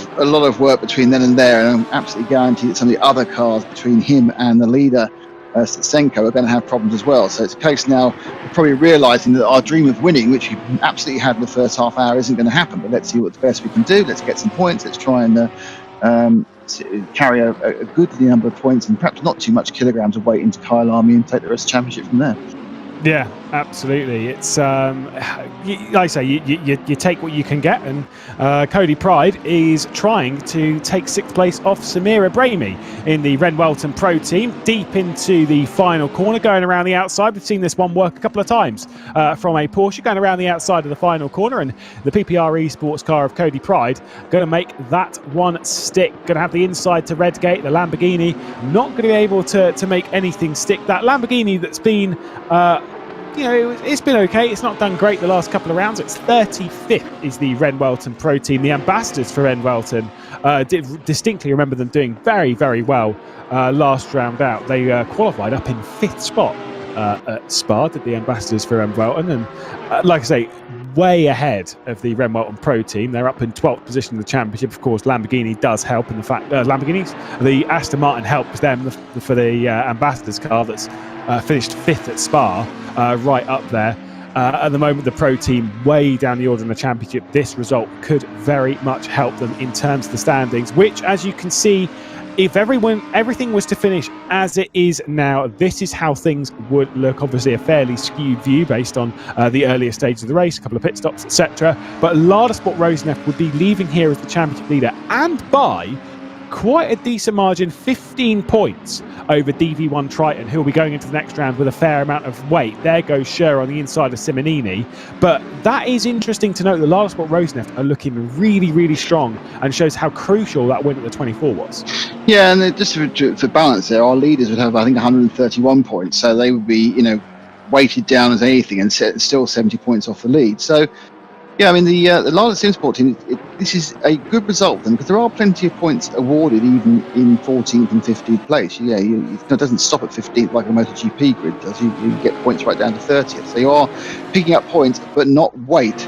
of work between then and there, and I'm absolutely guaranteed that some of the other cars between him and the leader, Senko, are going to have problems as well. So it's a case now of probably realising that our dream of winning, which we absolutely had in the first half hour, isn't going to happen. But let's see what the best we can do. Let's get some points. Let's try and carry a goodly number of points and perhaps not too much kilograms of weight into Kyalami and take the rest of the championship from there. Yeah, absolutely. It's like I say, you take what you can get, and Cody Pride is trying to take 6th place off Samira Brahimi in the Ren Welton Pro Team, deep into the final corner, going around the outside. We've seen this one work a couple of times from a Porsche, going around the outside of the final corner, and the PPR Esports car of Cody Pride going to make that one stick. Going to have the inside to Redgate. The Lamborghini not going to be able to make anything stick. That Lamborghini that's been it's been okay. It's not done great the last couple of rounds. It's 35th is the Ren Welton Pro Team. The ambassadors for Ren Welton did distinctly remember them doing very, very well last round out. They qualified up in 5th spot at Spa, did the ambassadors for Ren Welton. And like I say, way ahead of the Ren Welton Pro Team. They're up in 12th position in the championship. Of course, Lamborghini does help in the fact the Aston Martin helps them for the ambassadors car that's finished 5th at Spa, right up there. At the moment, the Pro Team way down the order in the championship. This result could very much help them in terms of the standings, which, as you can see, if everything was to finish as it is now, this is how things would look. Obviously, a fairly skewed view based on the earlier stages of the race, a couple of pit stops, etc. But Lada Sport Rosenef would be leaving here as the championship leader, and by quite a decent margin, 15 points over DV1 Triton, who will be going into the next round with a fair amount of weight. There goes Scher on the inside of Simonini. But that is interesting to note that Lala Sport Roseneft are looking really, really strong and shows how crucial that win at the 24 was. Yeah, and just for balance there, our leaders would have, I think, 131 points. So they would be, weighted down as anything and still 70 points off the lead. So, yeah, I mean, the Lala Simsport team, this is a good result for them because there are plenty of points awarded even in 14th and 15th place. Yeah, it doesn't stop at 15th like the MotoGP grid does. You get points right down to 30th. So you are picking up points, but not weight.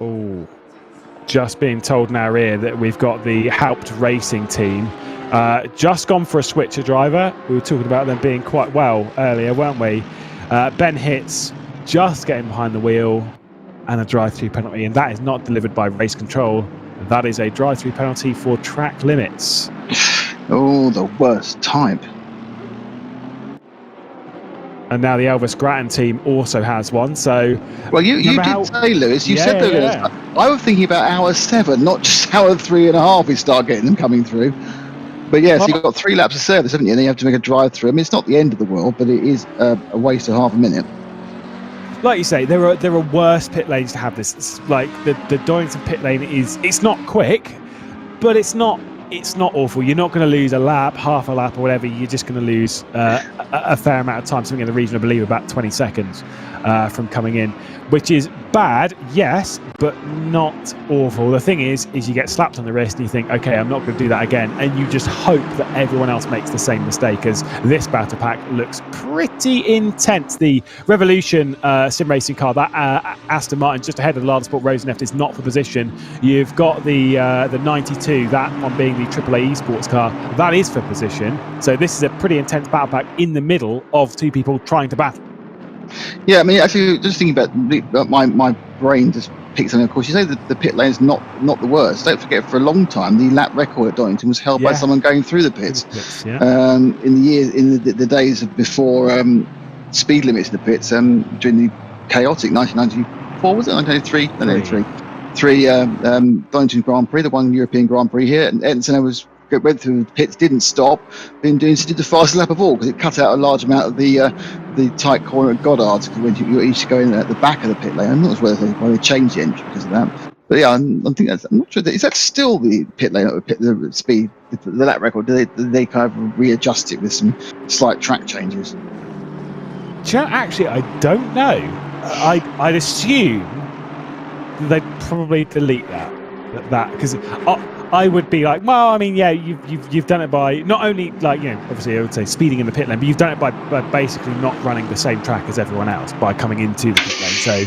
Oh, just being told in our ear that we've got the Haupt Racing team just gone for a switcher driver. We were talking about them being quite well earlier, weren't we? Ben Hitz just getting behind the wheel and a drive-through penalty, and that is not delivered by race control. That is a drive-through penalty for track limits. Oh, the worst type. And now the Elvis Grattan team also has one. So, well, you did say, Lewis, you said they were going to start. I was thinking about hour 7, not just hour 3.5. We start getting them coming through. But yes, you've got 3 laps of service, haven't you? And then you have to make a drive-through. I mean, it's not the end of the world, but it is a waste of half a minute. Like you say, there are worse pit lanes to have this. It's like the Donington pit lane it's not quick, but it's not awful. You're not going to lose a lap, half a lap, or whatever. You're just going to lose a fair amount of time, something in the region, I believe, about 20 seconds from coming in, which is bad, yes, but not awful. The thing is you get slapped on the wrist and you think, okay, I'm not going to do that again, and you just hope that everyone else makes the same mistake, as this battle pack looks pretty intense. The Revolution sim racing car, that Aston Martin just ahead of the Lala Sport Roseneft, is not for position. You've got the 92, that one being the AAA Esports car, that is for position. So this is a pretty intense battle pack in the middle of 2 people trying to battle. Yeah, I mean, actually, just thinking about my brain just picks on it. Of course, you say that the pit lane is not the worst. Don't forget, for a long time, the lap record at Donington was held by someone going through the pits. In the days before speed limits in the pits, during the chaotic 1994, was it 1993? 3 Donington Grand Prix, the one European Grand Prix here, and Edson went through the pits, didn't stop, did the fastest lap of all because it cut out a large amount of the tight corner at Goddard's, because when you used to go in at the back of the pit lane. I'm not sure whether they changed the entry because of that. But yeah, I'm not sure. Is that still the pit lane, the speed, the lap record? Do they kind of readjust it with some slight track changes? Do you know, actually, I don't know. I'd assume they'd probably delete that because I would be like, well, I mean, yeah, you've done it by not only, like, obviously I would say speeding in the pit lane, but you've done it by basically not running the same track as everyone else by coming into the pit lane. So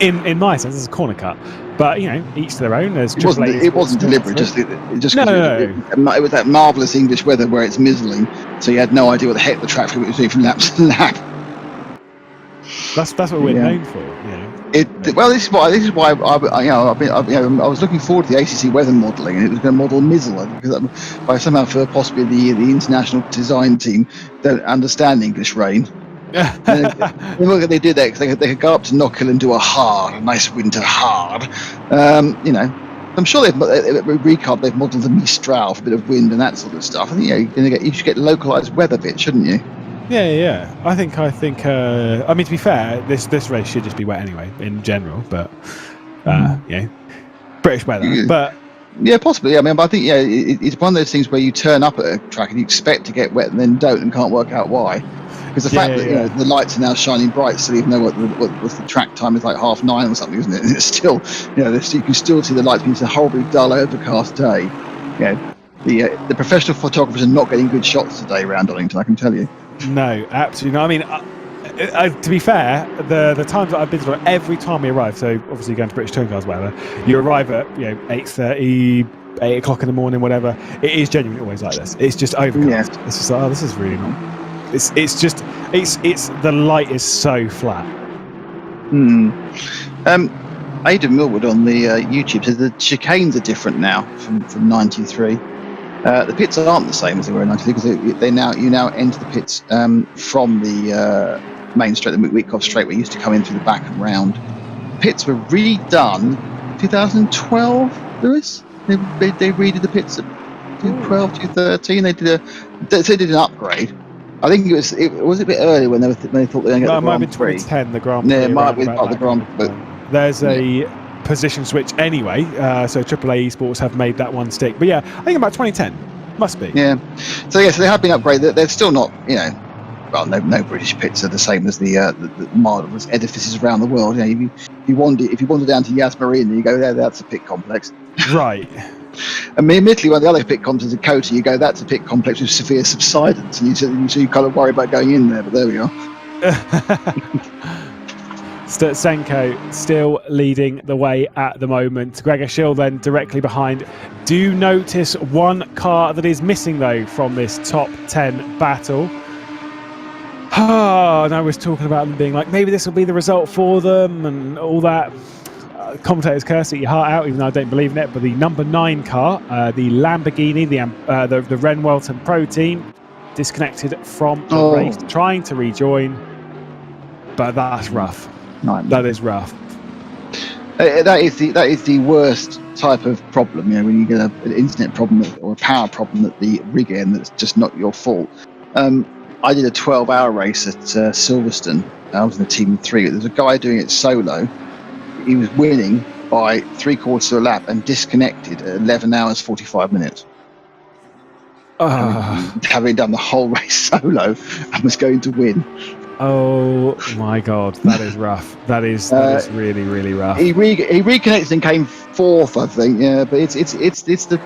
in my sense, it's a corner cut. But each to their own. It wasn't deliberate. No. It was that marvellous English weather where it's mizzling, so you had no idea what the heck the traffic was doing from lap to lap. That's what we're known for. Well, this is why I was looking forward to the ACC weather modelling, and it was going to model mizzle, because I somehow feel possibly the international design team don't understand English rain. Look, they do that because they could go up to Knockhill and do a nice winter hard. I'm sure they've modelled the Mistral for a bit of wind and that sort of stuff. I think you should get localised weather bit, shouldn't you? Yeah. I think. I mean, to be fair, this race should just be wet anyway, in general. But British weather. But yeah, possibly. I mean, but I think it's one of those things where you turn up at a track and you expect to get wet and then don't, and can't work out why. Because the fact that the lights are now shining bright, so even though what the track time is like 9:30 or something, isn't it? And it's still, you can still see the lights. It's a horribly dull, overcast day. The professional photographers are not getting good shots today around Donington, I can tell you. No, absolutely not. I mean, to be fair, the times that I've been to, every time we arrive, so obviously going to British Touring Cars, whatever, you arrive at 8:30, 8 o'clock in the morning, whatever. It is genuinely always like this. It's just overcast. Yeah. It's just like, this is really not. It's just the light is so flat. Aidan Millwood on the YouTube says the chicanes are different now from 93. The pits aren't the same as they were in 93 because you now enter the pits from the main straight, the Whitcoff straight, where you used to come in through the back and round. The pits were redone 2012, Lewis? They redid the pits at 212, 213. They did an upgrade. I think it was a bit early when they thought they were going to get the might Grand have been Prix. 2010, the Grand Prix. Yeah, it might be around part of the Grand that Prix. There's a position switch anyway, so AAA Esports have made that one stick. But yeah, I think about 2010. Must be. Yeah. So they have been upgraded. They're still not, well, no British pits are the same as the marvelous edifices around the world. If you wander down to Yas Marina, you go there, that's a pit complex. Right. And admittedly, one of the other pit complexes in Kota, you go, that's a pit complex with severe subsidence, and so you kind of worry about going in there. But there we are. Senko still leading the way at the moment. Gregor Schill then directly behind. Do notice one car that is missing though from this top 10 battle. And I was talking about them being like, maybe this will be the result for them and all that. Commentators curse at your heart out, even though I don't believe in it. But the number 9 car, the Lamborghini, the Ren Welton Pro team, disconnected from the race, trying to rejoin. But that's rough. That is rough. That is the worst type of problem. When you get an internet problem or a power problem at the rig end that's just not your fault. I did a 12-hour race at Silverstone. I was in a team of 3. There's a guy doing it solo. He was winning by 3/4 of a lap and disconnected at 11 hours 45 minutes. Having done the whole race solo and was going to win. Oh my God, that is rough. That is really, really rough. He reconnected and came 4th, I think. Yeah, but it's the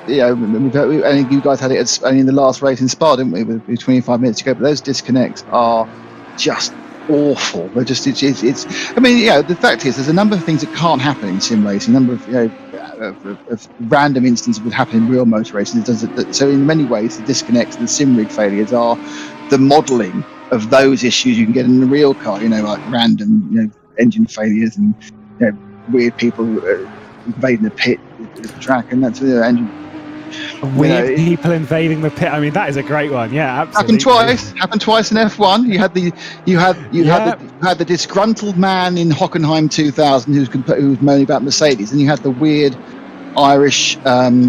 I think you guys had it only in the last race in Spa, didn't we? With 25 minutes to go. But those disconnects are just awful. They're just it's. I mean, the fact is, there's a number of things that can't happen in sim racing. A number of random instances would happen in real motor racing. So in many ways, the disconnects and the sim rig failures are the modelling of those issues you can get in the real car, like random, engine failures and weird people invading the pit, the track, and that's engine. Weird people invading the pit. I mean, that is a great one. Yeah, absolutely. Happened twice in F1. You had the disgruntled man in Hockenheim 2000 who was moaning about Mercedes, and you had the weird Irish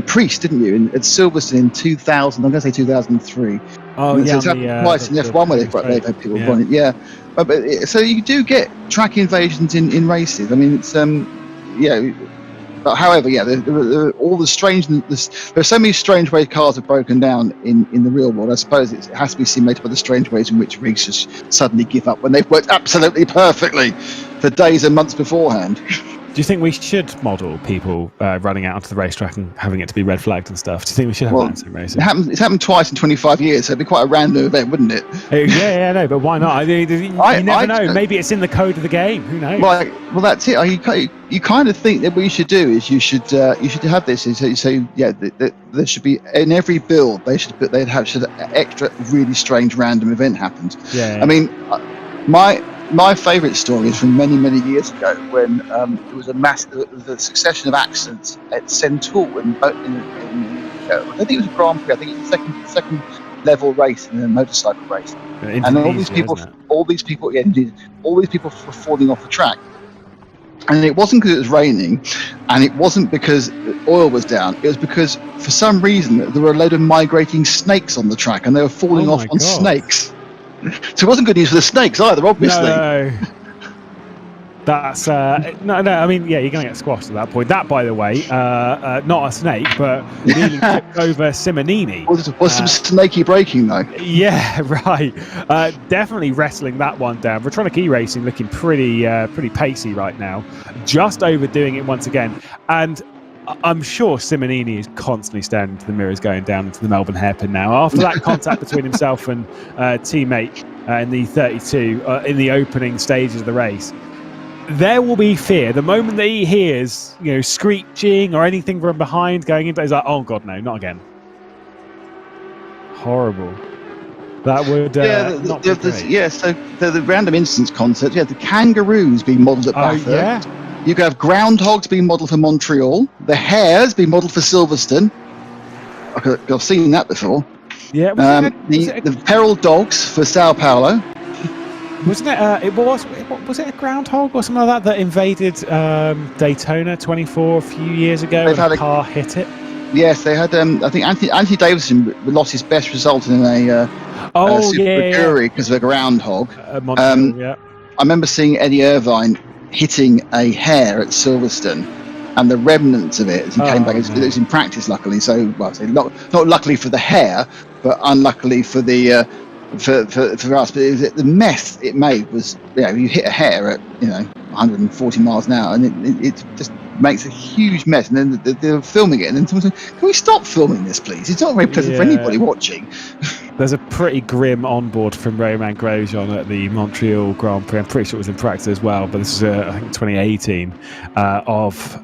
priest, didn't you, at Silverstone in 2000? I'm going to say 2003. Oh, and so it's happened twice in F1 where they've had people run it. Yeah, but so you do get track invasions in races. I mean, it's But however, there are all the strange. There are so many strange ways cars have broken down in the real world. I suppose it has to be simulated by the strange ways in which rigs just suddenly give up when they've worked absolutely perfectly for days and months beforehand. Do you think we should model people running out onto the racetrack and having it to be red flagged and stuff? Do you think we should have that in sim racing? It's happened twice in 25 years, so it'd be quite a random event, wouldn't it? No, but why not? You never know. Maybe it's in the code of the game. Who knows? Well, that's it. You kind of think that what you should do is you should have this. There should be in every build they'd have extra really strange random event happens. Yeah. I mean, my favourite story is from many years ago when there was a succession of accidents at Sentul I don't think it was a Grand Prix. I think it was the second level race in a motorcycle race, and all these people were falling off the track. And it wasn't because it was raining, and it wasn't because oil was down. It was because, for some reason, there were a load of migrating snakes on the track, and they were falling off on snakes. So it wasn't good news for the snakes either, obviously. No. That's no. I mean, you're going to get squashed at that point. That, by the way, not a snake, but nearly tipped over Simonini. Was some snaky braking though? Yeah, right. Definitely wrestling that one down. Vetronic E-Racing looking pretty pacey right now, just overdoing it once again. And I'm sure Simonini is constantly staring into the mirrors going down into the Melbourne hairpin now. After that contact between himself and teammate in the 32 in the opening stages of the race, there will be fear. The moment that he hears, screeching or anything from behind going into, he's like, oh God, no, not again. Horrible. That would not be great. So the random instance concept, the kangaroos being modelled at Bathurst. Yeah. You could have groundhogs being modelled for Montreal, the hares being modelled for Silverstone. I've seen that before. Yeah. The feral dogs for Sao Paulo. Wasn't it? Was it a groundhog or something like that invaded Daytona 24 a few years ago? And a car hit it. Yes, they had. I think Anthony Davidson lost his best result in a Super because of a groundhog. Montreal, I remember seeing Eddie Irvine hitting a hare at Silverstone, and the remnants of it as he came back. It was in practice, luckily. So, well, not luckily for the hare, but unluckily for the for us. But the mess it made was, you hit a hare at 140 miles an hour, and it just makes a huge mess. And then they're filming it, and then someone said, "Can we stop filming this, please? It's not very pleasant for anybody watching." There's a pretty grim onboard from Romain Grosjean at the Montreal Grand Prix. I'm pretty sure it was in practice as well, but this is, I think, 2018 of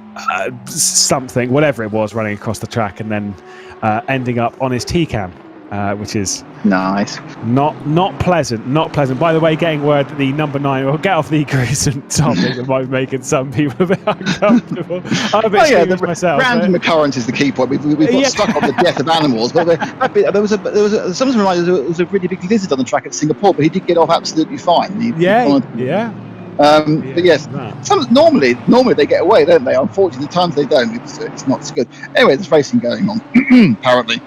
something, whatever it was, running across the track and then ending up on his T-cam, which is nice. Not pleasant. Not pleasant. By the way, getting word that the number 9 will get off the gruesome topic that might be making some people a bit uncomfortable. I'm a bit the myself. Random occurrence is the key point. We've got stuck on the death of animals, but there was someone reminded there was a really big lizard on the track at Singapore, but he did get off absolutely fine. But yes, normally they get away, don't they? Unfortunately, the times they don't, it's not so good. Anyway, there's racing going on, apparently.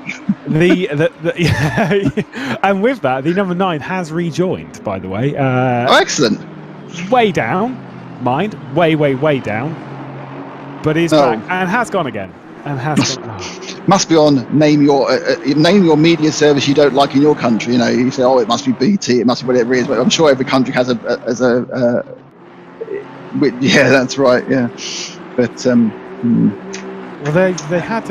And with that, the number 9 has rejoined, by the way. Excellent. Way down, mind, way down, but is back and has gone again. Must be on name your media service you don't like in your country. You say, it must be BT, it must be whatever it is. But I'm sure every country has yeah, that's right. Yeah, but well, they had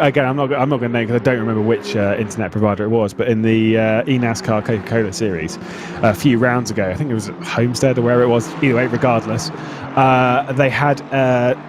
again. I'm not going to name because I don't remember which internet provider it was, but in the eNASCAR Coca-Cola series a few rounds ago, I think it was at Homestead or where it was. Either way, regardless, they had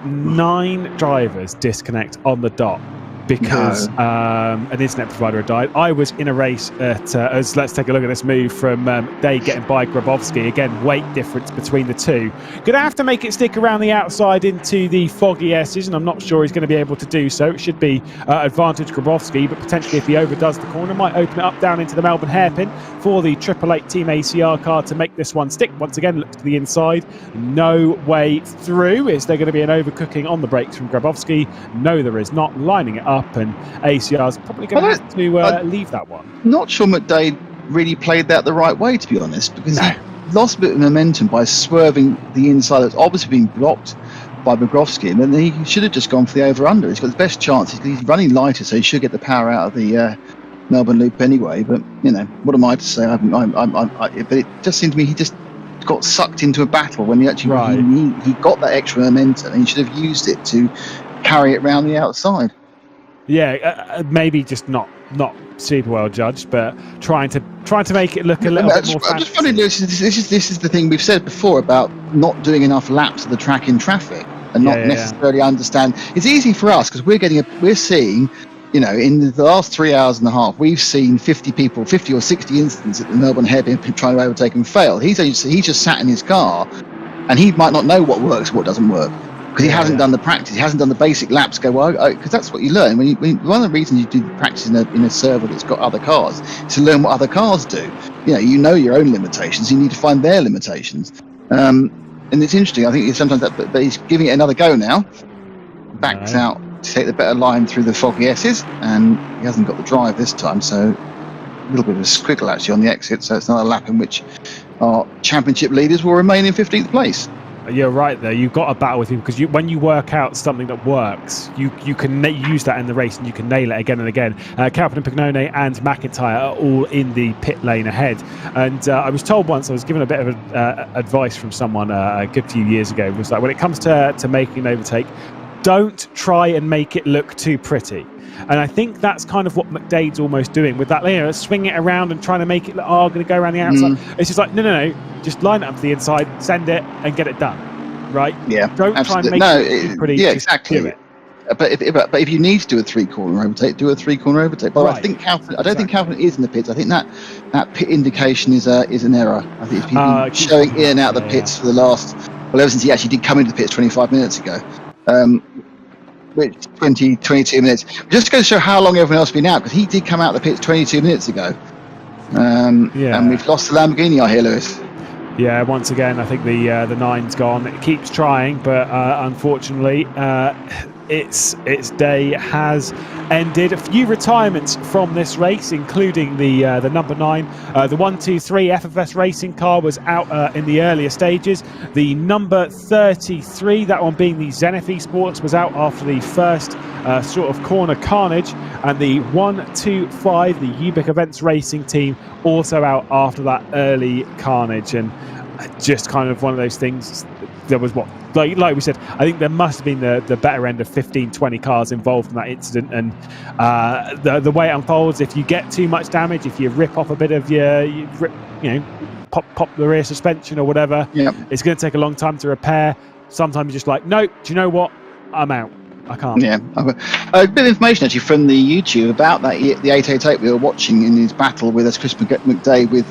9 drivers disconnect on the dot because an internet provider had died. I was in a race as let's take a look at this move from Day getting by Grabowski. Again, weight difference between the two. Gonna have to make it stick around the outside into the foggy S's, and I'm not sure he's going to be able to do so. It should be advantage Grabowski, but potentially if he overdoes the corner, might open it up down into the Melbourne hairpin for the 888 Team ACR car to make this one stick. Once again, look to the inside. No way through. Is there going to be an overcooking on the brakes from Grabowski? No, there is not. Lining it up, and ACR's probably going to have to leave that one. Not sure McGlade really played that the right way, to be honest, because he lost a bit of momentum by swerving the inside that's obviously been blocked by Bogrovsky, and then he should have just gone for the over-under. He's got the best chance. He's running lighter, so he should get the power out of the Melbourne loop anyway. But what am I to say? But it just seemed to me he just got sucked into a battle when he actually he got that extra momentum, and he should have used it to carry it round the outside. Yeah, maybe just not super well judged, but trying to make it look a little bit more fancy. I'm just funny, this is the thing we've said before about not doing enough laps of the track in traffic and not necessarily understand. It's easy for us because we're seeing, in the last 3 hours and a half, we've seen 50 or 60 incidents at the Melbourne hairpin trying to overtake and fail. He's just sat in his car, and he might not know what works, what doesn't work. Because he hasn't done the practice, he hasn't done the basic laps. Because that's what you learn. One of the reasons you do the practice in a server that's got other cars is to learn what other cars do. You know your own limitations. You need to find their limitations. And it's interesting. I think sometimes but he's giving it another go now. Backs out to take the better line through the foggy S's, and he hasn't got the drive this time. So a little bit of a squiggle actually on the exit. So it's another lap in which our championship leaders will remain in 15th place. You're right there. You've got a battle with him because when you work out something that works, you can use that in the race and you can nail it again and again. Calvin and Pignone and McIntyre are all in the pit lane ahead. And I was told once, I was given a bit of advice from someone a good few years ago. It was like, when it comes to making an overtake, don't try and make it look too pretty. And I think that's kind of what McDade's almost doing with that, swinging it around and trying to make it look, going to go around the outside. It's just like, no, just line it up to the inside, send it, and get it done, right? Yeah, don't absolutely. try and make it pretty. Yeah, exactly. But if you need to do a 3-corner overtake, do a 3-corner overtake. But I don't think Calvin is in the pits. I think that pit indication is an error. I think he's been showing in and out of the pits for the last, ever since he actually did come into the pits 25 minutes ago. Which 22 minutes. Just to go to show how long everyone else has been out, because he did come out of the pits 22 minutes ago. And we've lost the Lamborghini, I hear, Lewis. Yeah, once again, I think the 9's gone. It keeps trying, but unfortunately, its day has ended. A few retirements from this race, including the number 9, the 123 FFS racing car was out in the earlier stages. The number 33, that one being the Zenith Esports, was out after the first sort of corner carnage, and the 125, the Ubik Events racing team, also out after that early carnage. And just kind of one of those things. There was like we said, I think there must have been the better end of 15-20 cars involved in that incident, and the way it unfolds, if you get too much damage, if you rip off a bit of pop the rear suspension or whatever, it's going to take a long time to repair. Sometimes you're just like, no, do you know what, I'm out, I can't. Yeah, a bit of information actually from the YouTube about that, the 888 we were watching in his battle with Chris McGlade with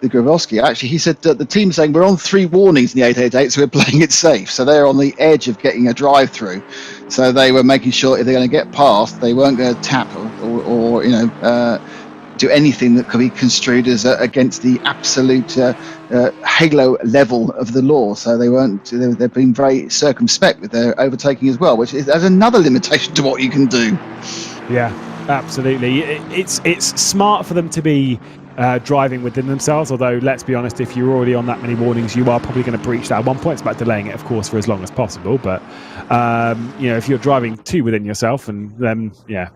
Grabowski. Actually, he said that the team's saying we're on 3 warnings in the 888, so we're playing it safe. So they're on the edge of getting a drive through. So they were making sure if they're going to get past, they weren't going to tap or do anything that could be construed as against the absolute halo level of the law. So they've been very circumspect with their overtaking as well, which is another limitation to what you can do. Yeah, absolutely. It's smart for them to be driving within themselves, although let's be honest, if you're already on that many warnings, you are probably going to breach that at one point. It's about delaying it, of course, for as long as possible, but if you're driving 2 within yourself, and then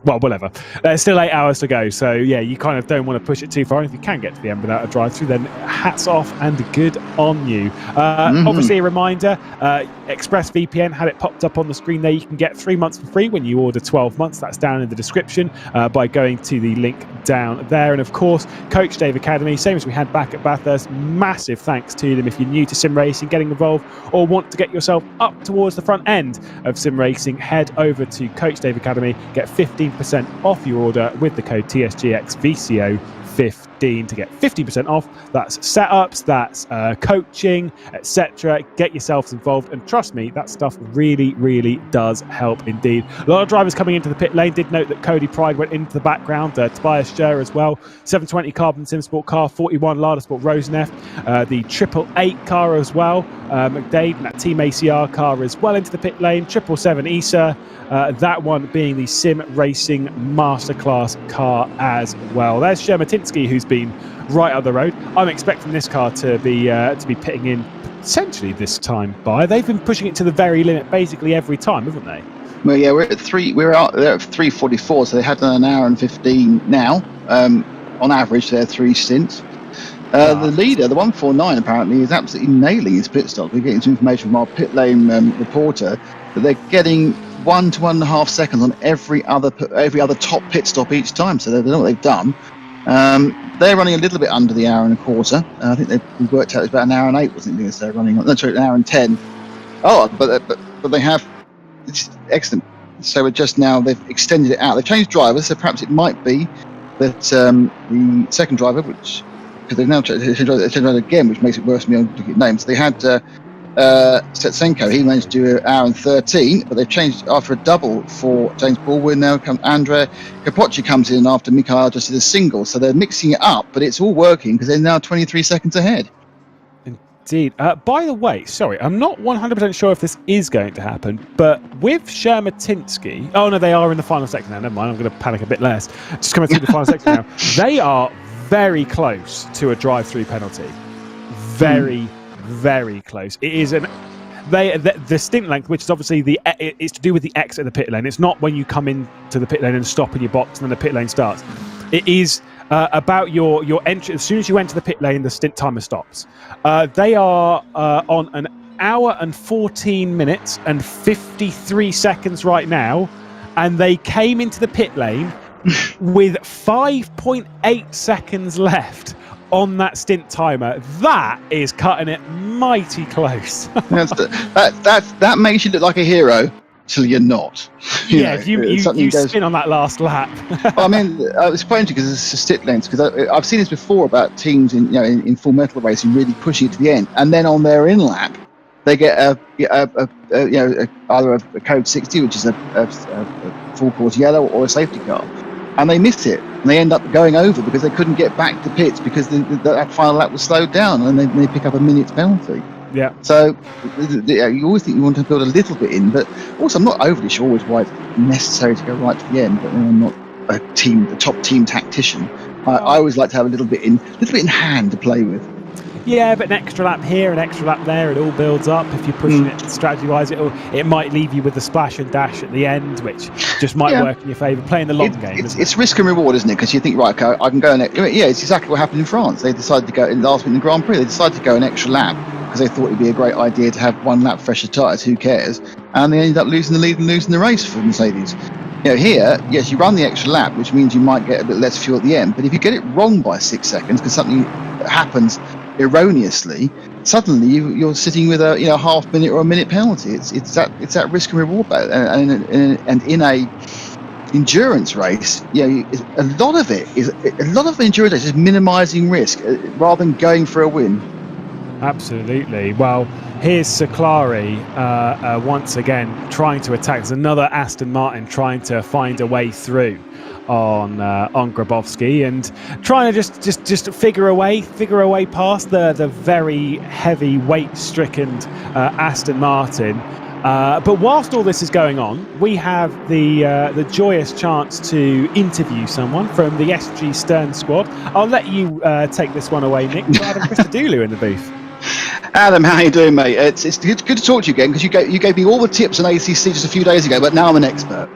whatever, there's still 8 hours to go, so you kind of don't want to push it too far. And if you can get to the end without a drive through, then hats off and good on you. Obviously a reminder, ExpressVPN had it popped up on the screen there. You can get 3 months for free when you order 12 months. That's down in the description by going to the link down there. And of course, Coach Dave Academy, same as we had back at Bathurst, massive thanks to them. If you're new to sim racing, getting involved, or want to get yourself up towards the front end of sim racing, head over to Coach Dave Academy, get 15% off your order with the code TSGX VCO 15 to get 50% off. That's setups, that's coaching, etc. Get yourselves involved, and trust me, that stuff really, really does help indeed. A lot of drivers coming into the pit lane. Did note that Cody Pride went into the background, Tobias Scher as well, 720 Carbon Sim Sport car, 41 Lada Sport Roseneft, the 888 car as well, McGlade and that Team ACR car as well into the pit lane, 777 ESA, that one being the Sim Racing Masterclass car as well. There's Shermatinsky, who's been right up the road. I'm expecting this car to be pitting in potentially this time by. They've been pushing it to the very limit basically every time, haven't they? Well, yeah, we're out there at 3:44, so they had done an hour and 15 now. On average, they're 3 stints. The leader, the 149, apparently is absolutely nailing his pit stop. We're getting some information from our pit lane reporter that they're getting 1 to 1.5 seconds on every other top pit stop each time. So they know what they've done. They're running a little bit under the hour and a quarter. I think we've worked out it's about an hour and 8, wasn't it? So they're running an hour and 10. Oh, but they have. It's excellent. So we're just now, they've extended it out. They've changed drivers, so perhaps it might be that the second driver, because they've now changed driver again, which makes it worse for me on looking at names. They had Setsenko, he managed to do an hour and 13, but they've changed after a double for James Baldwin. Now Andrea Capocci comes in after Mikhail just did a single, so they're mixing it up, but it's all working because they're now 23 seconds ahead. Indeed. By the way, sorry, I'm not 100% sure if this is going to happen, but with Shermatinsky, oh no, they are in the final section now, never mind, I'm going to panic a bit less. Just coming through the final section now. They are very close to a drive-through penalty. Very close. It is the stint length, which is obviously it's to do with the exit of the pit lane. It's not when you come into the pit lane and stop in your box and then the pit lane starts. It is about your entry. As soon as you enter the pit lane, the stint timer stops. They are on an hour and 14 minutes and 53 seconds right now, and they came into the pit lane with 5.8 seconds left on that stint timer. That is cutting it mighty close. that makes you look like a hero till you're not. You spin on that last lap. I mean, it's quite interesting because it's a stint length, because I've seen this before about teams in full metal racing really pushing it to the end, and then on their in lap they get either a code 60, which is a full course yellow, or a safety car, and they miss it, and they end up going over because they couldn't get back to pits because that final lap was slowed down, and they pick up a minute's penalty. Yeah. So you always think you want to build a little bit in, but also I'm not overly sure always why it's necessary to go right to the end. But I'm not a top team tactician. I always like to have a little bit in hand to play with. Yeah, but an extra lap here, an extra lap there, it all builds up. If you're pushing it strategy-wise, it might leave you with the splash and dash at the end, which just might work in your favour. Playing the long game, it's risk and reward, isn't it? Because you think, right, okay, I can go it's exactly what happened in France. They decided to go in last week in the Grand Prix. They decided to go an extra lap because they thought it'd be a great idea to have one lap fresher tyres. Who cares? And they ended up losing the lead and losing the race for Mercedes. Here, yes, you run the extra lap, which means you might get a bit less fuel at the end. But if you get it wrong by 6 seconds, because something happens erroneously, suddenly you're sitting with a half minute or a minute penalty. It's that risk and reward, and in a endurance race, a lot of endurance race is minimising risk rather than going for a win. Absolutely. Well, here's Seclari once again trying to attack. There's another Aston Martin trying to find a way through on Grabowski and trying to just figure a way past the very heavy weight-stricken Aston Martin. But whilst all this is going on, we have the joyous chance to interview someone from the SG Stern squad. I'll let you take this one away, Nick. Adam Christodoulou in the booth. Adam, how you doing, mate? It's good to talk to you again, because you gave me all the tips on ACC just a few days ago, but now I'm an expert.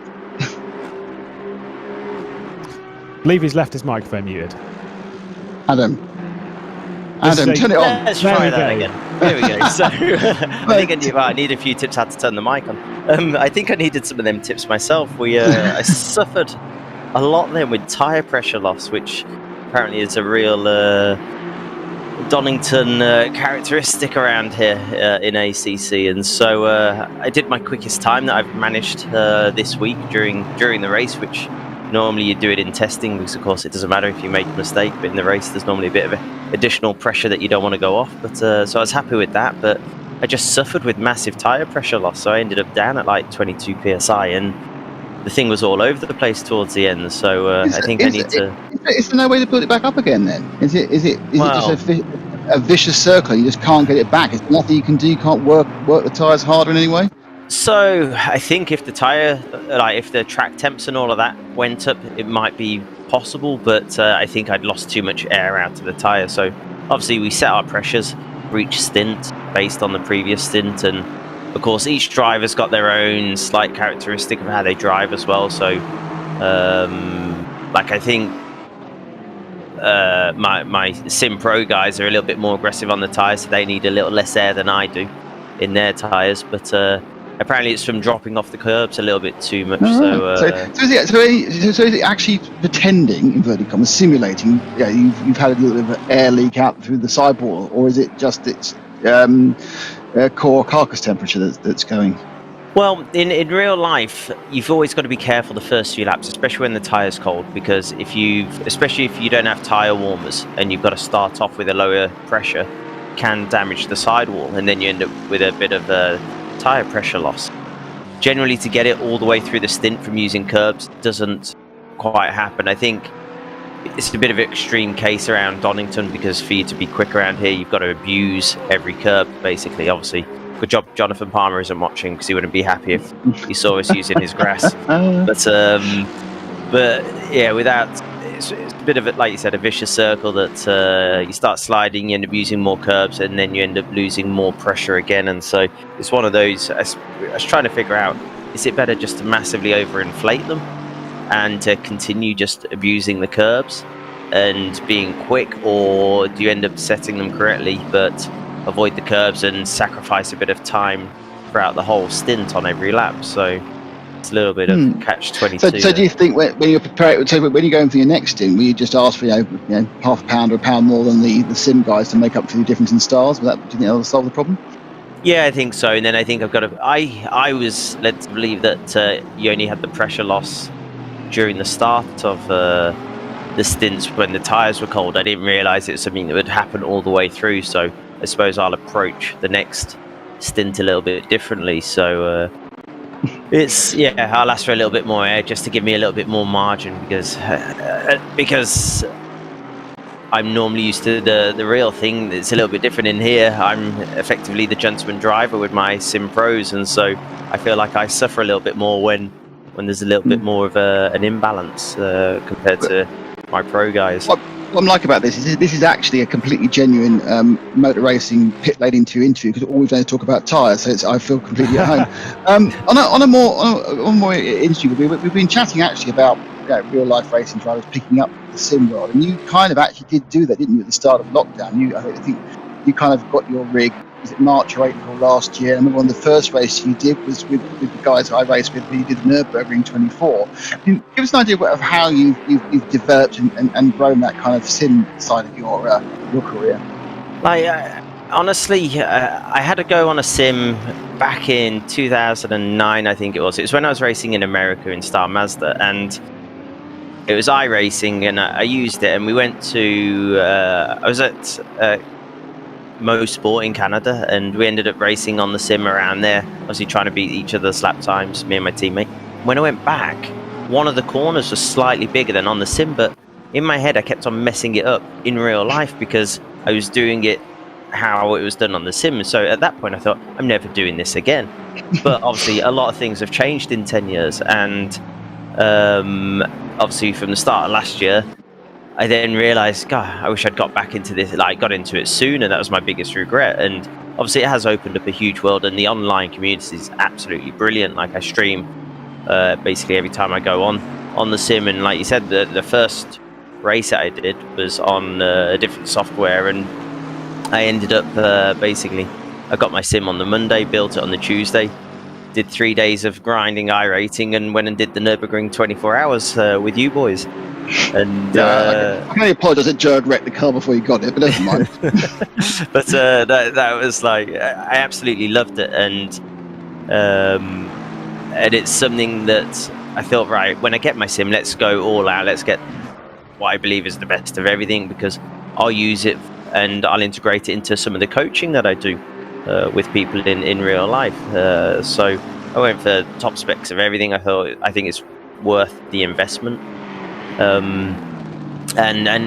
I believe he's left his microphone muted. Adam, turn it on. Let's try that again. There we go. So I think I need a few tips how to turn the mic on. I think I needed some of them tips myself. I suffered a lot then with tyre pressure loss, which apparently is a real Donington characteristic around here in ACC, and so I did my quickest time that I've managed this week during the race, which normally you do it in testing because of course it doesn't matter if you make a mistake, but in the race there's normally a bit of additional pressure that you don't want to go off. But so I was happy with that, but I just suffered with massive tyre pressure loss, so I ended up down at like 22 psi, and the thing was all over the place towards the end. So I think I need to. Is there no way to build it back up again then? Is it just a vicious circle? You just can't get it back. There's nothing you can do. You can't work the tyres harder in any way. So I think if the tyre, if the track temps and all of that went up, it might be possible. But I think I'd lost too much air out of the tyre. So obviously we set our pressures for each stint based on the previous stint, and of course each driver's got their own slight characteristic of how they drive as well. So I think my Sim Pro guys are a little bit more aggressive on the tyres, so they need a little less air than I do in their tyres. But apparently it's from dropping off the curbs a little bit too much. Right. So is it actually pretending, inverted commas, simulating? You've had a little bit of air leak out through the sidewall, or is it just its core carcass temperature that's going? Well, in real life, you've always got to be careful the first few laps, especially when the tyre's cold, because especially if you don't have tyre warmers and you've got to start off with a lower pressure, can damage the sidewall, and then you end up with a bit of a tyre pressure loss. Generally, to get it all the way through the stint from using curbs doesn't quite happen. I think it's a bit of an extreme case around Donington, because for you to be quick around here, you've got to abuse every curb, basically. Obviously, good job Jonathan Palmer isn't watching, because he wouldn't be happy if he saw us using his grass. But yeah, it's a bit of it, like you said, a vicious circle that you start sliding, you end up using more curbs, and then you end up losing more pressure again. And so it's one of those. I was trying to figure out, is it better just to massively overinflate them and to continue just abusing the curbs and being quick, or do you end up setting them correctly but avoid the curbs and sacrifice a bit of time throughout the whole stint on every lap? So it's a little bit of catch-22. So do you think when you're preparing, so when you're going for your next stint, will you just ask for half a pound or a pound more than the sim guys to make up for the difference in stars? Do you think that'll solve the problem? Yeah, I think so. And then I think I've got to. I was led to believe that you only had the pressure loss during the start of the stints when the tyres were cold. I didn't realise it was something that would happen all the way through. So I suppose I'll approach the next stint a little bit differently. So I'll ask for a little bit more air just to give me a little bit more margin, because I'm normally used to the real thing. It's a little bit different in here. I'm effectively the gentleman driver with my Sim Pros, and so I feel like I suffer a little bit more when there's a little bit more of an imbalance compared to my pro guys. What I'm like about this is actually a completely genuine motor racing pit lane interview because all we've done is talk about tyres, so I feel completely at home. On a more interesting, we've been chatting actually about real life racing drivers picking up the sim world, and you kind of actually did do that, didn't you, at the start of lockdown? I think you kind of got your rig. Was it March or April last year? I remember one of the first races you did was with the guys I raced with. You did the Nurburgring 24. Give us an idea of how you've developed and grown that kind of sim side of your career. Honestly, I had to go on a sim back in 2009, I think it was. It was when I was racing in America in Star Mazda, and it was iRacing, and I used it. And we went to I was at Mo Sport in Canada, and we ended up racing on the sim around there, obviously trying to beat each other's lap times, me and my teammate. When I went back, one of the corners was slightly bigger than on the sim, but in my head I kept on messing it up in real life because I was doing it how it was done on the sim. So at that point I thought, I'm never doing this again. But obviously a lot of things have changed in 10 years, and obviously from the start of last year I then realised, God, I wish I'd got back into this, got into it sooner. That was my biggest regret. And obviously it has opened up a huge world, and the online community is absolutely brilliant. I stream basically every time I go on the sim, and like you said, the first race that I did was on a different software, and I ended up basically, I got my sim on the Monday, built it on the Tuesday, did 3 days of grinding iRating, and went and did the Nurburgring 24 hours with you boys. And I can only apologise that Jurg wrecked the car before you got it, but never mind. But that was I absolutely loved it, and it's something that I thought, right, when I get my sim, let's go all out, let's get what I believe is the best of everything, because I'll use it and I'll integrate it into some of the coaching that I do with people in real life. So I went for top specs of everything. I think it's worth the investment. And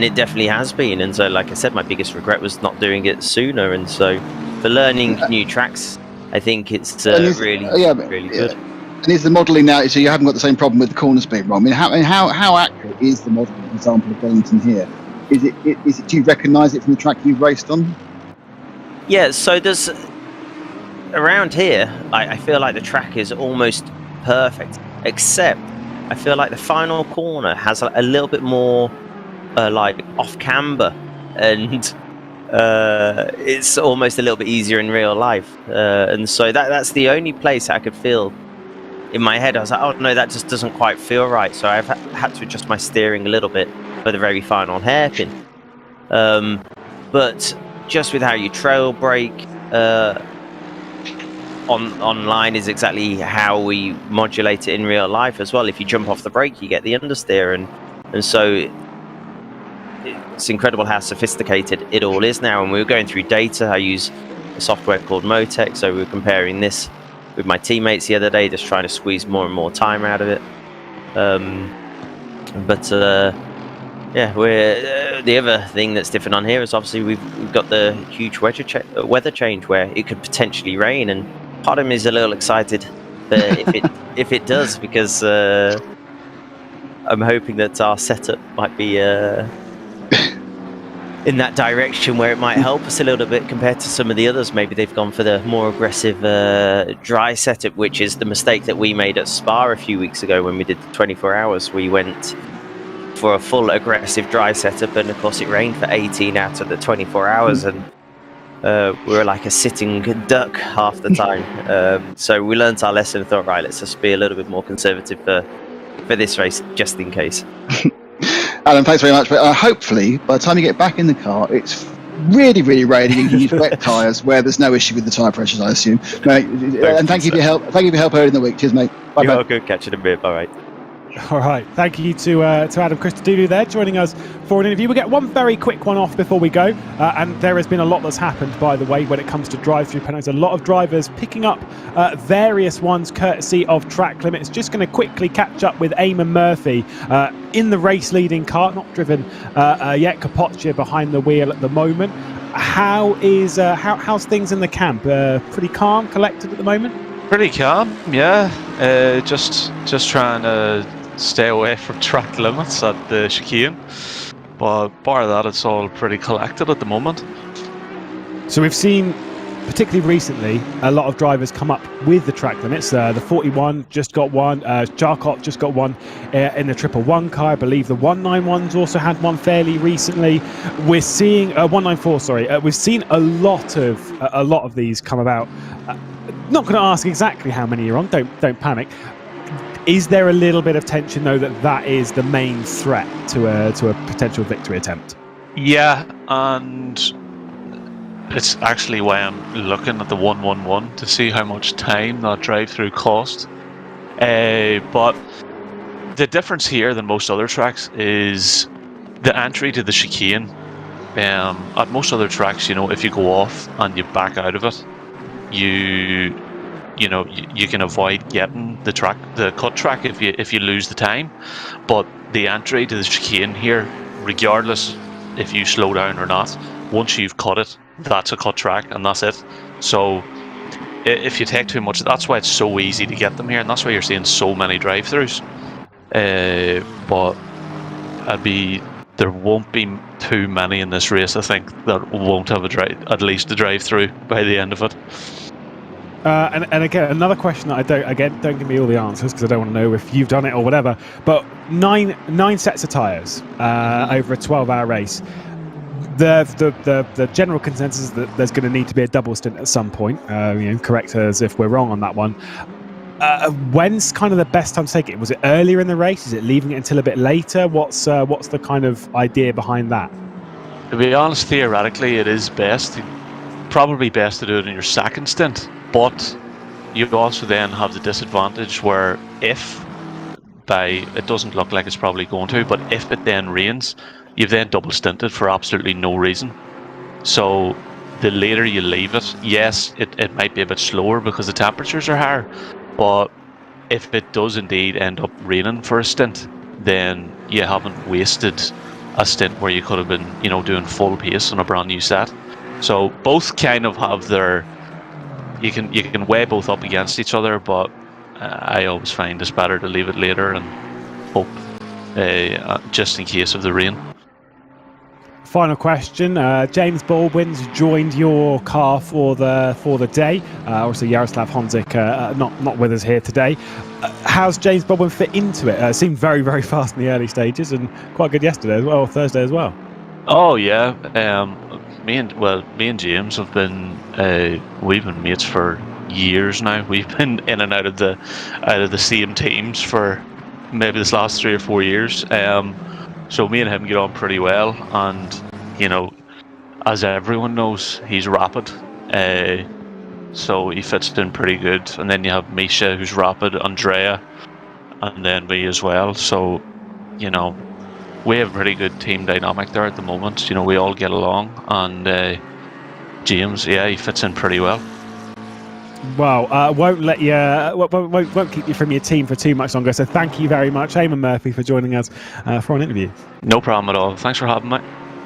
it definitely has been, and so like I said, my biggest regret was not doing it sooner. And so for learning new tracks, I think it's really good. And is the modelling now, so you haven't got the same problem with the corner speed, Ron? How accurate is the modelling example of Donington here? Is it do you recognise it from the track you've raced on? Yeah, so there's around here, I feel like the track is almost perfect, except I feel like the final corner has a little bit more off camber, and it's almost a little bit easier in real life. And so that's the only place I could feel in my head. I was like, oh no, that just doesn't quite feel right. So I've had to adjust my steering a little bit for the very final hairpin. But just with how you trail brake, online is exactly how we modulate it in real life as well. If you jump off the brake, you get the understeer, and so it's incredible how sophisticated it all is now. And we were going through data. I use a software called Motec, so we were comparing this with my teammates the other day, just trying to squeeze more and more time out of it. Yeah, we're the other thing that's different on here is obviously we've got the huge weather change where it could potentially rain, and part of me is a little excited if it does, because I'm hoping that our setup might be in that direction where it might help us a little bit compared to some of the others. Maybe they've gone for the more aggressive dry setup, which is the mistake that we made at Spa a few weeks ago when we did the 24 hours. We went for a full aggressive dry setup, and of course it rained for 18 out of the 24 hours, and we were like a sitting duck half the time. So we learned our lesson and thought, right, let's just be a little bit more conservative for this race, just in case. Alan, thanks very much. But hopefully, by the time you get back in the car, it's really, really raining. You can use wet tyres where there's no issue with the tyre pressures, I assume. Mate, and thank you for your help. Thank you for your help earlier in the week. Cheers, mate. Bye. You're good. Catch you in a bit. All right. All right, thank you to Adam Christie there joining us for an interview. We'll get one very quick one off before we go, and there has been a lot that's happened, by the way, when it comes to drive-through penalties. A lot of drivers picking up various ones courtesy of track limits. Just going to quickly catch up with Eamon Murphy in the race-leading car, not driven yet. Capoccia behind the wheel at the moment. How's things in the camp? Pretty calm, collected at the moment? Pretty calm, yeah. Just trying to stay away from track limits at the chicane, but bar that, it's all pretty collected at the moment. So we've seen, particularly recently, a lot of drivers come up with the track limits. The 41 just got one, Jarkot just got one in the 111 car. I believe the 191's also had one fairly recently. We're seeing 194, sorry. We've seen a lot of these come about. Not going to ask exactly how many you're on. Don't panic. Is there a little bit of tension, though, that is the main threat to a potential victory attempt? Yeah, and it's actually why I'm looking at the 111 to see how much time that drive-through cost. But the difference here than most other tracks is the entry to the chicane. At most other tracks, if you go off and you back out of it, you can avoid getting the cut track if you lose the time. But the entry to the chicane here, regardless if you slow down or not, once you've cut it, that's a cut track and that's it. So if you take too much, that's why it's so easy to get them here, and that's why you're seeing so many drive-throughs. But there won't be too many in this race, I think, that won't have at least a drive-through by the end of it. And again, another question that don't give me all the answers because I don't want to know if you've done it or whatever, but nine sets of tyres over a 12-hour race. The general consensus is that there's going to need to be a double stint at some point. Correct us if we're wrong on that one. When's kind of the best time to take it? Was it earlier in the race? Is it leaving it until a bit later? What's the kind of idea behind that? To be honest, theoretically, it is probably best to do it in your second stint. But you also then have the disadvantage where it doesn't look like it's probably going to, but if it then rains, you've then double stinted for absolutely no reason. So the later you leave it, yes, it might be a bit slower because the temperatures are higher, but if it does indeed end up raining for a stint, then you haven't wasted a stint where you could have been, doing full pace on a brand new set. So both kind of have their... You can weigh both up against each other, but I always find it's better to leave it later and hope just in case of the rain. Final question. James Baldwin's joined your car for the day. Obviously, Jaroslav Honzik not with us here today. How's James Baldwin fit into it? Seemed very, very fast in the early stages and quite good yesterday as well, Thursday as well. Oh yeah, me and James have been we've been mates for years now. We've been in and out of the same teams for maybe this last 3 or 4 years. So me and him get on pretty well, and as everyone knows, he's rapid. So he fits in pretty good. And then you have Misha, who's rapid, Andrea, and then me as well. So we have a pretty good team dynamic there at the moment. We all get along, and James, he fits in pretty well. Well, won't keep you from your team for too much longer. So thank you very much, Eamon Murphy, for joining us for an interview. No problem at all. Thanks for having me.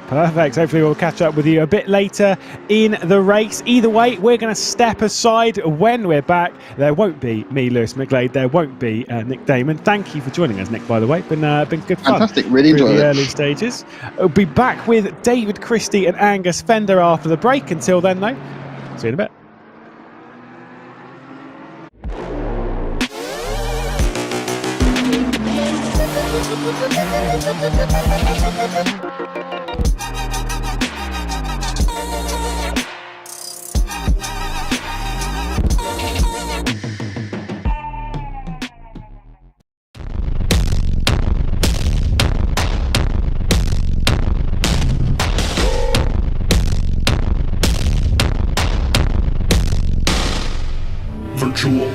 Perfect. Hopefully we'll catch up with you a bit later in the race. Either way, we're going to step aside. When we're back, there won't be me, Lewis McGlade. There won't be Nick Damon. Thank you for joining us, Nick, by the way. Been good fun. Fantastic. Really enjoyed it. Early stages. We'll be back with David Christie and Angus Fender after the break. Until then, though, see you in a bit. Virtual.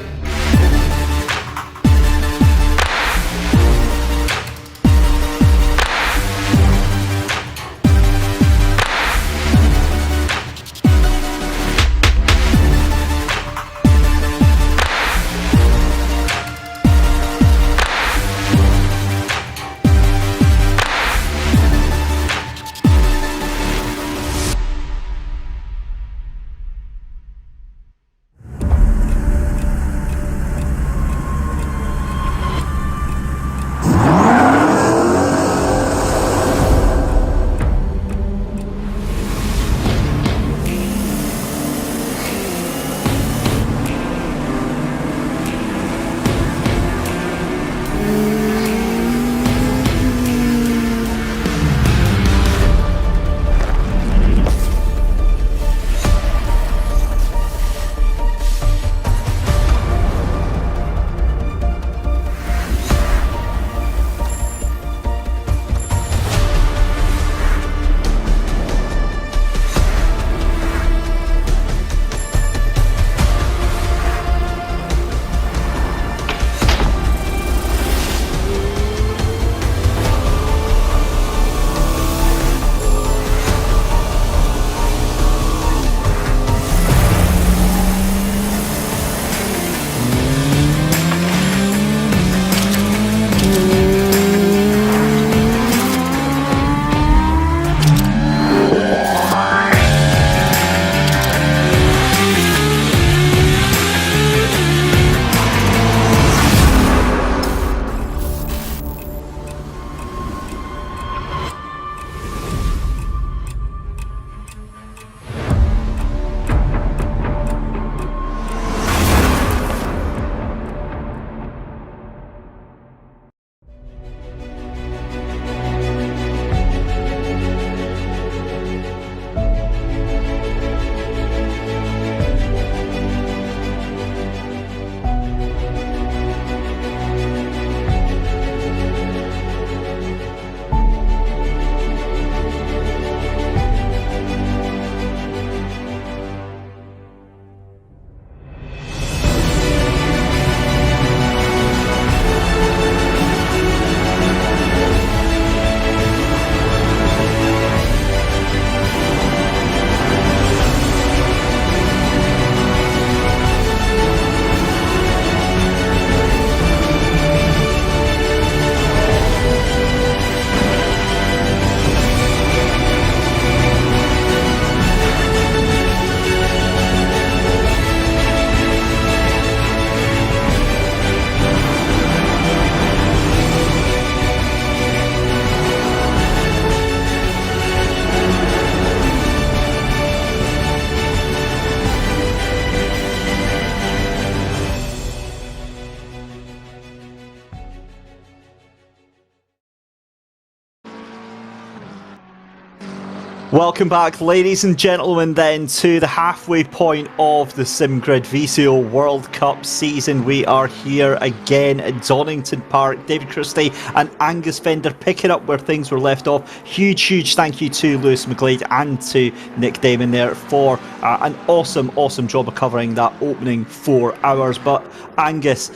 Welcome back, ladies and gentlemen, then to the halfway point of the SimGrid VCO World Cup season. We are here again at Donington Park. David Christie and Angus Fender picking up where things were left off. Huge thank you to Lewis McGlade and to Nick Damon there for an awesome job of covering that opening 4 hours. But Angus,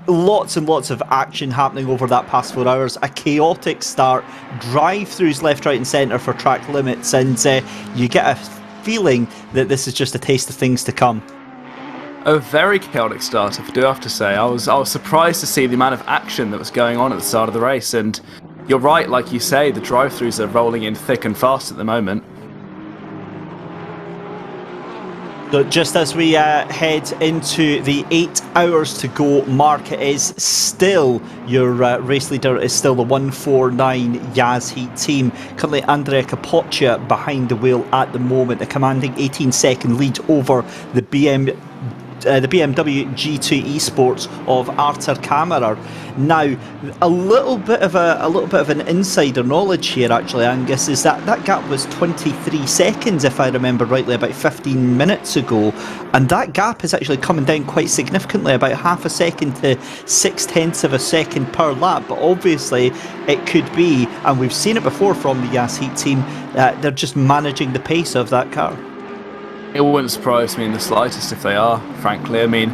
lots and lots of action happening over that past 4 hours. A chaotic start, drive-throughs left, right and centre for track limits, and you get a feeling that this is just a taste of things to come. A very chaotic start, if I do have to say. I was surprised to see the amount of action that was going on at the start of the race, and you're right, like you say, the drive-throughs are rolling in thick and fast at the moment. So just as we head into the 8 hours to go mark, it is still your race leader is still the 149 Yaz Heat team. Currently Andrea Capoccia behind the wheel at the moment, a commanding 18-second lead over the BMW G2 Esports of Artur Kammerer. Now, a little bit of an insider knowledge here, actually, Angus, is that gap was 23 seconds, if I remember rightly, about 15 minutes ago, and that gap is actually coming down quite significantly, about half a second to 0.6 of a second per lap. But obviously, it could be, and we've seen it before from the Yaz Heat team, they're just managing the pace of that car. It wouldn't surprise me in the slightest if they are, frankly. I mean,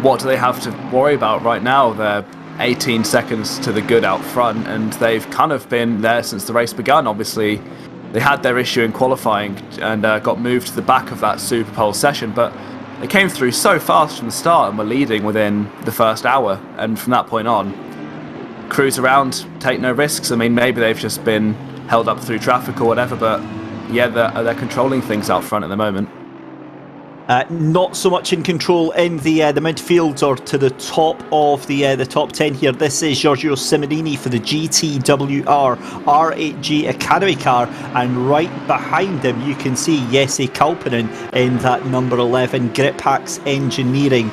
what do they have to worry about right now? They're 18 seconds to the good out front, and they've kind of been there since the race began. Obviously, they had their issue in qualifying and got moved to the back of that Super Pole session, but they came through so fast from the start and were leading within the first hour, and from that point on, cruise around, take no risks. I mean, maybe they've just been held up through traffic or whatever, but yeah, they're controlling things out front at the moment. Not so much in control in the midfield or to the top of the top 10 here. This is Giorgio Simorini for the GTWR R8G Academy car, and right behind him you can see Jesse Kalpinen in that number 11 Grip Hacks Engineering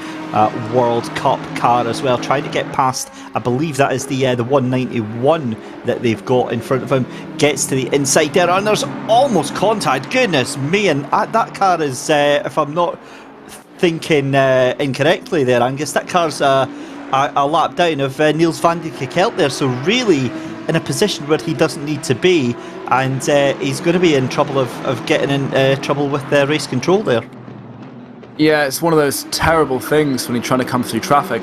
World Cup car as well, trying to get past, I believe that is the 191 that they've got in front of him. Gets to the inside there, and there's almost contact. Goodness me, and that car is, if I'm not thinking incorrectly there, Angus, that car's a lap down of Niels van de Kekelt there, so really in a position where he doesn't need to be, and he's going to be in trouble of getting in trouble with race control there. Yeah, it's one of those terrible things when you're trying to come through traffic.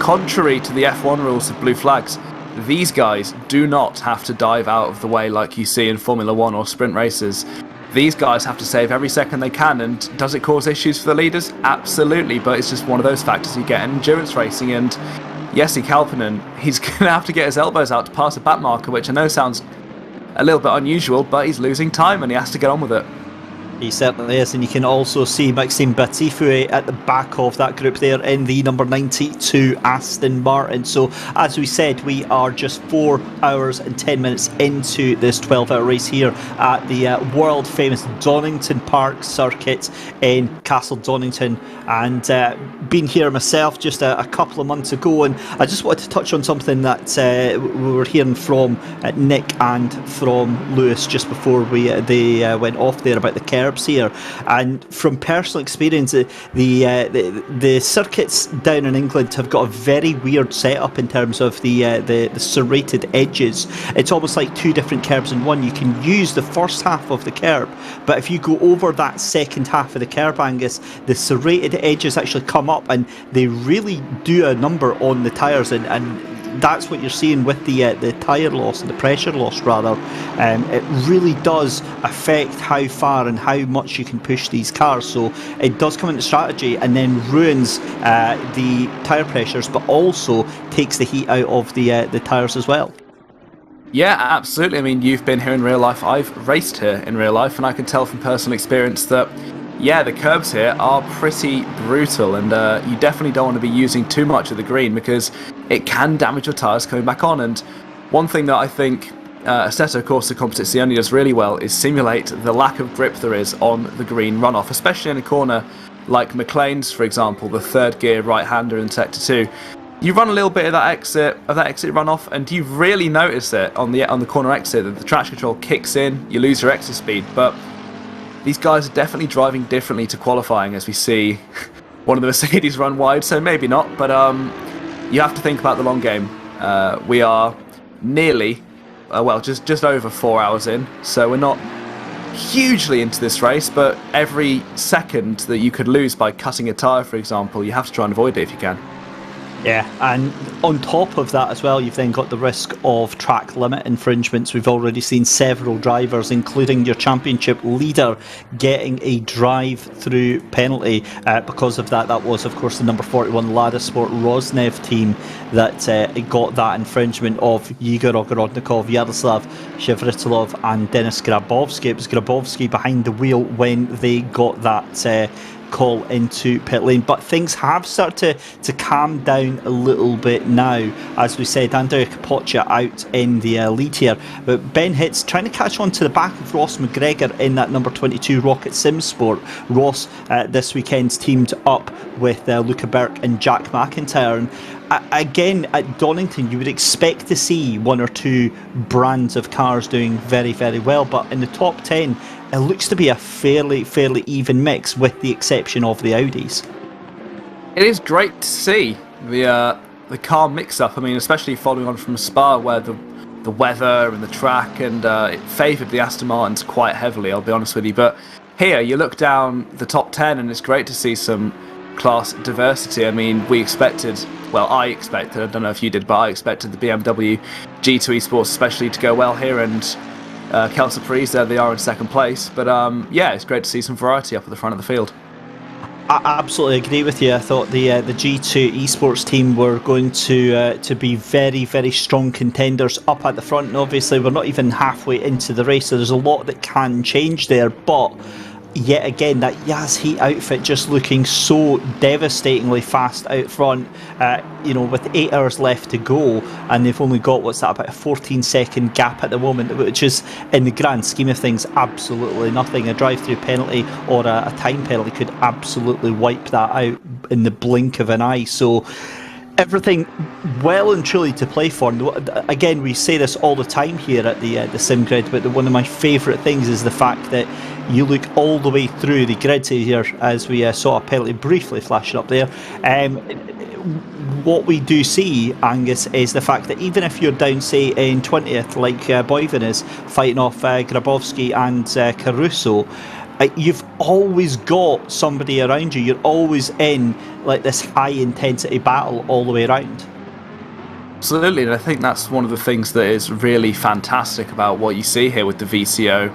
Contrary to the F1 rules of blue flags, these guys do not have to dive out of the way like you see in Formula 1 or sprint races. These guys have to save every second they can, and does it cause issues for the leaders? Absolutely, but it's just one of those factors you get in endurance racing, and Jesse Kalpinen, he's going to have to get his elbows out to pass a back marker, which I know sounds a little bit unusual, but he's losing time and he has to get on with it. He certainly is, and you can also see Maxime Batifouet at the back of that group there in the number 92 Aston Martin. So as we said, we are just 4 hours and 10 minutes into this 12-hour race here at the world famous Donington Park circuit in Castle Donington, and been here myself just a couple of months ago, and I just wanted to touch on something that we were hearing from Nick and from Lewis just before they went off there about the curbs here. And from personal experience, the circuits down in England have got a very weird setup in terms of the serrated edges. It's almost like two different curbs in one. You can use the first half of the curb, but if you go over that second half of the curb, Angus, the serrated edges actually come up, and they really do a number on the tyres, and that's what you're seeing with the tyre loss and the pressure loss rather. It really does affect how far and how much you can push these cars, so it does come into strategy and then ruins the tyre pressures, but also takes the heat out of the tyres as well. Yeah, absolutely. I mean, you've been here in real life, I've raced here in real life, and I can tell from personal experience that yeah, the curbs here are pretty brutal, and you definitely don't want to be using too much of the green because it can damage your tyres coming back on. And one thing that I think Assetto Corsa Competizione does really well is simulate the lack of grip there is on the green runoff, especially in a corner like McLane's, for example, the third gear right-hander in Sector 2. you run a little bit of that exit runoff, and you really notice it on the corner exit that the traction control kicks in, you lose your exit speed. But these guys are definitely driving differently to qualifying, as we see one of the Mercedes run wide, so maybe not, but you have to think about the long game. We are nearly, just over 4 hours in, so we're not hugely into this race, but every second that you could lose by cutting a tyre, for example, you have to try and avoid it if you can. Yeah, and on top of that as well, you've then got the risk of track limit infringements. We've already seen several drivers, including your championship leader, getting a drive-through penalty because of that. That was, of course, the number 41 Lada Sport Rosnev team that got that infringement of Igor Ogorodnikov, Yaroslav Shevritilov and Denis Grabowski. It was Grabowski behind the wheel when they got that call into pit lane, but things have started to calm down a little bit now. As we said, Andrea Capoccia out in the lead here, but Ben Hitz trying to catch on to the back of Ross McGregor in that number 22 Rocket Sim Sport. Ross this weekend's teamed up with Luca Burke and Jack McIntyre, and again at Donington you would expect to see one or two brands of cars doing very, very well, but in the top 10 it looks to be a fairly even mix, with the exception of the Audis. It is great to see the car mix-up. I mean, especially following on from Spa, where the weather and the track and it favoured the Aston Martins quite heavily, I'll be honest with you. But here, you look down the top 10 and it's great to see some class diversity. I mean, I expected, I don't know if you did, but I expected the BMW G2 Esports especially to go well here, and Kel Surprise, there they are in second place. But yeah, it's great to see some variety up at the front of the field. I absolutely agree with you. I thought the G2 Esports team were going to be very, very strong contenders up at the front, and obviously we're not even halfway into the race, so there's a lot that can change there. But yet again, that Yas Heat outfit just looking so devastatingly fast out front, with 8 hours left to go, and they've only got, about a 14-second gap at the moment, which is, in the grand scheme of things, absolutely nothing. A drive-through penalty or a time penalty could absolutely wipe that out in the blink of an eye. So everything well and truly to play for. And again, we say this all the time here at the Sim Grid, but one of my favourite things is the fact that you look all the way through the grid here, as we saw a penalty briefly flashing up there. What we do see, Angus, is the fact that even if you're down, say, in 20th, like Boyven is, fighting off Grabowski and Caruso, you've always got somebody around you. You're always in like this high intensity battle all the way around. Absolutely, and I think that's one of the things that is really fantastic about what you see here with the VCO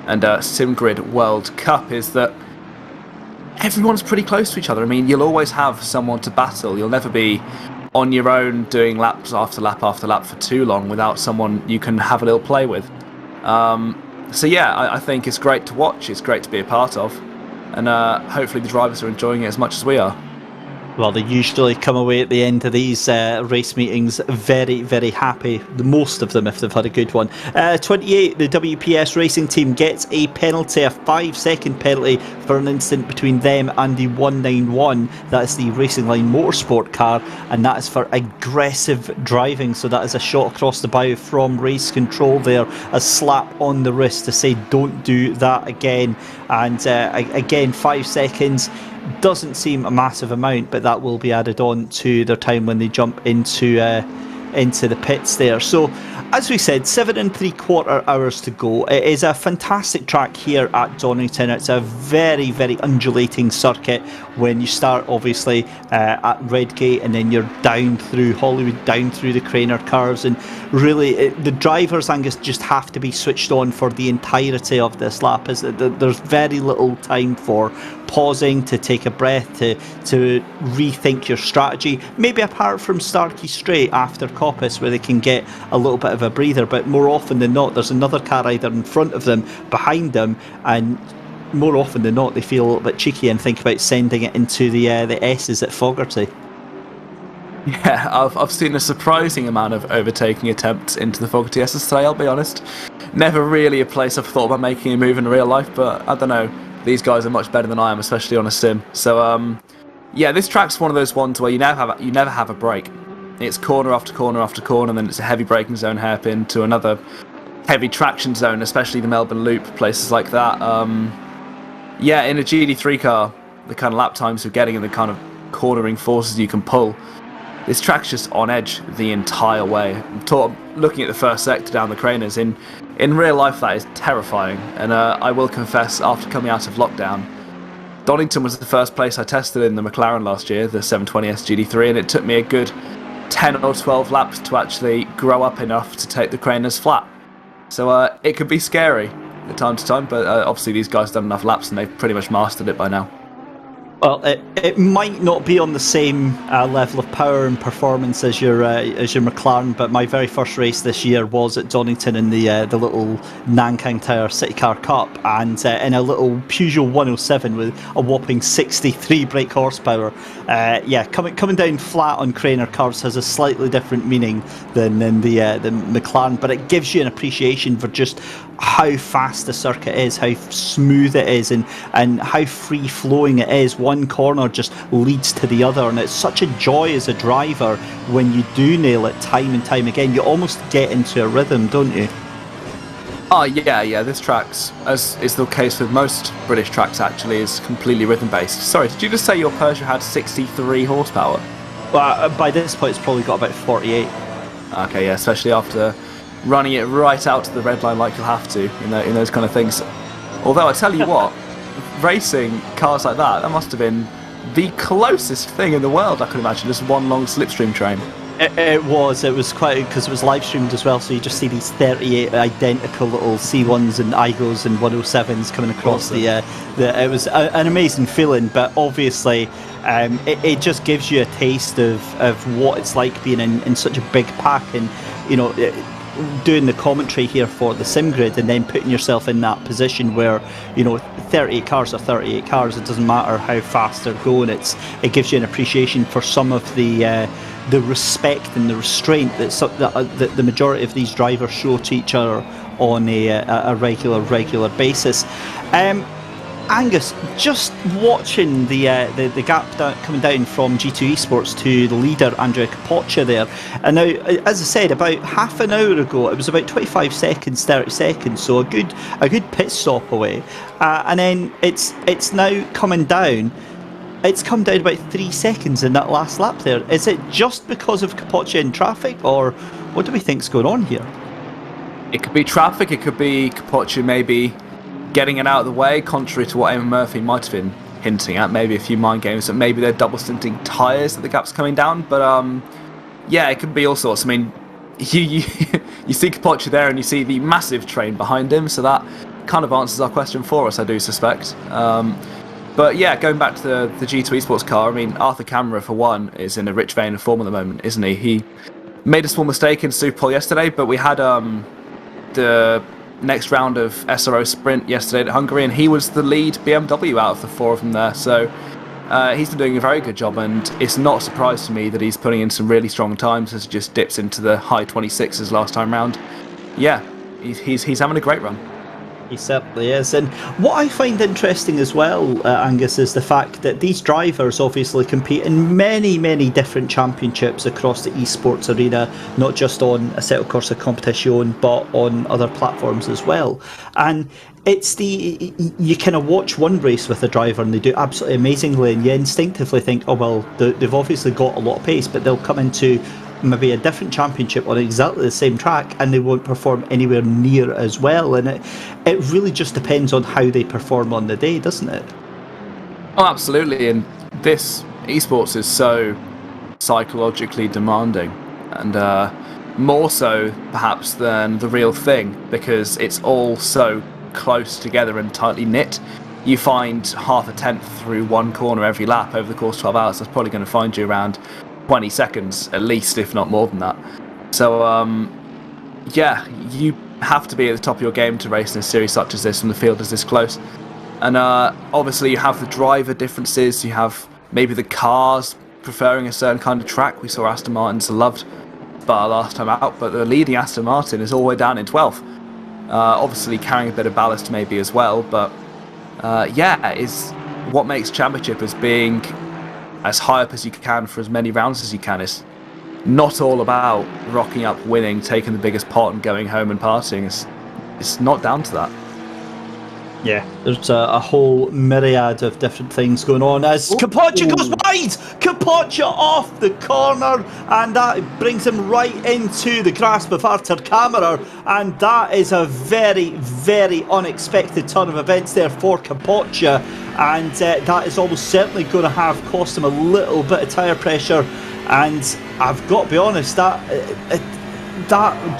and SimGrid World Cup, is that everyone's pretty close to each other. I mean, you'll always have someone to battle. You'll never be on your own doing laps after lap after lap for too long without someone you can have a little play with. So yeah, I think it's great to watch, it's great to be a part of, and hopefully the drivers are enjoying it as much as we are. Well, they usually come away at the end of these race meetings very, very happy. The most of them, if they've had a good one. 28, the WPS racing team gets a penalty, a 5-second penalty for an incident between them and the 191. That is the Racing Line Motorsport car, and that is for aggressive driving. So that is a shot across the bow from race control there, a slap on the wrist to say don't do that again. And again, 5 seconds doesn't seem a massive amount, but that will be added on to their time when they jump into the pits there. So as we said, 7 3/4 hours to go. It is a fantastic track here at Donington. It's a very, very undulating circuit when you start obviously at Redgate, and then you're down through Hollywood, down through the Craner curves, and really the drivers, Angus, just have to be switched on for the entirety of this lap. There's very little time for pausing, to take a breath, to rethink your strategy, maybe apart from Starkey Straight after Coppice, where they can get a little bit of a breather, but more often than not there's another car either in front of them, behind them, and more often than not they feel a little bit cheeky and think about sending it into the S's at Fogarty. Yeah, I've seen a surprising amount of overtaking attempts into the Fogarty S's today, I'll be honest. Never really a place I've thought about making a move in real life, but I don't know, these guys are much better than I am, especially on a sim. So yeah, this track's one of those ones where you never have a break. it's corner after corner after corner, and then it's a heavy braking zone hairpin to another heavy traction zone, especially the Melbourne Loop, places like that. Yeah, in a GD3 car, the kind of lap times you're getting and the kind of cornering forces you can pull, this track's just on edge the entire way. Looking at the first sector down the Craners, in real life that is terrifying, and I will confess, after coming out of lockdown, Donington was the first place I tested in the McLaren last year, the 720S GD3, and it took me a good 10 or 12 laps to actually grow up enough to take the Craners flat. So it could be scary at time to time, but obviously these guys have done enough laps and they've pretty much mastered it by now. Well, it might not be on the same level of power and performance as your McLaren, but my very first race this year was at Donington in the little Nankang Tower City Car Cup, and in a little Peugeot 107 with a whopping 63 brake horsepower. Coming down flat on Craner curves has a slightly different meaning than the McLaren, but it gives you an appreciation for just how fast the circuit is, how smooth it is, and how free flowing it is. One corner just leads to the other, and it's such a joy as a driver when you do nail it time and time again. You almost get into a rhythm, don't you? Oh yeah, this track's, as is the case with most British tracks actually, is completely rhythm based. Sorry, did you just say your Peugeot had 63 horsepower? Well, by this point it's probably got about 48. Okay, yeah, especially after running it right out to the red line like you'll have to in those kind of things. Although I tell you what, racing cars like that must have been the closest thing in the world I could imagine, just one long slipstream train. It was quite, because it was live streamed as well, so you just see these 38 identical little C1s and Igos and 107s coming across awesome. It was an amazing feeling, but obviously it just gives you a taste of what it's like being in such a big pack, and doing the commentary here for the sim grid, and then putting yourself in that position where 38 cars are 38 cars. It doesn't matter how fast they're going. It gives you an appreciation for some of the respect and the restraint that the majority of these drivers show to each other on a regular basis. Angus, just watching the gap coming down from G2 Esports to the leader Andrea Capoccia there, and now, as I said, about half an hour ago it was about 25 seconds, 30 seconds, so a good pit stop away, and then it's now coming down. It's come down about 3 seconds in that last lap there. Is it just because of Capoccia in traffic, or what do we think's going on here? It could be traffic, it could be Capoccia maybe getting it out of the way, contrary to what Eamon Murphy might have been hinting at. Maybe a few mind games, that maybe they're double stinting tyres that the gap's coming down. But yeah, it could be all sorts. I mean, you see Capoccia there and you see the massive train behind him, so that kind of answers our question for us, I do suspect. But yeah, going back to the G2 Esports car, I mean, Arthur Camera, for one, is in a rich vein of form at the moment, isn't he? He made a small mistake in Superpole yesterday, but we had the next round of SRO Sprint yesterday at Hungary, and he was the lead BMW out of the four of them there. So he's been doing a very good job, and it's not a surprise to me that he's putting in some really strong times as he just dips into the high 26s last time round. Yeah, he's having a great run. He certainly is. And what I find interesting as well, Angus, is the fact that these drivers obviously compete in many, many different championships across the esports arena, not just on Assetto Corsa Competizione, but on other platforms as well. And it's you kind of watch one race with a driver and they do absolutely amazingly, and you instinctively think, oh well, they've obviously got a lot of pace, but they'll come into maybe a different championship on exactly the same track and they won't perform anywhere near as well. And it really just depends on how they perform on the day, doesn't it? Oh, absolutely. And this esports is so psychologically demanding, and more so perhaps than the real thing, because it's all so close together and tightly knit. You find half a tenth through one corner every lap over the course of 12 hours. That's probably going to find you around 20 seconds at least, if not more than that. So yeah, you have to be at the top of your game to race in a series such as this when the field is this close. And obviously you have the driver differences, you have maybe the cars preferring a certain kind of track. We saw Aston Martin's loved Spa last time out, but the leading Aston Martin is all the way down in 12th. Obviously carrying a bit of ballast maybe as well, but yeah, is what makes championship as being as high up as you can for as many rounds as you can. Is not all about rocking up, winning, taking the biggest pot and going home and partying. It's not down to that. Yeah, there's a whole myriad of different things going on as Capoccia goes wide! Capoccia off the corner, and that brings him right into the grasp of Arthur Kammerer, and that is a very, very unexpected turn of events there for Capoccia, and that is almost certainly going to have cost him a little bit of tyre pressure, and I've got to be honest, that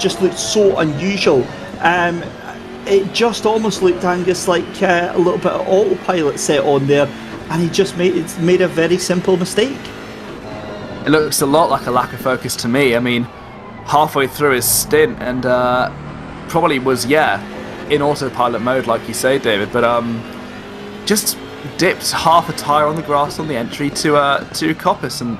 just looked so unusual. It just almost looked, Angus, like a little bit of autopilot set on there, and he just made a very simple mistake. It looks a lot like a lack of focus to me. I mean, halfway through his stint, and probably was, in autopilot mode, like you say, David, but just dipped half a tyre on the grass on the entry to Coppice, and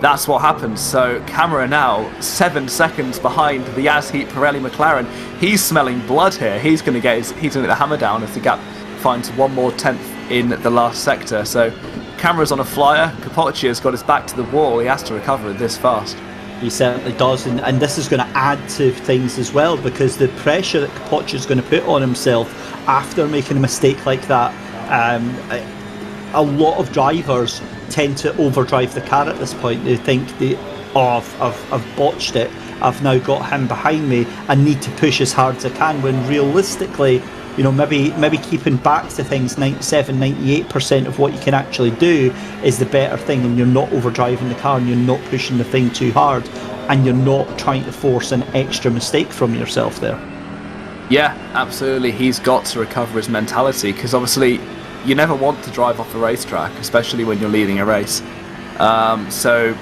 that's what happened. So Kammerer now 7 seconds behind the Yazheat Pirelli McLaren. He's smelling blood here. He's going to get the hammer down as the gap finds one more tenth in the last sector. So Kammerer's on a flyer. Capoccia's got his back to the wall. He has to recover it this fast. He certainly does, and this is going to add to things as well, because the pressure that Capoccia's going to put on himself after making a mistake like that, a lot of drivers tend to overdrive the car at this point. They think I've botched it, I've now got him behind me, I need to push as hard as I can, when realistically, maybe keeping back to things 97-98% of what you can actually do is the better thing, and you're not overdriving the car, and you're not pushing the thing too hard, and you're not trying to force an extra mistake from yourself there. Yeah, absolutely. He's got to recover his mentality, because obviously you never want to drive off the racetrack, especially when you're leading a race. So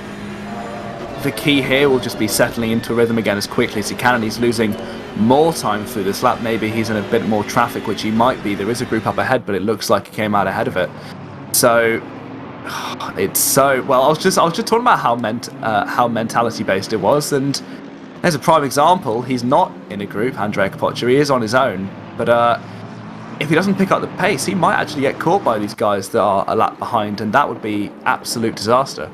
the key here will just be settling into a rhythm again as quickly as he can, and he's losing more time through this lap. Maybe he's in a bit more traffic, which he might be. There is a group up ahead, but it looks like he came out ahead of it. So it's so well. I was just talking about how mentality based it was, and there's a prime example. He's not in a group, Andrea Capoccia. He is on his own, but if he doesn't pick up the pace, he might actually get caught by these guys that are a lap behind, and that would be absolute disaster.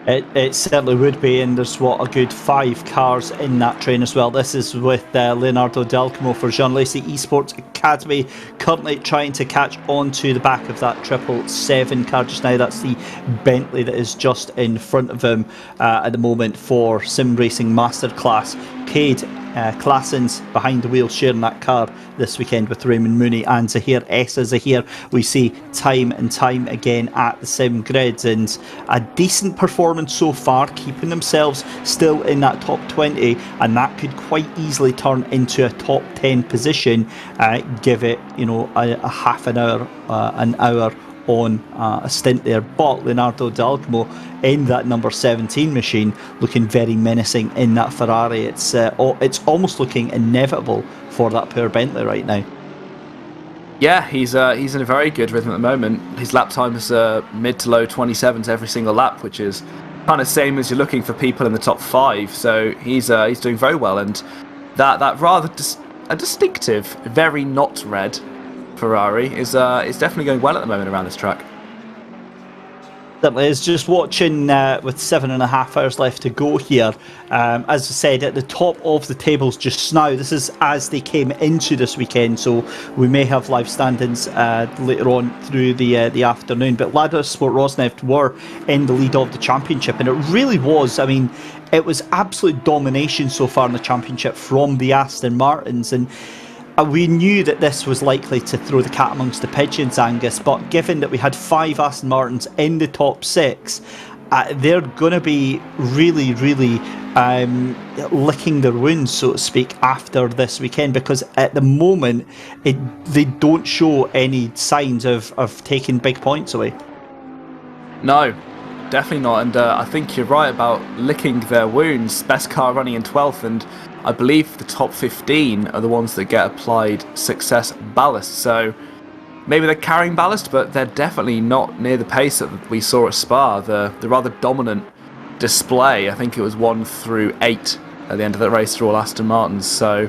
It certainly would be, and there's a good 5 cars in that train as well. This is with Leonardo Delcamo for Jean Lacy Esports Academy, currently trying to catch on to the back of that 777 car just now. That's the Bentley that is just in front of him at the moment for Sim Racing Masterclass. Cade Claessens behind the wheel, sharing that car this weekend with Raymond Mooney and Zahir Essa. Zahir, we see time and time again at the sim grids, and a decent performance so far, keeping themselves still in that top 20, and that could quite easily turn into a top 10 position. Give it, a half an hour on a stint there. But Leonardo Delcamo in that number 17 machine, looking very menacing in that Ferrari. It's almost looking inevitable for that poor Bentley right now. Yeah, he's in a very good rhythm at the moment. His lap time is mid to low 27s every single lap, which is kind of same as you're looking for people in the top 5. So he's doing very well, and that rather a distinctive, very not red Ferrari is definitely going well at the moment around this track. Certainly is. Just watching with 7.5 hours left to go here. As I said, at the top of the tables just now, this is as they came into this weekend, so we may have live standings later on through the afternoon. But Lada Sport Rosneft were in the lead of the championship, and it really was, it was absolute domination so far in the championship from the Aston Martins, and we knew that this was likely to throw the cat amongst the pigeons, Angus, but given that we had 5 Aston Martins in the top 6, they're going to be really, really licking their wounds, so to speak, after this weekend, because at the moment they don't show any signs of taking big points away. No, definitely not, and I think you're right about licking their wounds. Best car running in 12th, and I believe the top 15 are the ones that get applied success ballast. So maybe they're carrying ballast, but they're definitely not near the pace that we saw at Spa. The rather dominant display, I think it was 1 through 8 at the end of the race for all Aston Martins. So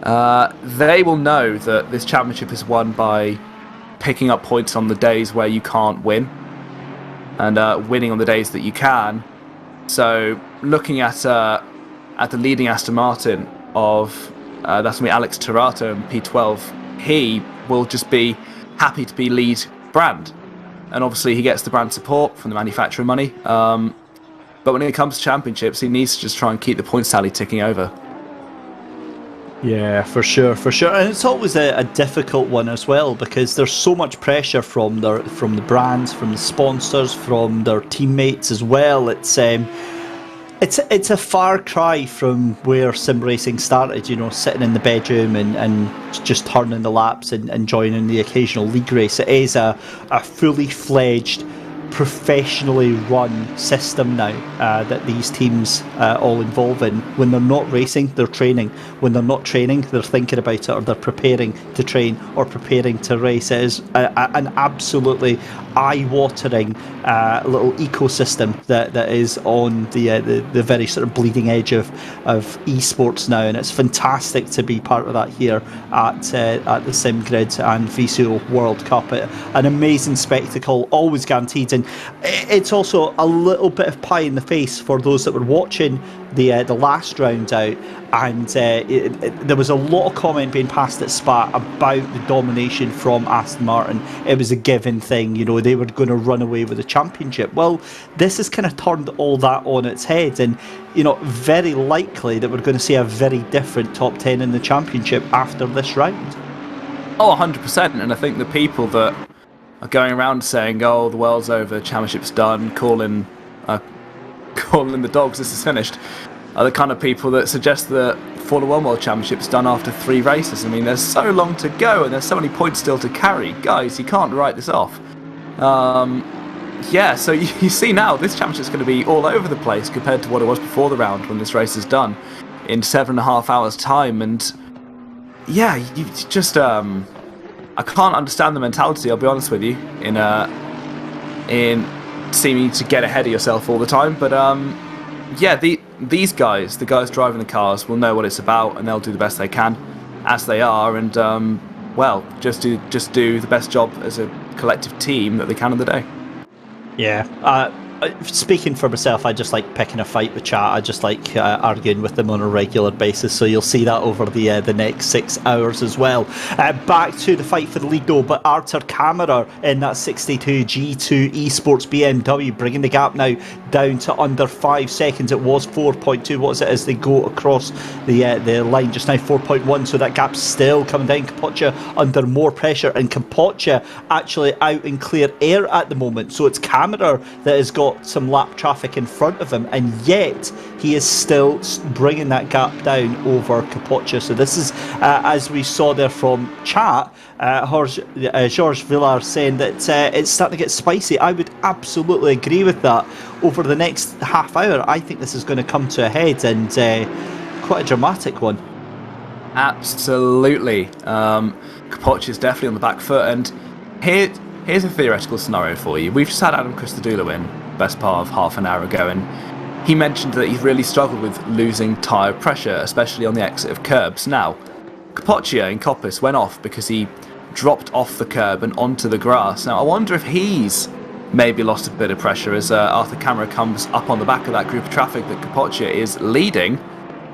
they will know that this championship is won by picking up points on the days where you can't win, and winning on the days that you can. So looking at the leading Aston Martin of that's going to be Alex Tarato in P12, he will just be happy to be lead brand. And obviously he gets the brand support from the manufacturer money. But when it comes to championships, he needs to just try and keep the points tally ticking over. Yeah, for sure. And it's always a difficult one as well, because there's so much pressure from the brands, from the sponsors, from their teammates as well. It's a far cry from where sim racing started, sitting in the bedroom and just turning the laps and joining the occasional league race. It is a fully fledged, professionally run system now that these teams all involve in. When they're not racing, they're training. When they're not training, they're thinking about it, or they're preparing to train or preparing to race. It is an absolutely eye-watering little ecosystem that is on the very sort of bleeding edge of esports now, and it's fantastic to be part of that here at the Sim Grid and VCO World Cup. An amazing spectacle, always guaranteed, and it's also a little bit of pie in the face for those that were watching the last round out, and there was a lot of comment being passed at Spa about the domination from Aston Martin. It was a given thing, they were going to run away with the championship. Well, this has kind of turned all that on its head, and very likely that we're going to see a very different top 10 in the championship after this round. Oh, 100%. And I think the people that are going around saying, "Oh, the world's over, the championship's done," calling the dogs, "This is finished," are the kind of people that suggest that Formula 1 World Championship's done after 3 races. I mean, there's so long to go and there's so many points still to carry. Guys, you can't write this off. So you see now, this championship's going to be all over the place compared to what it was before the round when this race is done in 7.5 hours' time. And yeah, you just... I can't understand the mentality, I'll be honest with you, in seeming to get ahead of yourself all the time. But these guys, the guys driving the cars, will know what it's about, and they'll do the best they can, as they are, and just do the best job as a collective team that they can on the day. Yeah. Speaking for myself, I just like picking a fight with chat. I just like arguing with them on a regular basis, so you'll see that over the next 6 hours as well. Back to the fight for the lead though, but Arthur Kammerer in that 62 G2 Esports BMW, bringing the gap now down to under 5 seconds. It was 4.2. What is it as they go across the line just now? 4.1. So that gap's still coming down. Kapoccia under more pressure, and Kapoccia actually out in clear air at the moment. So it's Kammerer that has got some lap traffic in front of him, and yet he is still bringing that gap down over Kapoccia. So this is, as we saw there from chat, Georges Villard saying that it's starting to get spicy. I would absolutely agree with that. Over the next half hour, I think this is going to come to a head, and quite a dramatic one. Absolutely. Kapoccia is definitely on the back foot, and here's a theoretical scenario for you. We've just had Adam Christodoulou in, best part of half an hour ago, and he mentioned that he's really struggled with losing tyre pressure, especially on the exit of curbs. Now, Kapoccia in Coppice went off because he dropped off the curb and onto the grass. Now, I wonder if he's maybe lost a bit of pressure as Arthur Kammerer comes up on the back of that group of traffic that Kapoccia is leading.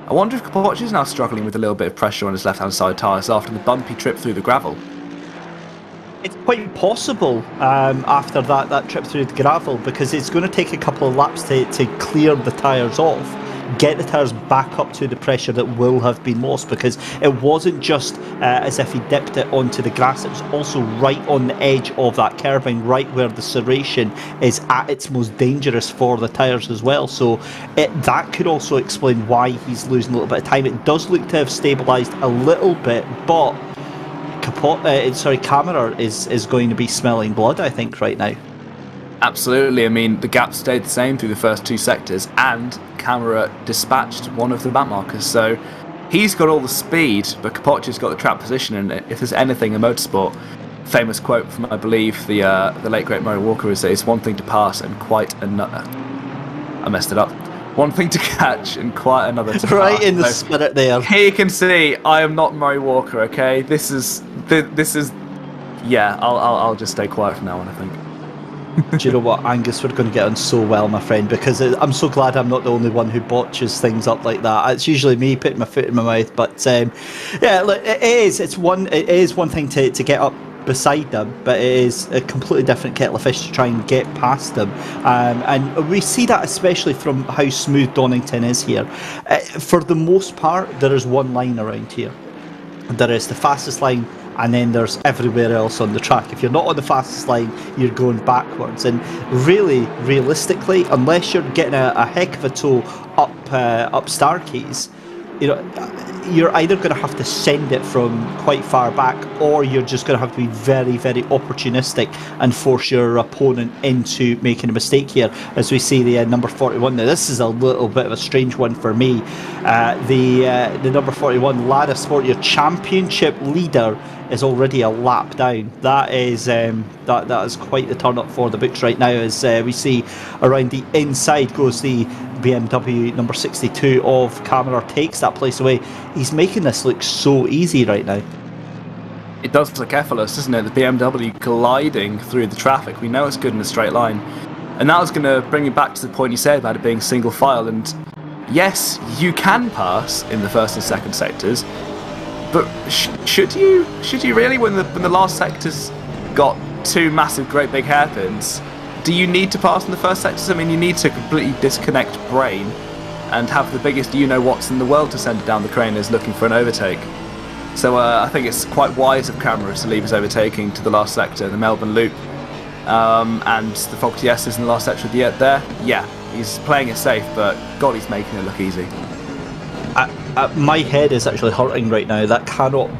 I wonder if Kapoccia is now struggling with a little bit of pressure on his left-hand side tyres after the bumpy trip through the gravel. It's quite possible after that trip through the gravel, because it's going to take a couple of laps to clear the tyres off, get the tyres back up to the pressure that will have been lost, because it wasn't just as if he dipped it onto the grass, it was also right on the edge of that curbing, right where the serration is at its most dangerous for the tyres as well. So that could also explain why he's losing a little bit of time. It does look to have stabilised a little bit, but Kammerer is going to be smelling blood, I think, right now. Absolutely. I mean, the gap stayed the same through the first 2 sectors, and Kammerer dispatched one of the back markers. So he's got all the speed, but Kapoccia's got the trap position, and if there's anything in motorsport, famous quote from, I believe, the late great Murray Walker is that it's one thing to pass and quite another. I messed it up. One thing to catch and quite another to right pass. In the spirit there. Here you can see I am not Murray Walker, okay? This is yeah, I'll just stay quiet from now on, I think. Do you know what, Angus? We're going to get on so well, my friend, because I'm so glad I'm not the only one who botches things up like that. It's usually me putting my foot in my mouth, but yeah, look, it is one thing to get up beside them, but it is a completely different kettle of fish to try and get past them. And we see that especially from how smooth Donington is here. For the most part, there is one line around here. There is the fastest line, and then there's everywhere else on the track. If you're not on the fastest line, you're going backwards. And really, realistically, unless you're getting a heck of a tow up Starkeys, you know, you're either going to have to send it from quite far back, or you're just going to have to be very, very opportunistic and force your opponent into making a mistake here, as we see the number 41. Now, this is a little bit of a strange one for me. The number 41, Lara Sport, your championship leader, is already a lap down. That is that is quite the turn up for the books right now, as we see around the inside goes the BMW number 62 of Camera, takes that place away. He's making this look so easy right now. It does look effortless, doesn't it? The BMW gliding through the traffic. We know it's good in a straight line. And that was going to bring me back to the point you said about it being single file. And yes, you can pass in the first and second sectors, but should you really, when the last sector's got two massive, great big hairpins? Do you need to pass in the first sectors? I mean, you need to completely disconnect brain and have the biggest you-know-whats in the world to send it down the crane as looking for an overtake. So I think it's quite wise of Cameras to leave his overtaking to the last sector, the Melbourne Loop, and the Faulty S's in the last sector of the there. Yeah, he's playing it safe, but God, he's making it look easy. My head is actually hurting right now. That cannot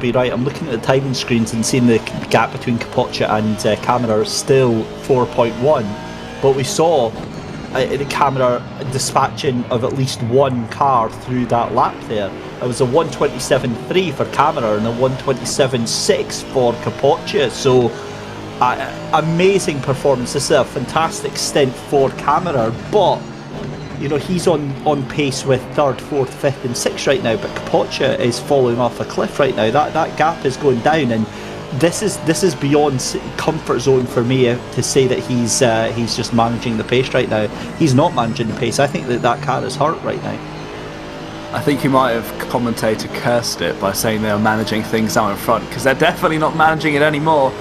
be right. I'm looking at the timing screens and seeing the gap between Capoccia and Camera is still 4.1, but we saw the Camera dispatching of at least one car through that lap there. It was a 1:27.3 for Camera and a 1:27.6 for Capoccia. So amazing performance. This is a fantastic stint for Camera, but you know, he's on pace with 3rd, 4th, 5th and 6th right now, but Capoccia is falling off a cliff right now. That gap is going down, and this is beyond comfort zone for me to say that he's just managing the pace right now. He's not managing the pace. I think that car is hurt right now. I think you might have commentator cursed it by saying they were managing things out in front, because they're definitely not managing it anymore.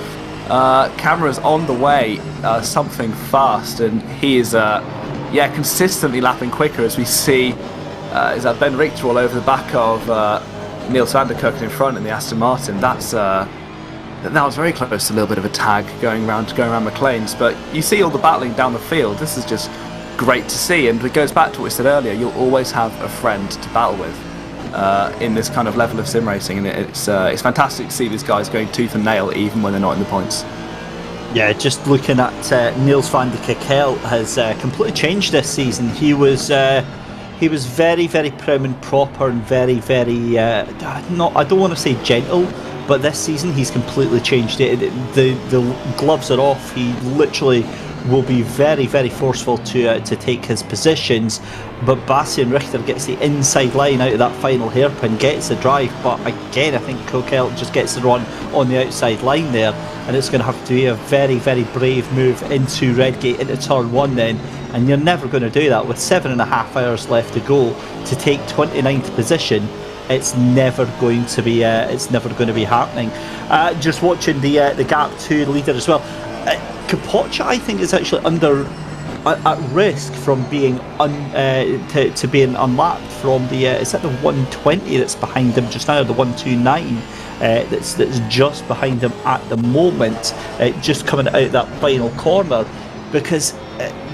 Camera's on the way, something fast, and he is consistently lapping quicker, as we see is that Ben Richter all over the back of Niels van der Kerken in front in the Aston Martin. That was very close to a little bit of a tag going around McLean's, but you see all the battling down the field. This is just great to see, and it goes back to what we said earlier. You'll always have a friend to battle with in this kind of level of sim racing, and it's fantastic to see these guys going tooth and nail even when they're not in the points. Yeah, just looking at Niels van der Kerken has completely changed this season. He was very, very prim and proper and very, very I don't want to say gentle, but this season he's completely changed it. The gloves are off. He literally will be very, very forceful to take his positions, but Bastian Richter gets the inside line out of that final hairpin, gets the drive, but again I think Kerken just gets the run on the outside line there, and it's going to have to be a very, very brave move into Redgate into turn 1 then, and you're never going to do that with 7.5 hours left to go to take 29th position. It's never going to be happening. Just watching the gap to the leader as well. Capoccia, I think, is actually at risk from being to being unlapped from the is that the 120 that's behind him just now, or the 129 that's just behind him at the moment, just coming out that final corner, because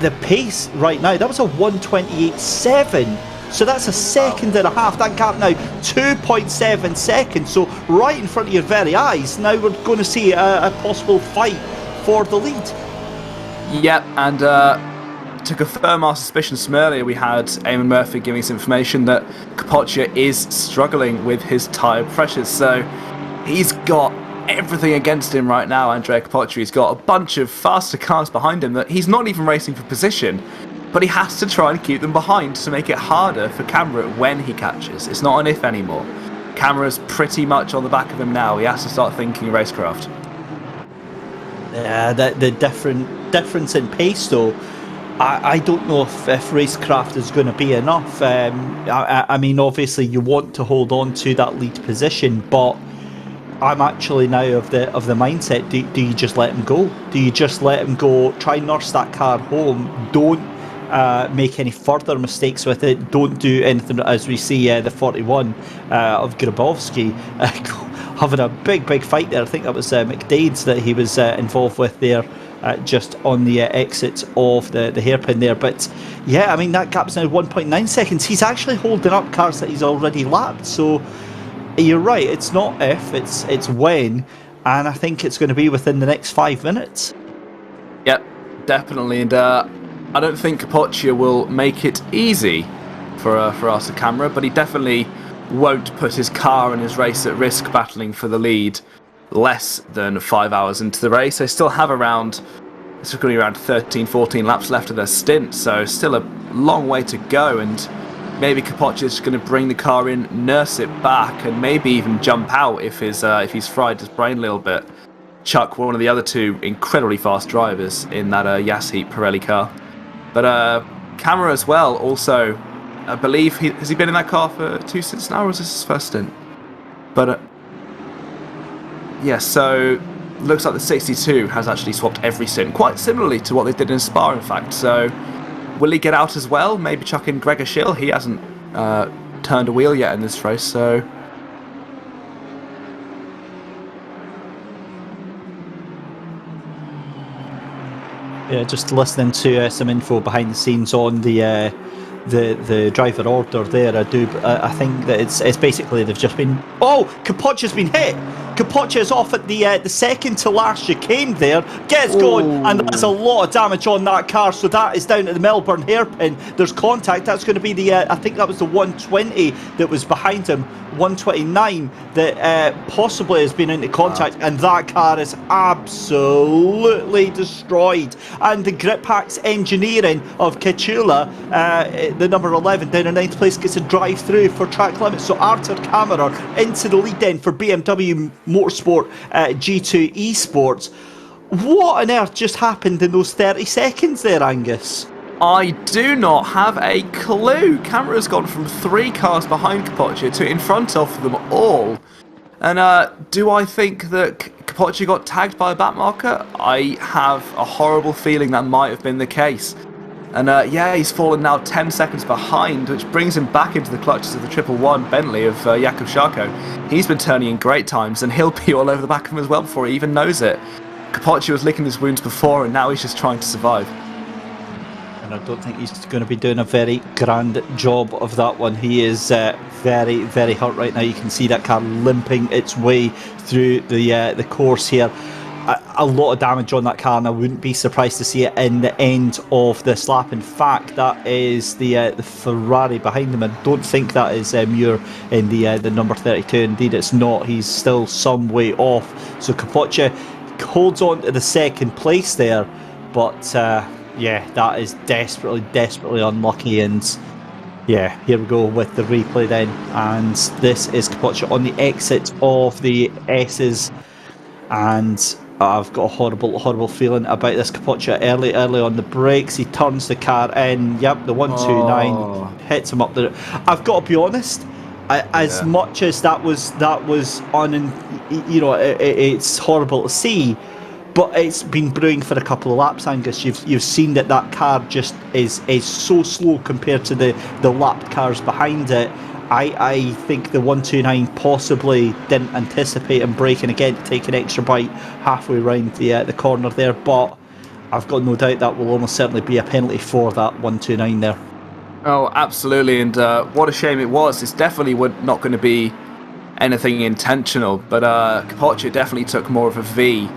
the pace right now, that was a 128.7. So that's a second and a half. That gap now 2.7 seconds. So right in front of your very eyes. Now we're going to see a possible fight for the lead. Yep, and to confirm our suspicions from earlier, we had Eamon Murphy giving us information that Capoccia is struggling with his tyre pressures. So he's got everything against him right now, Andrea Capoccia. He's got a bunch of faster cars behind him that he's not even racing for position, but he has to try and keep them behind to make it harder for Camera when he catches. It's not an if anymore. Camera's pretty much on the back of him now. He has to start thinking racecraft. the difference in pace, though, I don't know if racecraft is going to be enough. I mean, obviously, you want to hold on to that lead position, but I'm actually now of the mindset. Do you just let him go? Do you just let him go? Try and nurse that car home. Don't make any further mistakes with it. Don't do anything, as we see the 41 of Grabowski having a big fight there. I think that was McGlade's that he was involved with there, just on the exit of the hairpin there. But yeah, I mean, that gap's now 1.9 seconds. He's actually holding up cars that he's already lapped. So you're right, it's not if, it's when, and I think it's going to be within the next 5 minutes. Yep, definitely, and I don't think Capoccia will make it easy for us, the camera, but he definitely won't put his car and his race at risk battling for the lead less than 5 hours into the race. They still have around 13, 14 laps left of their stint, so still a long way to go, and maybe Capoccia is going to bring the car in, nurse it back, and maybe even jump out if he's fried his brain a little bit. Chuck, one of the other two incredibly fast drivers in that Yasheep Pirelli car. But Camera as well, also, I believe, has he been in that car for 2 stints now, or is this his first stint? But yeah, so looks like the 62 has actually swapped every stint, quite similarly to what they did in Spa, in fact. So will he get out as well? Maybe chuck in Gregor Schill. He hasn't turned a wheel yet in this race, so yeah, just listening to some info behind the scenes on the driver order there. I think that it's basically they've just been. Oh, Capoccia's been hit. Capoccia is off at the second to last chicane there. Gets going, and there's a lot of damage on that car. So that is down at the Melbourne hairpin. There's contact. That's going to be the. I think that was the 120 that was behind him. 129 that possibly has been into contact, and that car is absolutely destroyed. And the Grip Hacks engineering of Kachula, the number 11 down in 9th place, gets a drive through for track limits. So Artur Kammerer into the lead then for BMW Motorsport G2 Esports. What on earth just happened in those 30 seconds there, Angus? I do not have a clue. Camera's gone from 3 cars behind Capoccia to in front of them all. And do I think that Capoccia got tagged by a back marker? I have a horrible feeling that might have been the case. And yeah, he's fallen now 10 seconds behind, which brings him back into the clutches of the 111 Bentley of Jakub Szarko. He's been turning in great times, and he'll be all over the back of him as well before he even knows it. Capoccia was licking his wounds before, and now he's just trying to survive. And I don't think he's going to be doing a very grand job of that one. He is very, very hurt right now. You can see that car limping its way through the course here. A lot of damage on that car, and I wouldn't be surprised to see it in the end of this lap. In fact, that is the Ferrari behind him. I don't think that is Muir in the number 32. Indeed, it's not. He's still some way off. So Capoccia holds on to the second place there, but yeah, that is desperately unlucky. And yeah, here we go with the replay then, and this is Capoccia on the exit of the S's, and I've got a horrible feeling about this. Capoccia early on the brakes, he turns the car in. Yep, the 129 hits him up there. I've got to be honest, as much as that was it's horrible to see, but it's been brewing for a couple of laps, Angus. You've seen that car just is so slow compared to the lapped cars behind it. I think the 129 possibly didn't anticipate him braking again to take an extra bite halfway round the corner there, but I've got no doubt that will almost certainly be a penalty for that 129 there. Oh, absolutely, and what a shame it was. It's definitely not going to be anything intentional, but Capoccia definitely took more of a V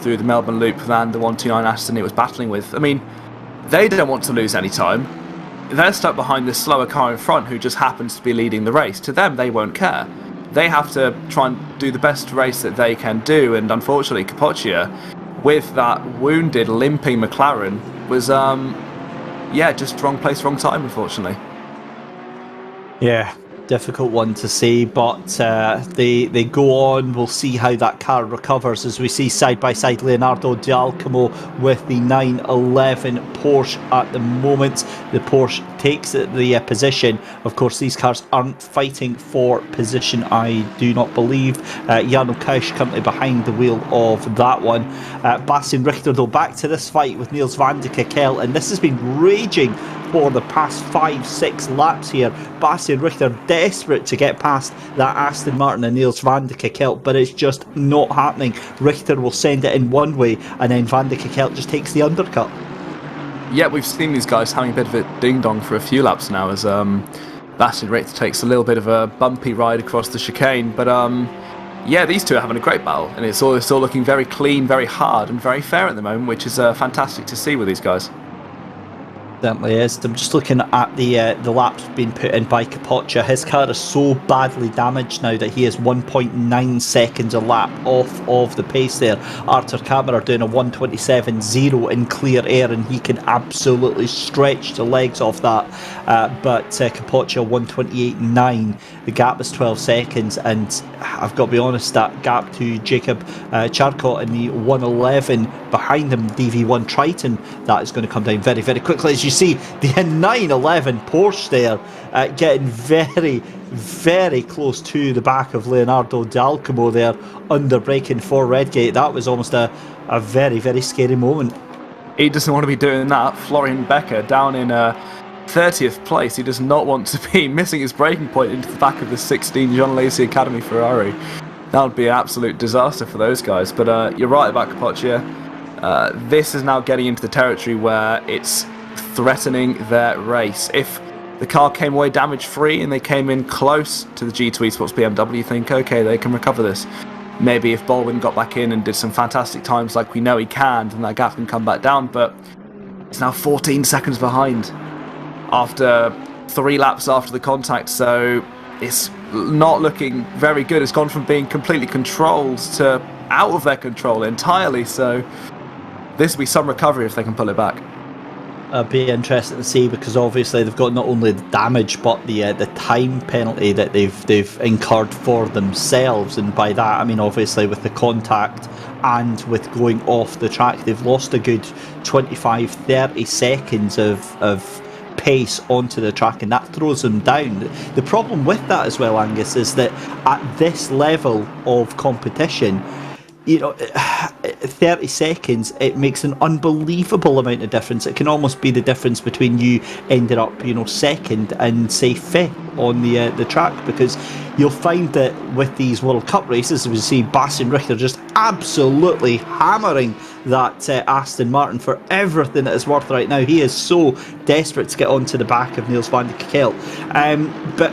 through the Melbourne Loop than the 129 Aston it was battling with. I mean, they don't want to lose any time. They're stuck behind this slower car in front who just happens to be leading the race. To them, they won't care. They have to try and do the best race that they can do, and unfortunately Capoccia, with that wounded, limping McLaren, was just wrong place, wrong time, unfortunately. Yeah, difficult one to say, but they go on. We'll see how that car recovers as we see side by side Leonardo D'Alcamo with the 911 Porsche at the moment. The Porsche takes the position. Of course, these cars aren't fighting for position, I do not believe. Jano Kausch currently behind the wheel of that one. Bastian Richter, though, back to this fight with Niels van de Kekkel, and this has been raging for the past 5-6 laps here. Bastian Richter desperate to get past that Aston Martin and Niels van de Kekkel, but it's just not happening. Richter will send it in one way, and then van de Kekkel just takes the undercut. Yeah, we've seen these guys having a bit of a ding-dong for a few laps now as Bastian Richter takes a little bit of a bumpy ride across the chicane, but yeah, these two are having a great battle, and it's all looking very clean, very hard, and very fair at the moment, which is fantastic to see with these guys. Certainly is. I'm just looking at the laps being put in by Capoccia. His car is so badly damaged now that he is 1.9 seconds a lap off of the pace there. Arthur Kammerer doing a 1:27.0 in clear air, and he can absolutely stretch the legs off that. But Capoccia 1:28.9. The gap is 12 seconds, and I've got to be honest, that gap to Jacob Charcot in the 1:11 behind him, DV1 Triton, that is going to come down very, very quickly. As you see, the 911 Porsche there getting very, very close to the back of Leonardo D'Alcamo there, under braking for Redgate. That was almost a very, very scary moment. He doesn't want to be doing that. Florian Becker down in 30th place. He does not want to be missing his braking point into the back of the 16 John Lacey Academy Ferrari. That would be an absolute disaster for those guys. But you're right about Capoccia. This is now getting into the territory where it's threatening their race. If the car came away damage free and they came in close to the G2 Esports BMW, you think, okay, they can recover this. Maybe if Baldwin got back in and did some fantastic times like we know he can, then that gap can come back down, but it's now 14 seconds behind after 3 laps after the contact, so it's not looking very good. It's gone from being completely controlled to out of their control entirely, so this will be some recovery if they can pull it back. Be interesting to see, because obviously they've got not only the damage but the time penalty that they've incurred for themselves, and by that I mean obviously with the contact and with going off the track they've lost a good 25-30 seconds of pace onto the track, and that throws them down. The problem with that as well, Angus, is that at this level of competition, you know, 30 seconds, it makes an unbelievable amount of difference. It can almost be the difference between you ended up, you know, second and say fifth on the track, because you'll find that with these World Cup races, we see Bastian Richter just absolutely hammering that Aston Martin for everything that it's worth right now. He is so desperate to get onto the back of Niels van de Kekkel. But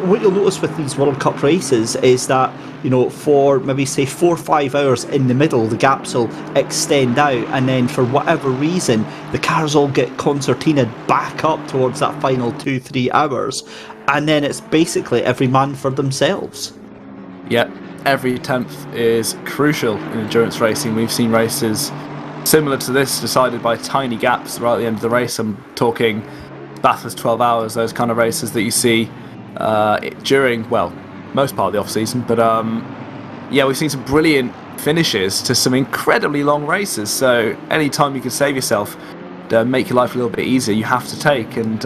what you'll notice with these World Cup races is that, you know, for maybe say 4 or 5 hours in the middle, the gaps will extend out, and then for whatever reason the cars all get concertinaed back up towards that final 2-3 hours, and then it's basically every man for themselves. Yeah, every 10th is crucial in endurance racing. We've seen races similar to this decided by tiny gaps right at the end of the race. I'm talking Bathurst 12 hours, those kind of races that you see during, well, most part of the off-season, but yeah, we've seen some brilliant finishes to some incredibly long races, so any time you can save yourself to make your life a little bit easier, you have to take. And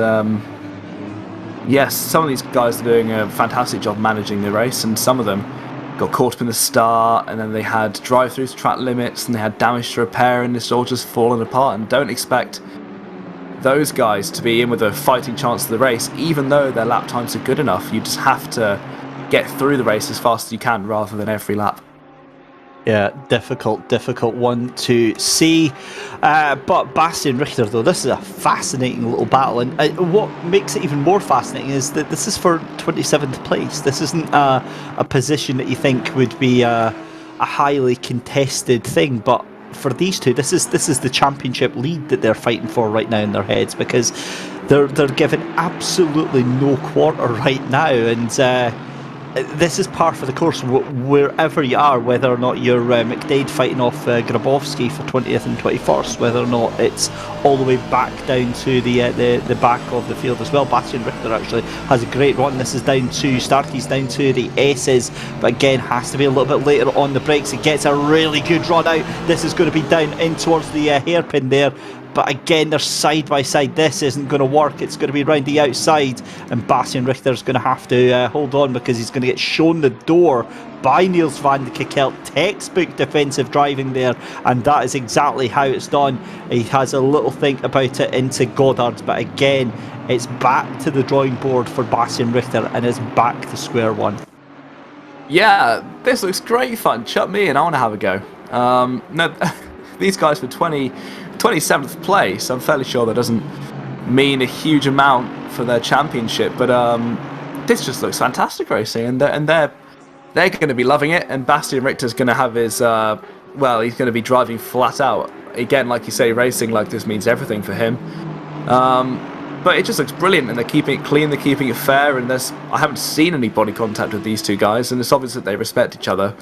yes, some of these guys are doing a fantastic job managing the race, and some of them got caught up in the start, and then they had drive-throughs, track limits, and they had damage to repair, and it's all just fallen apart. And don't expect those guys to be in with a fighting chance of the race, even though their lap times are good enough. You just have to get through the race as fast as you can rather than every lap. Yeah, difficult one to see. But Bastian Richter, though, this is a fascinating little battle, and what makes it even more fascinating is that this is for 27th place. This isn't a position that you think would be a highly contested thing, but for these two, this is the championship lead that they're fighting for right now in their heads, because they're given absolutely no quarter right now, and this is par for the course wherever you are, whether or not you're McGlade fighting off Grabowski for 20th and 21st, whether or not it's all the way back down to the back of the field as well. Bastian Richter actually has a great run. This is down to Starkey's down to the S's, but again has to be a little bit later on the brakes. He gets a really good run out. This is going to be down in towards the hairpin there. But again, they're side by side. This isn't going to work. It's going to be round the outside, and Bastian Richter's going to have to hold on because he's going to get shown the door by Niels van de Kekelt. Textbook defensive driving there, and that is exactly how it's done. He has a little think about it into Goddard, but again, it's back to the drawing board for Bastian Richter, and it's back to square one. Yeah, this looks great fun. Chuck me in. I want to have a go. No, these guys for 27th place. I'm fairly sure that doesn't mean a huge amount for their championship, but this just looks fantastic racing, and they're going to be loving it. And Bastian Richter's going to have his he's going to be driving flat out again. Like you say, racing like this means everything for him. But it just looks brilliant, and they're keeping it clean, they're keeping it fair, and I haven't seen any body contact with these two guys, and it's obvious that they respect each other.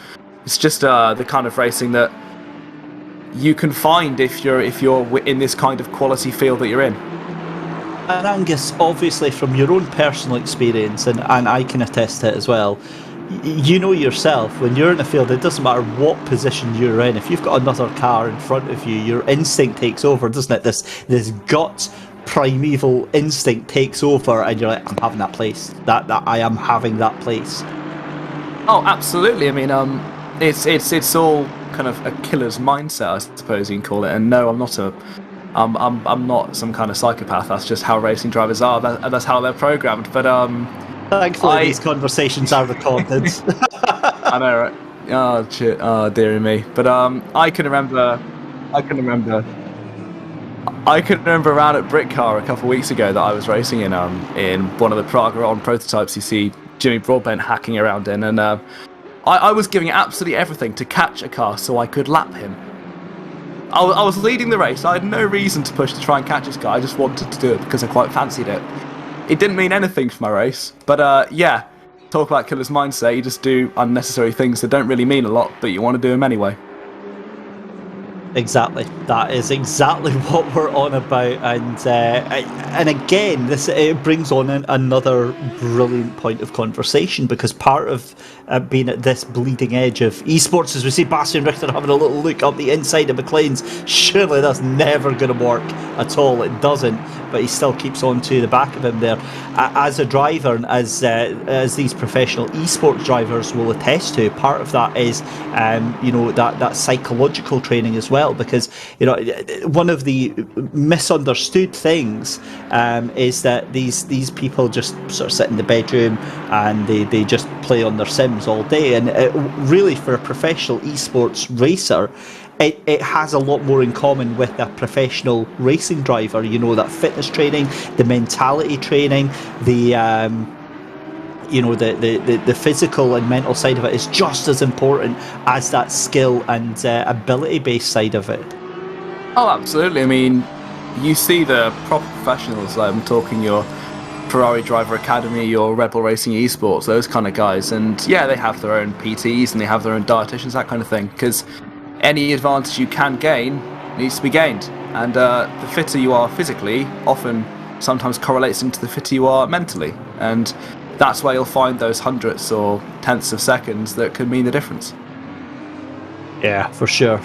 It's just the kind of racing that you can find if you're in this kind of quality field that you're in. And Angus, obviously from your own personal experience, and I can attest to it as well, you know yourself, when you're in a field, it doesn't matter what position you're in, if you've got another car in front of you, your instinct takes over, doesn't it? This gut primeval instinct takes over, and you're like, I'm having that place. That I am having that place. Oh, absolutely. I mean, it's all kind of a killer's mindset, I suppose you can call it. And no, I'm not some kind of psychopath. That's just how racing drivers are. That's how they're programmed. But thankfully, these conversations are recorded. I know, right? Oh shit! Oh dearie me. But I can remember around at Brickcar a couple of weeks ago that I was racing in one of the Prague Ron prototypes you see Jimmy Broadbent hacking around in, and I was giving absolutely everything to catch a car so I could lap him. I was leading the race. I had no reason to push to try and catch this guy. I just wanted to do it because I quite fancied it. It didn't mean anything for my race, but yeah, talk about killer's mindset. You just do unnecessary things that don't really mean a lot, but you want to do them anyway. Exactly. That is exactly what we're on about, and again, it brings on another brilliant point of conversation, because part of being at this bleeding edge of esports, as we see Bastian Richter having a little look up the inside of McLean's, surely that's never going to work at all. It doesn't, but he still keeps on to the back of him there. As a driver, and as these professional esports drivers will attest to, part of that is that psychological training as well, because one of the misunderstood things is that these people just sort of sit in the bedroom and they just play on their Sims all day, and really for a professional esports racer, it has a lot more in common with a professional racing driver. That fitness training, the mentality training, the physical and mental side of it is just as important as that skill and ability-based side of it. Oh, absolutely. I mean, you see the proper professionals, I'm talking your Ferrari Driver Academy, your Red Bull Racing Esports, those kind of guys, and yeah, they have their own PTs and they have their own dietitians, that kind of thing, because any advantage you can gain needs to be gained, and the fitter you are physically often sometimes correlates into the fitter you are mentally, and that's where you'll find those hundredths or tenths of seconds that can mean the difference. Yeah, for sure.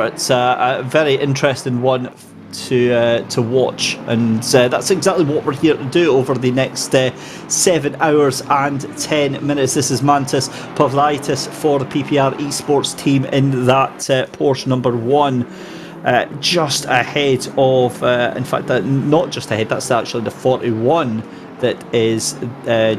It's a very interesting one to watch, and that's exactly what we're here to do over the next 7 hours and 10 minutes. This is Mantis Pavlaitis for the PPR esports team in that Porsche number 1, just ahead of in fact, not just ahead, that's actually the 41 that is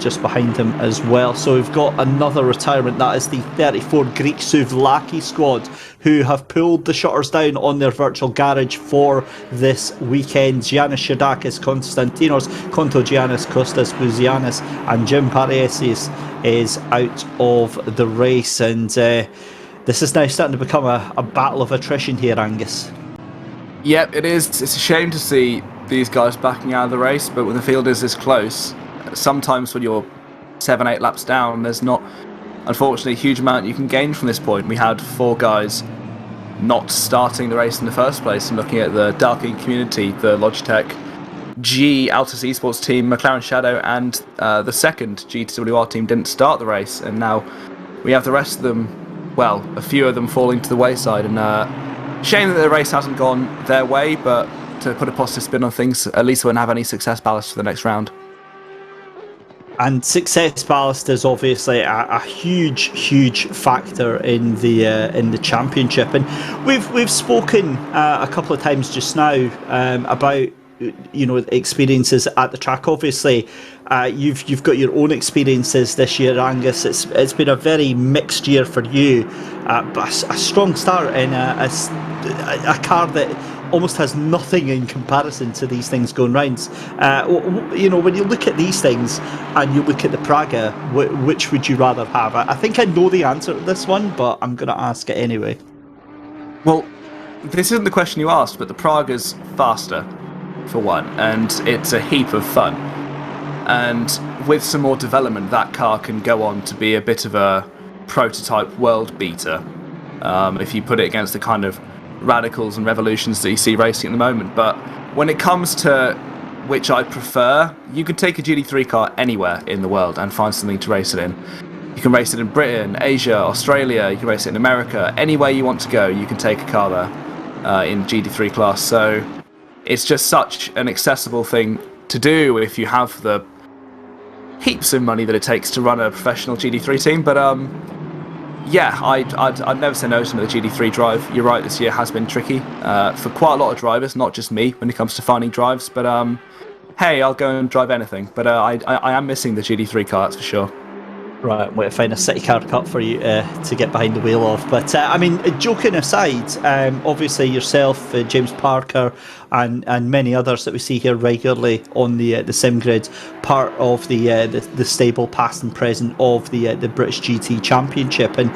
just behind him as well. So we've got another retirement. That is the 34 Greek Souvlaki squad, who have pulled the shutters down on their virtual garage for this weekend. Giannis Shadakis, Konstantinos Kontogiannis, Kostas Bouzianis and Jim Paresis is out of the race, and this is now starting to become a battle of attrition here, Angus. Yep, it is. It's a shame to see these guys backing out of the race, but when the field is this close, sometimes when you're 7-8 laps down, there's not, unfortunately, a huge amount you can gain from this point. We had 4 guys not starting the race in the first place, and looking at the Darking community, the Logitech G Altus Esports team, McLaren Shadow, and the second GTWR team didn't start the race, and now we have the rest of them, well, a few of them falling to the wayside, and shame that the race hasn't gone their way, but to put a positive spin on things, at least we won't have any success ballast for the next round. And success ballast is obviously a huge factor in the championship, and we've spoken a couple of times just now about experiences at the track. Obviously, you've got your own experiences this year, Angus. It's been a very mixed year for you, but a strong start in a car that almost has nothing in comparison to these things going round. When you look at these things and you look at the Praga, which would you rather have? I think I know the answer to this one, but I'm going to ask it anyway. Well, this isn't the question you asked, but the Praga's faster, for one, and it's a heap of fun. And with some more development, that car can go on to be a bit of a prototype world beater, if you put it against the kind of radicals and revolutions that you see racing at the moment. But when it comes to which I prefer, you can take a GT3 car anywhere in the world and find something to race it in. You can race it in Britain, Asia, Australia, you can race it in America. Anywhere you want to go, you can take a car there in GT3 class. So it's just such an accessible thing to do if you have the heaps of money that it takes to run a professional GT3 team. But yeah, I'd never say no to the GT3 drive. You're right, this year has been tricky for quite a lot of drivers, not just me, when it comes to finding drives. But hey, I'll go and drive anything. But I am missing the GT3 car, that's for sure. Right, I'm going to find a City Car Cup for you to get behind the wheel of. But I mean, joking aside, obviously yourself, James Parker, and many others that we see here regularly on the sim grid, part of the stable past and present of the British GT Championship, and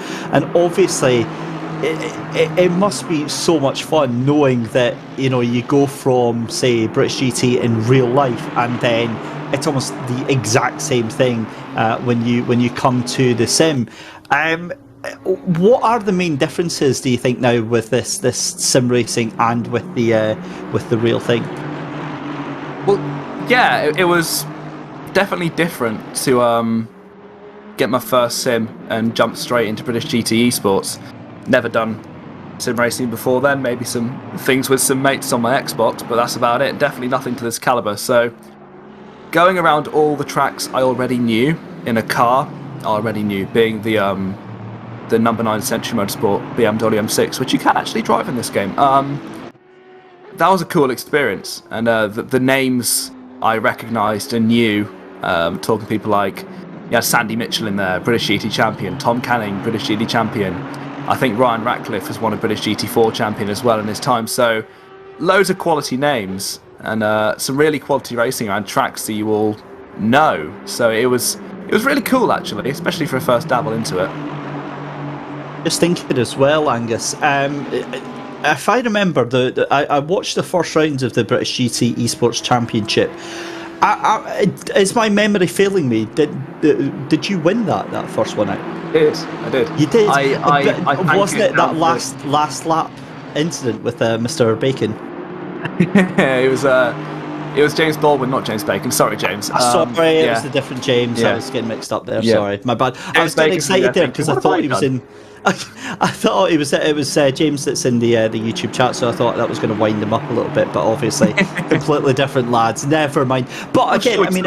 obviously it must be so much fun knowing that you go from, say, British GT in real life, and then it's almost the exact same thing when you come to the sim. What are the main differences, do you think, now with this sim racing and with the real thing? Well, yeah, it was definitely different to get my first sim and jump straight into British GT Esports. Never done sim racing before then, maybe some things with some mates on my Xbox, but that's about it. Definitely nothing to this caliber. So going around all the tracks I already knew in a car, being the number 9 Century Motorsport BMW M6, which you can actually drive in this game. That was a cool experience, and the names I recognised and knew, talking to people like Sandy Mitchell in there, British GT champion, Tom Canning, British GT champion. I think Ryan Ratcliffe has won a British GT4 champion as well in his time. So loads of quality names and some really quality racing around tracks that you all know. So it was really cool, actually, especially for a first dabble into it. Just thinking as well, Angus, if I remember, I watched the first rounds of the British GT Esports Championship. Is my memory failing me? Did you win that first one out? I did. You did. Wasn't it that last lap incident with Mr. Bacon? It was James Baldwin, not James Bacon. Sorry, James. Sorry, it was the different James. I was getting mixed up there. Yeah. Sorry, my bad. I was getting excited there because I thought he was in. I thought it was James that's in the YouTube chat, so I thought that was going to wind him up a little bit, but obviously completely different lads. Never mind. But again, I mean,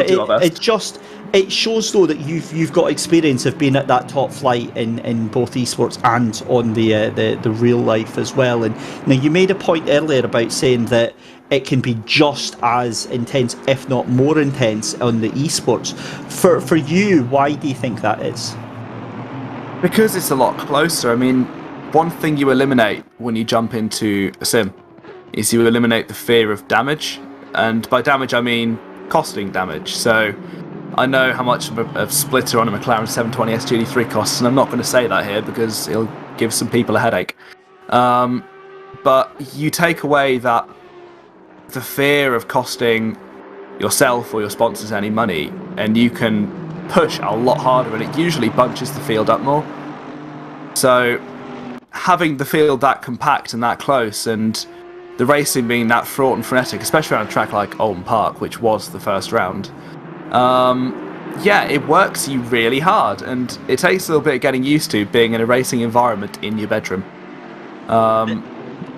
it shows though that you've got experience of being at that top flight in both esports and on the real life as well. And you made a point earlier about saying that it can be just as intense, if not more intense, on the esports. For you, why do you think that is? Because it's a lot closer. I mean, one thing you eliminate when you jump into a sim is you eliminate the fear of damage. And by damage, I mean costing damage. So I know how much a splitter on a McLaren 720S GT3 costs, and I'm not going to say that here because it'll give some people a headache. But you take away the fear of costing yourself or your sponsors any money, and you can push a lot harder, and it usually bunches the field up more. So having the field that compact and that close, and the racing being that fraught and frenetic, especially on a track like Oldham Park, which was the first round, it works you really hard, and it takes a little bit of getting used to being in a racing environment in your bedroom.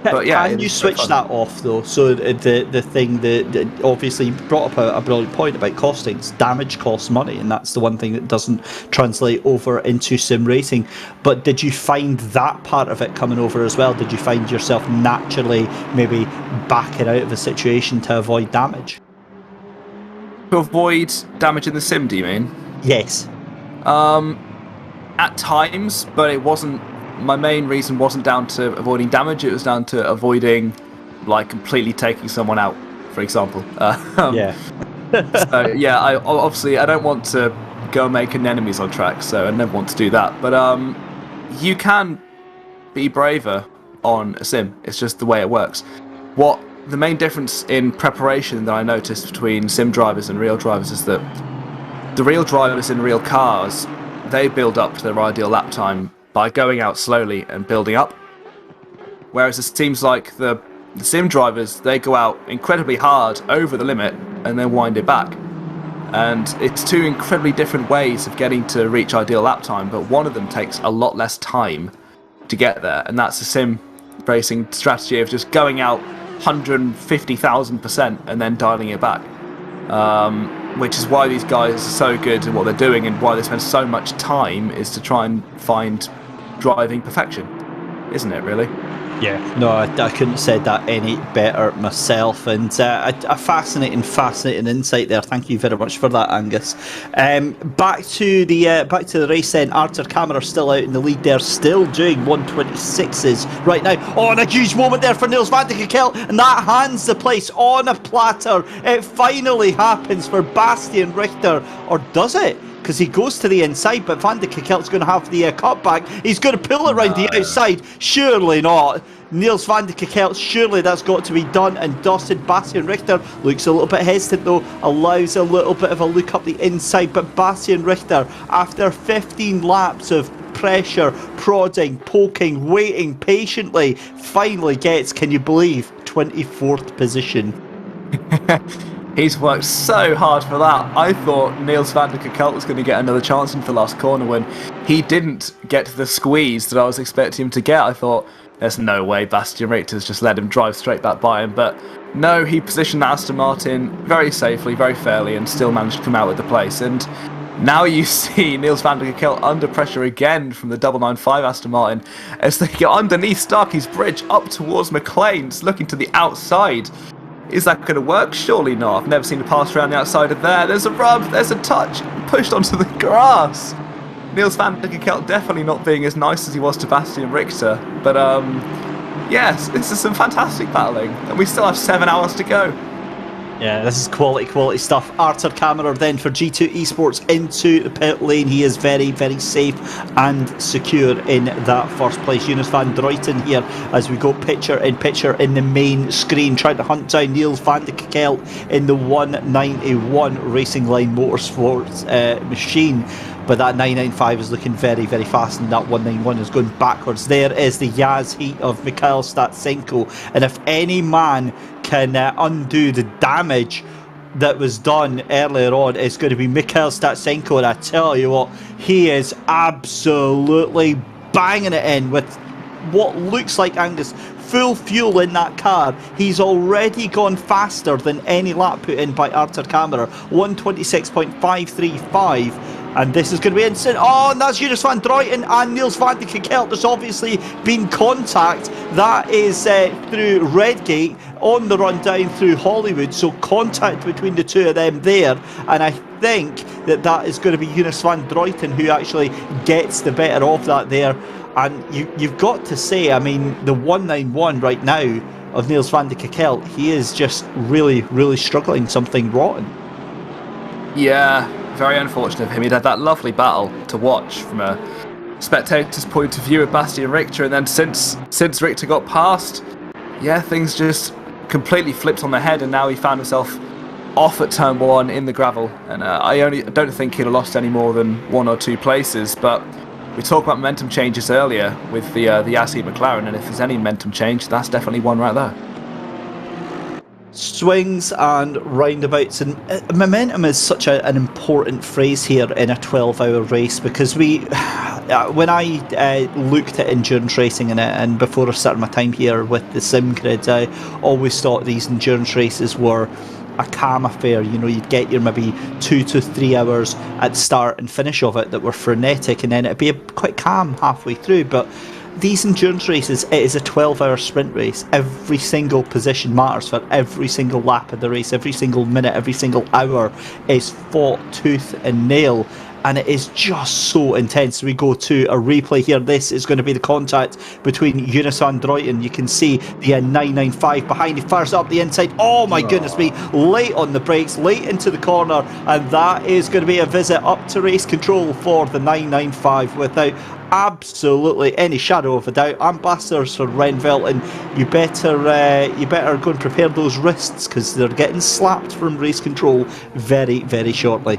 But yeah, can you switch that off though? So the thing that obviously you brought up a brilliant point about costings. Damage costs money, and that's the one thing that doesn't translate over into sim racing. But did you find that part of it coming over as well? Did you find yourself naturally maybe backing out of a situation to avoid damage? To avoid damage in the sim, do you mean? Yes. At times, but it wasn't. My main reason wasn't down to avoiding damage, it was down to avoiding, like, completely taking someone out, for example. Yeah. So, yeah, I don't want to go making enemies on track, so I never want to do that. But you can be braver on a sim, it's just the way it works. The main difference in preparation that I noticed between sim drivers and real drivers is that the real drivers in real cars, they build up to their ideal lap time by going out slowly and building up. Whereas it seems like the sim drivers, they go out incredibly hard over the limit and then wind it back. And it's two incredibly different ways of getting to reach ideal lap time, but one of them takes a lot less time to get there, and that's the sim racing strategy of just going out 150,000% and then dialing it back. Which is why these guys are so good at what they're doing, and why they spend so much time is to try and find driving perfection, isn't it, really? Yeah, no, I couldn't have said that any better myself, and a fascinating insight there. Thank you very much for that, Angus. Back to the race then. Arthur Camera still out in the lead there, still doing 126s right now. Oh, and a huge moment there for Niels van de Kerkel, and that hands the place on a platter. It finally happens for Bastian Richter, or does it? Because he goes to the inside, but Van de Kerkel's going to have the cutback. He's going to pull it around the outside. Surely not. Niels van de Kerkel, surely that's got to be done and dusted. Bastian Richter looks a little bit hesitant though, allows a little bit of a look up the inside, but Bastian Richter, after 15 laps of pressure, prodding, poking, waiting patiently, finally gets, can you believe, 24th position. He's worked so hard for that. I thought Niels van de Kerkel was going to get another chance into the last corner when he didn't get the squeeze that I was expecting him to get. I thought, there's no way Bastian Richter's just let him drive straight back by him. But no, he positioned the Aston Martin very safely, very fairly, and still managed to come out with the place. And now you see Niels van de Kerkel under pressure again from the 995 Aston Martin as they get underneath Starkey's bridge up towards McLean's, looking to the outside. Is that going to work? Surely not. I've never seen a pass around the outside of there. There's a rub, there's a touch, pushed onto the grass. Niels van de Kerkel definitely not being as nice as he was to Bastian Richter. But yes, this is some fantastic battling, and we still have 7 hours to go. Yeah, this is quality stuff. Arthur Camera then for G2 Esports into the pit lane. He is very, very safe and secure in that first place. Jonas van Druyten here as we go picture in the main screen, trying to hunt down Niels van de Kerkel in the 191 Racing Line Motorsports machine. But that 995 is looking very, very fast, and that 191 is going backwards. There is the Yaz heat of Mikhail Statsenko, and if any man can undo the damage that was done earlier on, it's going to be Mikhail Statsenko. And I tell you what, he is absolutely banging it in with what looks like, Angus, full fuel in that car. He's already gone faster than any lap put in by Arthur Camera, 126.535. And this is going to be instant. Oh, and that's Jonas van Druyten and Niels van de Kerkel. There's obviously been contact. That is through Redgate on the run down through Hollywood. So contact between the two of them there. And I think that is going to be Jonas van Druyten who actually gets the better of that there. And you've got to say, I mean, the 191 right now of Niels van de Kerkel, he is just really, really struggling. Something rotten. Yeah. Very unfortunate of him. He'd had that lovely battle to watch from a spectator's point of view with Bastian Richter, and then since Richter got past, yeah, things just completely flipped on their head, and now he found himself off at turn 1 in the gravel, and I don't think he'd have lost any more than 1 or 2 places. But we talked about momentum changes earlier with the Assi McLaren, and if there's any momentum change, that's definitely one right there. Swings and roundabouts, and momentum is such an important phrase here in a 12-hour race, because when I looked at endurance racing and before I started my time here with the sim grid, I always thought these endurance races were a calm affair. You know, you'd get your maybe 2 to 3 hours at start and finish of it that were frenetic, and then it'd be quite calm halfway through. But these endurance races, it is a 12-hour sprint race. Every single position matters for every single lap of the race. Every single minute, every single hour is fought tooth and nail, and it is just so intense. We go to a replay here. This is going to be the contact between Eunice and Droyton. You can see the 995 behind. He fires up the inside. Oh my goodness me, late on the brakes, late into the corner, and that is going to be a visit up to race control for the 995 without absolutely any shadow of a doubt. Ambassadors for Renville, and you better go and prepare those wrists, because they're getting slapped from race control very, very shortly.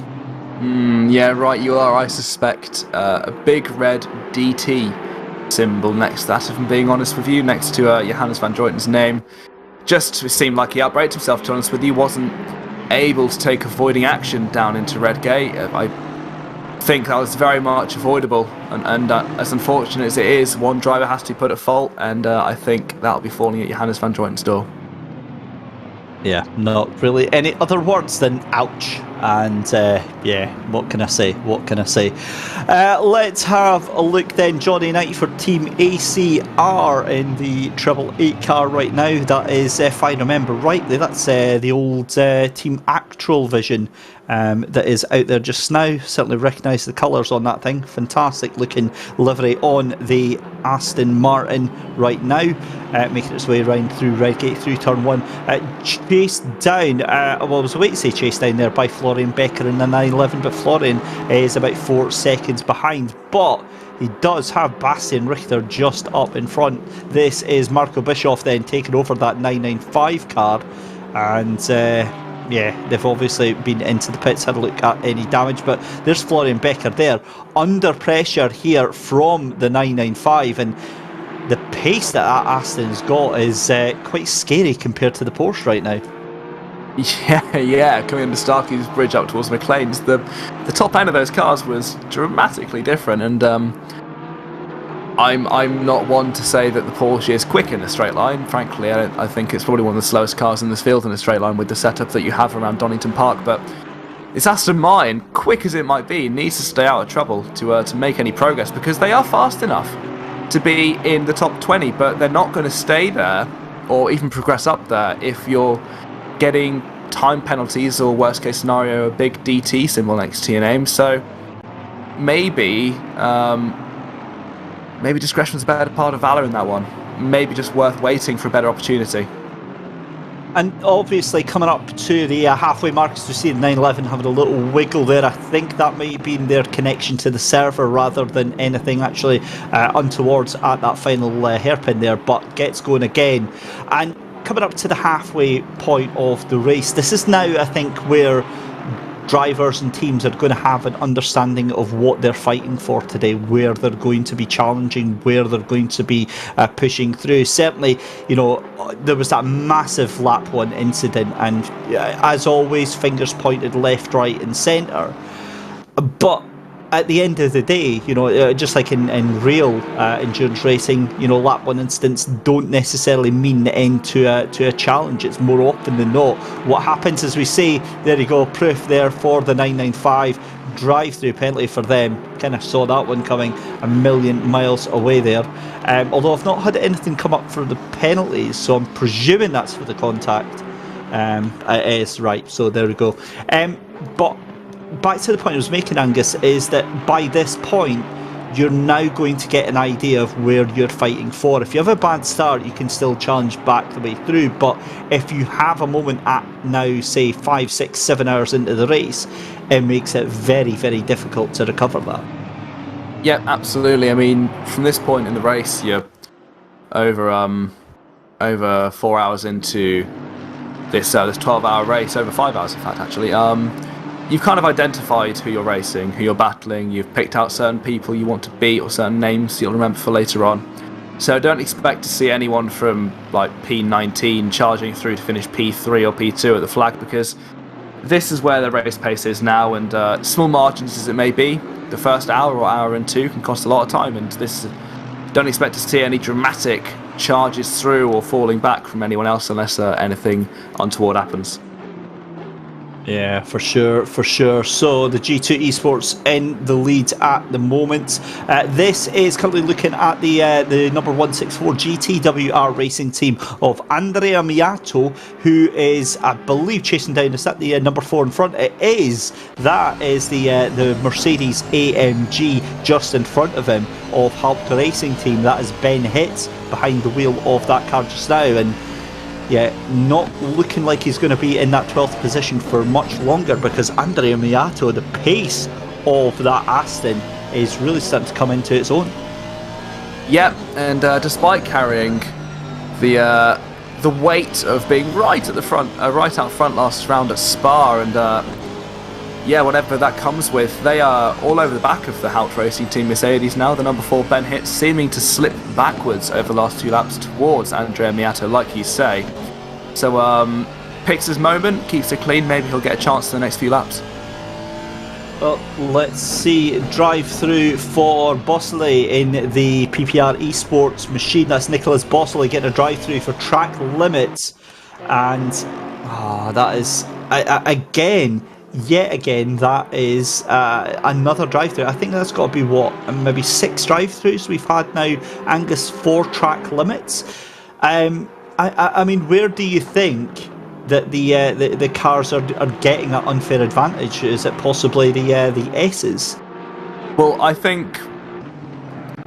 Yeah, right, you are. I suspect a big red DT symbol next to that, if I'm being honest with you, next to Johannes van Droyten's name. Just seemed like he outbraked himself, to be honest with you. Wasn't able to take avoiding action down into Red Gate. I think that was very much avoidable, and as unfortunate as it is, one driver has to be put at fault, and I think that'll be falling at Johannes van Droyten's door. Yeah, not really any other words than ouch. And yeah, what can I say? Let's have a look then, Johnny Knight, for Team ACR in the 888 car right now. That is, if I remember rightly, that's the old Team Actual Vision that is out there just now. Certainly recognise the colours on that thing. Fantastic looking livery on the Aston Martin right now, making its way around through Redgate, through turn 1. Chased down, well, I was waiting to say chased down there by Florian Becker in the 911, but Florian is about 4 seconds behind. But he does have Bastian Richter just up in front. This is Marco Bischoff then taking over that 995 car, and yeah, they've obviously been into the pits, had a look at any damage, but there's Florian Becker there under pressure here from the 995, and the pace that Aston's got is quite scary compared to the Porsche right now. Yeah, coming under Starkey's bridge up towards McLean's, the top end of those cars was dramatically different, and I'm not one to say that the Porsche is quick in a straight line. Frankly, I think it's probably one of the slowest cars in this field in a straight line with the setup that you have around Donington Park. But it's Aston Martin, quick as it might be, needs to stay out of trouble to make any progress, because they are fast enough to be in the top 20, but they're not going to stay there or even progress up there if you're getting time penalties, or worst case scenario, a big DT symbol next to your name. So maybe discretion's a better part of valour in that one. Maybe just worth waiting for a better opportunity. And obviously coming up to the halfway mark, as we see the 911 having a little wiggle there. I think that might be their connection to the server rather than anything actually untowards at that final hairpin there, but gets going again. And coming up to the halfway point of the race, this is now, I think, where drivers and teams are going to have an understanding of what they're fighting for today, where they're going to be challenging, where they're going to be pushing through. Certainly, you know, there was that massive lap 1 incident, and as always, fingers pointed left, right and centre. But at the end of the day, you know, just like in real endurance racing, you know, lap 1 incidents don't necessarily mean the end to a challenge. It's more often than not what happens, as we say. There you go, proof there for the 995. Drive-through penalty for them. Kind of saw that one coming a million miles away there. Although I've not had anything come up for the penalties, so I'm presuming that's for the contact. It is, right, so there we go. But back to the point I was making, Angus, is that by this point you're now going to get an idea of where you're fighting for. If you have a bad start, you can still challenge back the way through, but if you have a moment at now, say 5, 6, 7 hours into the race, it makes it very, very difficult to recover that. Yeah, absolutely. I mean, from this point in the race, you're over 4 hours into this 12-hour race, over 5 hours in fact actually, you've kind of identified who you're racing, who you're battling, you've picked out certain people you want to beat or certain names you'll remember for later on. So don't expect to see anyone from like P19 charging through to finish P3 or P2 at the flag, because this is where the race pace is now, and small margins as it may be, the first hour or hour and two can cost a lot of time, and don't expect to see any dramatic charges through or falling back from anyone else unless anything untoward happens. Yeah, for sure. So the G2 Esports in the lead at the moment. This is currently looking at the number 164 GTWR racing team of Andrea Miato, who is, I believe, chasing down. Is that the number 4 in front? It is. That is the Mercedes AMG just in front of him of Halpka Racing Team. That is Ben Hitz behind the wheel of that car just now, and yeah, not looking like he's going to be in that 12th position for much longer, because Andrea Miato, the pace of that Aston is really starting to come into its own. Yep, and despite carrying the weight of being right at the front, right out front last round at Spa, and yeah, whatever that comes with, they are all over the back of the Halpka Racing Team Mercedes now. The number 4 Ben Hitz seeming to slip backwards over the last 2 laps towards Andrea Miato, like you say. So picks his moment, keeps it clean, maybe he'll get a chance in the next few laps. Well, let's see. Drive through for Bosley in the PPR Esports machine. That's Nicholas Bosley getting a drive through for track limits, and that is Yet again, that is another drive-through. I think that's got to be maybe 6 drive-throughs we've had now. Angus, 4 track limits. I mean, where do you think that the cars are getting that unfair advantage? Is it possibly the S's? Well, I think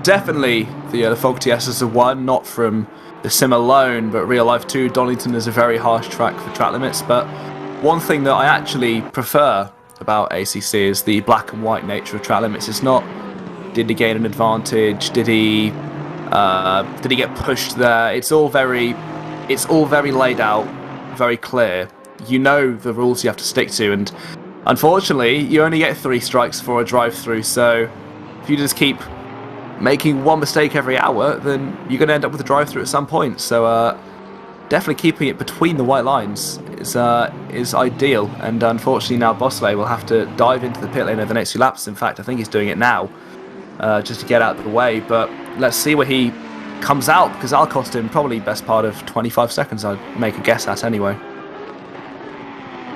definitely the Fogarty S's are one, not from the sim alone, but real life too. Donington is a very harsh track for track limits, but one thing that I actually prefer about ACC is the black and white nature of track limits. It's not, did he gain an advantage? Did he get pushed there? It's all very laid out, very clear. You know the rules you have to stick to, and unfortunately, you only get 3 strikes for a drive-through. So if you just keep making one mistake every hour, then you're going to end up with a drive-through at some point. So definitely keeping it between the white lines is ideal, and unfortunately now Bosley will have to dive into the pit lane over the next few laps. In fact, I think he's doing it now, just to get out of the way, but let's see where he comes out, because that'll cost him probably best part of 25 seconds, I'd make a guess at anyway.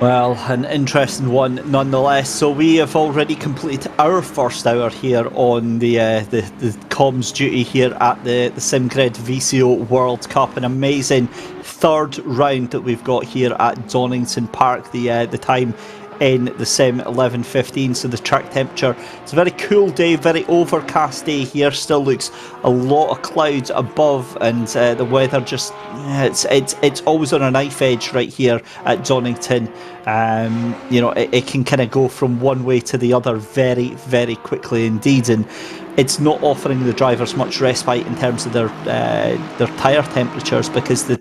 Well, an interesting one nonetheless. So we have already completed our first hour here on the comms duty here at the Simgrid VCO World Cup. An amazing 3rd round that we've got here at Donington Park. The time in the sim 11:15, so the track temperature, it's a very cool day, very overcast day here. Still looks a lot of clouds above, and the weather just it's always on a knife edge right here at Donington. It can kind of go from one way to the other very, very quickly indeed, and it's not offering the drivers much respite in terms of their tyre temperatures, because the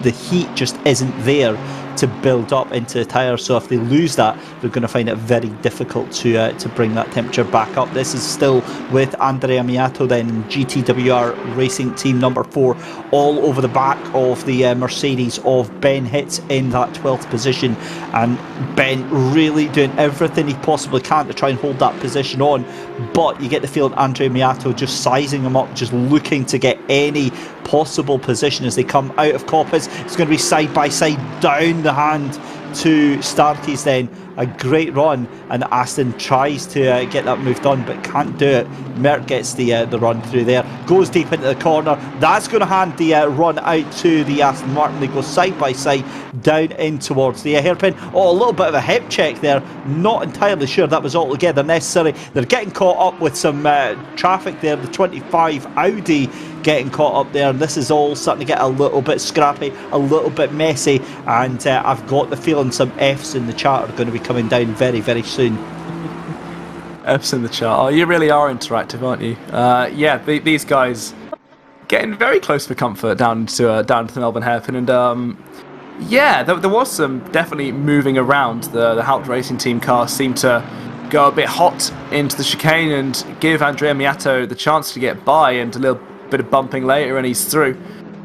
heat just isn't there to build up into the tyres. So if they lose that, they're going to find it very difficult to bring that temperature back up. This is still with Andrea Miato, then GTWR Racing Team number 4, all over the back of the Mercedes of Ben Hitz in that 12th position, and Ben really doing everything he possibly can to try and hold that position on, but you get the feeling Andrea Miato just sizing him up, just looking to get any possible position as they come out of Coppice. It's going to be side by side down the hand to Starkey's, then a great run, and Aston tries to get that moved on but can't do it. Merck gets the run through there, goes deep into the corner. That's going to hand the run out to the Aston Martin. They go side by side down in towards the hairpin. A little bit of a hip check there, not entirely sure that was altogether necessary. They're getting caught up with some traffic there, the 25 Audi getting caught up there, and this is all starting to get a little bit scrappy, a little bit messy, and I've got the feeling some F's in the chat are going to be coming down very, very soon. F's in the chat. Oh, you really are interactive, aren't you? Yeah, these guys getting very close for comfort down to the Melbourne hairpin, and Yeah, there was some definitely moving around. The Haupt Racing Team car seemed to go a bit hot into the chicane and give Andrea Miato the chance to get by, and a little bit of bumping later and he's through.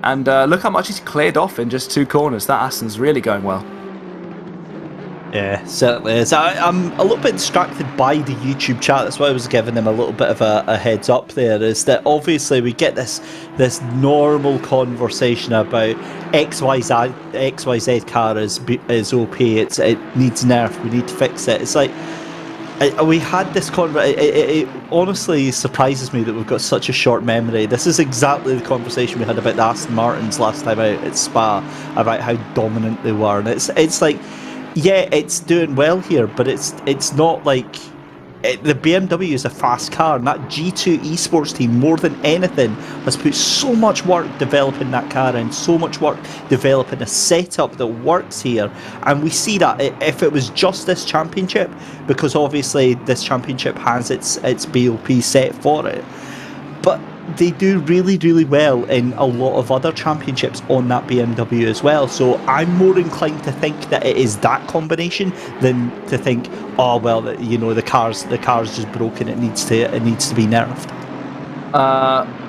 And look how much he's cleared off in just 2 corners. That Aston's really going well. Yeah, certainly is. I'm a little bit distracted by the YouTube chat. That's why I was giving them a little bit of a heads up there, is that obviously we get this normal conversation about XYZ car is OP, it needs nerf, we need to fix it. It's like, we had this it honestly surprises me that we've got such a short memory. This is exactly the conversation we had about the Aston Martins last time out at Spa, about how dominant they were, and it's like, yeah, it's doing well here, but it's not like the BMW is a fast car, and that G2 esports team, more than anything, has put so much work developing that car and so much work developing a setup that works here. And we see that if it was just this championship, because obviously this championship has its BOP set for it, but they do really, really well in a lot of other championships on that BMW as well. So I'm more inclined to think that it is that combination than to think, oh well, the car's just broken. It needs to be nerfed.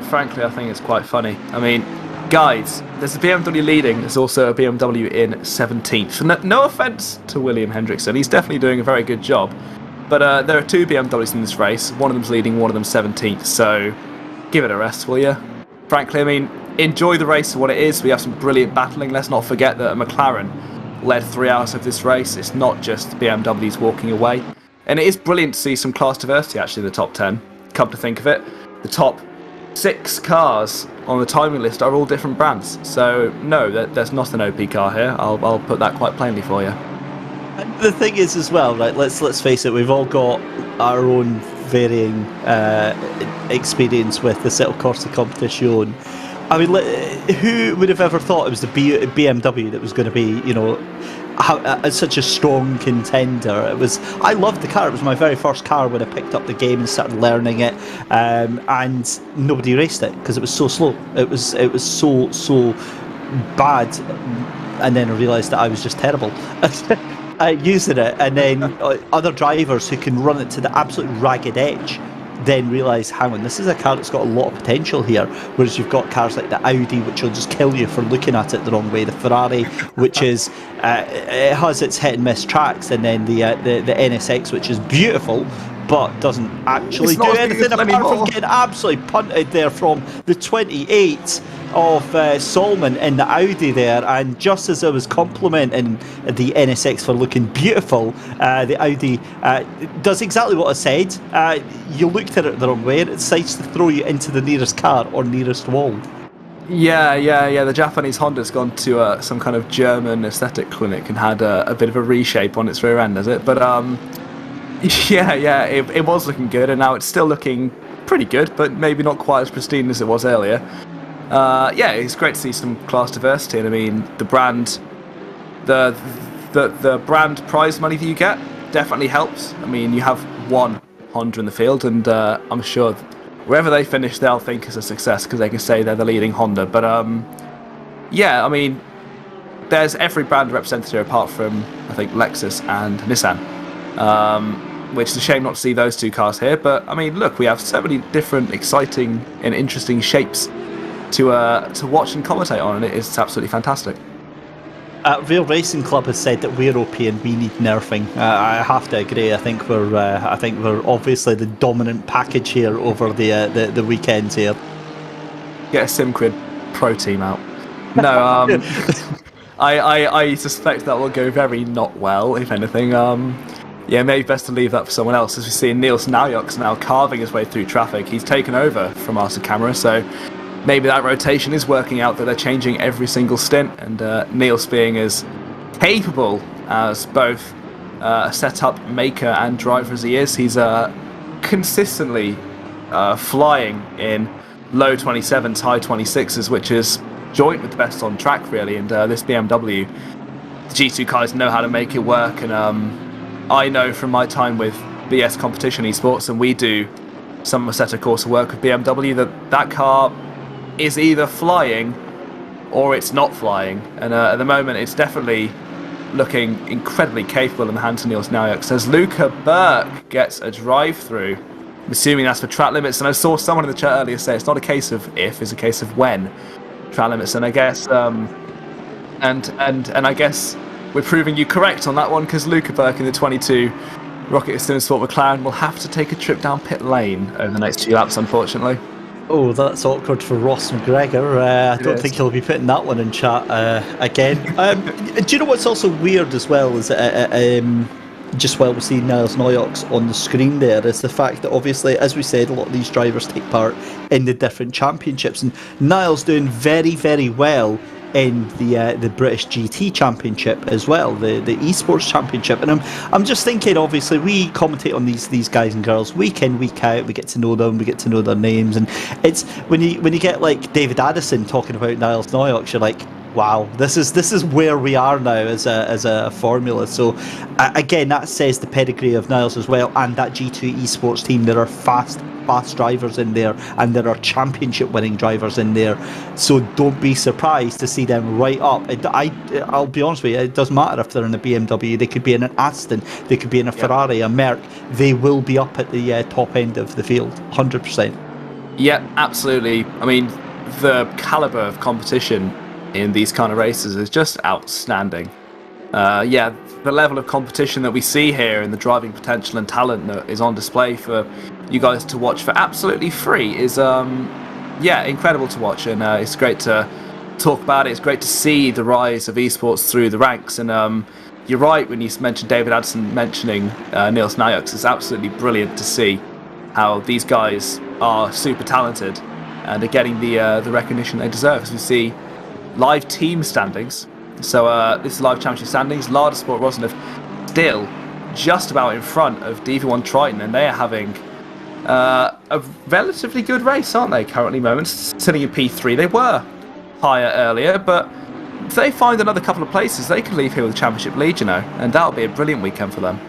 Frankly, I think it's quite funny. I mean, guys, there's a BMW leading. There's also a BMW in 17th. No offense to William Hendrickson, he's definitely doing a very good job. But there are 2 BMWs in this race. One of them's leading, one of them's 17th. So give it a rest, will you? Frankly, I mean, enjoy the race for what it is. We have some brilliant battling. Let's not forget that McLaren led 3 hours of this race. It's not just BMWs walking away. And it is brilliant to see some class diversity actually in the top 10. Come to think of it, the top 6 cars on the timing list are all different brands. So no, there's not an OP car here. I'll put that quite plainly for you. And the thing is as well, right, let's face it, we've all got our own varying experience with the Assetto Corsa Competizione. I mean, who would have ever thought it was the BMW that was going to be, such a strong contender? I loved the car. It was my very first car when I picked up the game and started learning it, and nobody raced it because it was so slow. It was so bad, and then I realised that I was just terrible using it, and then other drivers who can run it to the absolute ragged edge then realise, hang on, this is a car that's got a lot of potential here, whereas you've got cars like the Audi which will just kill you for looking at it the wrong way, the Ferrari which is it has its hit and miss tracks, and then the NSX which is beautiful but doesn't actually do anything apart from getting absolutely punted there from the 28 of Solman in the Audi there. And just as I was complimenting the NSX for looking beautiful, the Audi does exactly what I said. You looked at it the wrong way and it decides to throw you into the nearest car or nearest wall. Yeah. The Japanese Honda's gone to some kind of German aesthetic clinic and had a bit of a reshape on its rear end, has it? But it was looking good, and now it's still looking pretty good, but maybe not quite as pristine as it was earlier. It's great to see some class diversity, and I mean the brand prize money that you get definitely helps. I mean, you have one Honda in the field, and I'm sure wherever they finish they'll think it's a success because they can say they're the leading Honda. But I mean, there's every brand represented here apart from I think Lexus and Nissan, which is a shame not to see those 2 cars here. But I mean, look, we have so many different exciting and interesting shapes to watch and commentate on, and it's absolutely fantastic. Real Racing Club has said that we're OP and we need nerfing. I have to agree. I think we're obviously the dominant package here over the weekends here. Get a SimCrid Pro Team out. No, I suspect that will go very not well, if anything. Maybe best to leave that for someone else. As we see, Niels Naujok's now carving his way through traffic. He's taken over from Arthur Camera, so maybe that rotation is working out, that they're changing every single stint, and Niels being as capable as both a setup maker and driver as he is, he's consistently flying in low 27s, high 26s, which is joint with the best on track, really. And this BMW, the G2 guys know how to make it work, and I know from my time with BS Competition Esports, and we do some Assetto Corsa work with BMW, that car is either flying or it's not flying. And at the moment, it's definitely looking incredibly capable in the hands of Niels Naujaks. As Luca Burke gets a drive-through, I'm assuming that's for track limits. And I saw someone in the chat earlier say it's not a case of if, it's a case of when track limits. And I guess, and I guess we're proving you correct on that one, because Luca Burke in the 22 Rocket Sim Sport McLaren will have to take a trip down pit lane over the next few laps, unfortunately. Oh, that's awkward for Ross McGregor. I don't think he'll be putting that one in chat again. Do you know what's also weird as well is just while we see Niels Naujaks on the screen there, is the fact that obviously, as we said, a lot of these drivers take part in the different championships, and Niels doing very, very well in the British GT Championship as well, the esports championship. And I'm just thinking, obviously we commentate on these guys and girls week in, week out. We get to know them, we get to know their names, and it's when you get like David Addison talking about Niels Naujaks, you're like, wow, this is where we are now as a formula. So again, that says the pedigree of Niels as well, and that G2 esports team. There are fast drivers in there, and there are championship winning drivers in there, so don't be surprised to see them right up. I'll be honest with you, it doesn't matter if they're in a BMW, they could be in an Aston, they could be in a Ferrari, a Merc, they will be up at the top end of the field, 100%. Yeah, absolutely. I mean, the caliber of competition in these kind of races is just outstanding. The level of competition that we see here and the driving potential and talent that is on display for you guys to watch for absolutely free is incredible to watch, and it's great to talk about it. It's great to see the rise of esports through the ranks, and you're right when you mentioned David Addison mentioning Niels Naujaks. It's absolutely brilliant to see how these guys are super talented and are getting the recognition they deserve. As we see live team standings. So this is live championship standings. Lada Sport Rosanov still just about in front of DV1 Triton, and they are having a relatively good race, aren't they, currently moments, sitting in P3. They were higher earlier, but if they find another couple of places, they could leave here with a championship lead, and that'll be a brilliant weekend for them.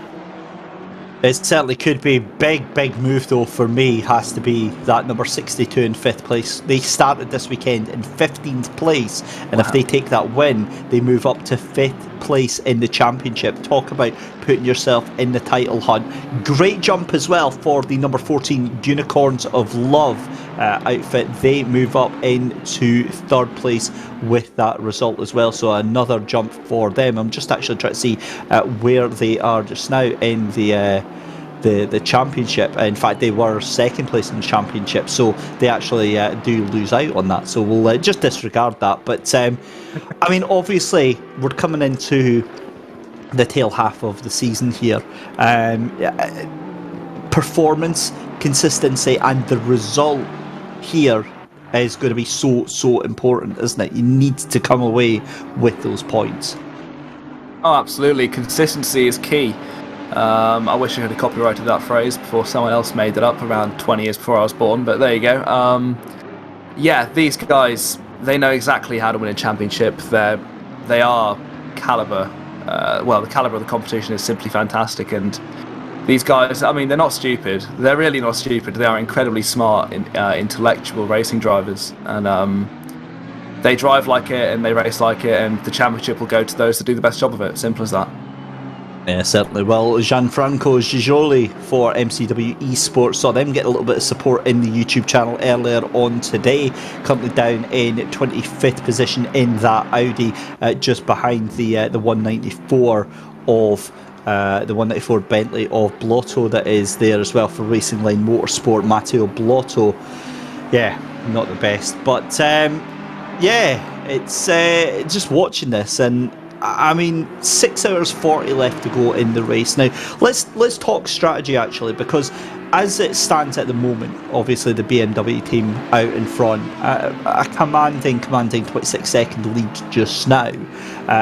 It certainly could be. Big move though for me has to be that number 62 in 5th place. They started this weekend in 15th place, and if they take that win, they move up to 5th place in the championship. Talk about putting yourself in the title hunt. Great jump as well for the number 14 Unicorns of Love outfit. They move up into 3rd place with that result as well, so another jump for them. I'm just actually trying to see where they are just now in the championship. In fact, they were 2nd place in the championship, so they actually do lose out on that, so we'll just disregard that. But I mean, obviously we're coming into the tail half of the season here. Performance, consistency, and the result here is going to be so important, isn't it? You need to come away with those points. Oh, absolutely. Consistency is key. I wish I could have copyrighted that phrase before someone else made it up around 20 years before I was born, but there you go. These guys, they know exactly how to win a championship. They are caliber. The caliber of the competition is simply fantastic, and these guys, I mean, they're not stupid. They're really not stupid. They are incredibly smart, intellectual racing drivers, and they drive like it and they race like it, and the championship will go to those that do the best job of it. Simple as that. Yeah, certainly. Well, Gianfranco Gigoli for MCW Esports saw them get a little bit of support in the YouTube channel earlier on today. Currently down in 25th position in that Audi, just behind the 194 of the 194 Bentley of Blotto that is there as well for Racing Line Motorsport. Matteo Blotto, not the best, but it's just watching this, and I mean, 6 hours 40 left to go in the race. Now, let's talk strategy actually, because as it stands at the moment, obviously the BMW team out in front, a commanding 26-second lead just now.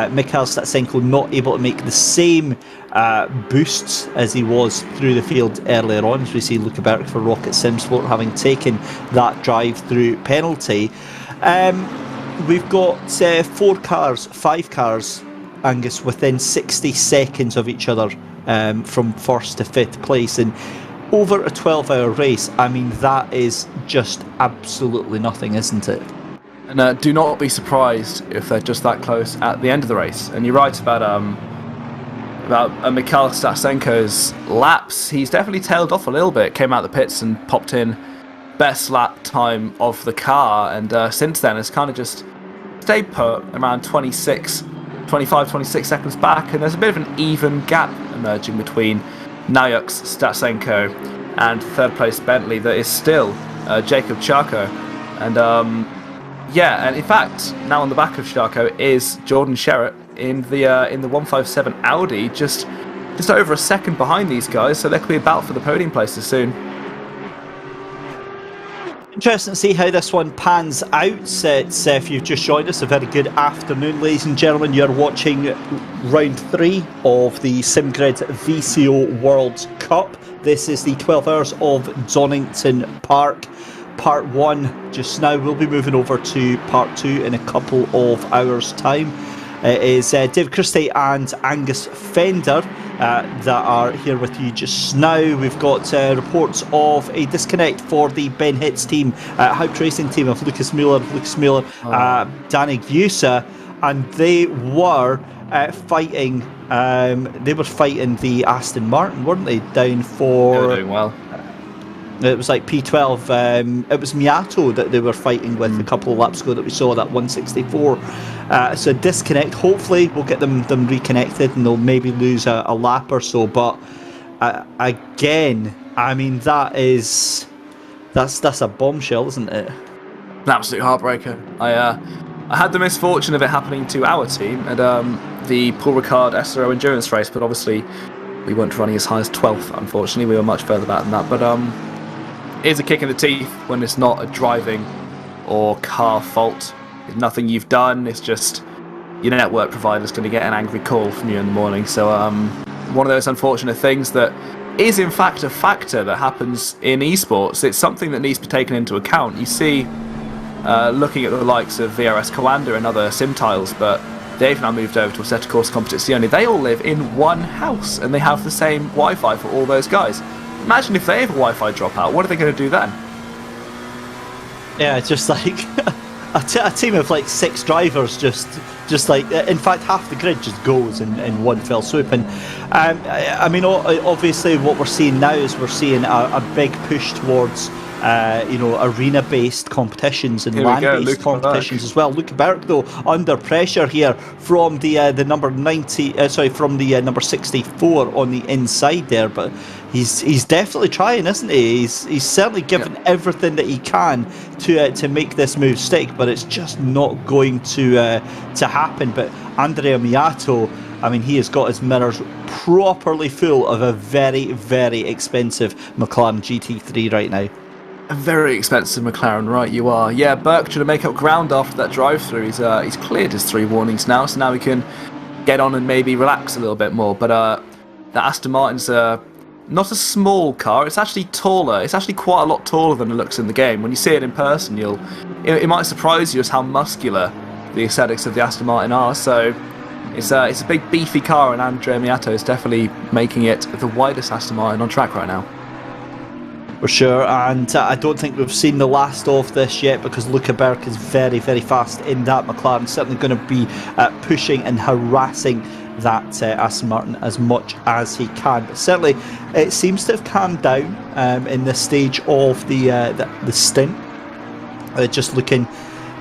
Mikhail Statsenko not able to make the same boosts as he was through the field earlier on, as we see Luca Berg for Rocket Simsport having taken that drive-through penalty. We've got 5 cars, Angus, within 60 seconds of each other from 1st to 5th place, and over a 12-hour race, I mean, that is just absolutely nothing, isn't it? And do not be surprised if they're just that close at the end of the race. And you're right about Mikhail Stasenko's laps. He's definitely tailed off a little bit. Came out the pits and popped in best lap time of the car. And since then, it's kind of just stayed put around 25, 26 seconds back. And there's a bit of an even gap emerging between Nayuk's Stasenko and third place Bentley that is still Jacob Charko. And and in fact, now on the back of Charko is Jordan Sherritt in the 157 Audi, just over a second behind these guys, so there could be a battle for the podium places soon. Interesting to see how this one pans out. If you've just joined us, a very good afternoon, ladies and gentlemen. You're watching round 3 of the SimGrid VCO World Cup. This is the 12 hours of Donington Park. Part 1 just now. We'll be moving over to part 2 in a couple of hours' time. It is Dave Christie and Angus Fender that are here with you just now. We've got reports of a disconnect for the Ben Hitz team, Hype Racing team of Lucas Mueller, Danig Vusa, and they were fighting. They were fighting the Aston Martin, weren't they? Down for. They were doing well. It was like P12. It was Miato that they were fighting with a couple of laps ago that we saw, that 164. So disconnect. Hopefully we'll get them reconnected and they'll maybe lose a lap or so. But again, I mean, that's a bombshell, isn't it? An absolute heartbreaker. I had the misfortune of it happening to our team at the Paul Ricard SRO endurance race, but obviously we weren't running as high as 12th, unfortunately. We were much further back than that. But it is a kick in the teeth when it's not a driving or car fault. It's nothing you've done. It's just your network provider's going to get an angry call from you in the morning. So one of those unfortunate things that is in fact a factor that happens in esports. It's something that needs to be taken into account. You see, looking at the likes of VRS Coanda and other sim tiles, but they've now moved over to Assetto Corsa Competizione. They all live in one house and they have the same Wi-Fi for all those guys. Imagine if they have a Wi-Fi dropout. What are they going to do then? Yeah, it's just like a team of like 6 drivers just like, in fact, half the grid just goes in one fell swoop. And I mean, obviously what we're seeing now is we're seeing a big push towards arena-based competitions and land-based competitions as well. Luke Berg, though, under pressure here from the number 64 on the inside there, but he's definitely trying, isn't he? He's certainly given everything that he can to make this move stick, but it's just not going to happen. But Andrea Miato, I mean, he has got his mirrors properly full of a very, very expensive McLaren GT3 right now. A very expensive McLaren, right you are. Yeah, Burke trying to make up ground after that drive-through. He's cleared his 3 warnings now, so now he can get on and maybe relax a little bit more. But the Aston Martin's not a small car. It's actually taller. It's actually quite a lot taller than it looks in the game. When you see it in person, it might surprise you just how muscular the aesthetics of the Aston Martin are. So it's a big beefy car, and Andrea Miato is definitely making it the widest Aston Martin on track right now. For sure, and I don't think we've seen the last of this yet, because Luca Berg is very, very fast in that McLaren. Certainly going to be pushing and harassing that Aston Martin as much as he can. But certainly, it seems to have calmed down in this stage of the stint. Just looking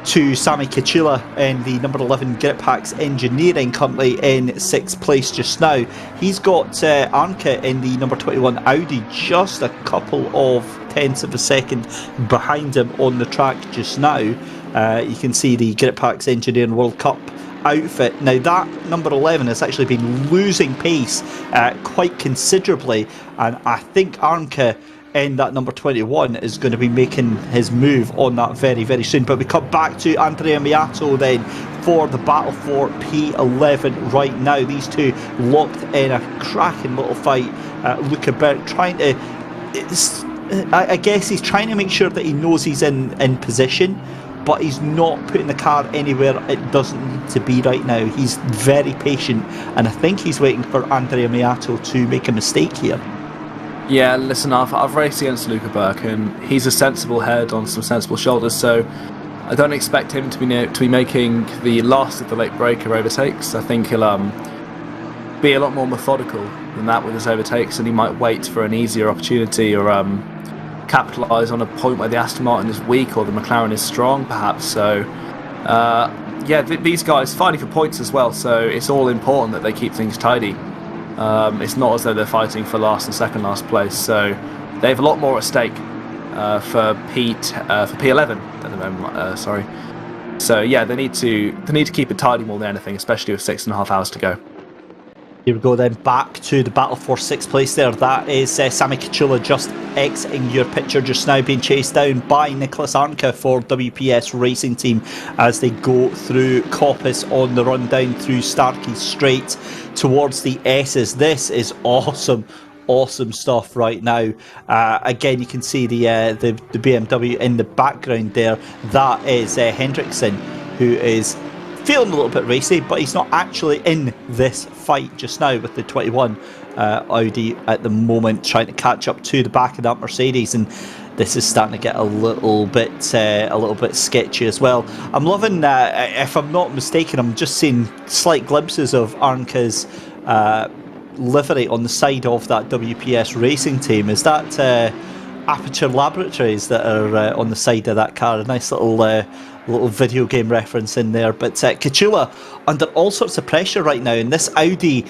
to Sami Kachila in the number 11 Grip Packs Engineering, currently in 6th place just now. He's got Arnke in the number 21 Audi just a couple of tenths of a second behind him on the track just now. You can see the Grip Packs Engineering World Cup outfit. Now that number 11 has actually been losing pace quite considerably, and I think Arnke in that number 21 is going to be making his move on that very, very soon. But we come back to Andrea Miato then for the battle for P11 right now. These two locked in a cracking little fight. Luca Berg trying to, I guess he's trying to make sure that he knows he's in position, but he's not putting the car anywhere it doesn't need to be right now. He's very patient, and I think he's waiting for Andrea Miato to make a mistake here. Yeah, listen, I've raced against Luca Berg, and he's a sensible head on some sensible shoulders, so I don't expect him to be making the last of the late breaker overtakes. I think he'll be a lot more methodical than that with his overtakes, and he might wait for an easier opportunity or capitalise on a point where the Aston Martin is weak or the McLaren is strong, perhaps. So, these guys fighting for points as well, so it's all important that they keep things tidy. It's not as though they're fighting for last and second last place, so they have a lot more at stake for P11 at the moment. Sorry. So yeah, they need to keep it tidy more than anything, especially with 6.5 hours to go. Here we go then, back to the battle for 6th place there. That is Sami Kyalami just exiting your picture just now, being chased down by Nicholas Arnke for WPS Racing Team as they go through Coppice on the run down through Starkey straight towards the S's. This is awesome stuff right now. Again, you can see the BMW in the background there. That is Hendrickson, who is feeling a little bit racy, but he's not actually in this fight just now with the 21 Audi at the moment, trying to catch up to the back of that Mercedes, and this is starting to get a little bit sketchy as well. I'm loving, if I'm not mistaken, I'm just seeing slight glimpses of Arnke's livery on the side of that WPS Racing Team. Is that Aperture Laboratories that are on the side of that car? A nice little video game reference in there. But Kyalami under all sorts of pressure right now, and this Audi,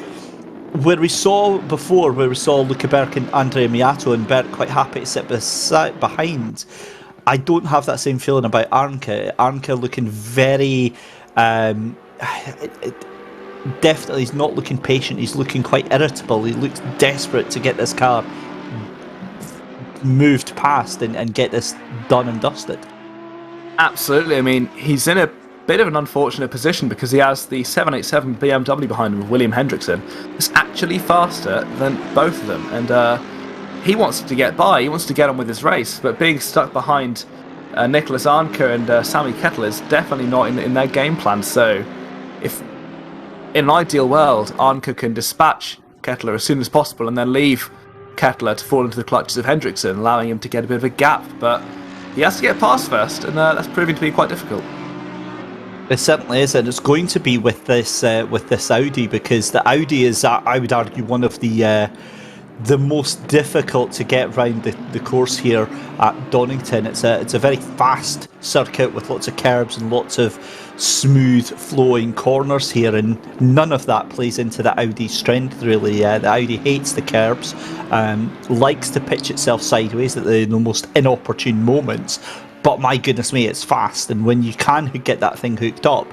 where we saw Luca Berk and Andrea Miato, and Berk quite happy to sit behind, I don't have that same feeling about Arnke. Arnke looking very definitely, he's not looking patient, he's looking quite irritable, he looks desperate to get this car moved past and get this done and dusted. Absolutely. I mean, he's in a bit of an unfortunate position because he has the 787 BMW behind him with William Hendrickson. It's actually faster than both of them, and he wants to get by, he wants to get on with his race, but being stuck behind Nicholas Arnke and Sami Kyalami is definitely not in their game plan. So if in an ideal world Arnke can dispatch Kyalami as soon as possible and then leave Kyalami to fall into the clutches of Hendrickson, allowing him to get a bit of a gap, but he has to get past first, and that's proving to be quite difficult. It certainly is, and it's going to be with this Audi, because the Audi is, I would argue, one of the most difficult to get round the course here at Donington. It's a very fast circuit with lots of curbs and lots of smooth flowing corners here, and none of that plays into the Audi's strength really. The Audi hates the curbs, likes to pitch itself sideways at the most inopportune moments, but my goodness me, it's fast, and when you can get that thing hooked up,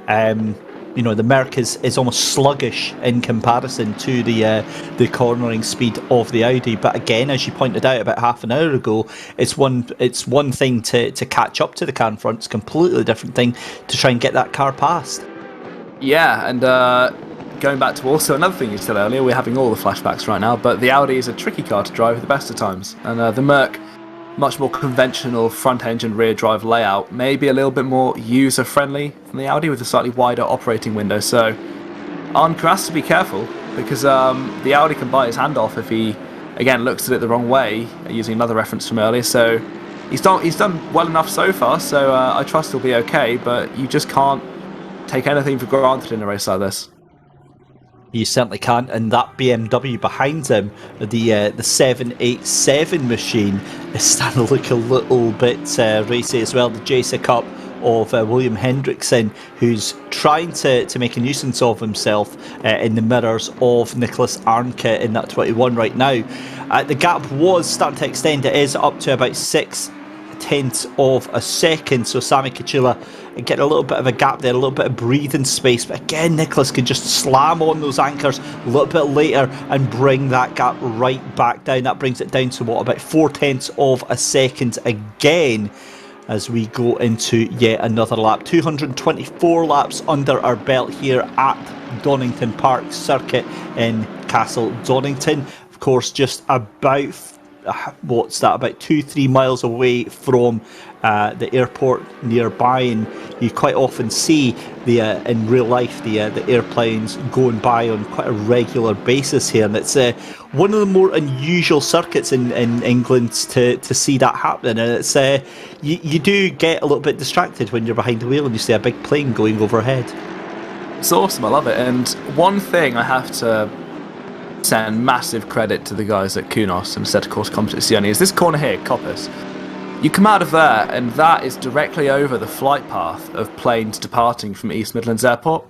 the Merc is almost sluggish in comparison to the cornering speed of the Audi. But again, as you pointed out about half an hour ago, it's one thing to catch up to the car in front. It's a completely different thing to try and get that car past. Yeah, and going back to also another thing you said earlier, we're having all the flashbacks right now, but the Audi is a tricky car to drive at the best of times, and the Merc, much more conventional front engine rear drive layout, maybe a little bit more user friendly than the Audi with a slightly wider operating window. So Arnke has to be careful, because the Audi can bite his hand off if he again looks at it the wrong way, using another reference from earlier. So he's done well enough so far, so I trust he'll be okay, but you just can't take anything for granted in a race like this. You certainly can't, and that BMW behind him, the 787 machine, is starting to look a little bit racy as well. The JC Cup of William Hendrickson, who's trying to make a nuisance of himself in the mirrors of Nicholas Arnke in that 21 right now. The gap was starting to extend. It is up to about 0.6 of a second, so Sami Kyalami get a little bit of a gap there, a little bit of breathing space, but again Nicholas can just slam on those anchors a little bit later and bring that gap right back down. That brings it down to about 0.4 of a second again as we go into yet another lap. 224 laps under our belt here at Donington Park circuit in Castle Donington. Of course, just about what's that, about 2-3 miles away from the airport nearby, and you quite often see in real life the airplanes going by on quite a regular basis here, and it's one of the more unusual circuits in England to see that happening, and it's you do get a little bit distracted when you're behind the wheel and you see a big plane going overhead. It's awesome, I love it. And one thing I have to send massive credit to the guys at Kunos and Assetto Competizione is this corner here, Coppice. You come out of there and that is directly over the flight path of planes departing from East Midlands Airport.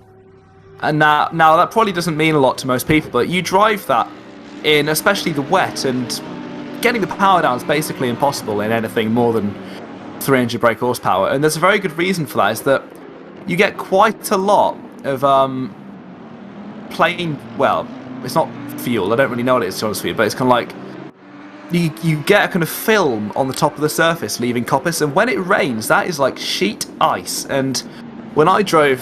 And now that probably doesn't mean a lot to most people, but you drive that in, especially the wet, and getting the power down is basically impossible in anything more than 300 brake horsepower. And there's a very good reason for that, is that you get quite a lot of plane, well, it's not fuel, I don't really know what it is to be honest with you, but it's kind of like you get a kind of film on the top of the surface leaving Coppice, and when it rains that is like sheet ice. And when I drove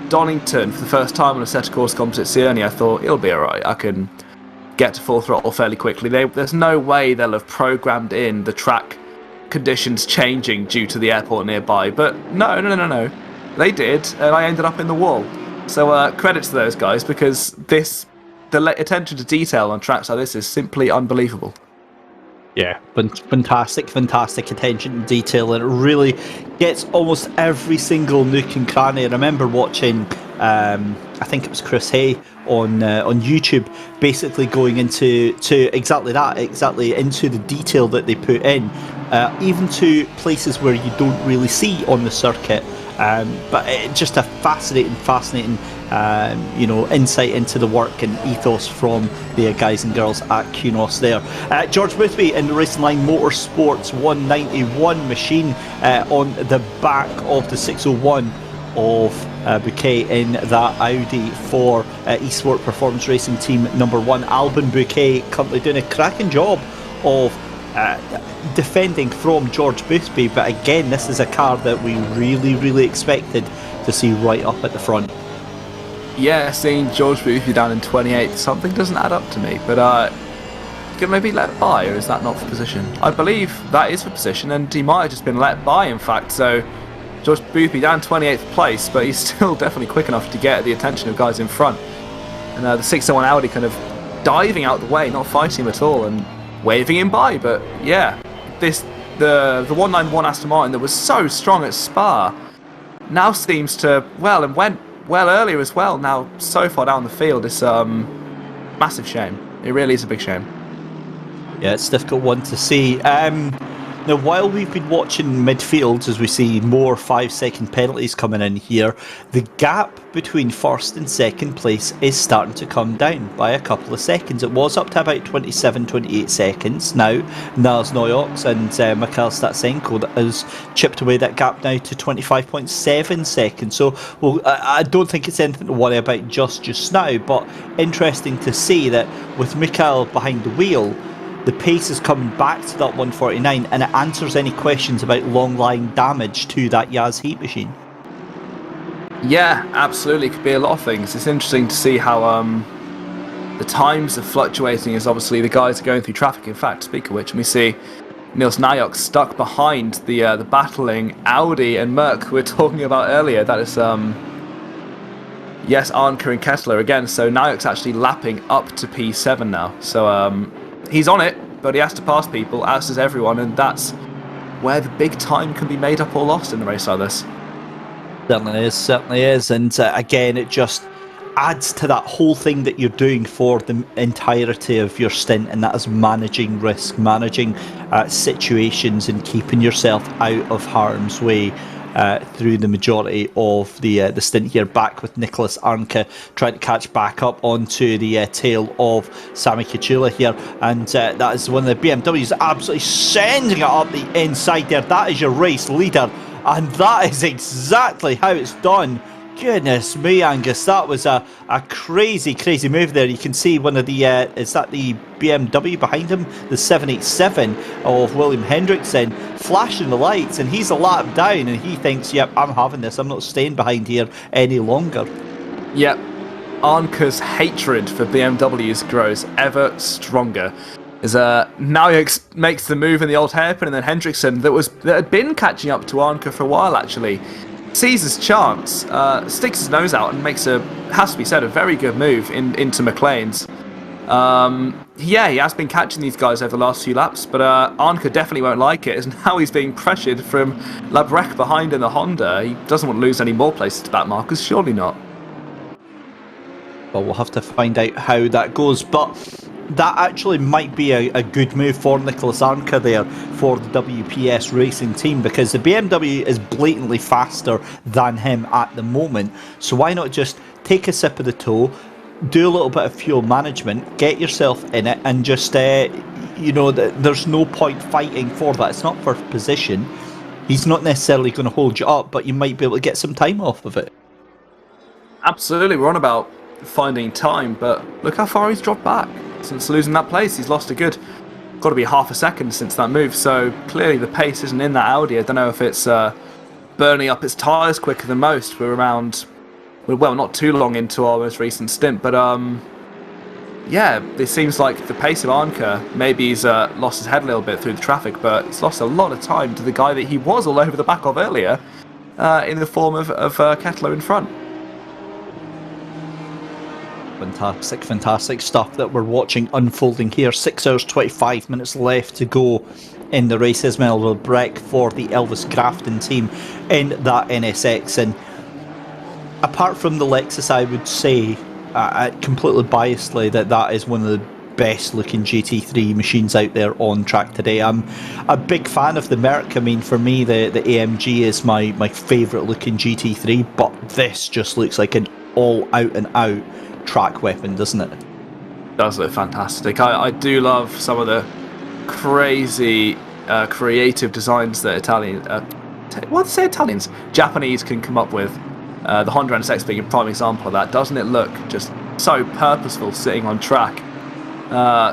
Donington for the first time on Assetto Competizione, I thought it'll be alright, I can get to full throttle fairly quickly. There's no way they'll have programmed in the track conditions changing due to the airport nearby, but no, they did, and I ended up in the wall. So credit to those guys, because the attention to detail on tracks like this is simply unbelievable. Yeah, fantastic attention to detail, and it really gets almost every single nook and cranny. I remember watching, I think it was Chris Hay on YouTube, basically going into exactly into the detail that they put in, even to places where you don't really see on the circuit. But just a fascinating insight into the work and ethos from the guys and girls at Kunos there. George Boothby in the Racing Line Motorsports 191 machine on the back of the 601 of Bouquet in that Audi for Eastport Performance Racing Team number 1. Albin Bouquet currently doing a cracking job of defending from George Boothby, but again, this is a car that we really expected to see right up at the front. Yeah, seeing George Boothby down in 28th, something doesn't add up to me, but can maybe let by, or is that not for position? I believe that is for position, and he might have just been let by, in fact. So George Boothby down 28th place, but he's still definitely quick enough to get the attention of guys in front. And the 601 Audi kind of diving out the way, not fighting him at all, and waving him by. But yeah, the 191 Aston Martin that was so strong at Spa now seems to, well, and went well earlier as well, now so far down the field. It's massive shame. It really is a big shame. Yeah, it's a difficult one to see. Now, while we've been watching midfield, as we see more 5-second penalties coming in here, the gap between first and second place is starting to come down by a couple of seconds. It was up to about 27-28 seconds now. Nils Noyox and Mikhail Statsenko that has chipped away that gap now to 25.7 seconds. So, well, I don't think it's anything to worry about just now, but interesting to see that with Mikhail behind the wheel, the pace is coming back to that 149, and it answers any questions about long-line damage to that Yaz heat machine. Yeah, absolutely. It could be a lot of things. It's interesting to see how the times are fluctuating as obviously the guys are going through traffic. In fact, speak of which, we see Nils Nayok stuck behind the battling Audi and Merc we were talking about earlier. That is, yes, Arnker and Kessler again. So Nayok's actually lapping up to P7 now. So he's on it, but he has to pass people, as does everyone, and that's where the big time can be made up or lost in a race like this. Certainly is, and again, it just adds to that whole thing that you're doing for the entirety of your stint, and that is managing risk, managing situations, and keeping yourself out of harm's way through the majority of the stint here. Back with Nicholas Arnke trying to catch back up onto the tail of Sami Kachula here, and that is one of the BMWs absolutely sending it up the inside there. That is your race leader, and that is exactly how it's done. Goodness me, Angus, that was a crazy move there. You can see one of the, is that the BMW behind him? The 787 of William Hendrickson flashing the lights, and he's a lap down, and he thinks, yep, I'm having this. I'm not staying behind here any longer. Yep. Arnke's hatred for BMWs grows ever stronger. Is now he makes the move in the old hairpin, and then Hendrickson, that had been catching up to Arnke for a while actually, sees his chance, sticks his nose out and makes has to be said, a very good move into McLean's. He has been catching these guys over the last few laps, but Arnke definitely won't like it, as now he's being pressured from Labrec behind in the Honda. He doesn't want to lose any more places to back Marcus, surely not. Well, we'll have to find out how that goes, but that actually might be a good move for Nicholas Arnke there for the WPS racing team, because the BMW is blatantly faster than him at the moment. So why not just take a sip of the toe, do a little bit of fuel management, get yourself in it, and just, there's no point fighting for that. It's not for position. He's not necessarily going to hold you up, but you might be able to get some time off of it. Absolutely, we're on about finding time, but look how far he's dropped back. Since losing that place, he's lost got to be half a second since that move, so clearly the pace isn't in that Audi. I don't know if it's burning up its tyres quicker than most. We're not too long into our most recent stint, but it seems like the pace of Arnke, maybe he's lost his head a little bit through the traffic, but he's lost a lot of time to the guy that he was all over the back of earlier, in the form of Ketlo in front. Fantastic stuff that we're watching unfolding here. 6 hours 25 minutes left to go in the race. Ismail Labrec for the Elvis Grafton team in that NSX, and apart from the Lexus, I would say, completely biasedly, that is one of the best looking GT3 machines out there on track today. I'm a big fan of the Merc. I mean, for me, the AMG is my favourite looking GT3, but this just looks like an all out and out track weapon, doesn't it? Does look fantastic. I do love some of the crazy creative designs that Japanese can come up with. The Honda NSX being a prime example of that. Doesn't it look just so purposeful sitting on track?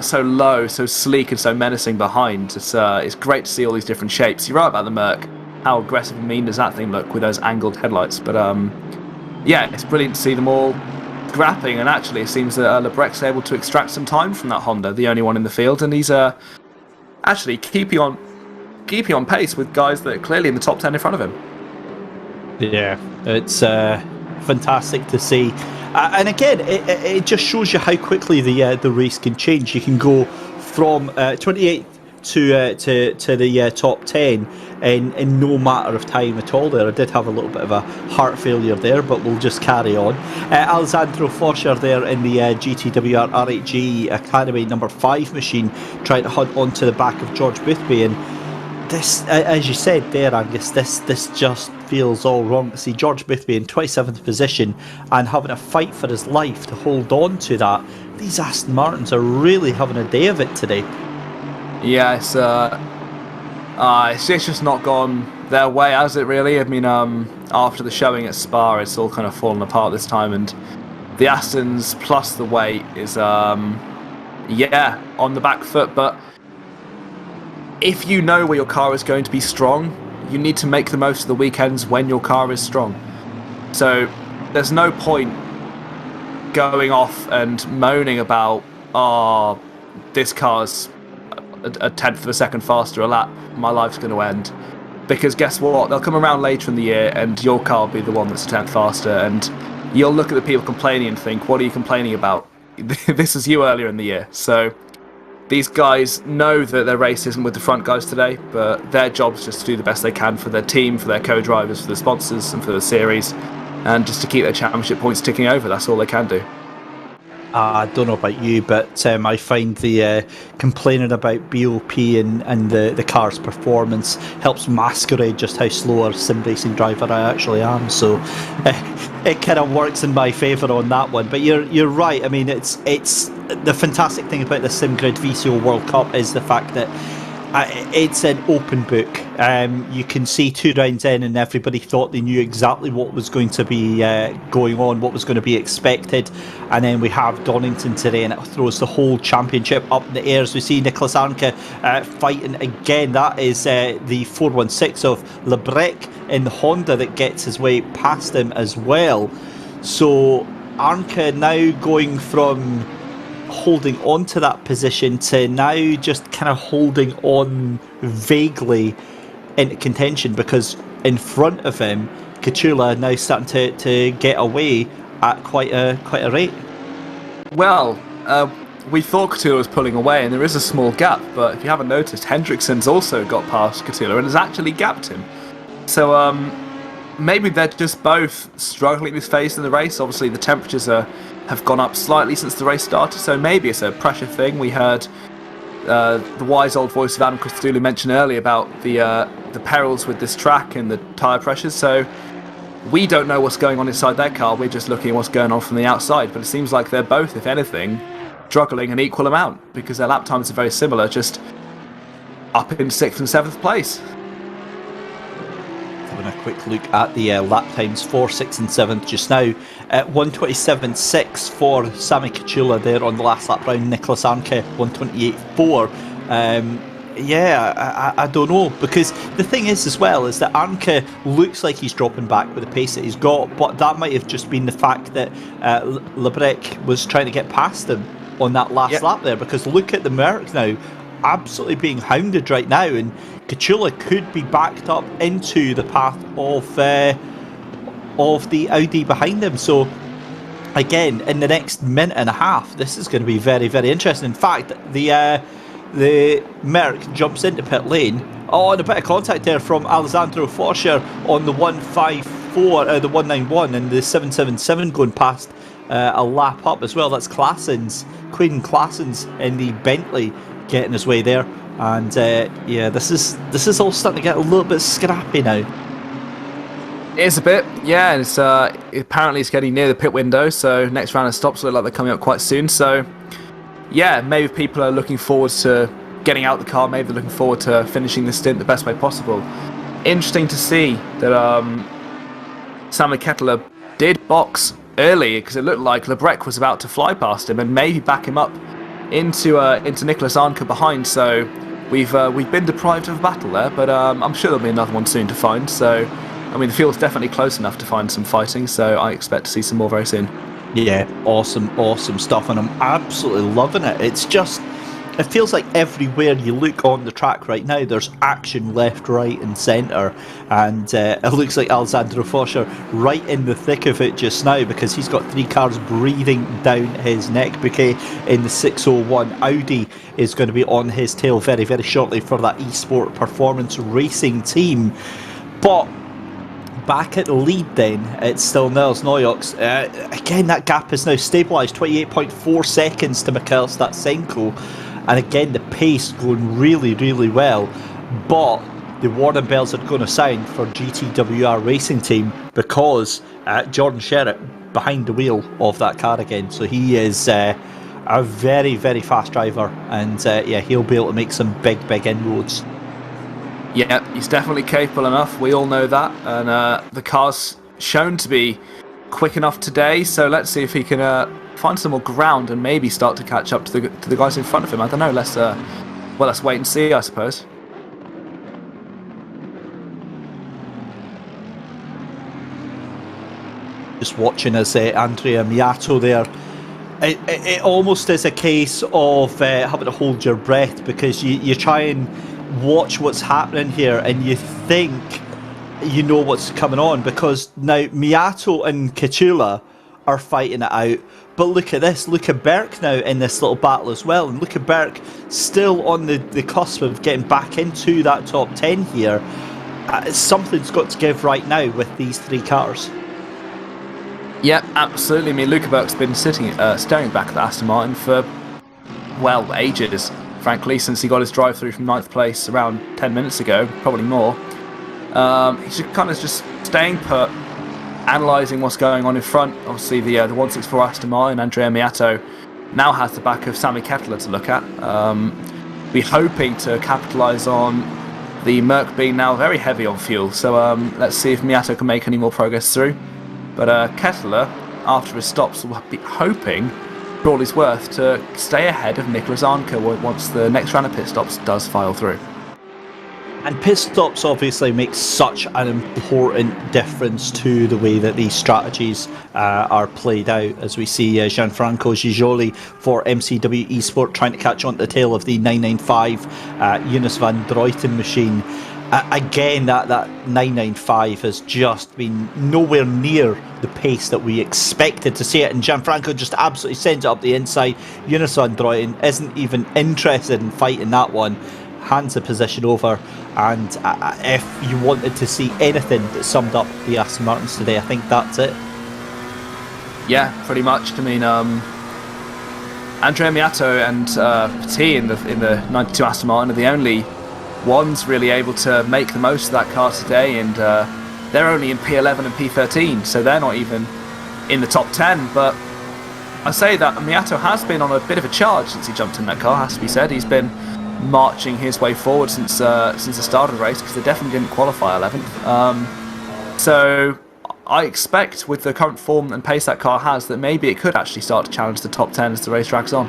So low, so sleek and so menacing behind. It's great to see all these different shapes. You're right about the Merc. How aggressive and mean does that thing look with those angled headlights? But it's brilliant to see them all grappling, and actually it seems that Labrec's able to extract some time from that Honda, the only one in the field, and he's actually keeping on pace with guys that are clearly in the top 10 in front of him. Yeah, it's fantastic to see, and again, it just shows you how quickly the race can change. You can go from 28 to the top 10 in no matter of time at all. There, I did have a little bit of a heart failure there, but we'll just carry on. Alessandro Forscher there in the GTWR RHG Academy number 5 machine, trying to hunt onto the back of George Boothby, and this, as you said there, Angus, this just feels all wrong to see George Boothby in 27th position and having a fight for his life to hold on to that. These Aston Martins are really having a day of it today. Yeah, it's just not gone their way, has it really? I mean, after the showing at Spa, it's all kind of fallen apart this time, and the Astons plus the weight is, on the back foot. But if you know where your car is going to be strong, you need to make the most of the weekends when your car is strong. So there's no point going off and moaning about, this car's a tenth of a second faster a lap, my life's going to end. Because guess what? They'll come around later in the year and your car will be the one that's a tenth faster, and you'll look at the people complaining and think, what are you complaining about? This is you earlier in the year. So these guys know that their race isn't with the front guys today, but their job is just to do the best they can for their team, for their co-drivers, for the sponsors and for the series, and just to keep their championship points ticking over. That's all they can do. I don't know about you, but I find the complaining about BOP and the car's performance helps masquerade just how slow a sim racing driver I actually am. So it kind of works in my favour on that one. But you're right. I mean, it's the fantastic thing about the SimGrid VCO World Cup is the fact that it's an open book. You can see 2 rounds in and everybody thought they knew exactly what was going to be going on, what was going to be expected, and then we have Donington today and it throws the whole championship up in the air. As we see Nicholas Arnke fighting again. That is the 416 of Labrec in the Honda that gets his way past him as well. So Arnke now going from holding on to that position to now just kind of holding on vaguely into contention, because in front of him, Kachula now starting to get away at quite a rate. Well, we thought Katula was pulling away, and there is a small gap, but if you haven't noticed, Hendrickson's also got past Katula and has actually gapped him. So maybe they're just both struggling this phase in the race. Obviously, the temperatures have gone up slightly since the race started, so maybe it's a pressure thing. We heard the wise old voice of Adam Christodoulou mention earlier about the perils with this track and the tyre pressures, so we don't know what's going on inside their car. We're just looking at what's going on from the outside, but it seems like they're both, if anything, struggling an equal amount, because their lap times are very similar, just up in 6th and 7th place. Having a quick look at the lap times for 6th and 7th just now. 1:27.6 for Sami Kachula there on the last lap round. Nicholas Arnke 1:28.4. I don't know, because the thing is as well is that Arnke looks like he's dropping back with the pace that he's got, but that might have just been the fact that Lebrec was trying to get past him on that last lap there, because look at the Merc now, absolutely being hounded right now, and Kachula could be backed up into the path of the Audi behind him. So again, in the next minute and a half, this is going to be very, very interesting. In fact, the Merc jumps into pit lane. Oh, and a bit of contact there from Alessandro Forscher on the 154, the 191, and the 777 going past a lap up as well. That's Quinn Claessens in the Bentley getting his way there. And this is all starting to get a little bit scrappy now. It is a bit, yeah. It's apparently it's getting near the pit window, so next round of stops look like they're coming up quite soon. So yeah, maybe people are looking forward to getting out the car. Maybe they're looking forward to finishing the stint the best way possible. Interesting to see that Sami Kachula did box early, because it looked like Lebrec was about to fly past him and maybe back him up into Nicholas Arnke behind. So we've been deprived of a battle there, but I'm sure there'll be another one soon to find. So I mean, the field's definitely close enough to find some fighting, so I expect to see some more very soon. Yeah, awesome stuff, and I'm absolutely loving it. It feels like everywhere you look on the track right now, there's action left, right and centre, and it looks like Alessandro Forscher right in the thick of it just now, because he's got 3 cars breathing down his neck. Bouquet in the 601 Audi is going to be on his tail very, very shortly for that eSport Performance Racing team. But back at the lead then, it's still Nils Neujoks. Again, that gap is now stabilised, 28.4 seconds to Mikhail Statsenko. And again, the pace going really, really well. But the warning bells are going to sound for GTWR Racing Team, because Jordan Sherritt behind the wheel of that car again. So he is a very, very fast driver, and he'll be able to make some big, big inroads. Yeah, he's definitely capable enough. We all know that, and the car's shown to be quick enough today. So let's see if he can find some more ground and maybe start to catch up to the guys in front of him. I don't know. Let's wait and see, I suppose. Just watching as Andrea Miato there. It almost is a case of having to hold your breath, because you try and watch what's happening here and you think you know what's coming on, because now Miato and Kachula are fighting it out. But look at this, look at Berk now in this little battle as well, and look at Berk still on the cusp of getting back into that top 10 here. Something's got to give right now with these 3 cars. Yeah, absolutely. I mean, Luca Berk's been staring back at the Aston Martin for, well, ages, frankly, since he got his drive-through from 9th place around 10 minutes ago, probably more. He's kind of just staying put, analysing what's going on in front. Obviously, the 164 Aston Martin, Andrea Miato, now has the back of Sami Kachula to look at. We're hoping to capitalise on the Merc being now very heavy on fuel, so let's see if Miato can make any more progress through. But Kachula, after his stops, will be hoping, for all he's worth, to stay ahead of Nicholas Arnke once the next round of pit stops does file through. And pit stops obviously make such an important difference to the way that these strategies are played out, as we see Gianfranco Gigoli for MCW Esport trying to catch on to the tail of the 995 Eunice van Druyten machine. Again, that 995 has just been nowhere near the pace that we expected to see it, and Gianfranco just absolutely sends it up the inside. Eunice van Druyten isn't even interested in fighting that one, hands the position over, and if you wanted to see anything that summed up the Aston Martins today, I think that's it. Yeah, pretty much. I mean, Andrea Miato and Petit in the 92 Aston Martin are the only ones really able to make the most of that car today, and they're only in P11 and P13, so they're not even in the top 10. But I say that Miato has been on a bit of a charge since he jumped in that car, has to be said. He's been marching his way forward since the start of the race, because they definitely didn't qualify 11th. So I expect with the current form and pace that car has, that maybe it could actually start to challenge the top 10 as the race drags on.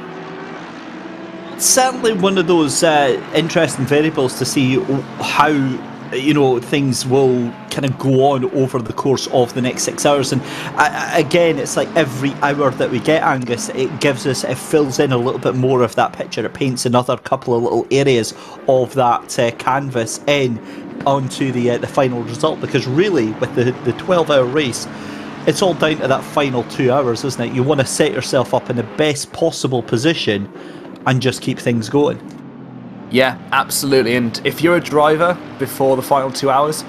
It's certainly one of those interesting variables to see how things will kind of go on over the course of the next 6 hours. And again, it's like every hour that we get, Angus, it fills in a little bit more of that picture. It paints another couple of little areas of that canvas in onto the final result, because really with the 12-hour race, it's all down to that final 2 hours, isn't it? You want to set yourself up in the best possible position and just keep things going. Yeah, absolutely. And if you're a driver before the final 2 hours,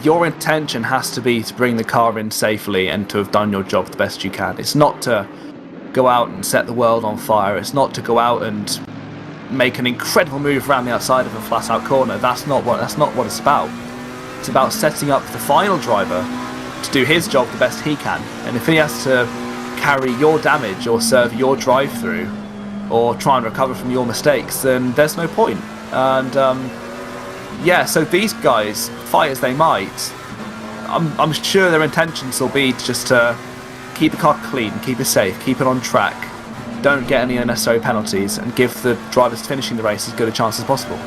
your intention has to be to bring the car in safely and to have done your job the best you can. It's not to go out and set the world on fire. It's not to go out and make an incredible move around the outside of a flat-out corner. That's not what it's about. It's about setting up the final driver to do his job the best he can. And if he has to carry your damage or serve your drive-through or try and recover from your mistakes, then there's no point. And so these guys, fight as they might, I'm sure their intentions will be just to keep the car clean, keep it safe, keep it on track, don't get any unnecessary penalties, and give the drivers finishing the race as good a chance as possible.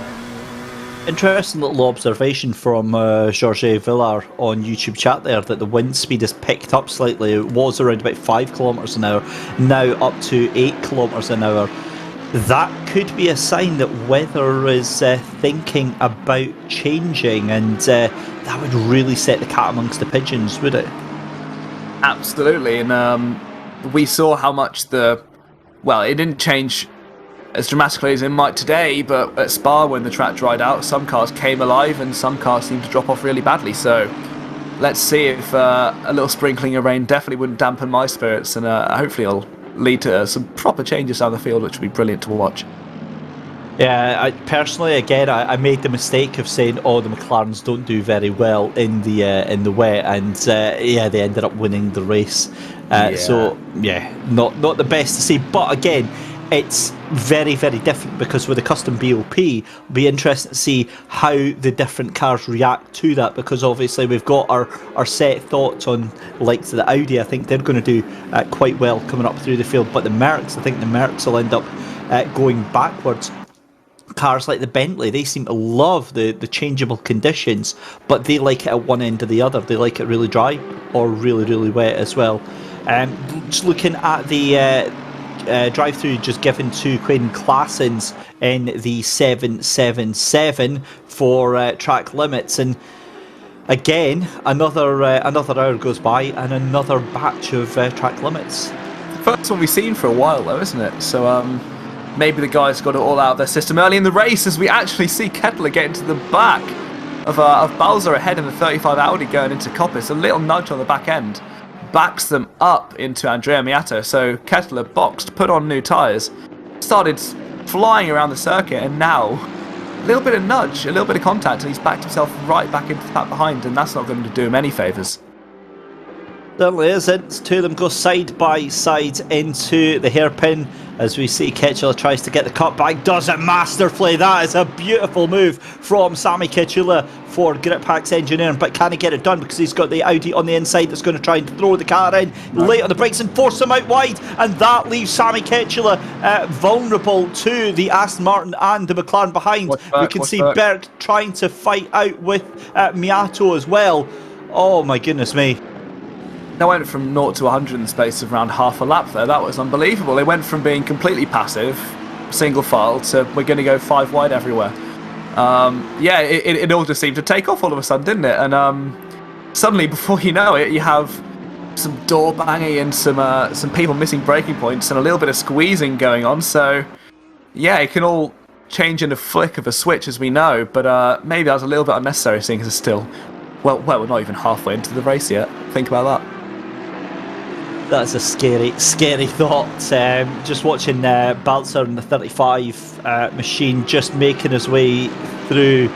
Interesting little observation from Georges Villard on YouTube chat there, that the wind speed has picked up slightly. It was around about 5 kilometres an hour, now up to 8 kilometres an hour. That could be a sign that weather is thinking about changing, and that would really set the cat amongst the pigeons, would it? Absolutely, and we saw how much it didn't change as dramatically as it might today, but at Spa, when the track dried out, some cars came alive and some cars seemed to drop off really badly. So let's see if a little sprinkling of rain definitely wouldn't dampen my spirits, and hopefully it'll lead to some proper changes down the field, which would be brilliant to watch. Yeah, personally, I made the mistake of saying, the McLarens don't do very well in the wet, and they ended up winning the race. So not the best to see, but again, it's very, very different, because with a custom BOP, it'll be interesting to see how the different cars react to that, because obviously we've got our set thoughts on likes of the Audi. I think they're going to do quite well coming up through the field, but the Mercs will end up going backwards. Cars like the Bentley, they seem to love the changeable conditions, but they like it at one end or the other. They like it really dry or really, really wet as well. Just looking at the drive-through just given to Quaden Claessens in the 777 for track limits, and again another hour goes by and another batch of track limits. First one we've seen for a while though, isn't it? So maybe the guys got it all out of their system early in the race, as we actually see Kettler get into the back of Balzer ahead in the 35 Audi going into Coppice. A little nudge on the back end backs them up into Andrea Miato. So Kettler boxed, put on new tyres, started flying around the circuit, and now a little bit of nudge, a little bit of contact, and he's backed himself right back into the pack behind, and that's not going to do him any favours. Certainly isn't. Two of them go side by side into the hairpin as we see Ketchula tries to get the cutback. Does it masterfully. That is a beautiful move from Sami Ketchula for Griphack's engineering, but can he get it done because he's got the Audi on the inside that's going to try and throw the car in late on the brakes and force him out wide, and that leaves Sami Ketchula vulnerable to the Aston Martin and the McLaren behind. We can see Berg trying to fight out with Miato as well. Oh my goodness me. They went from 0 to 100 in the space of around half a lap there. That was unbelievable. They went from being completely passive, single file, to we're going to go 5 wide everywhere. It all just seemed to take off all of a sudden, didn't it? And suddenly, before you know it, you have some door banging and some people missing braking points and a little bit of squeezing going on. So, yeah, it can all change in a flick of a switch, as we know. But maybe that was a little bit unnecessary, seeing as it's still, well, we're not even halfway into the race yet. Think about that. That's a scary, scary thought. Just watching Balzer in the 35 machine just making his way through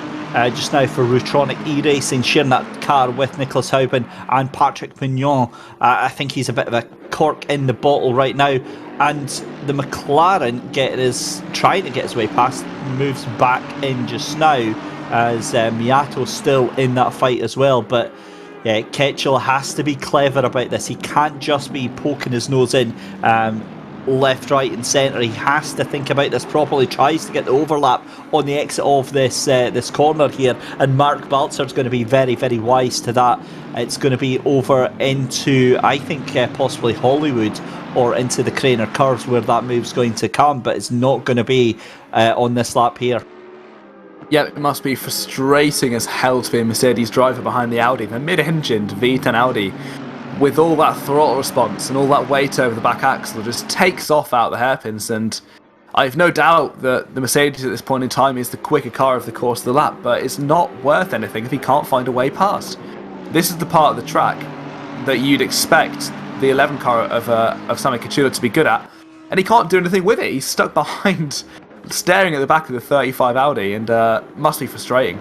just now for Rutronic E-Racing, sharing that car with Nicholas Hauben and Patrick Mignon. I think he's a bit of a cork in the bottle right now. And the McLaren trying to get his way past, moves back in just now as Miato's still in that fight as well. But yeah, Ketchula has to be clever about this. He can't just be poking his nose in left, right and centre. He has to think about this properly. Tries to get the overlap on the exit of this corner here, and Mark Baltzer's going to be very, very wise to that. It's going to be over into, I think, possibly Hollywood or into the Craner curves where that move's going to come, but it's not going to be on this lap here. Yeah, it must be frustrating as hell to be a Mercedes driver behind the Audi, the mid-engined V10 Audi, with all that throttle response and all that weight over the back axle, just takes off out the hairpins. And I've no doubt that the Mercedes at this point in time is the quicker car of the course of the lap, but it's not worth anything if he can't find a way past. This is the part of the track that you'd expect the 11 car of Sami Ketchula to be good at, and he can't do anything with it. He's stuck behind, staring at the back of the 35 Audi, and must be frustrating.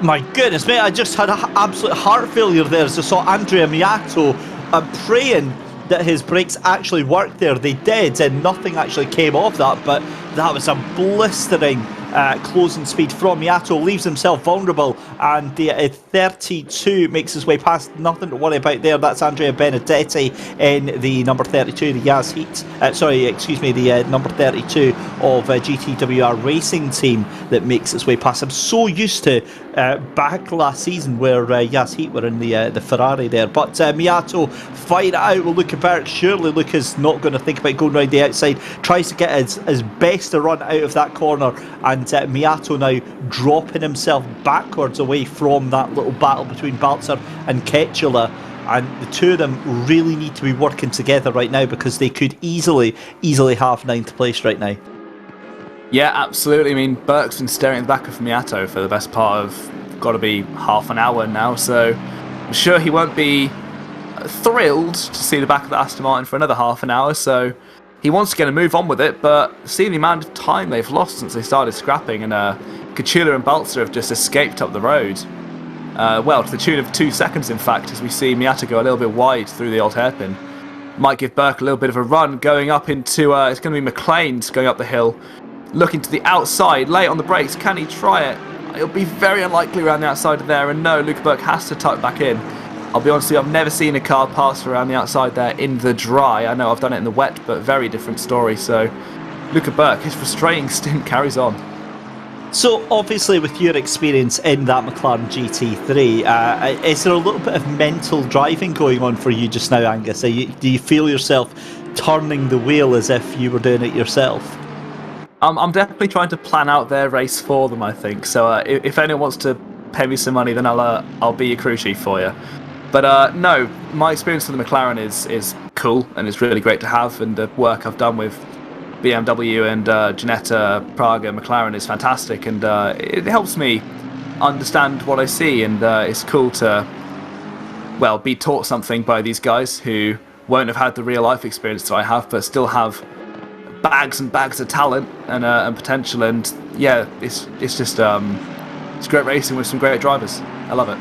My goodness, mate, I just had an absolute heart failure there as I saw Andrea Miato. I'm praying that his brakes actually worked there. They did, and nothing actually came of that, but that was a blistering closing speed from Miato. Leaves himself vulnerable, and the 32 makes his way past. Nothing to worry about there. That's Andrea Benedetti in the number 32, the Yas Heat. The number 32 of GTWR Racing Team that makes its way past. I'm so used to back last season where Yas Heat were in the Ferrari there. But Miato fight it out with Luca Berg. Surely Luca's not going to think about going round the outside. Tries to get his best to run out of that corner, and Miato now dropping himself backwards away from that little battle between Balzer and Ketchula. And the two of them really need to be working together right now, because they could easily have 9th place right now. Yeah, absolutely. I mean, Burke's been staring at the back of Miato for the best part of, got to be half an hour now, so I'm sure he won't be thrilled to see the back of the Aston Martin for another half an hour, so he wants to get a move on with it, but seeing the amount of time they've lost since they started scrapping, and Ketchula and Balzer have just escaped up the road. To the tune of 2 seconds, in fact, as we see Miato go a little bit wide through the old hairpin. Might give Burke a little bit of a run going up into, it's going to be McLean's going up the hill. Looking to the outside, late on the brakes, can he try it? It'll be very unlikely around the outside of there, and no, Luca Burke has to tuck back in. I'll be honest with you, I've never seen a car pass around the outside there in the dry. I know I've done it in the wet, but very different story. So, Luca Burke, his frustrating stint carries on. So, obviously, with your experience in that McLaren GT3, is there a little bit of mental driving going on for you just now, Angus? Do you feel yourself turning the wheel as if you were doing it yourself? I'm definitely trying to plan out their race for them, I think. So, if anyone wants to pay me some money, then I'll be your crew chief for you. But no, my experience with the McLaren is cool, and it's really great to have, and the work I've done with BMW and Ginetta, Praga, McLaren is fantastic, and it helps me understand what I see, and it's cool to, well, be taught something by these guys who won't have had the real life experience that I have, but still have bags and bags of talent and potential, and yeah, it's just it's great racing with some great drivers. I love it.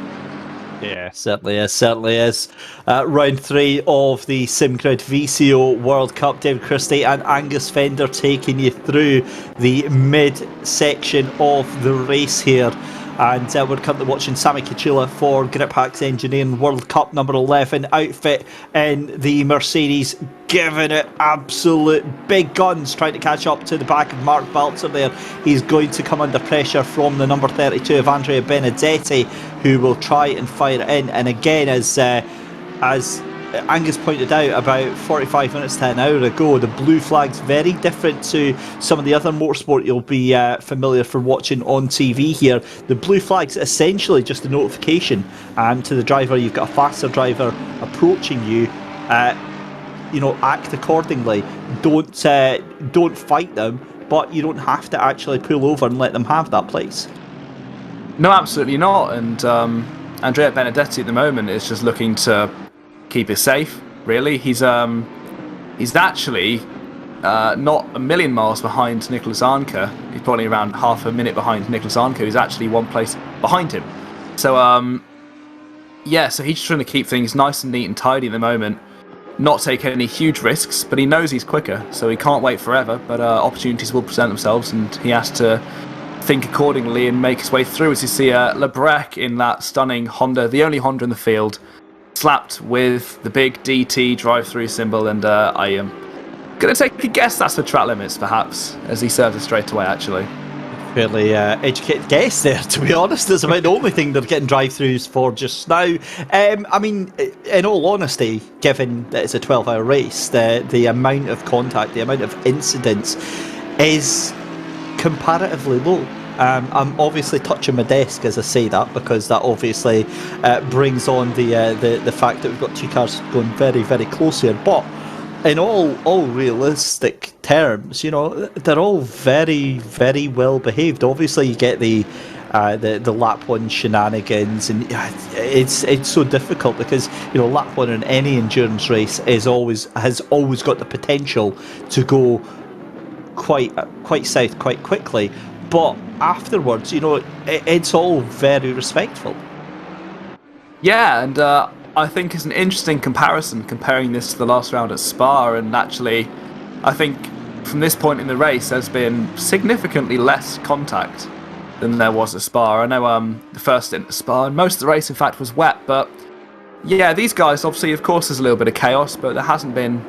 Yeah, certainly is. Round 3 of the Simgrid VCO World Cup. David Christie and Angus Fender taking you through the mid-section of the race here. And we're currently watching Sami Kyalami for Grip Hacks Engineering World Cup number 11 outfit in the Mercedes, giving it absolute big guns, trying to catch up to the back of Mark Balzer there. He's going to come under pressure from the number 32 of Andrea Benedetti, who will try and fire it in. And again, as Angus pointed out about 45 minutes to an hour ago, the blue flag's very different to some of the other motorsport you'll be familiar for watching on TV here. The blue flag's essentially just a notification to the driver. You've got a faster driver approaching you. Act accordingly. Don't fight them, but you don't have to actually pull over and let them have that place. No, absolutely not. And Andrea Benedetti at the moment is just looking to keep it safe, really. He's actually not a million miles behind Nicholas Arnke. He's probably around half a minute behind Nicholas Arnke, who's actually one place behind him. So, so he's trying to keep things nice and neat and tidy at the moment, not take any huge risks, but he knows he's quicker, so he can't wait forever, but opportunities will present themselves, and he has to think accordingly and make his way through. As you see Lebrec in that stunning Honda, the only Honda in the field, slapped with the big DT drive-through symbol, and I am going to take a guess that's for track limits, perhaps, as he serves it straight away, actually. Fairly educated guess there, to be honest. That's about the only thing they're getting drive-throughs for just now. I mean, in all honesty, given that it's a 12-hour race, the amount of contact, the amount of incidents is comparatively low. I'm obviously touching my desk as I say that, because that obviously brings on the fact that we've got two cars going very, very close here. But in all realistic terms, they're all very, very well behaved. Obviously, you get the lap one shenanigans, and it's so difficult because lap one in any endurance race has always got the potential to go quite south quite quickly. But afterwards, it's all very respectful. Yeah, and I think it's an interesting comparison, comparing this to the last round at Spa, and actually, I think from this point in the race, there's been significantly less contact than there was at Spa. I know the first stint at Spa, and most of the race, in fact, was wet, but yeah, these guys, obviously, of course, there's a little bit of chaos, but there hasn't been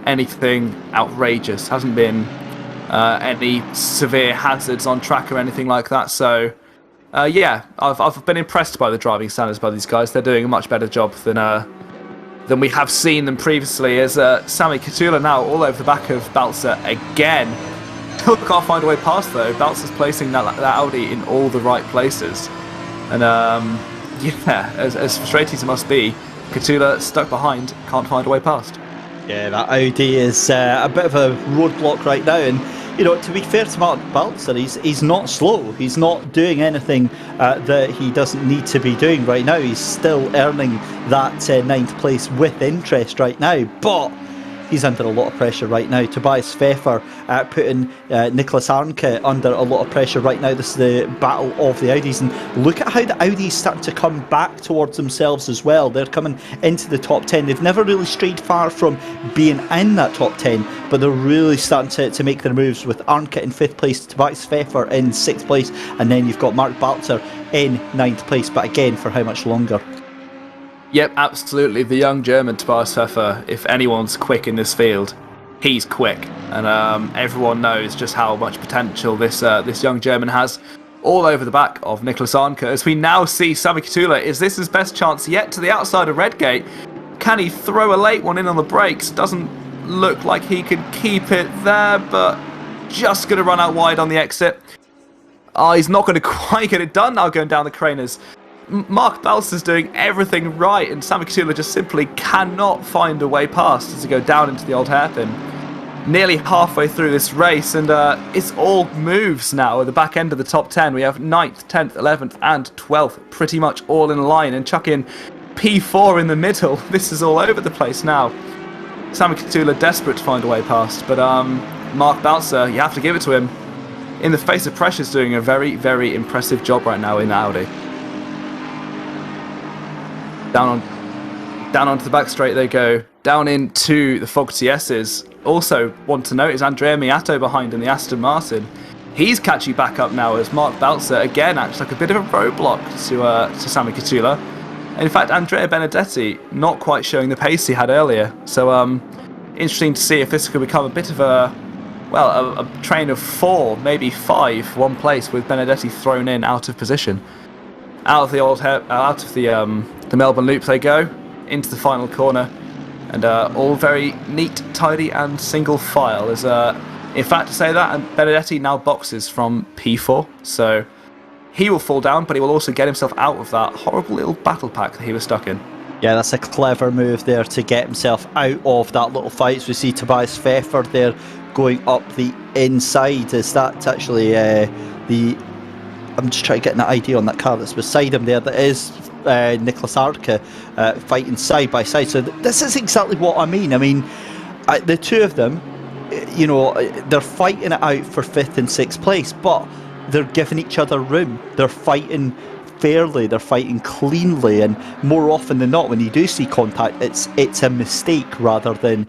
anything outrageous, hasn't been any severe hazards on track or anything like that. So I've been impressed by the driving standards by these guys. They're doing a much better job than we have seen them previously, as Sami Kyalami now all over the back of Balzer again. Still can't find a way past though. Balzer's placing that Audi in all the right places, and as frustrating as it must be, Kyalami stuck behind, can't find a way past. Yeah, that Audi is a bit of a roadblock right now, and to be fair to Mark Balzer, he's not slow. He's not doing anything that he doesn't need to be doing right now. He's still earning that ninth place with interest right now, but he's under a lot of pressure right now. Tobias Pfeffer putting Nicholas Arnke under a lot of pressure right now. This is the battle of the Audis, and look at how the Audis start to come back towards themselves as well. They're coming into the top 10. They've never really strayed far from being in that top 10, but they're really starting to make their moves, with Arnke in 5th place, Tobias Pfeffer in 6th place, and then you've got Mark Balzer in 9th place, but again, for how much longer? Yep, absolutely. The young German Tobias Pfeffer, if anyone's quick in this field, he's quick. And everyone knows just how much potential this young German has all over the back of Nicholas Arnke. As we now see Sami Kyalami, is this his best chance yet to the outside of Redgate? Can he throw a late one in on the brakes? Doesn't look like he can keep it there, but just going to run out wide on the exit. He's not going to quite get it done now going down the Craners. Mark Balzer's doing everything right, and Sami Kyalami just simply cannot find a way past as he go down into the old hairpin. Nearly halfway through this race, and it's all moves now at the back end of the top 10. We have 9th, 10th, 11th and 12th pretty much all in line, and chuck in P4 in the middle. This is all over the place now. Sami Kyalami desperate to find a way past, but Mark Balzer, you have to give it to him. In the face of pressure, is doing a very, very impressive job right now in Audi. Down onto the back straight they go. Down into the Fog TS's. Also want to note is Andrea Miato behind in the Aston Martin. He's catching back up now as Mark Balzer again acts like a bit of a roadblock to Sami Khachula. In fact, Andrea Benedetti not quite showing the pace he had earlier. So interesting to see if this could become a bit of a train of 4, maybe 5, one place with Benedetti thrown in out of position. Out of the Melbourne Loop they go into the final corner, and all very neat, tidy, and single file. As in fact, to say that, and Benedetti now boxes from P4, so he will fall down, but he will also get himself out of that horrible little battle pack that he was stuck in. Yeah, that's a clever move there to get himself out of that little fight. So we see Tobias Pfeffer there going up the inside. Is that actually the... I'm just trying to get an idea on that car that's beside him there. That is Nicholas Arca fighting side by side. So this is exactly what I mean. I mean, the two of them, you know, they're fighting it out for 5th and 6th place, but they're giving each other room. They're fighting fairly, they're fighting cleanly, and more often than not, when you do see contact, it's a mistake rather than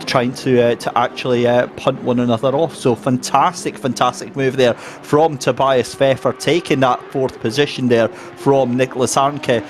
trying to actually punt one another off. So fantastic move there from Tobias Pfeffer, taking that 4th position there from Nicholas Arnke.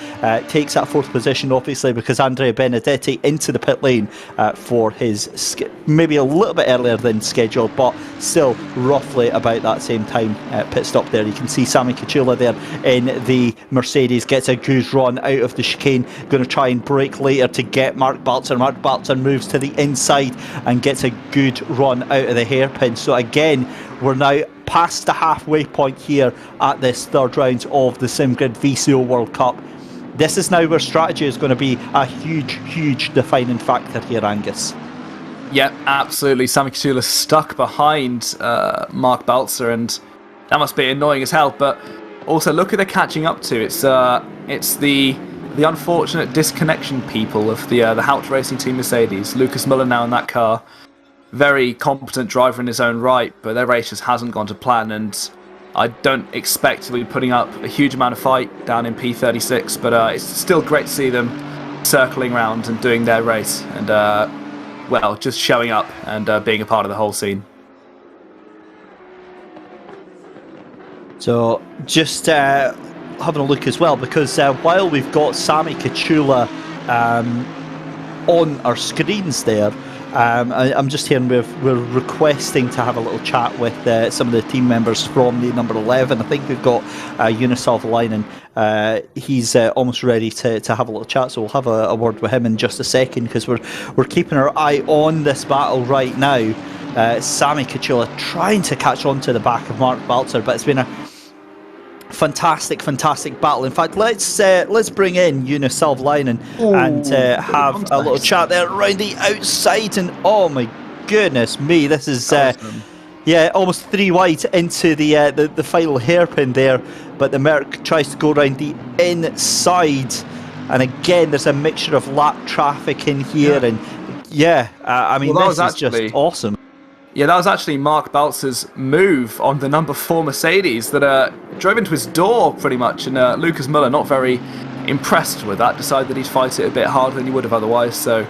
Takes that 4th position obviously because Andrea Benedetti into the pit lane for his maybe a little bit earlier than scheduled, but still roughly about that same time pit stop there. You can see Sami Khachula there in the Mercedes, gets a good run out of the chicane, going to try and brake later to get Mark Balzer. Mark Balzer moves to the inside and gets a good run out of the hairpin. So again, we're now past the halfway point here at this 3rd round of the SimGrid VCO World Cup. This is now where strategy is going to be a huge defining factor here, Angus. Yep, absolutely. Sami Khachula stuck behind Mark Balzer, and that must be annoying as hell. But also, look at the catching up to. It's the unfortunate disconnection people of the Hout Racing Team Mercedes. Lucas Muller now in that car. Very competent driver in his own right, but their race just hasn't gone to plan, and I don't expect to be putting up a huge amount of fight down in P36, but it's still great to see them circling around and doing their race, and just showing up and being a part of the whole scene. So just having a look as well, because while we've got Sami Khachula on our screens there, I'm just hearing we're requesting to have a little chat with some of the team members from the number 11. I think we've got Unisolv Leinen. He's almost ready to have a little chat, so we'll have a word with him in just a second, because we're keeping our eye on this battle right now. Sami Khachula trying to catch on to the back of Mark Balzer, but it's been a fantastic battle. In fact, let's bring in Unisolv Leinen and have a little chat there around the outside. And oh my goodness me, this is awesome. Almost 3 wide into the final hairpin there, but the Merc tries to go around the inside, and again there's a mixture of lap traffic in here, and I mean, this is just awesome. Yeah, that was actually Mark Balzer's move on the number 4 Mercedes that drove into his door pretty much, and Lucas Muller, not very impressed with that, decided that he'd fight it a bit harder than he would have otherwise, so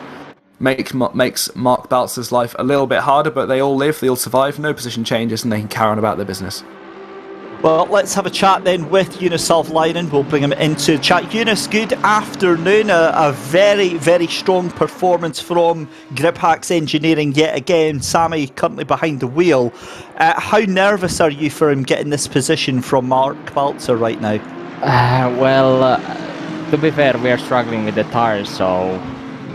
makes Mark Balzer's life a little bit harder, but they all live, they all survive, no position changes, and they can carry on about their business. Well, let's have a chat then with Unisolv Leinen. We'll bring him into the chat. Eunice, good afternoon. A very strong performance from Grip Hacks Engineering yet again. Sami currently behind the wheel. How nervous are you for him getting this position from Mark Balzer right now? To be fair, we are struggling with the tires, so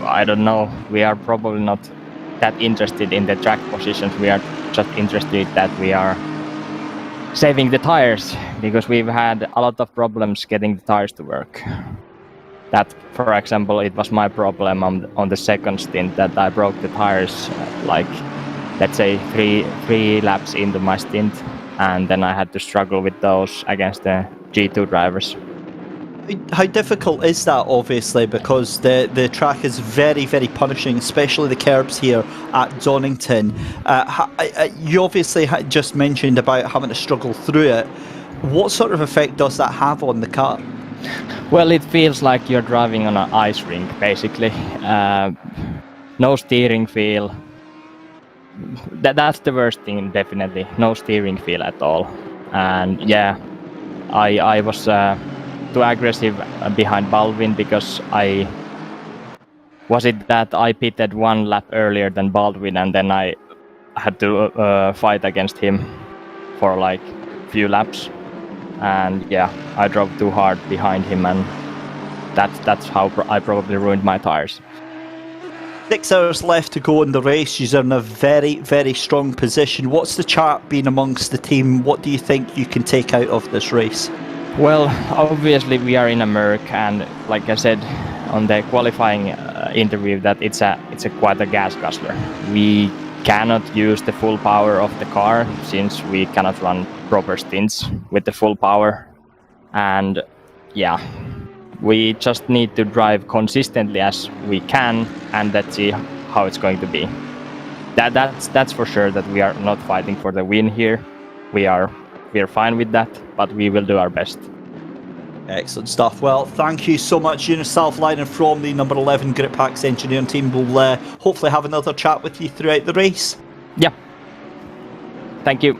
I don't know. We are probably not that interested in the track positions. We are just interested that we are saving the tires, because we've had a lot of problems getting the tires to work. That, for example, it was my problem on the second stint, that I broke the tires let's say three laps into my stint, and then I had to struggle with those against the G2 drivers. How difficult is that, obviously, because the track is very punishing, especially the curbs here at Donington. You obviously just mentioned about having to struggle through it. What sort of effect does that have on the car? Well, it feels like you're driving on an ice rink, basically. No steering feel. That's the worst thing, definitely. No steering feel at all. And yeah, I was too aggressive behind Baldwin because I pitted one lap earlier than Baldwin, and then I had to fight against him for like few laps. And yeah, I drove too hard behind him, and that's how I probably ruined my tires. 6 hours left to go in the race. You're in a very, very strong position. What's the chat been amongst the team? What do you think you can take out of this race? Well, obviously we are in a Merc, and like I said on the qualifying interview, that it's quite a gas guzzler. We cannot use the full power of the car since we cannot run proper stints with the full power, and yeah, we just need to drive consistently as we can, and let's see how it's going to be. That's for sure that we are not fighting for the win here. We are fine with that, but we will do our best. Excellent stuff. Well, thank you so much, Eunice Salflinen from the number 11 Grip Packs engineering team. We'll hopefully have another chat with you throughout the race. Yeah. Thank you.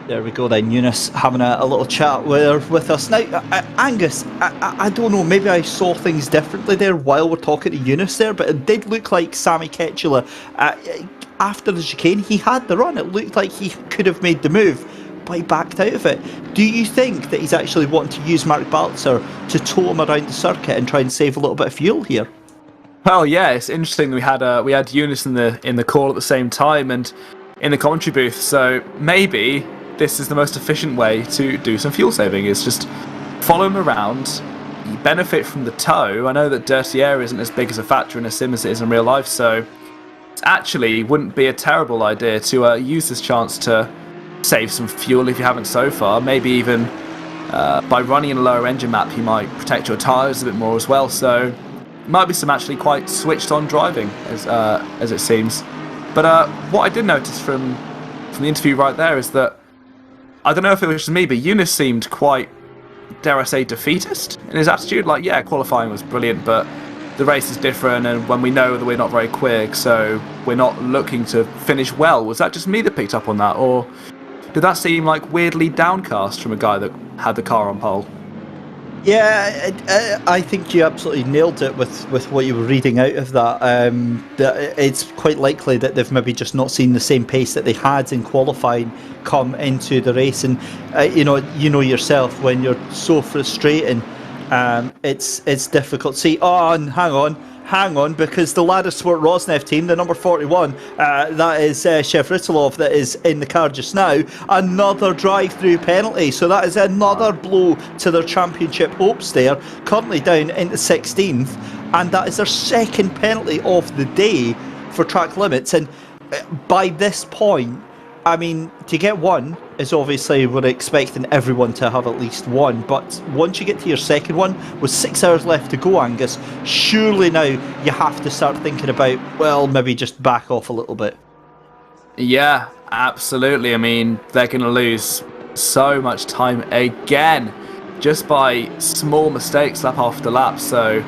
There we go then, Eunice having a little chat with us. Now, Angus, I don't know, maybe I saw things differently there while we're talking to Eunice there, but it did look like Sami Kecula, after the chicane, he had the run. It looked like he could have made the move, but he backed out of it. Do you think that he's actually wanting to use Mark Balzer to tow him around the circuit and try and save a little bit of fuel here? Well, yeah, it's interesting. We had Eunice in the call at the same time and in the commentary booth. So maybe this is the most efficient way to do some fuel saving. Is just follow him around. You benefit from the tow. I know that dirty air isn't as big as a factor in a sim as it is in real life, so it actually wouldn't be a terrible idea to use this chance to save some fuel if you haven't so far. Maybe even by running in a lower engine map, you might protect your tyres a bit more as well. So it might be some actually quite switched on driving as it seems. But what I did notice from the interview right there is that, I don't know if it was just me, but Eunice seemed quite, dare I say, defeatist in his attitude. Like, yeah, qualifying was brilliant, but the race is different, and when we know that we're not very quick, so we're not looking to finish well. Was that just me that picked up on that, or did that seem like weirdly downcast from a guy that had the car on pole? Yeah, I think you absolutely nailed it with what you were reading out of that. That it's quite likely that they've maybe just not seen the same pace that they had in qualifying come into the race, and you know yourself, when you're so frustrating, it's difficult. See, and hang on, because the Ladder Sport Rosneft team, the number 41, that is Chev Ritilov, that is in the car just now, another drive-through penalty. So that is another blow to their championship hopes there, currently down into 16th, and that is their second penalty of the day for track limits. And by this point, I mean, to get one is obviously, we're expecting everyone to have at least one, but once you get to your second one, with 6 hours left to go, Angus, surely now you have to start thinking about, well, maybe just back off a little bit. Yeah, absolutely. I mean, they're going to lose so much time again just by small mistakes lap after lap, so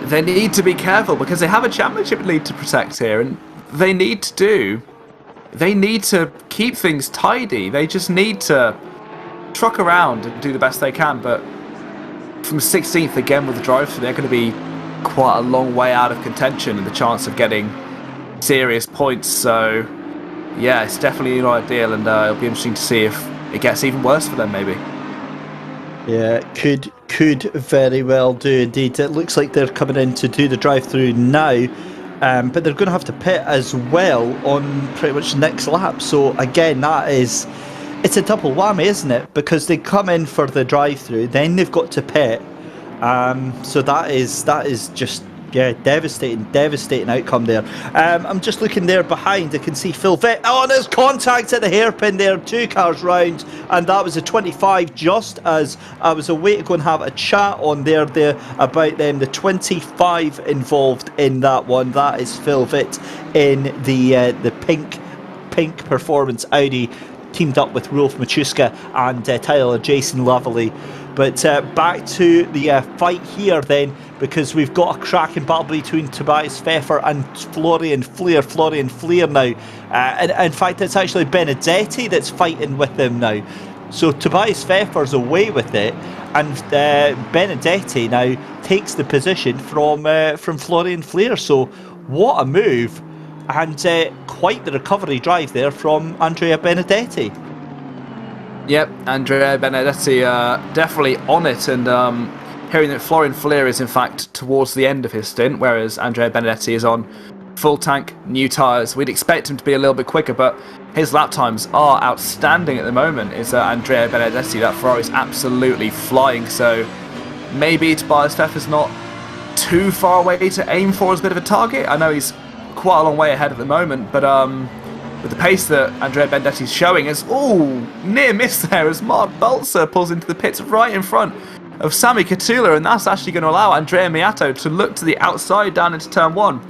they need to be careful because they have a championship lead to protect here, and they need to keep things tidy. They just need to truck around and do the best they can. But from 16th again with the drive-through, they're going to be quite a long way out of contention and the chance of getting serious points. So yeah, it's definitely not ideal, and it'll be interesting to see if it gets even worse for them maybe. Yeah, could very well do indeed. It looks like they're coming in to do the drive-through now. But they're going to have to pit as well on pretty much the next lap. So again, it's a double whammy, isn't it? Because they come in for the drive-through, then they've got to pit. So that is just, yeah, devastating outcome there. I'm just looking there behind. I can see Phil Vett. Oh, and there's contact at the hairpin there. 2 cars round, and that was a 25. Just as I was away to go and have a chat on there about them. The 25 involved in that one. That is Phil Vett in the pink performance Audi teamed up with Rolf Machuska and Tyler Jason Lovely. But back to the fight here then, because we've got a cracking battle between Tobias Pfeffer and Florian Fleer. Florian Fleer now. And in fact, it's actually Benedetti that's fighting with them now. So Tobias Pfeffer's away with it, and Benedetti now takes the position from Florian Fleer. So what a move, and quite the recovery drive there from Andrea Benedetti. Yep, Andrea Benedetti definitely on it, and hearing that Florian Fleer is in fact towards the end of his stint, whereas Andrea Benedetti is on full tank, new tyres. We'd expect him to be a little bit quicker, but his lap times are outstanding at the moment. Is Andrea Benedetti, that Ferrari is absolutely flying, so maybe Tobias Pfeffer's not too far away to aim for as a bit of a target. I know he's quite a long way ahead at the moment, but with the pace that Andrea Benedetti's showing, is near miss there as Mark Balzer pulls into the pits right in front of Sami Katula, and that's actually going to allow Andrea Miato to look to the outside down into turn 1.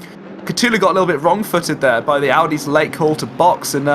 Katula got a little bit wrong-footed there by the Audi's late call to box, and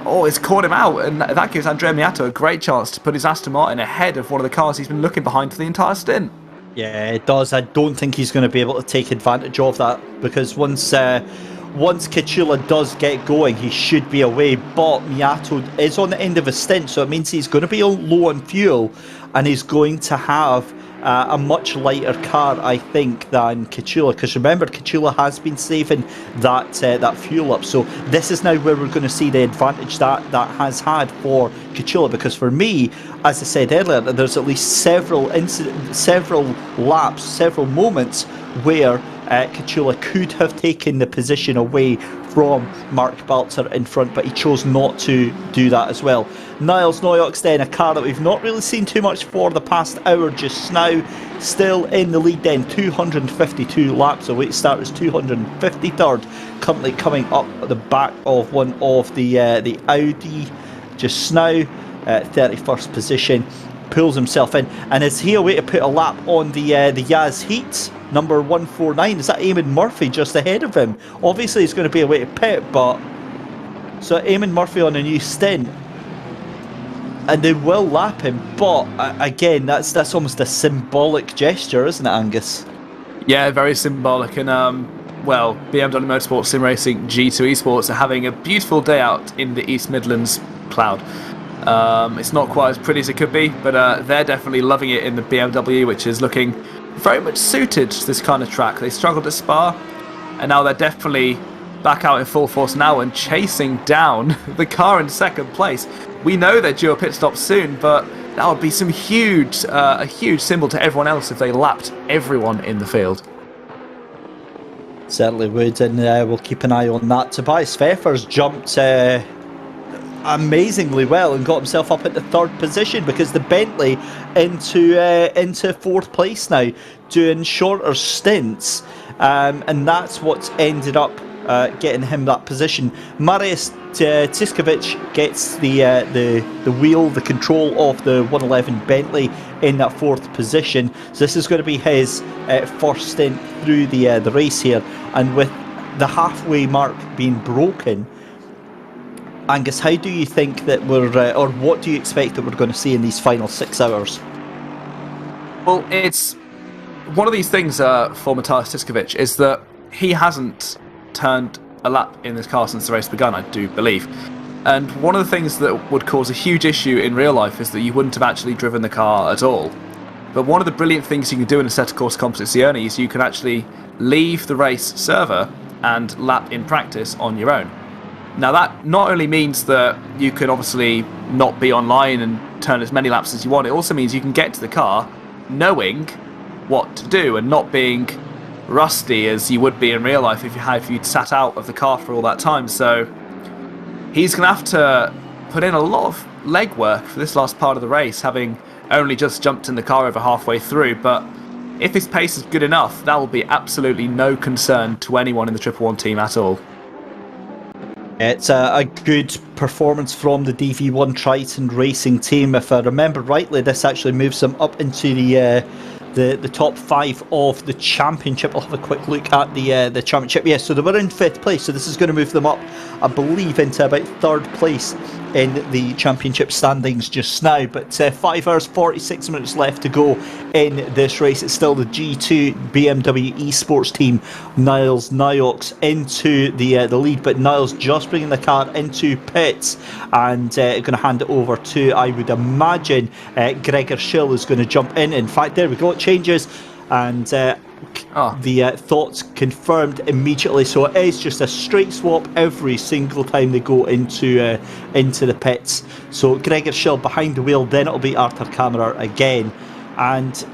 it's caught him out, and that gives Andrea Miato a great chance to put his Aston Martin ahead of one of the cars he's been looking behind for the entire stint. Yeah, it does. I don't think he's going to be able to take advantage of that, because once Katula does get going, he should be away. But Miato is on the end of a stint, so it means he's going to be low on fuel, and he's going to have a much lighter car, I think, than Katula. Because remember, Katula has been saving that fuel up. So this is now where we're going to see the advantage that has had for Katula. Because for me, as I said earlier, there's at least several laps, several moments where Katula could have taken the position away from Mark Balzer in front, but he chose not to do that as well. Niles Noyox then, a car that we've not really seen too much for the past hour just now, still in the lead then, 252 laps away. Start is 253rd, currently coming up at the back of one of the Audi just now, 31st position, pulls himself in, and is he away to put a lap on the Yaz Heat? Number 149, is that Eamon Murphy just ahead of him? Obviously he's going to be away to pit, but so Eamon Murphy on a new stint, and they will lap him, but again, that's almost a symbolic gesture, isn't it, Angus? Yeah, very symbolic, and BMW Motorsport Sim Racing G2 Esports are having a beautiful day out in the East Midlands cloud. It's not quite as pretty as it could be, but they're definitely loving it in the BMW, which is looking very much suited to this kind of track. They struggled at Spa, and now they're definitely back out in full force now and chasing down the car in second place. We know they're due a pit stop soon, but that would be a huge symbol to everyone else if they lapped everyone in the field. Certainly would, and we'll keep an eye on that. Tobias Pfeffer's jumped amazingly well and got himself up at the third position, because the Bentley into fourth place now, doing shorter stints, and that's what's ended up getting him that position. Marius Tiskovic gets the wheel, the control of the 111 Bentley in that fourth position. So this is going to be his first stint through the race here, and with the halfway mark being broken, Angus, how do you think that or what do you expect that we're going to see in these final 6 hours? Well, it's one of these things for Matthias Tiskovic is that he hasn't turned a lap in this car since the race begun, I do believe. And one of the things that would cause a huge issue in real life is that you wouldn't have actually driven the car at all. But one of the brilliant things you can do in Assetto Corsa Competizione is you can actually leave the race server and lap in practice on your own. Now that not only means that you can obviously not be online and turn as many laps as you want, it also means you can get to the car knowing what to do and not being rusty as you would be in real life if you'd sat out of the car for all that time. So he's going to have to put in a lot of legwork for this last part of the race, having only just jumped in the car over halfway through. But if his pace is good enough, that will be absolutely no concern to anyone in the 111 team at all. It's a good performance from the DV1 Triton Racing team. If I remember rightly, this actually moves them up into the top 5 of the championship. I'll have a quick look at the championship. Yes, so they were in 5th place, so this is going to move them up, I believe, into about 3rd place in the championship standings just now. But 5 hours 46 minutes left to go in this race. It's still the G2 BMW esports team, Niles Niox, into the lead, but Niles just bringing the car into pits and going to hand it over to, I would imagine, Gregor Schill is going to jump in. In fact, there we go, it changes, and the thoughts confirmed immediately. So it is just a straight swap every single time they go into the pits. So Gregor Schill behind the wheel, then it'll be Arthur Kammerer again. And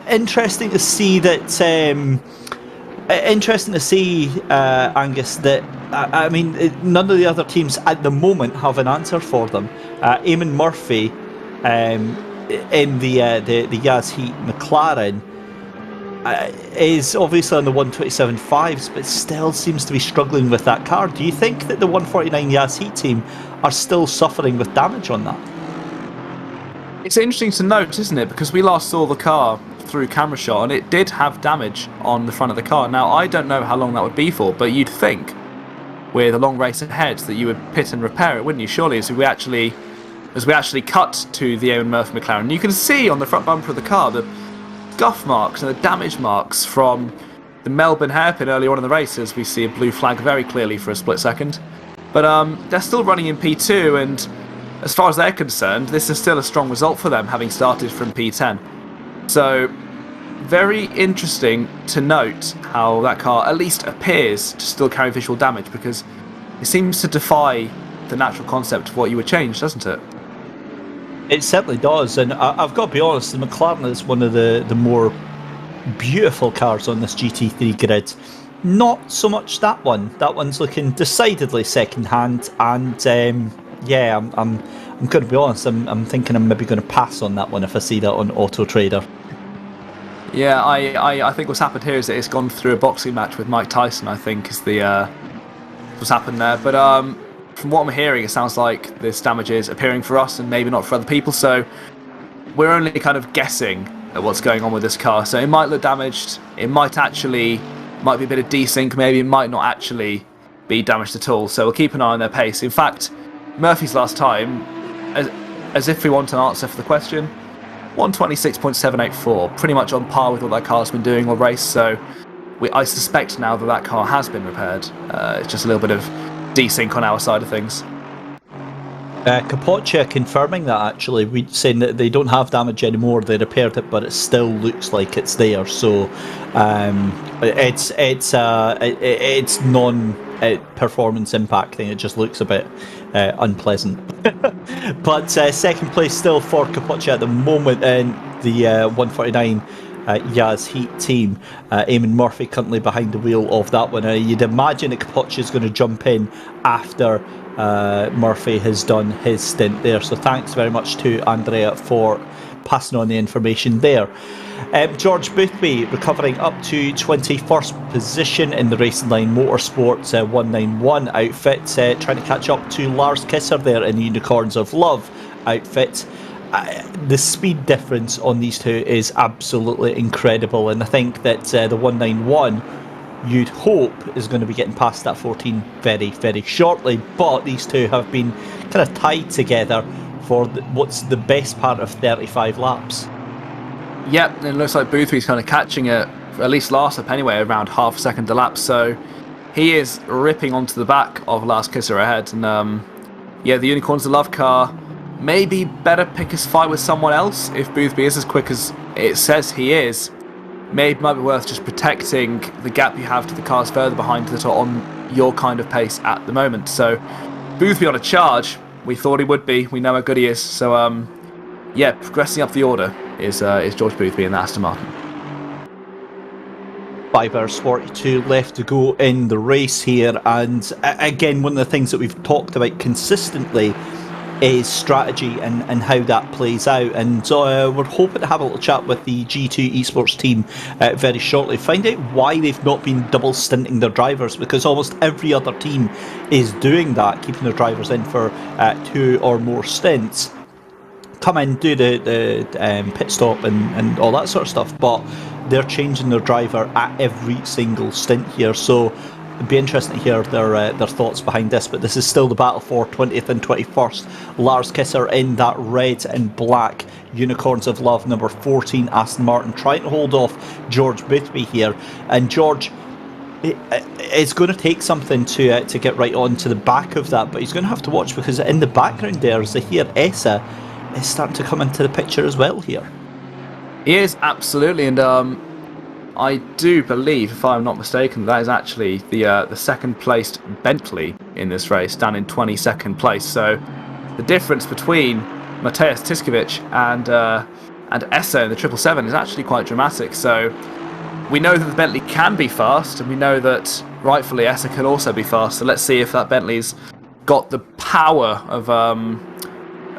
interesting to see that. Angus, that I mean, none of the other teams at the moment have an answer for them. Eamon Murphy in the Yaz Heat McLaren is obviously on the 127.5s, but still seems to be struggling with that car. Do you think that the 149 Yaz Heat team are still suffering with damage on that? It's interesting to note, isn't it? Because we last saw the car through camera shot, and it did have damage on the front of the car. Now, I don't know how long that would be for, but you'd think, with a long race ahead, that you would pit and repair it, wouldn't you? Surely, as we actually cut to the Eamon Murphy McLaren, you can see on the front bumper of the car the scuff marks and the damage marks from the Melbourne hairpin earlier on in the race, as we see a blue flag very clearly for a split second. But they're still running in P2, and as far as they're concerned, this is still a strong result for them, having started from P10. So, very interesting to note how that car at least appears to still carry visual damage, because it seems to defy the natural concept of what you would change, doesn't it? It certainly does, and I've got to be honest, the McLaren is one of the more beautiful cars on this GT3 grid. Not so much that one. That one's looking decidedly second-hand, and yeah, I'm going to be honest, I'm thinking I'm maybe going to pass on that one if I see that on Auto Trader. Yeah, I think what's happened here is that it's gone through a boxing match with Mike Tyson, I think, is the what's happened there. But from what I'm hearing, it sounds like this damage is appearing for us and maybe not for other people, so we're only kind of guessing at what's going on with this car. So it might look damaged, it might be a bit of desync, maybe it might not actually be damaged at all, so we'll keep an eye on their pace. In fact, Murphy's last time, as if we want an answer for the question, 126.784, pretty much on par with what that car's been doing all race, so I suspect now that that car has been repaired. It's just a little bit of desync on our side of things. Capoccia confirming that, actually, saying that they don't have damage anymore, they repaired it, but it still looks like it's there, so it's non-performance impacting, it just looks a bit unpleasant. But second place still for Capoccia at the moment in the 149 Yaz Heat team. Eamon Murphy currently behind the wheel of that one. You'd imagine that Capoccia is going to jump in after Murphy has done his stint there. So thanks very much to Andrea for passing on the information there. George Boothby recovering up to 21st position in the Racing Line Motorsports 191 outfit, trying to catch up to Lars Kisser there in the Unicorns of Love outfit. The speed difference on these two is absolutely incredible, and I think that the 191 you'd hope is going to be getting past that 14 very, very shortly, but these two have been kind of tied together for what's the best part of 35 laps. Yep, it looks like Boothby's kind of catching it, at least last lap anyway, around half a second a lap, so he is ripping onto the back of Lars Kisser ahead, and yeah, the Unicorns of Love car maybe better pick his fight with someone else. If Boothby is as quick as it says he is, maybe it might be worth just protecting the gap you have to the cars further behind that are on your kind of pace at the moment. So Boothby on a charge, we thought he would be, we know how good he is, so yeah, progressing up the order is George Boothby in the Aston Martin. 5 hours 42 left to go in the race here, and again, one of the things that we've talked about consistently is strategy and how that plays out, and we're hoping to have a little chat with the G2 esports team very shortly, find out why they've not been double stinting their drivers, because almost every other team is doing that, keeping their drivers in for 2 or more stints, come in, do the pit stop and all that sort of stuff, but they're changing their driver at every single stint here. So be interesting to hear their thoughts behind this, but this is still the battle for 20th and 21st. Lars Kisser in that red and black Unicorns of Love number 14 Aston Martin, trying to hold off George Boothby here. And George, it's going to take something to get right on to the back of that, but he's going to have to watch, because in the background there, Zahir Essa is starting to come into the picture as well here. He is, absolutely, and I do believe, if I'm not mistaken, that is actually the second placed Bentley in this race, down in 22nd place. So the difference between Mateusz Tiskovic and Essa in the 777 is actually quite dramatic. So we know that the Bentley can be fast, and we know that rightfully Essa can also be fast. So let's see if that Bentley's got the power of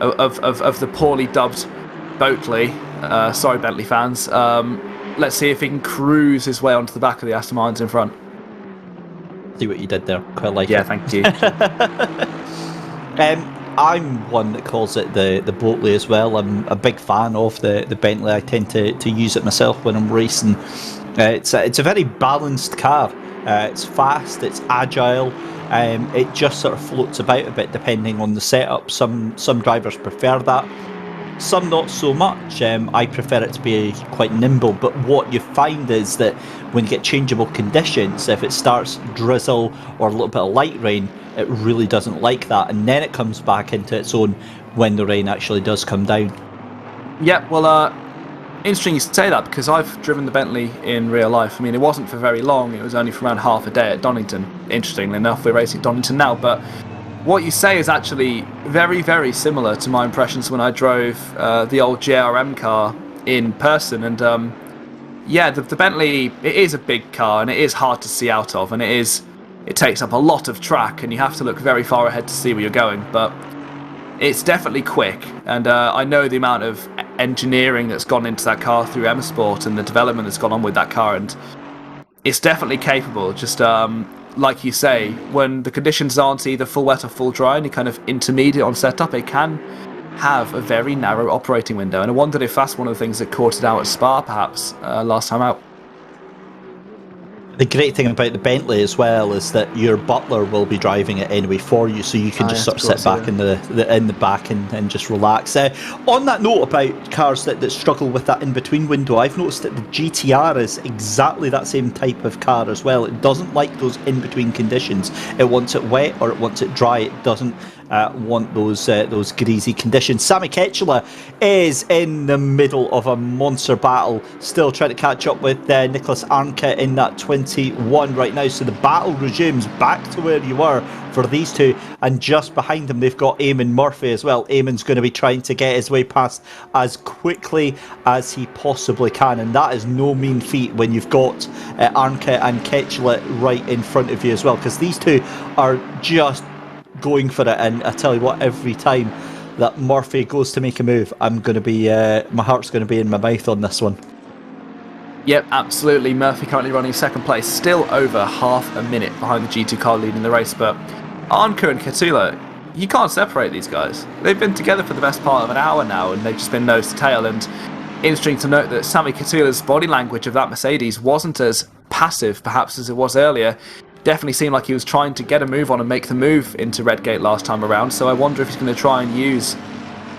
the poorly dubbed Boatley. Sorry, Bentley fans. Let's see if he can cruise his way onto the back of the Aston Martins in front. See what you did there. Quite like it. Yeah, thank you. I'm one that calls it the Boatley as well. I'm a big fan of the Bentley. I tend to use it myself when I'm racing. It's a very balanced car. It's fast, it's agile. It just sort of floats about a bit depending on the setup. Some drivers prefer that. Some not so much. I prefer it to be quite nimble, but what you find is that when you get changeable conditions, if it starts drizzle or a little bit of light rain, it really doesn't like that, and then it comes back into its own when the rain actually does come down. Yeah, well, interesting you say that, because I've driven the Bentley in real life. I mean, it wasn't for very long, it was only for around half a day at Donington. Interestingly enough, we're racing at Donington now, but what you say is actually very, very similar to my impressions when I drove the old JRM car in person. And yeah, the Bentley, it is a big car, and it is hard to see out of, and it takes up a lot of track, and you have to look very far ahead to see where you're going. But it's definitely quick, and I know the amount of engineering that's gone into that car through M Sport and the development that's gone on with that car, and it's definitely capable. Just like you say, when the conditions aren't either full wet or full dry, and you're kind of intermediate on setup, it can have a very narrow operating window. And I wondered if that's one of the things that caught it out at Spa, perhaps, last time out. The great thing about the Bentley as well is that your butler will be driving it anyway for you, so you can just sort of sit back in the back and just relax. On that note about cars that struggle with that in-between window, I've noticed that the GTR is exactly that same type of car as well. It doesn't like those in-between conditions. It wants it wet or it wants it dry. It doesn't want those greasy conditions. Sami Kecula is in the middle of a monster battle, still trying to catch up with Nicholas Arnke in that 21 right now. So the battle resumes back to where you were for these two, and just behind them they've got Eamon Murphy as well. Eamon's going to be trying to get his way past as quickly as he possibly can, and that is no mean feat when you've got Arnke and Kecula right in front of you as well, because these two are just going for it. And I tell you what, every time that Murphy goes to make a move, I'm going to be my heart's going to be in my mouth on this one. Yep, absolutely. Murphy currently running second place, still over half a minute behind the G2 car leading the race. But Arnke and Kecula, you can't separate these guys. They've been together for the best part of an hour now, and they've just been nose to tail. And interesting to note that Sami Kecula's body language of that Mercedes wasn't as passive perhaps as it was earlier. Definitely seemed like he was trying to get a move on and make the move into Redgate last time around, so I wonder if he's going to try and use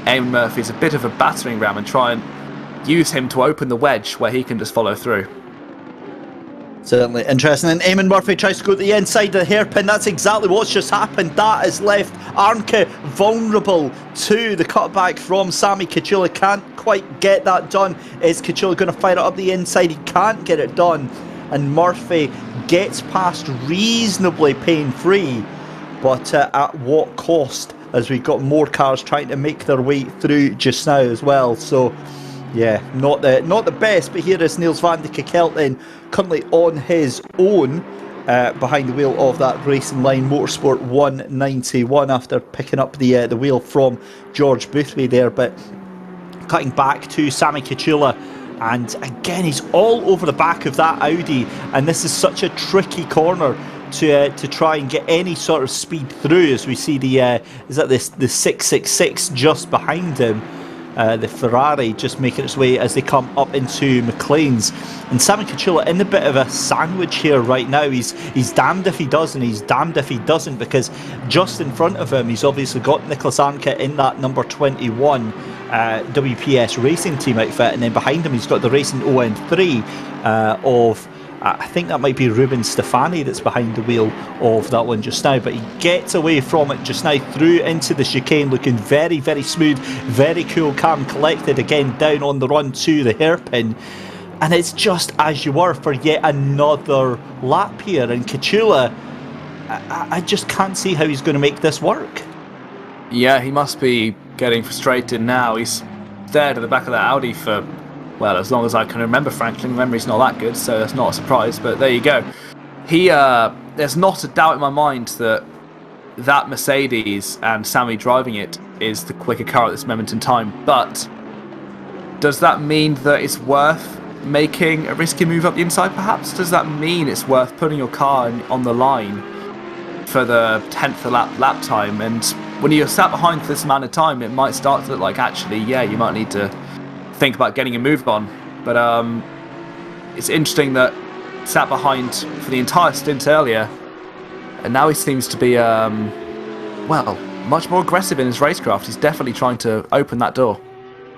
Eamon Murphy as a bit of a battering ram and try and use him to open the wedge where he can just follow through. Certainly interesting. And Eamon Murphy tries to go to the inside of the hairpin. That's exactly what's just happened. That has left Arnke vulnerable to the cutback from Sami Kecula. Can't quite get that done. Is Kecula going to fire it up the inside? He can't get it done. And Murphy gets past reasonably pain-free, but at what cost, as we've got more cars trying to make their way through just now as well. So yeah, not the best, but here is Niels van de Kekelten currently on his own behind the wheel of that Racing Line Motorsport 191 after picking up the wheel from George Boothby there. But cutting back to Sami Kecula, and again he's all over the back of that Audi, and this is such a tricky corner to try and get any sort of speed through, as we see the 666 just behind him. the Ferrari, just making its way as they come up into McLean's. And Simon Kyalami in a bit of a sandwich here right now. He's damned if he does and he's damned if he doesn't, because just in front of him he's obviously got Nicholas Arnke in that number 21 WPS Racing Team outfit, and then behind him he's got the Racing ON3 of I think that might be Ruben Stefani that's behind the wheel of that one just now, but he gets away from it just now through into the chicane, looking very, very smooth, very cool, calm, collected, again down on the run to the hairpin. And it's just as you were for yet another lap here, and Kyalami, I just can't see how he's going to make this work. Yeah, he must be getting frustrated now. He's stared at the back of that Audi for, well, as long as I can remember, frankly. My memory's not that good, so that's not a surprise, but there you go. There's not a doubt in my mind that Mercedes and Sammy driving it is the quicker car at this moment in time, but does that mean that it's worth making a risky move up the inside, perhaps? Does that mean it's worth putting your car on the line for the 10th lap time? And when you're sat behind for this amount of time, it might start to look like, actually, yeah, you might need to think about getting a move on. But it's interesting that sat behind for the entire stint earlier, and now he seems to be well, much more aggressive in his racecraft. He's definitely trying to open that door.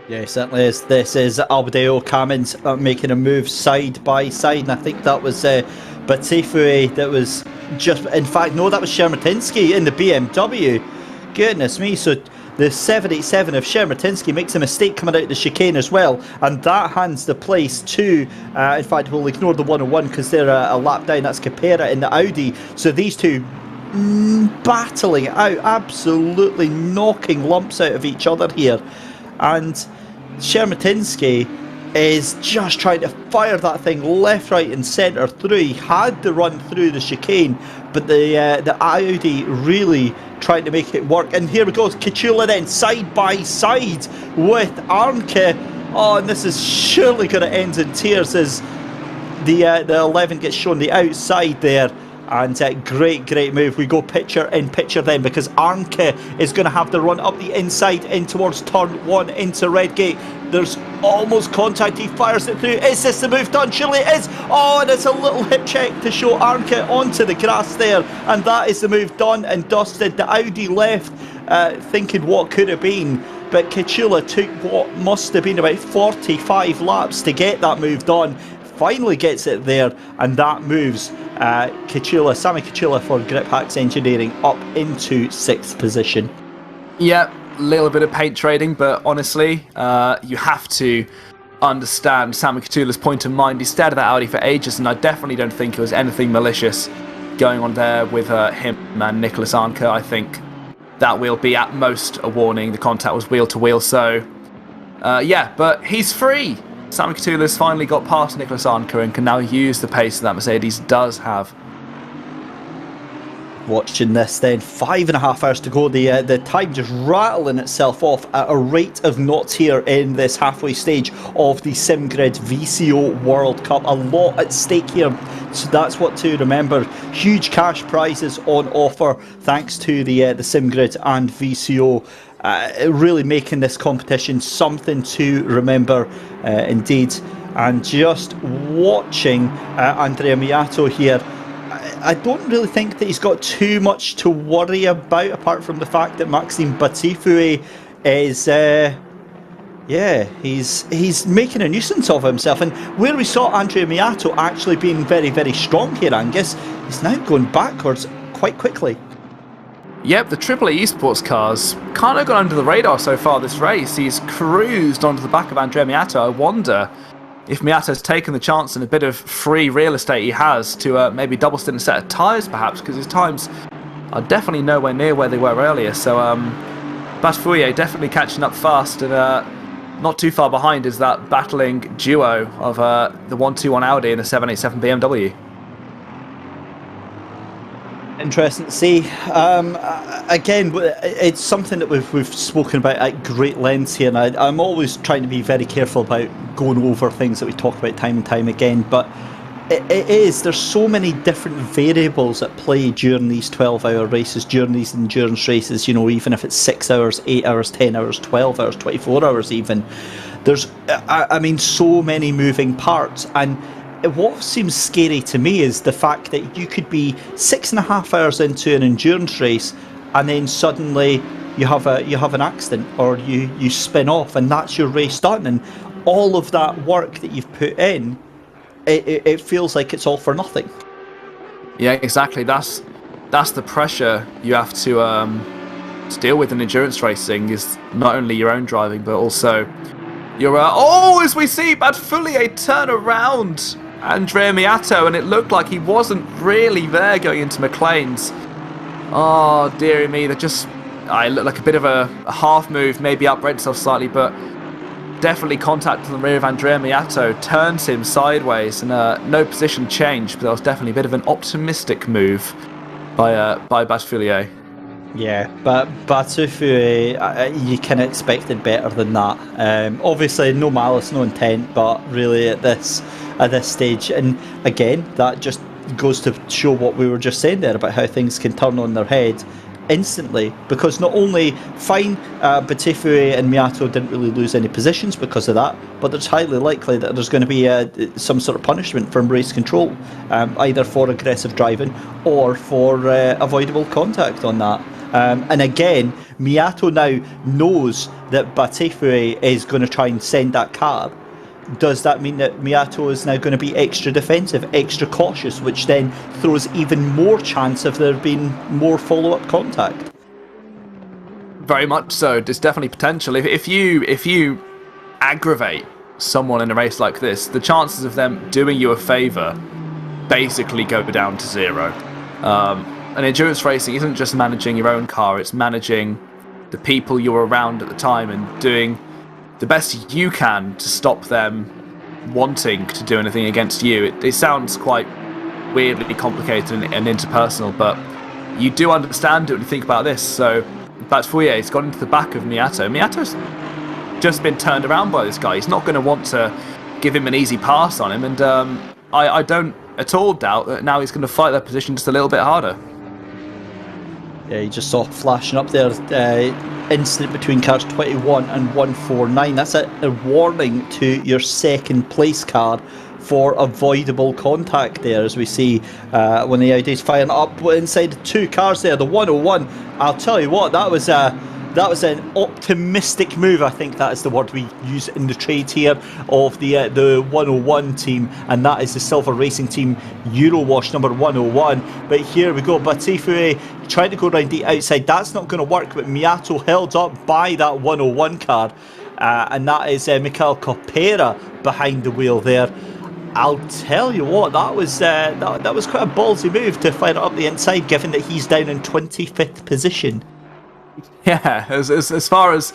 Yeah, certainly is. This is Albadeo Cummins making a move side by side, and I think that was Batifui that was just, in fact, no, that was Shermatinsky in the BMW. Goodness me. So the 787 of Shermatinsky makes a mistake coming out the chicane as well, and that hands the place to, in fact, we'll ignore the 101 because they're a lap down. That's Capera in the Audi. So these two battling it out, absolutely knocking lumps out of each other here. And Shermatinsky is just trying to fire that thing left, right and centre through. He had the run through the chicane, but the Audi really trying to make it work. And here we go, Kyalami then side by side with Arnke. Oh, and this is surely going to end in tears as the 11 gets shown the outside there. And great move. We go picture in picture then, because Arnke is going to have the run up the inside in towards turn 1 into Redgate. There's almost contact. He fires it through. Is this the move done? Surely it is. Oh, and it's a little hip check to show Arnke onto the grass there. And that is the move done and dusted. The Audi left thinking what could have been. But Kyalami took what must have been about 45 laps to get that move done. Finally gets it there, and that moves Sammy Kyalami for Grip Hacks Engineering up into 6th position. Yeah, a little bit of paint trading, but honestly, you have to understand Sammy Kyalami's point of mind. He stared at that Audi for ages, and I definitely don't think it was anything malicious going on there with him and Nicholas Arnke. I think that will be at most a warning. The contact was wheel to wheel, so yeah, but he's free. Sammy Kyalami's finally got past Nicholas Arnke and can now use the pace that Mercedes does have. Watching this then, 5.5 hours to go. The time just rattling itself off at a rate of knots here in this halfway stage of the SimGrid VCO World Cup. A lot at stake here, so that's what to remember. Huge cash prizes on offer thanks to the SimGrid and VCO. Really making this competition something to remember indeed. And just watching Andrea Miato here, I don't really think that he's got too much to worry about, apart from the fact that Maxime Batifui is he's making a nuisance of himself. And where we saw Andrea Miato actually being very, very strong here, Angus, he's now going backwards quite quickly. Yep, the AAA Esports cars kind of gone under the radar so far this race. He's cruised onto the back of Andrea Miato. I wonder if Miato's taken the chance and a bit of free real estate he has to maybe double stint a set of tyres, perhaps, because his times are definitely nowhere near where they were earlier. So Batifui definitely catching up fast, and not too far behind is that battling duo of the 121 Audi and the 787 BMW. Interesting to see. Again, it's something that we've spoken about at great lengths here, and I'm always trying to be very careful about going over things that we talk about time and time again, but it is. There's so many different variables at play during these 12-hour races, during these endurance races, you know, even if it's 6 hours, 8 hours, 10 hours, 12 hours, 24 hours even. There's, I mean, so many moving parts. And what seems scary to me is the fact that you could be 6.5 hours into an endurance race and then suddenly you have an accident, or you spin off, and that's your race done. And all of that work that you've put in, it feels like it's all for nothing. Yeah, exactly. That's the pressure you have to deal with in endurance racing, is not only your own driving, but also your... as we see Badfoulier turn around Andrea Miato, and it looked like he wasn't really there going into McLean's. Oh, dearie me, they just... I looked like a bit of a half move, maybe outbred himself slightly, but definitely contact on the rear of Andrea Miato, turns him sideways, and no position change, but that was definitely a bit of an optimistic move by Badfoulier. Yeah, but Badfoulier, you kind of expected better than that. Obviously, no malice, no intent, but really at this stage, and again, that just goes to show what we were just saying there about how things can turn on their head instantly, because not only Badfoulier and Miato didn't really lose any positions because of that, but it's highly likely that there's going to be some sort of punishment from race control, either for aggressive driving or for avoidable contact on that. And again, Miato now knows that Badfoulier is going to try and send that car. Does that mean that Miato is now going to be extra defensive, extra cautious, which then throws even more chance of there being more follow-up contact? Very much so. There's definitely potential. If you aggravate someone in a race like this, the chances of them doing you a favour basically go down to zero. And endurance racing isn't just managing your own car, it's managing the people you're around at the time and doing the best you can to stop them wanting to do anything against you. It sounds quite weirdly complicated and interpersonal, but you do understand it when you think about this. So Badfouilier's gone into the back of Miato. Miato's just been turned around by this guy. He's not going to want to give him an easy pass on him, and I don't at all doubt that now he's going to fight that position just a little bit harder. Yeah, you just saw flashing up there, incident between cars 21 and 149. That's a warning to your second place car for avoidable contact there, as we see when the Audi's firing up inside the two cars there. The 101, I'll tell you what, that was an optimistic move. I think that is the word we use in the trade here, of the 101 team, and that is the Silver Racing Team Eurowash number 101. But here we go, Badfoulier trying to go around the outside. That's not going to work, but Miato held up by that 101 car, and that is Michael Copera behind the wheel there. I'll tell you what, that was quite a ballsy move to fire it up the inside, given that he's down in 25th position. Yeah, as far as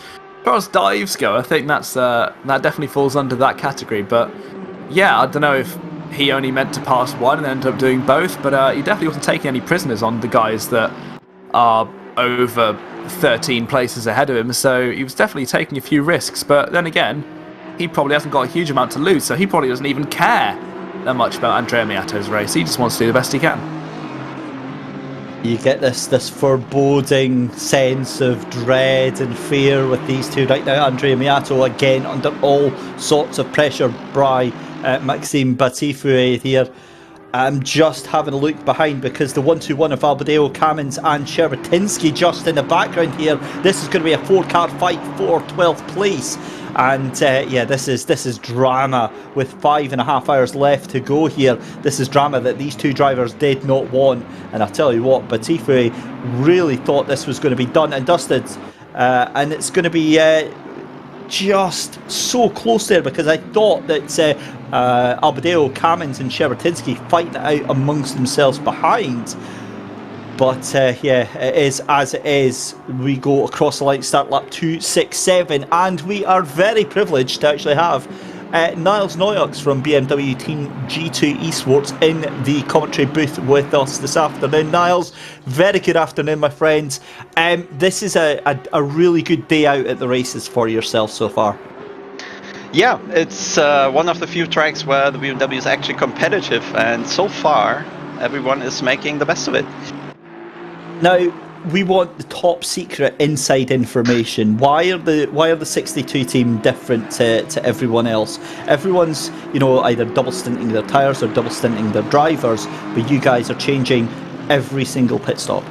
dives go, I think that definitely falls under that category. But yeah, I don't know if he only meant to pass one and ended up doing both, but he definitely wasn't taking any prisoners on the guys that are over 13 places ahead of him, so he was definitely taking a few risks. But then again, he probably hasn't got a huge amount to lose, so he probably doesn't even care that much about Andrea Miato's race. He just wants to do the best he can. You get this foreboding sense of dread and fear with these two right now. Andrea Miato again under all sorts of pressure by Maxime Badfoulier here. I'm just having a look behind, because the 121 of Albadeo, Kamens and Sherbatinski just in the background here. This is going to be a 4-car fight for 12th place. And yeah, this is drama with 5.5 hours left to go here. This is drama that these two drivers did not want. And I tell you what, Badfoulier really thought this was going to be done and dusted. And it's going to be just so close there, because I thought that Albadeo, Kamens and Sherbatinski fighting it out amongst themselves behind. But yeah, it is as it is. We go across the line, start lap 267, and we are very privileged to actually have Niles Noyaux from BMW Team G2 Esports in the commentary booth with us this afternoon. Niles, very good afternoon, my friends. This is a really good day out at the races for yourself so far. Yeah, it's one of the few tracks where the BMW is actually competitive, and so far everyone is making the best of it. Now, we want the top secret inside information. Why are the 62 team different to everyone else? Everyone's, either double stinting their tyres or double stinting their drivers, but you guys are changing every single pit stop.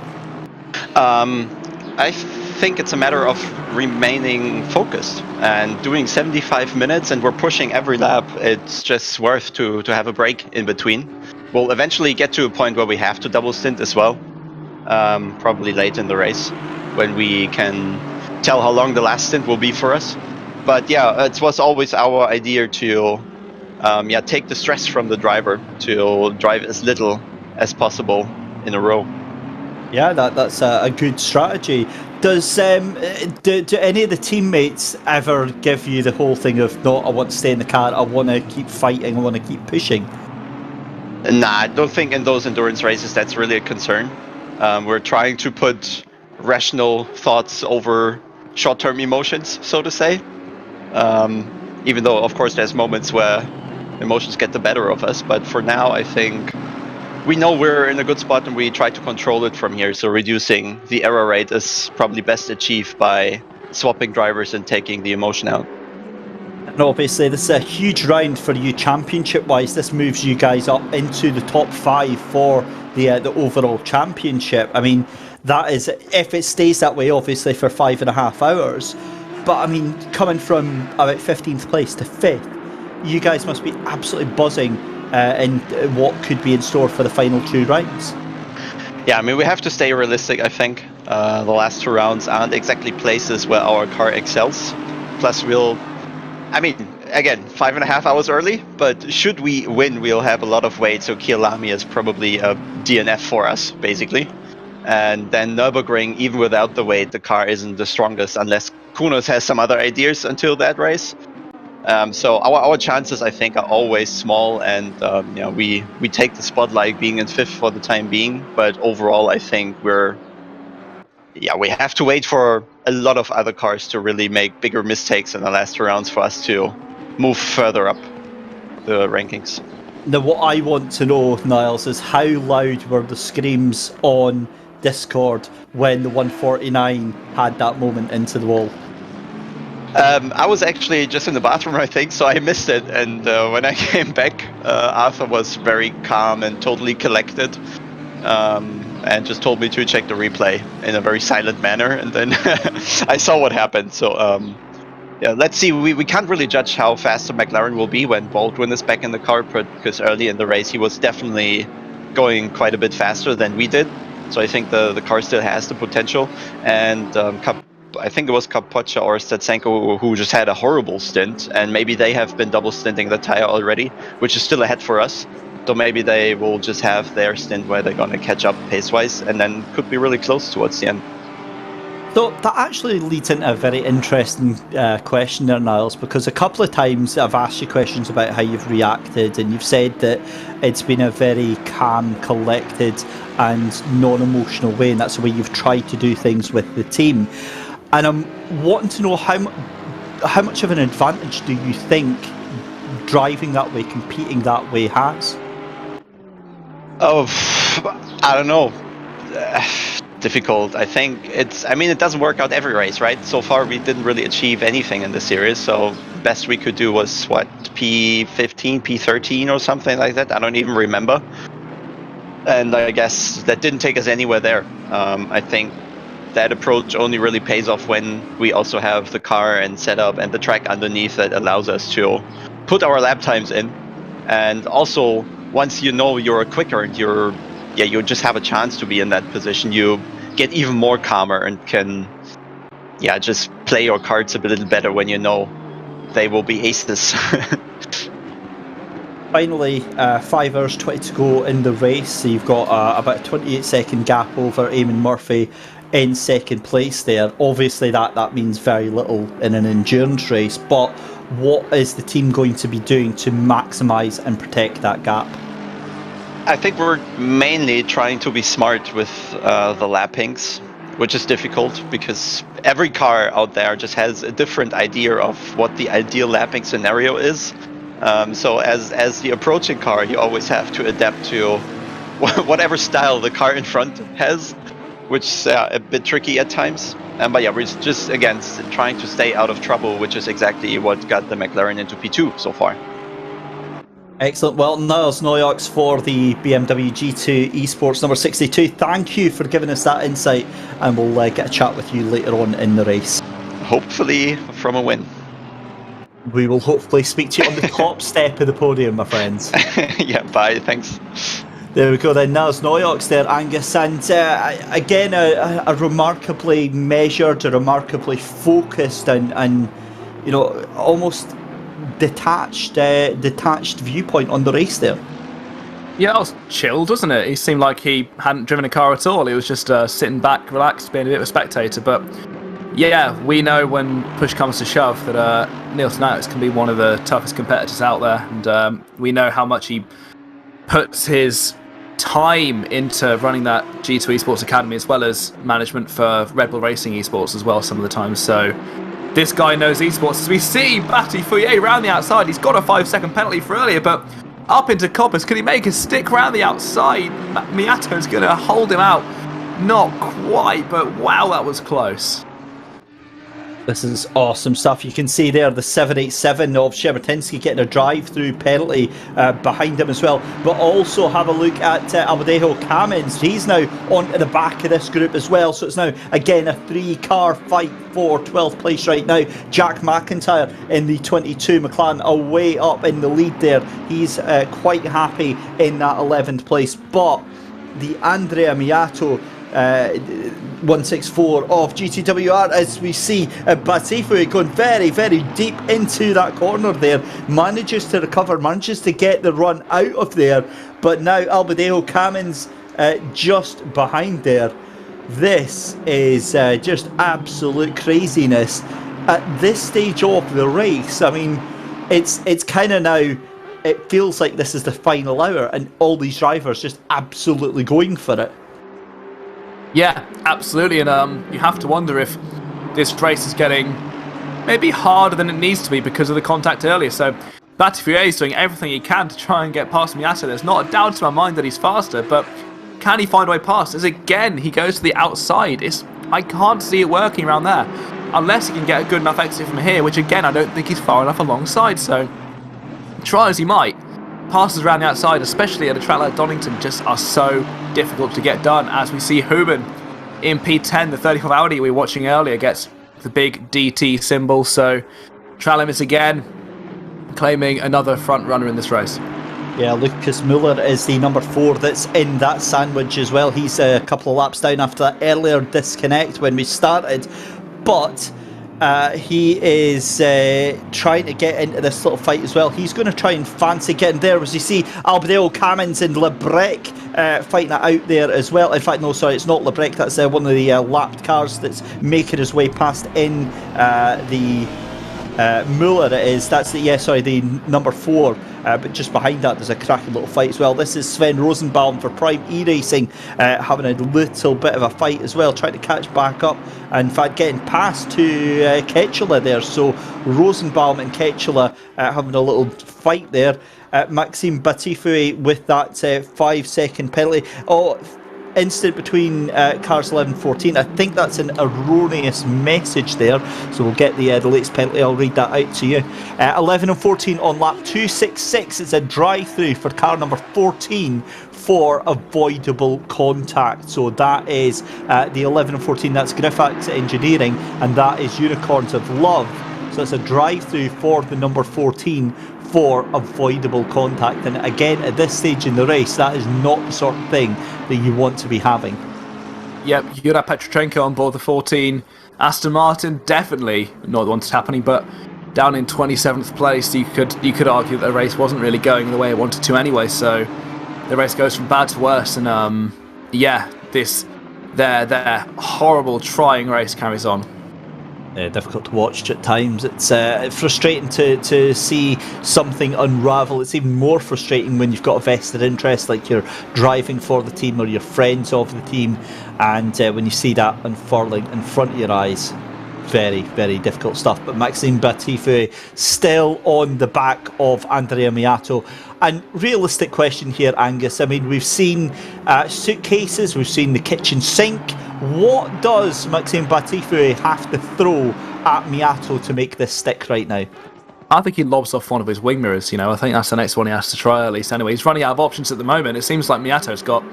I think it's a matter of remaining focused and doing 75 minutes, and we're pushing every lap. It's just worth to have a break in between. We'll eventually get to a point where we have to double stint as well, probably late in the race, when we can tell how long the last stint will be for us. But yeah, it was always our idea to take the stress from the driver, to drive as little as possible in a row. Yeah, that's a good strategy. Does do any of the teammates ever give you the whole thing of, no, I want to stay in the car, I want to keep fighting, I want to keep pushing? Nah, I don't think in those endurance races that's really a concern. We're trying to put rational thoughts over short-term emotions, so to say. Even though, of course, there's moments where emotions get the better of us. But for now, I think we know we're in a good spot and we try to control it from here. So reducing the error rate is probably best achieved by swapping drivers and taking the emotion out. And obviously, this is a huge round for you championship-wise. This moves you guys up into the top 5 for the overall championship. I mean, that is, if it stays that way, obviously, for 5.5 hours. But I mean, coming from about 15th place to 5th, you guys must be absolutely buzzing in what could be in store for the final 2 rounds. Yeah, I mean, we have to stay realistic, I think. The last 2 rounds aren't exactly places where our car excels. Plus, again, 5.5 hours early, but should we win, we'll have a lot of weight, so Kyalami is probably a DNF for us, basically. And then Nurburgring, even without the weight, the car isn't the strongest, unless Kunos has some other ideas until that race. So our chances, I think, are always small, and we take the spotlight being in 5th for the time being, but overall I think we have to wait for a lot of other cars to really make bigger mistakes in the last 2 rounds for us to move further up the rankings. Now, what I want to know, Niles, is how loud were the screams on Discord when the 149 had that moment into the wall? I was actually just in the bathroom, I think, so I missed it. And when I came back, Arthur was very calm and totally collected, and just told me to check the replay in a very silent manner. And then I saw what happened. So let's see. We can't really judge how fast the McLaren will be when Baldwin is back in the car, because early in the race he was definitely going quite a bit faster than we did. So I think the car still has the potential. And I think it was Kapoccia or Statsenko who just had a horrible stint, and maybe they have been double stinting the tire already, which is still ahead for us. So maybe they will just have their stint where they're going to catch up pace-wise, and then could be really close towards the end. So that actually leads into a very interesting question there, Niles, because a couple of times I've asked you questions about how you've reacted, and you've said that it's been a very calm, collected and non-emotional way, and that's the way you've tried to do things with the team. And I'm wanting to know how much of an advantage do you think driving that way, competing that way has? Oh, I don't know. Difficult. I think it doesn't work out every race, right? So far we didn't really achieve anything in the series, so best we could do was P15, P13 or something like that. I don't even remember. And I guess that didn't take us anywhere there. I think that approach only really pays off when we also have the car and setup and the track underneath that allows us to put our lap times in. And also, once you know you're quicker and you just have a chance to be in that position, you get even more calmer and can just play your cards a little better when you know they will be aces. Finally, 5 hours 20 to go in the race. So you've got about a 28-second gap over Eamon Murphy in second place there. Obviously that means very little in an endurance race, but what is the team going to be doing to maximise and protect that gap? I think we're mainly trying to be smart with the lappings. which is difficult because every car out there just has a different idea of what the ideal lapping scenario is. So as the approaching car, you always have to adapt to whatever style the car in front has, which is a bit tricky at times. But yeah, we're just again trying to stay out of trouble, which is exactly what got the McLaren into P2 so far. Excellent. Well, Niles Noyox for the BMW G2 Esports number 62. Thank you for giving us that insight, and we'll get a chat with you later on in the race. Hopefully from a win. We will hopefully speak to you on the top step of the podium, my friends. Yeah, bye, thanks. There we go then, Niles Noyox there, Angus, and again a remarkably measured, a remarkably focused and you know, almost detached viewpoint on the race there. Yeah, it was chilled, wasn't it? He seemed like he hadn't driven a car at all. He was just sitting back, relaxed, being a bit of a spectator. But yeah, we know when push comes to shove that Niles Noyox can be one of the toughest competitors out there, and we know how much he puts his time into running that G2 Esports Academy, as well as management for Red Bull Racing Esports as well some of the time. So this guy knows esports. As we see Batty Fouillet round the outside, he's got a 5-second penalty for earlier, but up into Coppers, can he make a stick round the outside? Miato's going to hold him out. Not quite, but wow, that was close. This is awesome stuff. You can see there the 787 of Szczebertyński getting a drive-through penalty behind him as well. But also have a look at Albadejo Kamins. He's now onto the back of this group as well. So it's now, again, a 3-car fight for 12th place right now. Jack McIntyre in the 22 McLaren away up in the lead there. He's quite happy in that 11th place. But the Andrea Miato 164 of GTWR, as we see Batifu going very, very deep into that corner there, manages to recover, manages to get the run out of there, but now Albadejo Kamins just behind there. This is just absolute craziness at this stage of the race. I mean, it's kind of now, it feels like this is the final hour and all these drivers just absolutely going for it. Yeah, absolutely, and you have to wonder if this race is getting maybe harder than it needs to be because of the contact earlier. So Batifuet is doing everything he can to try and get past Miata. There's not a doubt in my mind that he's faster, but can he find a way past? As again, he goes to the outside. I can't see it working around there, unless he can get a good enough exit from here, which again, I don't think he's far enough alongside. So try as he might, passes around the outside, especially at a track like Donington, just are so difficult to get done. As we see Huben in P10, the 34 Audi we were watching earlier, gets the big DT symbol. So track limits again, claiming another front runner in this race. Yeah, Lucas Muller is the number 4 that's in that sandwich as well. He's a couple of laps down after that earlier disconnect when we started, but he is trying to get into this little fight as well. He's going to try and fancy getting there. As you see, Albadejo Kamins and Lebrec fighting it out there as well. In fact, no, sorry, it's not Lebrec. That's one of the lapped cars that's making his way past in the Muller. It is. That's the number 4. But just behind that, there's a cracking little fight as well. This is Sven Rosenbaum for Prime E-Racing, having a little bit of a fight as well, trying to catch back up. In fact, getting past to Ketchula there. So Rosenbaum and Ketchula having a little fight there. Maxime Batifu with that 5-second penalty. Instant between cars 11 and 14. I think that's an erroneous message there, so we'll get the latest penalty. I'll read that out to you. 11 and 14 on lap 266. It's a drive-through for car number 14 for avoidable contact. So that is the 11 and 14. That's Griffax Engineering, and that is Unicorns of Love. So it's a drive-through for the number 14 for avoidable contact. And again, at this stage in the race, that is not the sort of thing that you want to be having. Yep, Yura Petrochenko on board the 14. Aston Martin, definitely not the one that's happening, but down in 27th place, you could argue that the race wasn't really going the way it wanted to anyway. So the race goes from bad to worse, and their horrible trying race carries on. Difficult to watch at times. It's frustrating to see something unravel. It's even more frustrating when you've got a vested interest, like you're driving for the team or you're friends of the team, and when you see that unfurling in front of your eyes, very, very difficult stuff. But Maxime Batifu still on the back of Andrea Miato. And realistic question here, Angus. I mean, we've seen suitcases, we've seen the kitchen sink. What does Maxime Batifu have to throw at Miato to make this stick right now? I think he lobs off one of his wing mirrors, you know. I think that's the next one he has to try at least. Anyway, he's running out of options at the moment. It seems like Miato's got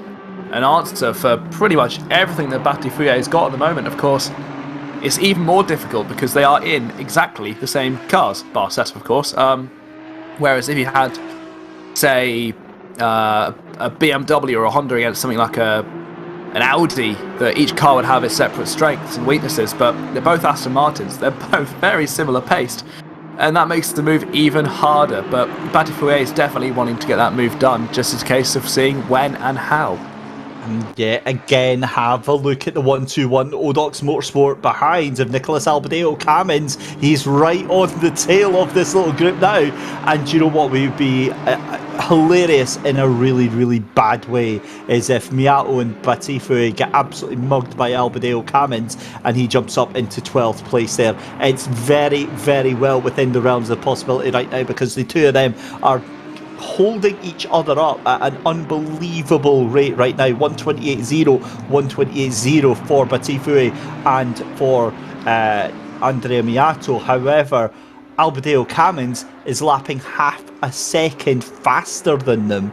an answer for pretty much everything that Batifu's got at the moment. Of course, it's even more difficult because they are in exactly the same cars, bar Assetto, of course. Whereas if you had, say, a BMW or a Honda against something like an Audi, that each car would have its separate strengths and weaknesses, but they're both Aston Martins. They're both very similar paced. And that makes the move even harder, but Batifu is definitely wanting to get that move done, just as a case of seeing when and how. And yeah, again, have a look at the 121 Odox Motorsport behind of Nicholas Albadeo Kamins. He's right on the tail of this little group now. And you know what would be hilarious in a really, really bad way is if Miato and Batifu get absolutely mugged by Albadeo Kamins and he jumps up into 12th place there. It's very, very well within the realms of possibility right now because the two of them are holding each other up at an unbelievable rate right now. 128.0, 128.0 for Batifu and for Andrea Miato. However, Albadeo Kamins is lapping half a second faster than them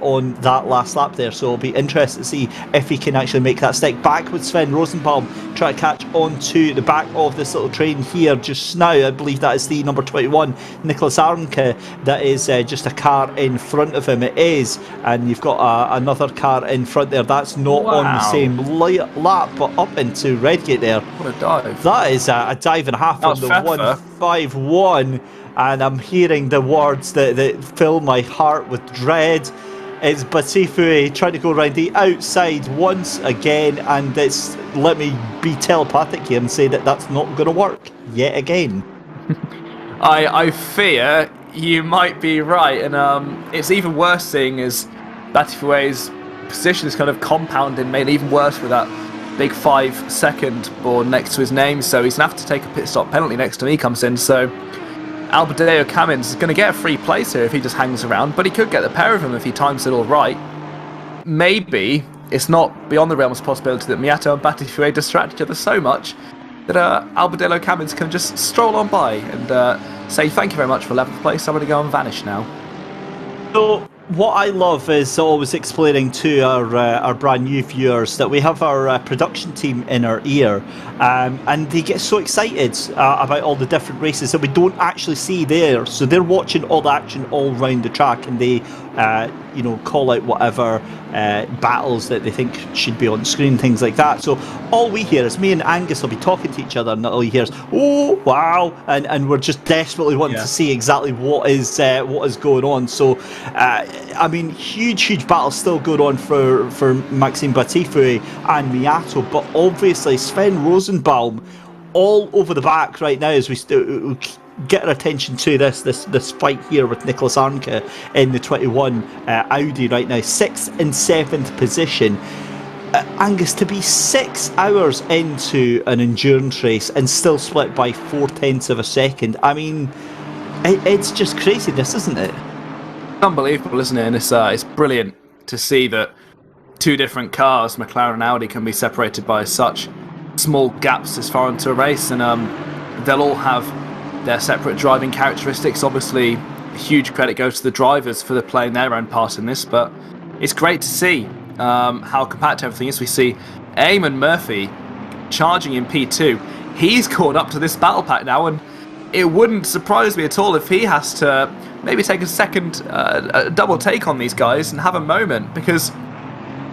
on that last lap there, so it'll be interesting to see if he can actually make that stick. Back with Sven Rosenbaum, try to catch onto the back of this little train here just now. I believe that is the number 21 Nicholas Arnke, that is just a car in front of him. It is, and you've got another car in front there. That's not on the same lap, but up into Redgate there. What a dive. That is a dive and a half on the 151. And I'm hearing the words that fill my heart with dread. It's Batifu trying to go around the outside once again, and let me be telepathic here and say that that's not going to work yet again. I fear you might be right, and it's even worse seeing as Batifu's position is kind of compounded, made even worse with that big 5-second board next to his name, so he's going to have to take a pit stop penalty next time he comes in, so Albadeo Kamins is going to get a free place here if he just hangs around, but he could get the pair of them if he times it all right. Maybe it's not beyond the realms of possibility that Miato and Batifu distract each other so much that Albadeo Kamins can just stroll on by and say thank you very much for 11th place, I'm going to go and vanish now. So what I love is always explaining to our brand new viewers that we have our production team in our ear, and they get so excited about all the different races that we don't actually see there. So they're watching all the action all around the track, and they call out whatever battles that they think should be on screen, things like that. So all we hear is me and Angus will be talking to each other, and all you hear is "oh wow," and we're just desperately wanting to see exactly what is going on. So I mean, huge battle still going on for Maxime Batifu and Miato, but obviously Sven Rosenbaum all over the back right now as we get our attention to this fight here with Nicholas Arnke in the 21 Audi right now, 6th and 7th position. Angus, to be 6 hours into an endurance race and still split by 0.4 of a second, I mean, it's just craziness, isn't it? Unbelievable, isn't it? And it's brilliant to see that two different cars, McLaren and Audi, can be separated by such small gaps this far into a race, and they'll all have their separate driving characteristics. Obviously, huge credit goes to the drivers for playing their own part in this, but it's great to see how compact everything is. We see Eamon Murphy charging in P2. He's caught up to this battle pack now, and it wouldn't surprise me at all if he has to maybe take a second double take on these guys and have a moment, because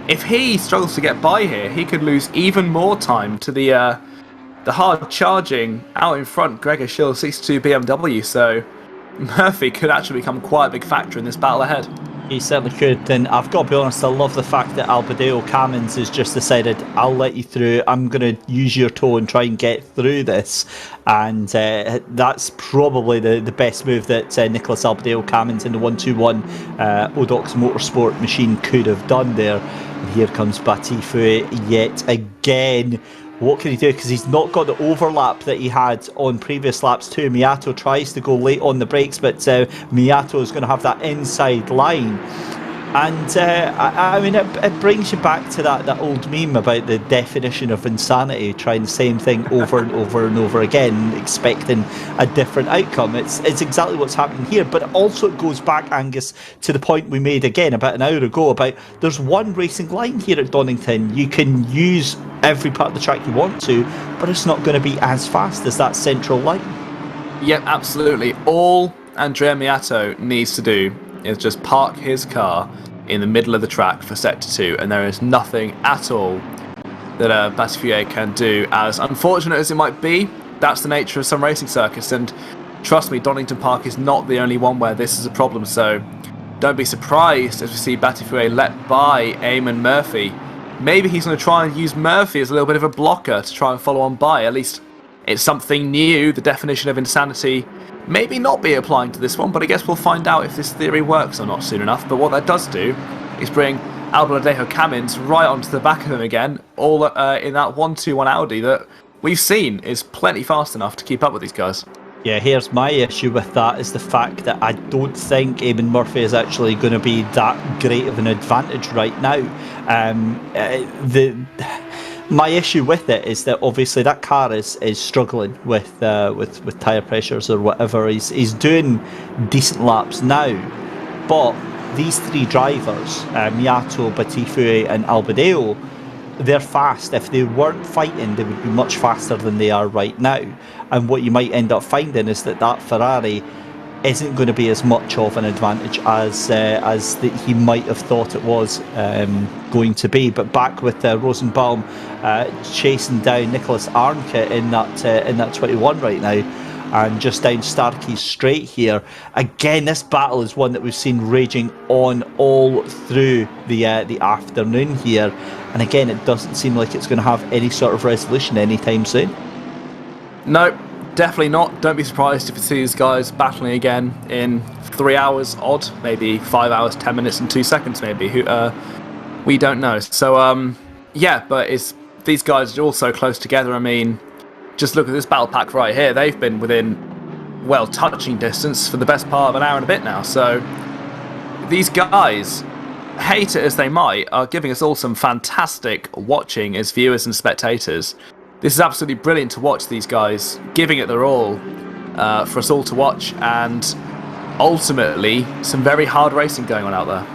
if he struggles to get by here, he could lose even more time to the hard charging out in front Gregor Schill 62 BMW, so Murphy could actually become quite a big factor in this battle ahead. He certainly could, and I've got to be honest, I love the fact that Albadeo Camins has just decided, I'll let you through, I'm going to use your toe and try and get through this, and that's probably the best move that Nicholas Albadeo Camins in the 121 Odox Motorsport machine could have done there. And here comes Batifu yet again. What can he do? Because he's not got the overlap that he had on previous laps too. Miyato tries to go late on the brakes, but Miyato is going to have that inside line. And I mean, it brings you back to that old meme about the definition of insanity, trying the same thing over and over and over again, expecting a different outcome. It's exactly what's happening here, but also it goes back, Angus, to the point we made again about an hour ago about there's one racing line here at Donington. You can use every part of the track you want to, but it's not going to be as fast as that central line. Yep, absolutely. All Andrea Miyato needs to do is just park his car in the middle of the track for Sector 2, and there is nothing at all that Batifu can do. As unfortunate as it might be, that's the nature of some racing circuits, and trust me, Donington Park is not the only one where this is a problem, so don't be surprised as we see Batifu let by Eamon Murphy. Maybe he's going to try and use Murphy as a little bit of a blocker to try and follow on by. At least it's something new. The definition of insanity maybe not be applying to this one, but I guess we'll find out if this theory works or not soon enough. But what that does do is bring Albadeo Camins right onto the back of him again, all in that 121 Audi that we've seen is plenty fast enough to keep up with these guys. Yeah, here's my issue with that, is the fact that I don't think Eamon Murphy is actually going to be that great of an advantage right now. My issue with it is that obviously that car is struggling with tyre pressures or whatever. He's doing decent laps now, but these three drivers, Miyato, Batifu and Albadeo, they're fast. If they weren't fighting, they would be much faster than they are right now. And what you might end up finding is that Ferrari isn't going to be as much of an advantage as he might have thought it was going to be. But back with Rosenbaum chasing down Nicholas Arnke in that 21 right now, and just down Starkey's straight here. Again, this battle is one that we've seen raging on all through the afternoon here, and again, it doesn't seem like it's going to have any sort of resolution anytime soon. No, definitely not. Don't be surprised if you see these guys battling again in 3 hours odd, maybe 5 hours, 10 minutes and 2 seconds maybe. We don't know. So, yeah, but these guys are all so close together. I mean, just look at this battle pack right here. They've been within, well, touching distance for the best part of an hour and a bit now. So these guys, hate it as they might, are giving us all some fantastic watching as viewers and spectators. This is absolutely brilliant to watch these guys giving it their all for us all to watch, and ultimately some very hard racing going on out there.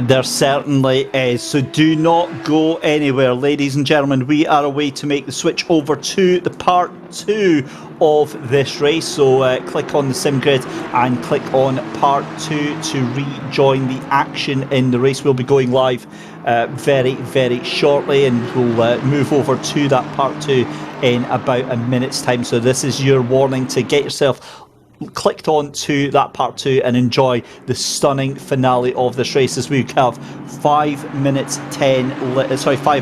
There certainly is, so do not go anywhere, ladies and gentlemen. We are away to make the switch over to the part 2 of this race, so click on the sim grid and click on part 2 to rejoin the action in the race. We'll be going live very, very shortly, and we'll move over to that part 2 in about a minute's time. So this is your warning to get yourself clicked on to that part 2 and enjoy the stunning finale of this race, as we have 5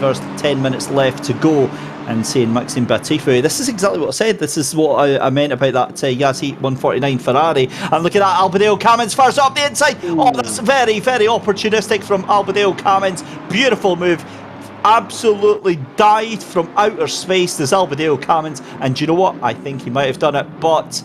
hours 10 minutes left to go. And saying Maxime Batifu, this is exactly what I said. This is what I meant about that Yazzie 149 Ferrari. And look at that, Albadeo Camins first up the inside. Oh, that's very, very opportunistic from Albadeo Camins. Beautiful move. Absolutely dived from outer space, this Albadeo Camins. And do you know what? I think he might have done it, but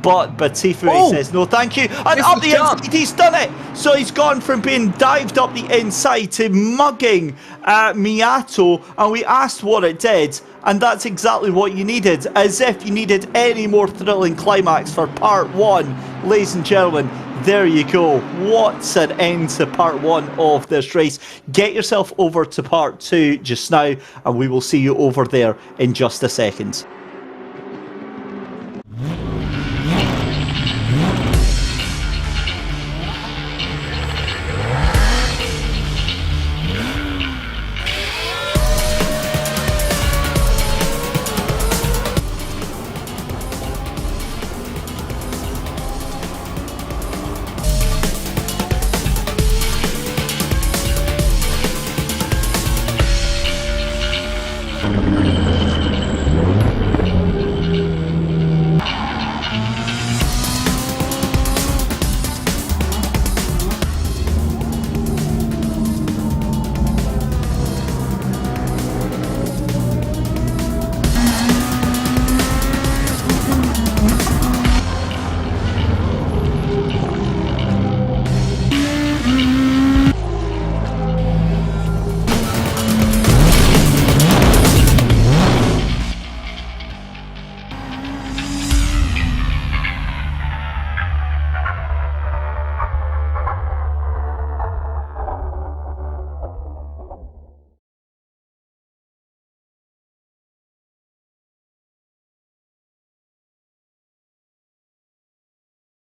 Batifu says no thank you, and up the inside he's done it. So he's gone from being dived up the inside to mugging Miyato, and we asked what it did, and that's exactly what you needed. As if you needed any more thrilling climax for part 1, ladies and gentlemen, there you go. What's an end to part 1 of this race. Get yourself over to part 2 just now, and we will see you over there in just a second.